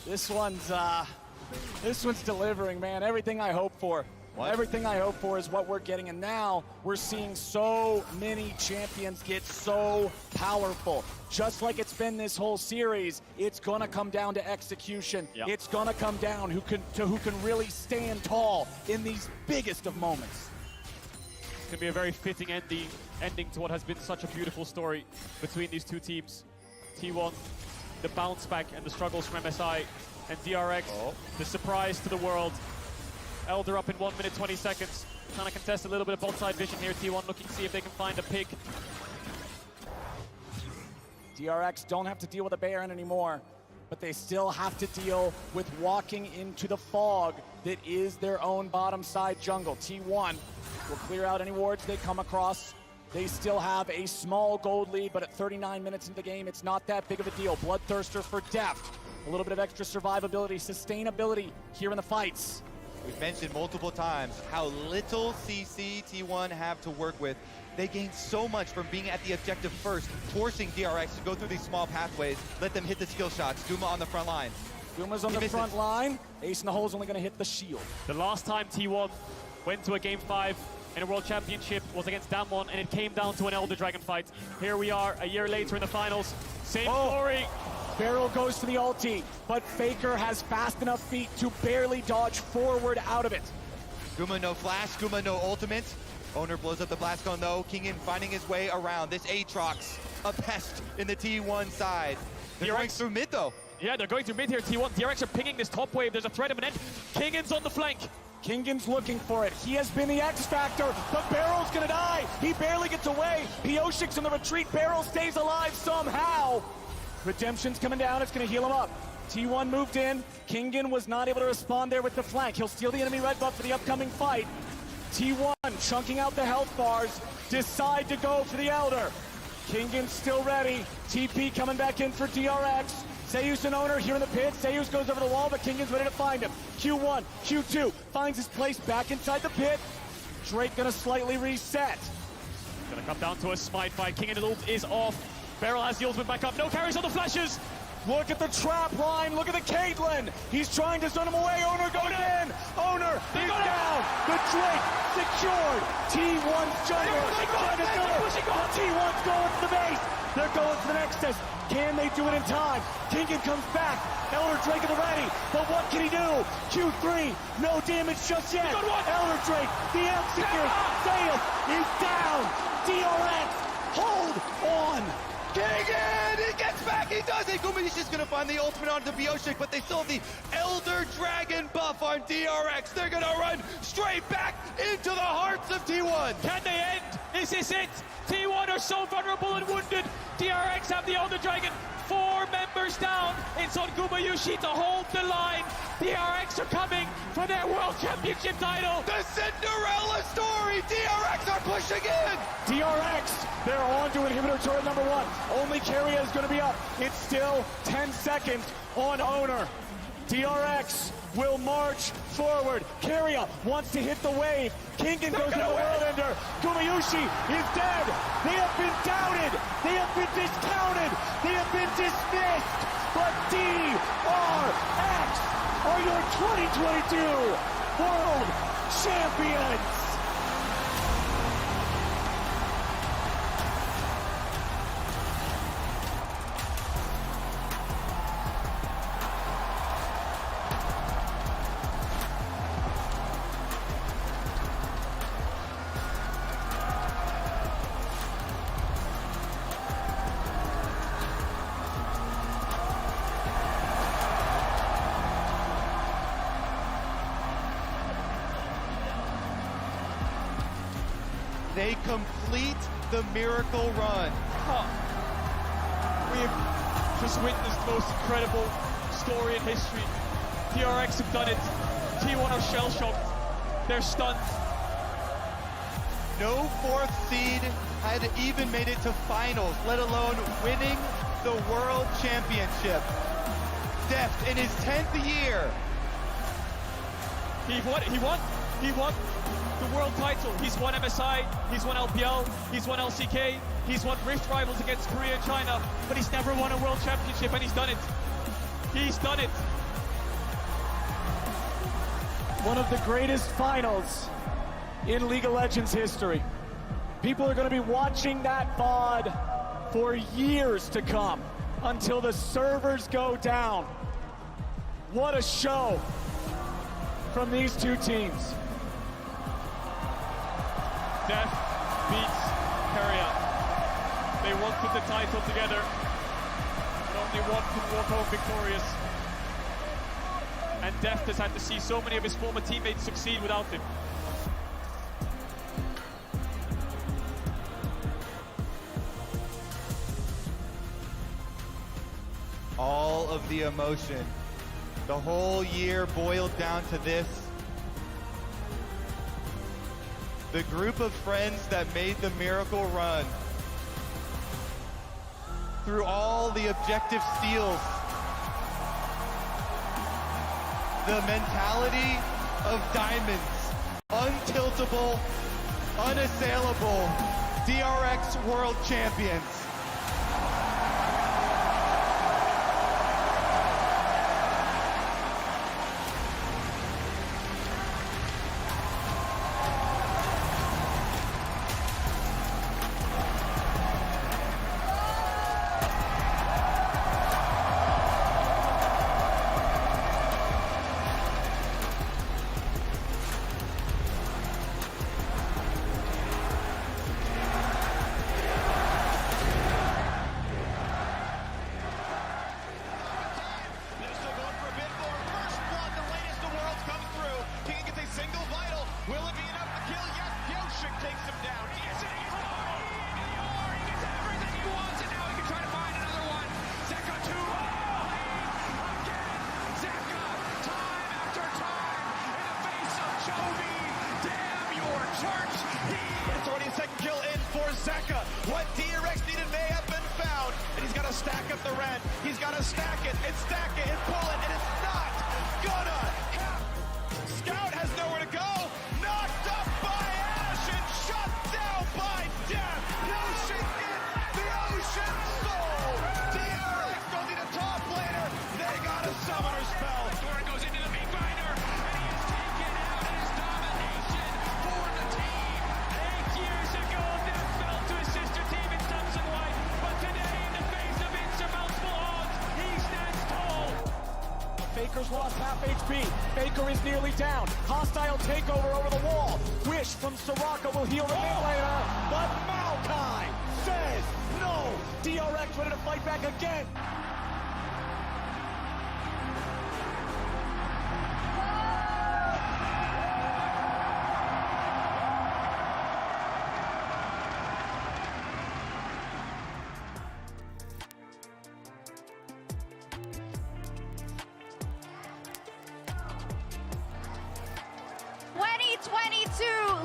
This one's delivering, man. Everything I hope for. What? Everything I hope for is what we're getting, and now we're seeing so many champions get so powerful. Just like it's been this whole series, it's gonna come down to execution. Yep. It's gonna come down who can really stand tall in these biggest of moments. It's going to be a very fitting ending to what has been such a beautiful story between these two teams. T1, the bounce back and the struggles from MSI, and DRX, the surprise to the world. Elder up in 1 minute 20 seconds. Trying to contest a little bit of bot side vision here. T1 looking to see if they can find a pick. DRX don't have to deal with a Baron anymore, but they still have to deal with walking into the fog that is their own bottom side jungle. T1 will clear out any wards they come across. They still have a small gold lead, but at 39 minutes into the game, it's not that big of a deal. Bloodthirster for Deft. A little bit of extra survivability, sustainability here in the fights. We've mentioned multiple times how little CC T1 have to work with. They gain so much from being at the objective first, forcing DRX to go through these small pathways, let them hit the skill shots. Guma on the front line. Guma's on the front line. Ace in the hole is only going to hit the shield. The last time T1 went to a Game 5 in a World Championship was against Damwon, and it came down to an Elder Dragon fight. Here we are, a year later in the finals. Same story. Barrel goes to the ulti, but Faker has fast enough feet to barely dodge forward out of it. Guma no flash, Guma no ultimate. Owner blows up the blast cone though. Kingen finding his way around. This Aatrox, a pest in the T1 side. They're going through mid though. Yeah, they're going through mid here. T1, DRX are pinging this top wave. There's a threat imminent. Kingen's on the flank. Kingen's looking for it. He has been the X factor, but Barrel's gonna die. He barely gets away. Pioshik's in the retreat. Barrel stays alive somehow. Redemption's coming down. It's gonna heal him up. T1 moved in. Kingen was not able to respond there with the flank. He'll steal the enemy red buff for the upcoming fight. T1 chunking out the health bars. Decide to go for the Elder. Kingen's still ready. TP coming back in for DRX. Zeus and Owner here in the pit. Zeus goes over the wall, but Kingen's ready to find him. Q1, Q2 finds his place back inside the pit. Drake gonna slightly reset. Gonna come down to a smite fight. Kingen ult is off. Beryl has the ultimate back up. No carries on the flashes. Look at the trap line. Look at the Caitlyn. He's trying to send him away. Owner goes in. Owner is down. The Drake secured. T1's jungle. Trying to do it. T1's going to the base. They're going to the Nexus. Can they do it in time? Kingan comes back. Elder Drake at the ready. But what can he do? Q3. No damage just yet. Elder Drake. The execute. Zeus is down. DRX. Hold on. Kingan! He gets back! He does it! Gumayushi's gonna find the ultimate onto Bioshik, but they still have the Elder Dragon buff on DRX. They're gonna run straight back into the hearts of T1. Can they end? Is this it? T1 are so vulnerable and wounded. DRX have the Elder Dragon. 4 members down. It's on Gumayushi to hold the line. DRX are coming for their World Championship title. The Cinderella story! DRX are pushing in! DRX, they're on to inhibitor turret number 1. Only Carrier is going to be up. It's still 10 seconds on Owner. DRX will march forward. Carrier wants to hit the wave. Kingan goes to the world ender. Gumayushi is dead. They have been doubted. They have been discounted. They have been dismissed. But DRX are your 2022 World Champions. They complete the miracle run. We have just witnessed the most incredible story in history. DRX have done it. T1 are shell-shocked. They're stunned. No 4th seed had even made it to finals, let alone winning the World Championship. Deft in his 10th year. He won the world title. He's won MSI, he's won LPL, he's won LCK, he's won Rift Rivals against Korea and China, but he's never won a world championship, and he's done it. He's done it. One of the greatest finals in League of Legends history. People are going to be watching that VOD for years to come until the servers go down. What a show from these two teams. Deft beats Carrier. They wanted the title together, but only one could walk home victorious. And Deft has had to see so many of his former teammates succeed without him. All of the emotion. The whole year boiled down to this. The group of friends that made the miracle run. Through all the objective steals. The mentality of diamonds. Untiltable, unassailable. DRX World Champions. What DRX needed may have been found, and he's got to stack up the rent. He's got to stack it and pull it, and it's not gonna happen. Scout has nowhere to go. Knocked up by Ash and shut down by Death. Ocean in the Ocean Soul. DRX goes into top lane. Faker's lost half HP. Faker is nearly down. Hostile takeover over the wall. Wish from Soraka will heal the mid laner, but Maokai says no. DRX ready to fight back again.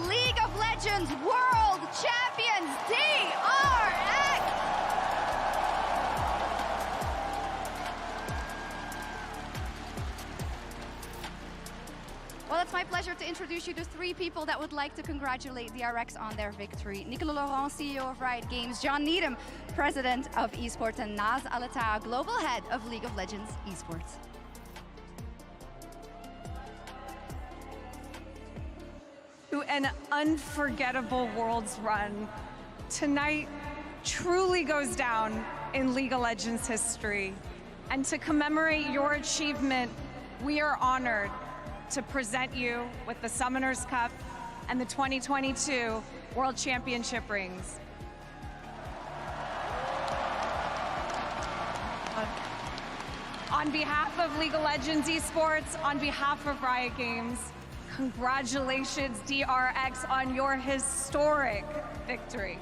League of Legends World Champions DRX! Well, it's my pleasure to introduce you to three people that would like to congratulate DRX on their victory. Nicolas Laurent, CEO of Riot Games, John Needham, President of Esports, and Naz Alata, Global Head of League of Legends Esports. An unforgettable Worlds run. Tonight truly goes down in League of Legends history. And to commemorate your achievement, we are honored to present you with the Summoners Cup and the 2022 World Championship rings. On behalf of League of Legends Esports, on behalf of Riot Games, congratulations, DRX, on your historic victory.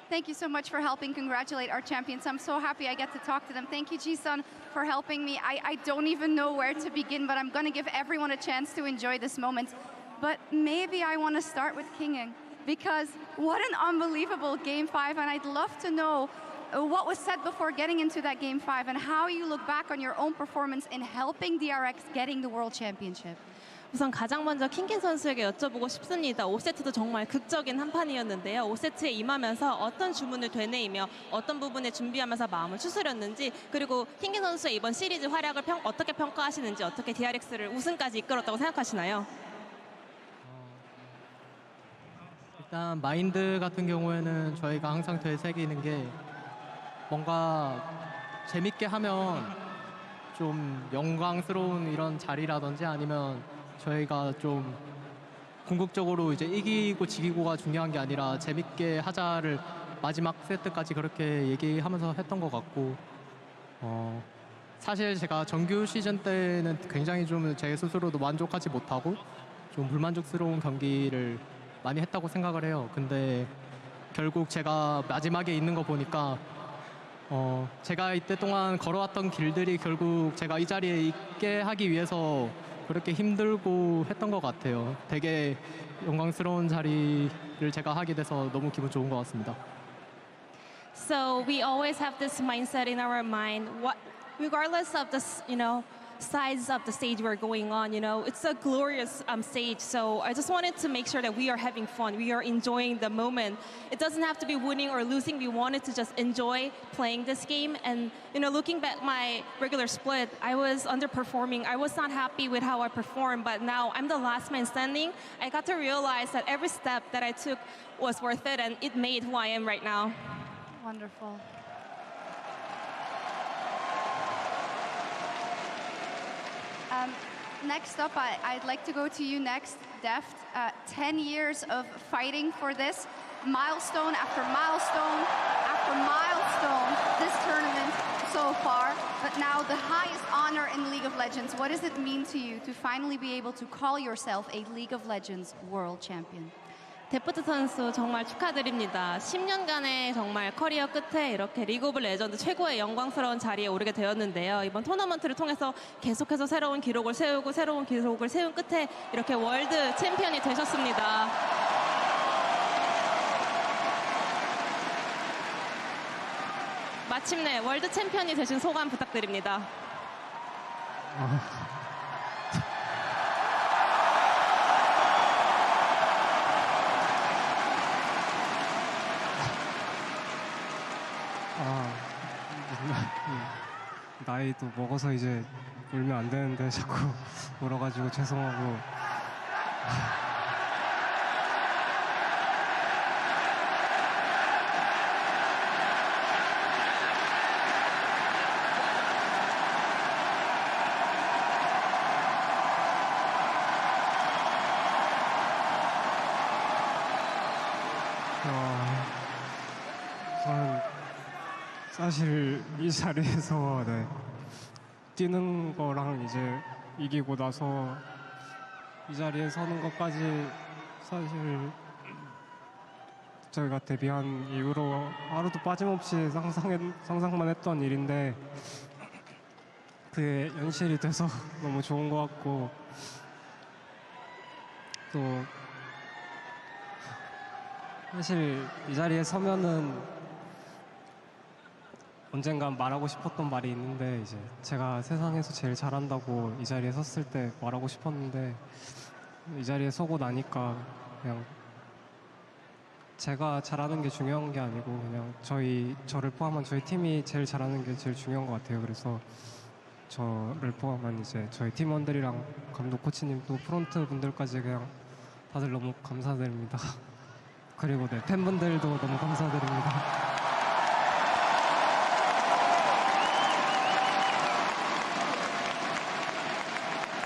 Thank you so much for helping congratulate our champions. I'm so happy I get to talk to them. Thank you, Ji-sun, for helping me. I don't even know where to begin, but I'm going to give everyone a chance to enjoy this moment. But maybe I want to start with Kinging, because what an unbelievable Game 5, and I'd love to know what was said before getting into that Game 5 and how you look back on your own performance in helping DRX getting the World Championship. 우선 가장 먼저 킹긴 선수에게 여쭤보고 싶습니다. 5세트도 정말 극적인 한 판이었는데요. 5세트에 임하면서 어떤 주문을 되뇌이며 어떤 부분에 준비하면서 마음을 추스렸는지, 그리고 킹긴 선수의 이번 시리즈 활약을 어떻게 평가하시는지, 어떻게 DRX를 우승까지 이끌었다고 생각하시나요? 일단 마인드 같은 경우에는 저희가 항상 되새기는 게 뭔가 재밌게 하면 좀 영광스러운 이런 자리라든지 아니면 저희가 좀 궁극적으로 이제 이기고 지기고가 중요한 게 아니라 재밌게 하자를 마지막 세트까지 그렇게 얘기하면서 했던 것 같고, 사실 제가 정규 시즌 때는 굉장히 좀 제 스스로도 만족하지 못하고 좀 불만족스러운 경기를 많이 했다고 생각을 해요. 근데 결국 제가 마지막에 있는 거 보니까 제가 이때 동안 걸어왔던 길들이 결국 제가 이 자리에 있게 하기 위해서 그렇게 힘들고 했던 것 같아요. 되게 영광스러운 자리를 제가 하게 돼서 너무 기분 좋은 것 같습니다. So we always have this mindset in our mind, regardless of this, size of the stage we're going on, it's a glorious stage. So I just wanted to make sure that we are having fun, we are enjoying the moment. It doesn't have to be winning or losing. We wanted to just enjoy playing this game. And looking back my regular split, I was underperforming. I was not happy with how I performed, but now I'm the last man standing. I got to realize that every step that I took was worth it, and it made who I am right now. Wonderful. Next up, I'd like to go to you next, Deft. 10 years of fighting for this, milestone after milestone after milestone, this tournament so far, but now the highest honor in League of Legends. What does it mean to you to finally be able to call yourself a League of Legends World Champion? 데프트 선수 정말 축하드립니다. 10년간의 정말 커리어 끝에 이렇게 리그 오브 레전드 최고의 영광스러운 자리에 오르게 되었는데요. 이번 토너먼트를 통해서 계속해서 새로운 기록을 세우고 새로운 기록을 세운 끝에 이렇게 월드 챔피언이 되셨습니다. 마침내 월드 챔피언이 되신 소감 부탁드립니다. 나이도 먹어서 이제 울면 안 되는데 자꾸 울어가지고 죄송하고. 저는 사실 이 자리에서 뛰는 거랑 이제 이기고 나서 이 자리에 서는 것까지 사실 저희가 데뷔한 이후로 하루도 빠짐없이 상상만 했던 일인데 그게 현실이 돼서 너무 좋은 것 같고 또 사실 이 자리에 서면은 언젠간 말하고 싶었던 말이 있는데 이제 제가 세상에서 제일 잘한다고 이 자리에 섰을 때 말하고 싶었는데 이 자리에 서고 나니까 그냥 제가 잘하는 게 중요한 게 아니고 그냥 저를 포함한 저희 팀이 제일 잘하는 게 제일 중요한 것 같아요. 그래서 저를 포함한 이제 저희 팀원들이랑 감독 코치님 또 프론트 분들까지 그냥 다들 너무 감사드립니다. 그리고 팬분들도 너무 감사드립니다.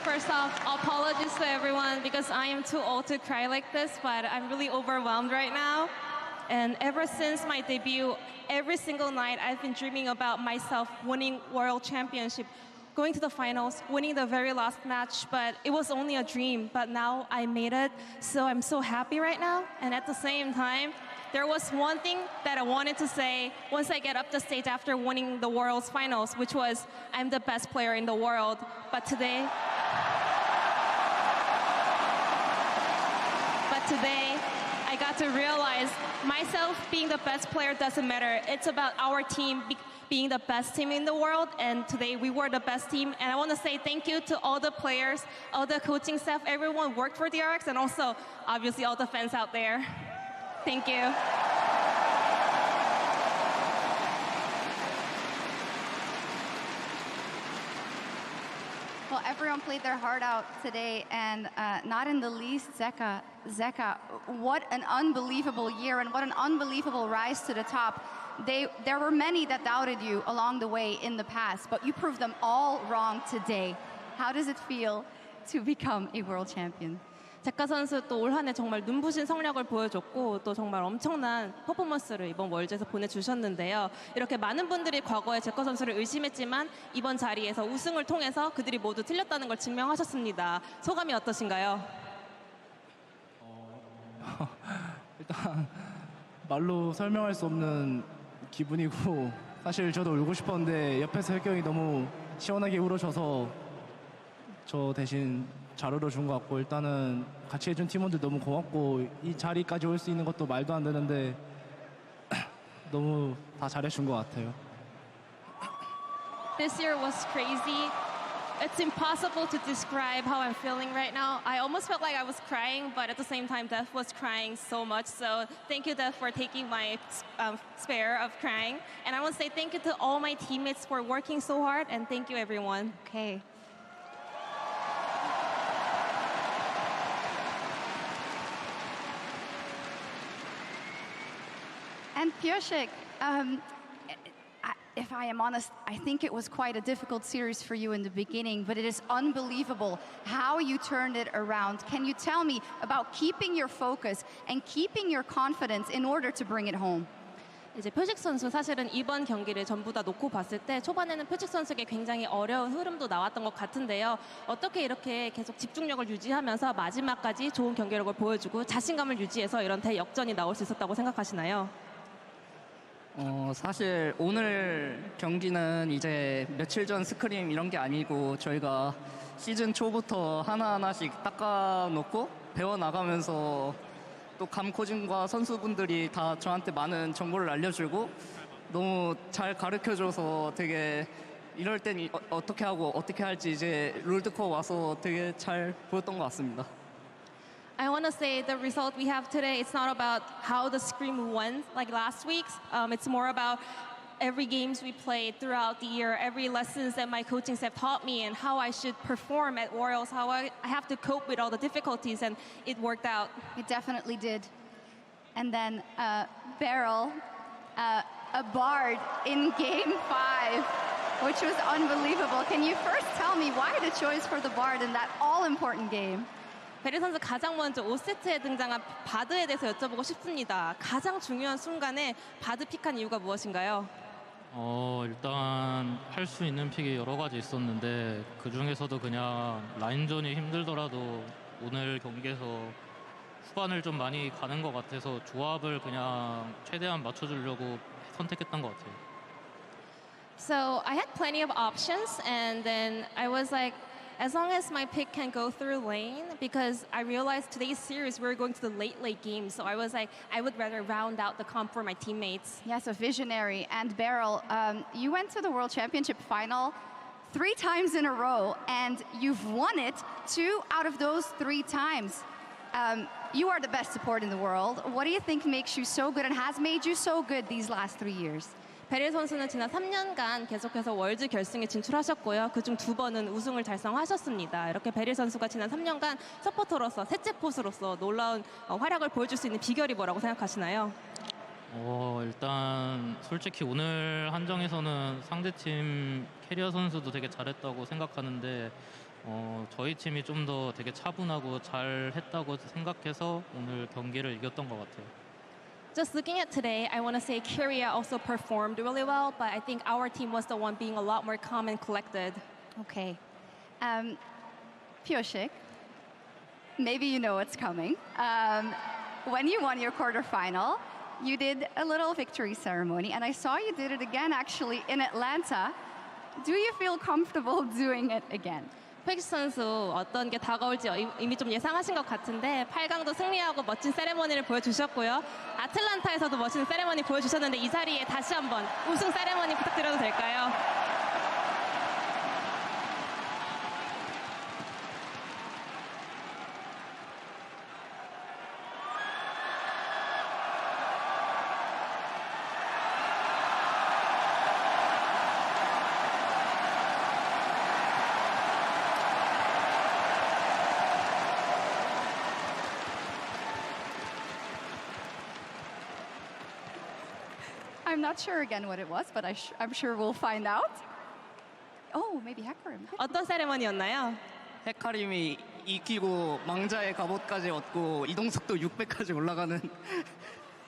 First off, apologies to everyone because I am too old to cry like this, but I'm really overwhelmed right now. And ever since my debut, every single night I've been dreaming about myself winning World Championship, going to the finals, winning the very last match, but it was only a dream. But now I made it, so I'm so happy right now. And at the same time, there was one thing that I wanted to say once I get up the stage after winning the World's finals, which was I'm the best player in the world. But today, I got to realize myself being the best player doesn't matter. It's about our team being the best team in the world, and today we were the best team. And I want to say thank you to all the players, all the coaching staff, everyone worked for DRX, and also obviously all the fans out there. Thank you. Well, everyone played their heart out today, and not in the least Zeka. Zeka, what an unbelievable year and what an unbelievable rise to the top. There were many that doubted you along the way in the past, but you proved them all wrong today. How does it feel to become a world champion? 제카 선수 또 올 한 해 정말 눈부신 성력을 보여줬고 또 정말 엄청난 퍼포먼스를 이번 월드에서 보내주셨는데요. 이렇게 많은 분들이 과거에 제카 선수를 의심했지만 이번 자리에서 우승을 통해서 그들이 모두 틀렸다는 걸 증명하셨습니다. 소감이 어떠신가요? 일단 말로 설명할 수 없는 기분이고 사실 저도 울고 싶었는데 옆에서 혜경이 너무 시원하게 울어줘서 저 대신 잘 울어준 것 같고 일단은 같이 해준 팀원들 너무 고맙고 이 자리까지 올 수 있는 것도 말도 안 되는데 너무 다 잘해준 것 같아요. This year was crazy. It's impossible to describe how I'm feeling right now. I almost felt like I was crying, but at the same time, Def was crying so much. So thank you, Def, for taking my spare of crying. And I want to say thank you to all my teammates for working so hard, and thank you, everyone. Okay. And Piotrek, if I am honest, I think it was quite a difficult series for you in the beginning, but it is unbelievable how you turned it around. Can you tell me about keeping your focus and keeping your confidence in order to bring it home? 이제 표식 선수 사실은 이번 경기를 전부 다 놓고 봤을 때 초반에는 표식 선수에게 굉장히 어려운 흐름도 나왔던 것 같은데요. 어떻게 이렇게 계속 집중력을 유지하면서 마지막까지 좋은 경기력을 보여주고 자신감을 유지해서 이런 대역전이 나올 수 있었다고 생각하시나요? 사실 오늘 경기는 이제 며칠 전 스크림 이런 게 아니고 저희가 시즌 초부터 하나하나씩 닦아놓고 배워나가면서 또 감코진과 선수분들이 다 저한테 많은 정보를 알려주고 너무 잘 가르쳐줘서 되게 이럴 땐 어떻게 하고 어떻게 할지 이제 롤드컵 와서 되게 잘 보였던 것 같습니다. I want to say the result we have today, it's not about how the scrim went like last week's. It's more about every games we played throughout the year, every lessons that my coaching staff taught me and how I should perform at Orioles, how I have to cope with all the difficulties, and it worked out. It definitely did. And then Beryl, a Bard in Game 5, which was unbelievable. Can you first tell me why the choice for the Bard in that all-important game? 베리 선수 가장 먼저 5세트에 등장한 바드에 대해서 여쭤보고 싶습니다. 가장 중요한 순간에 바드 픽한 이유가 무엇인가요? 일단 할 수 있는 픽이 여러 가지 있었는데 그 중에서도 그냥 라인전이 힘들더라도 오늘 경기에서 후반을 좀 많이 가는 것 같아서 조합을 그냥 최대한 맞춰주려고 선택했던 것 같아요. So I had plenty of options, and then I was like, as long as my pick can go through lane, because I realized today's series we're going to the late games, so I was like, I would rather round out the comp for my teammates. Yes, a visionary. And Beryl, you went to the World Championship final 3 times in a row, and you've won it 2 out of those 3 times. You are the best support in the world. What do you think makes you so good and has made you so good these last 3 years? 베리 선수는 지난 3년간 계속해서 월드 결승에 진출하셨고요. 그중 2번은 우승을 달성하셨습니다. 이렇게 베리 선수가 지난 3년간 서포터로서, 셋째 포수로서 놀라운 활약을 보여줄 수 있는 비결이 뭐라고 생각하시나요? 일단 솔직히 오늘 한정에서는 상대팀 캐리어 선수도 되게 잘했다고 생각하는데 저희 팀이 좀 더 되게 차분하고 잘했다고 생각해서 오늘 경기를 이겼던 것 같아요. Just looking at today, I want to say Kyria also performed really well, but I think our team was the one being a lot more calm and collected. Okay. Pioshik, maybe you know what's coming. When you won your quarterfinal, you did a little victory ceremony, and I saw you did it again actually in Atlanta. Do you feel comfortable doing it again? 팩시 선수 어떤 게 다가올지 이미 좀 예상하신 것 같은데 8강도 승리하고 멋진 세레머니를 보여주셨고요. 아틀란타에서도 멋진 세레머니 보여주셨는데 이 자리에 다시 한번 우승 세레머니 부탁드려도 될까요? I'm not sure again what it was, but I'm sure we'll find out. Oh, maybe Hecarim. 어떤 세레머니였나요? 헤카림이 이기고 망자의 갑옷까지 얻고 이동속도 600까지 올라가는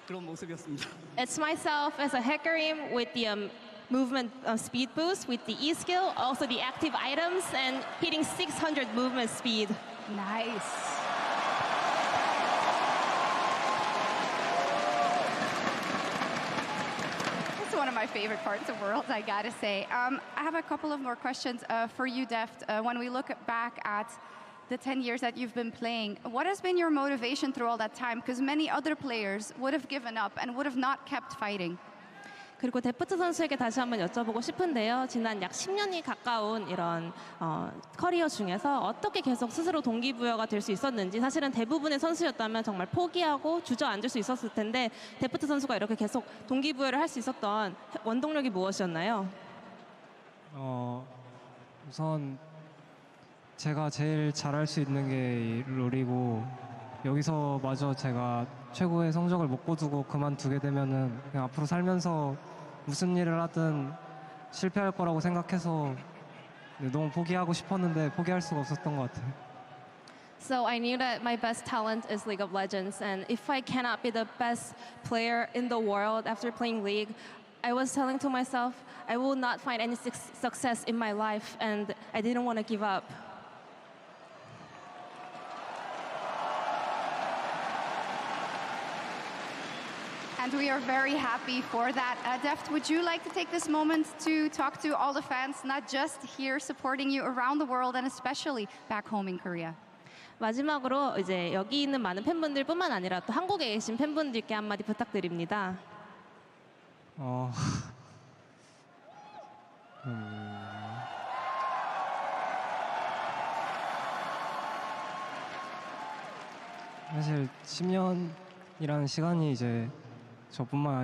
그런 모습이었습니다. It's myself as a Hecarim with the movement speed boost with the E skill, also the active items, and hitting 600 movement speed. Nice. One of my favorite parts of Worlds, I gotta say. I have a couple of more questions for you, Deft. When we look back at the 10 years that you've been playing, what has been your motivation through all that time? Because many other players would have given up and would have not kept fighting. 그리고 데프트 선수에게 다시 한번 여쭤보고 싶은데요. 지난 약 10년이 가까운 이런 커리어 중에서 어떻게 계속 스스로 동기부여가 될 수 있었는지, 사실은 대부분의 선수였다면 정말 포기하고 주저앉을 수 있었을 텐데 데프트 선수가 이렇게 계속 동기부여를 할 수 있었던 원동력이 무엇이었나요? 우선 제가 제일 잘할 수 있는 게 롤이고, 여기서 마저 제가 최고의 성적을 못 거두고 그만두게 되면은 그냥 앞으로 살면서 무슨 일을 하든 실패할 거라고 생각해서 너무 포기하고 싶었는데 포기할 수가 없었던 것 같아요. So I knew that my best talent is League of Legends, and if I cannot be the best player in the world after playing League, I was telling to myself I will not find any success in my life, and I didn't want to give up. And we are very happy for that. Deft, would you like to take this moment to talk to all the fans, not just here supporting you around the world and especially back home in Korea? 마지막으로 이제 여기 있는 많은 팬분들뿐만 아니라 또 한국에 계신 팬분들께 한마디 부탁드립니다. 사실 10년이라는 시간이 이제 저뿐만 아니라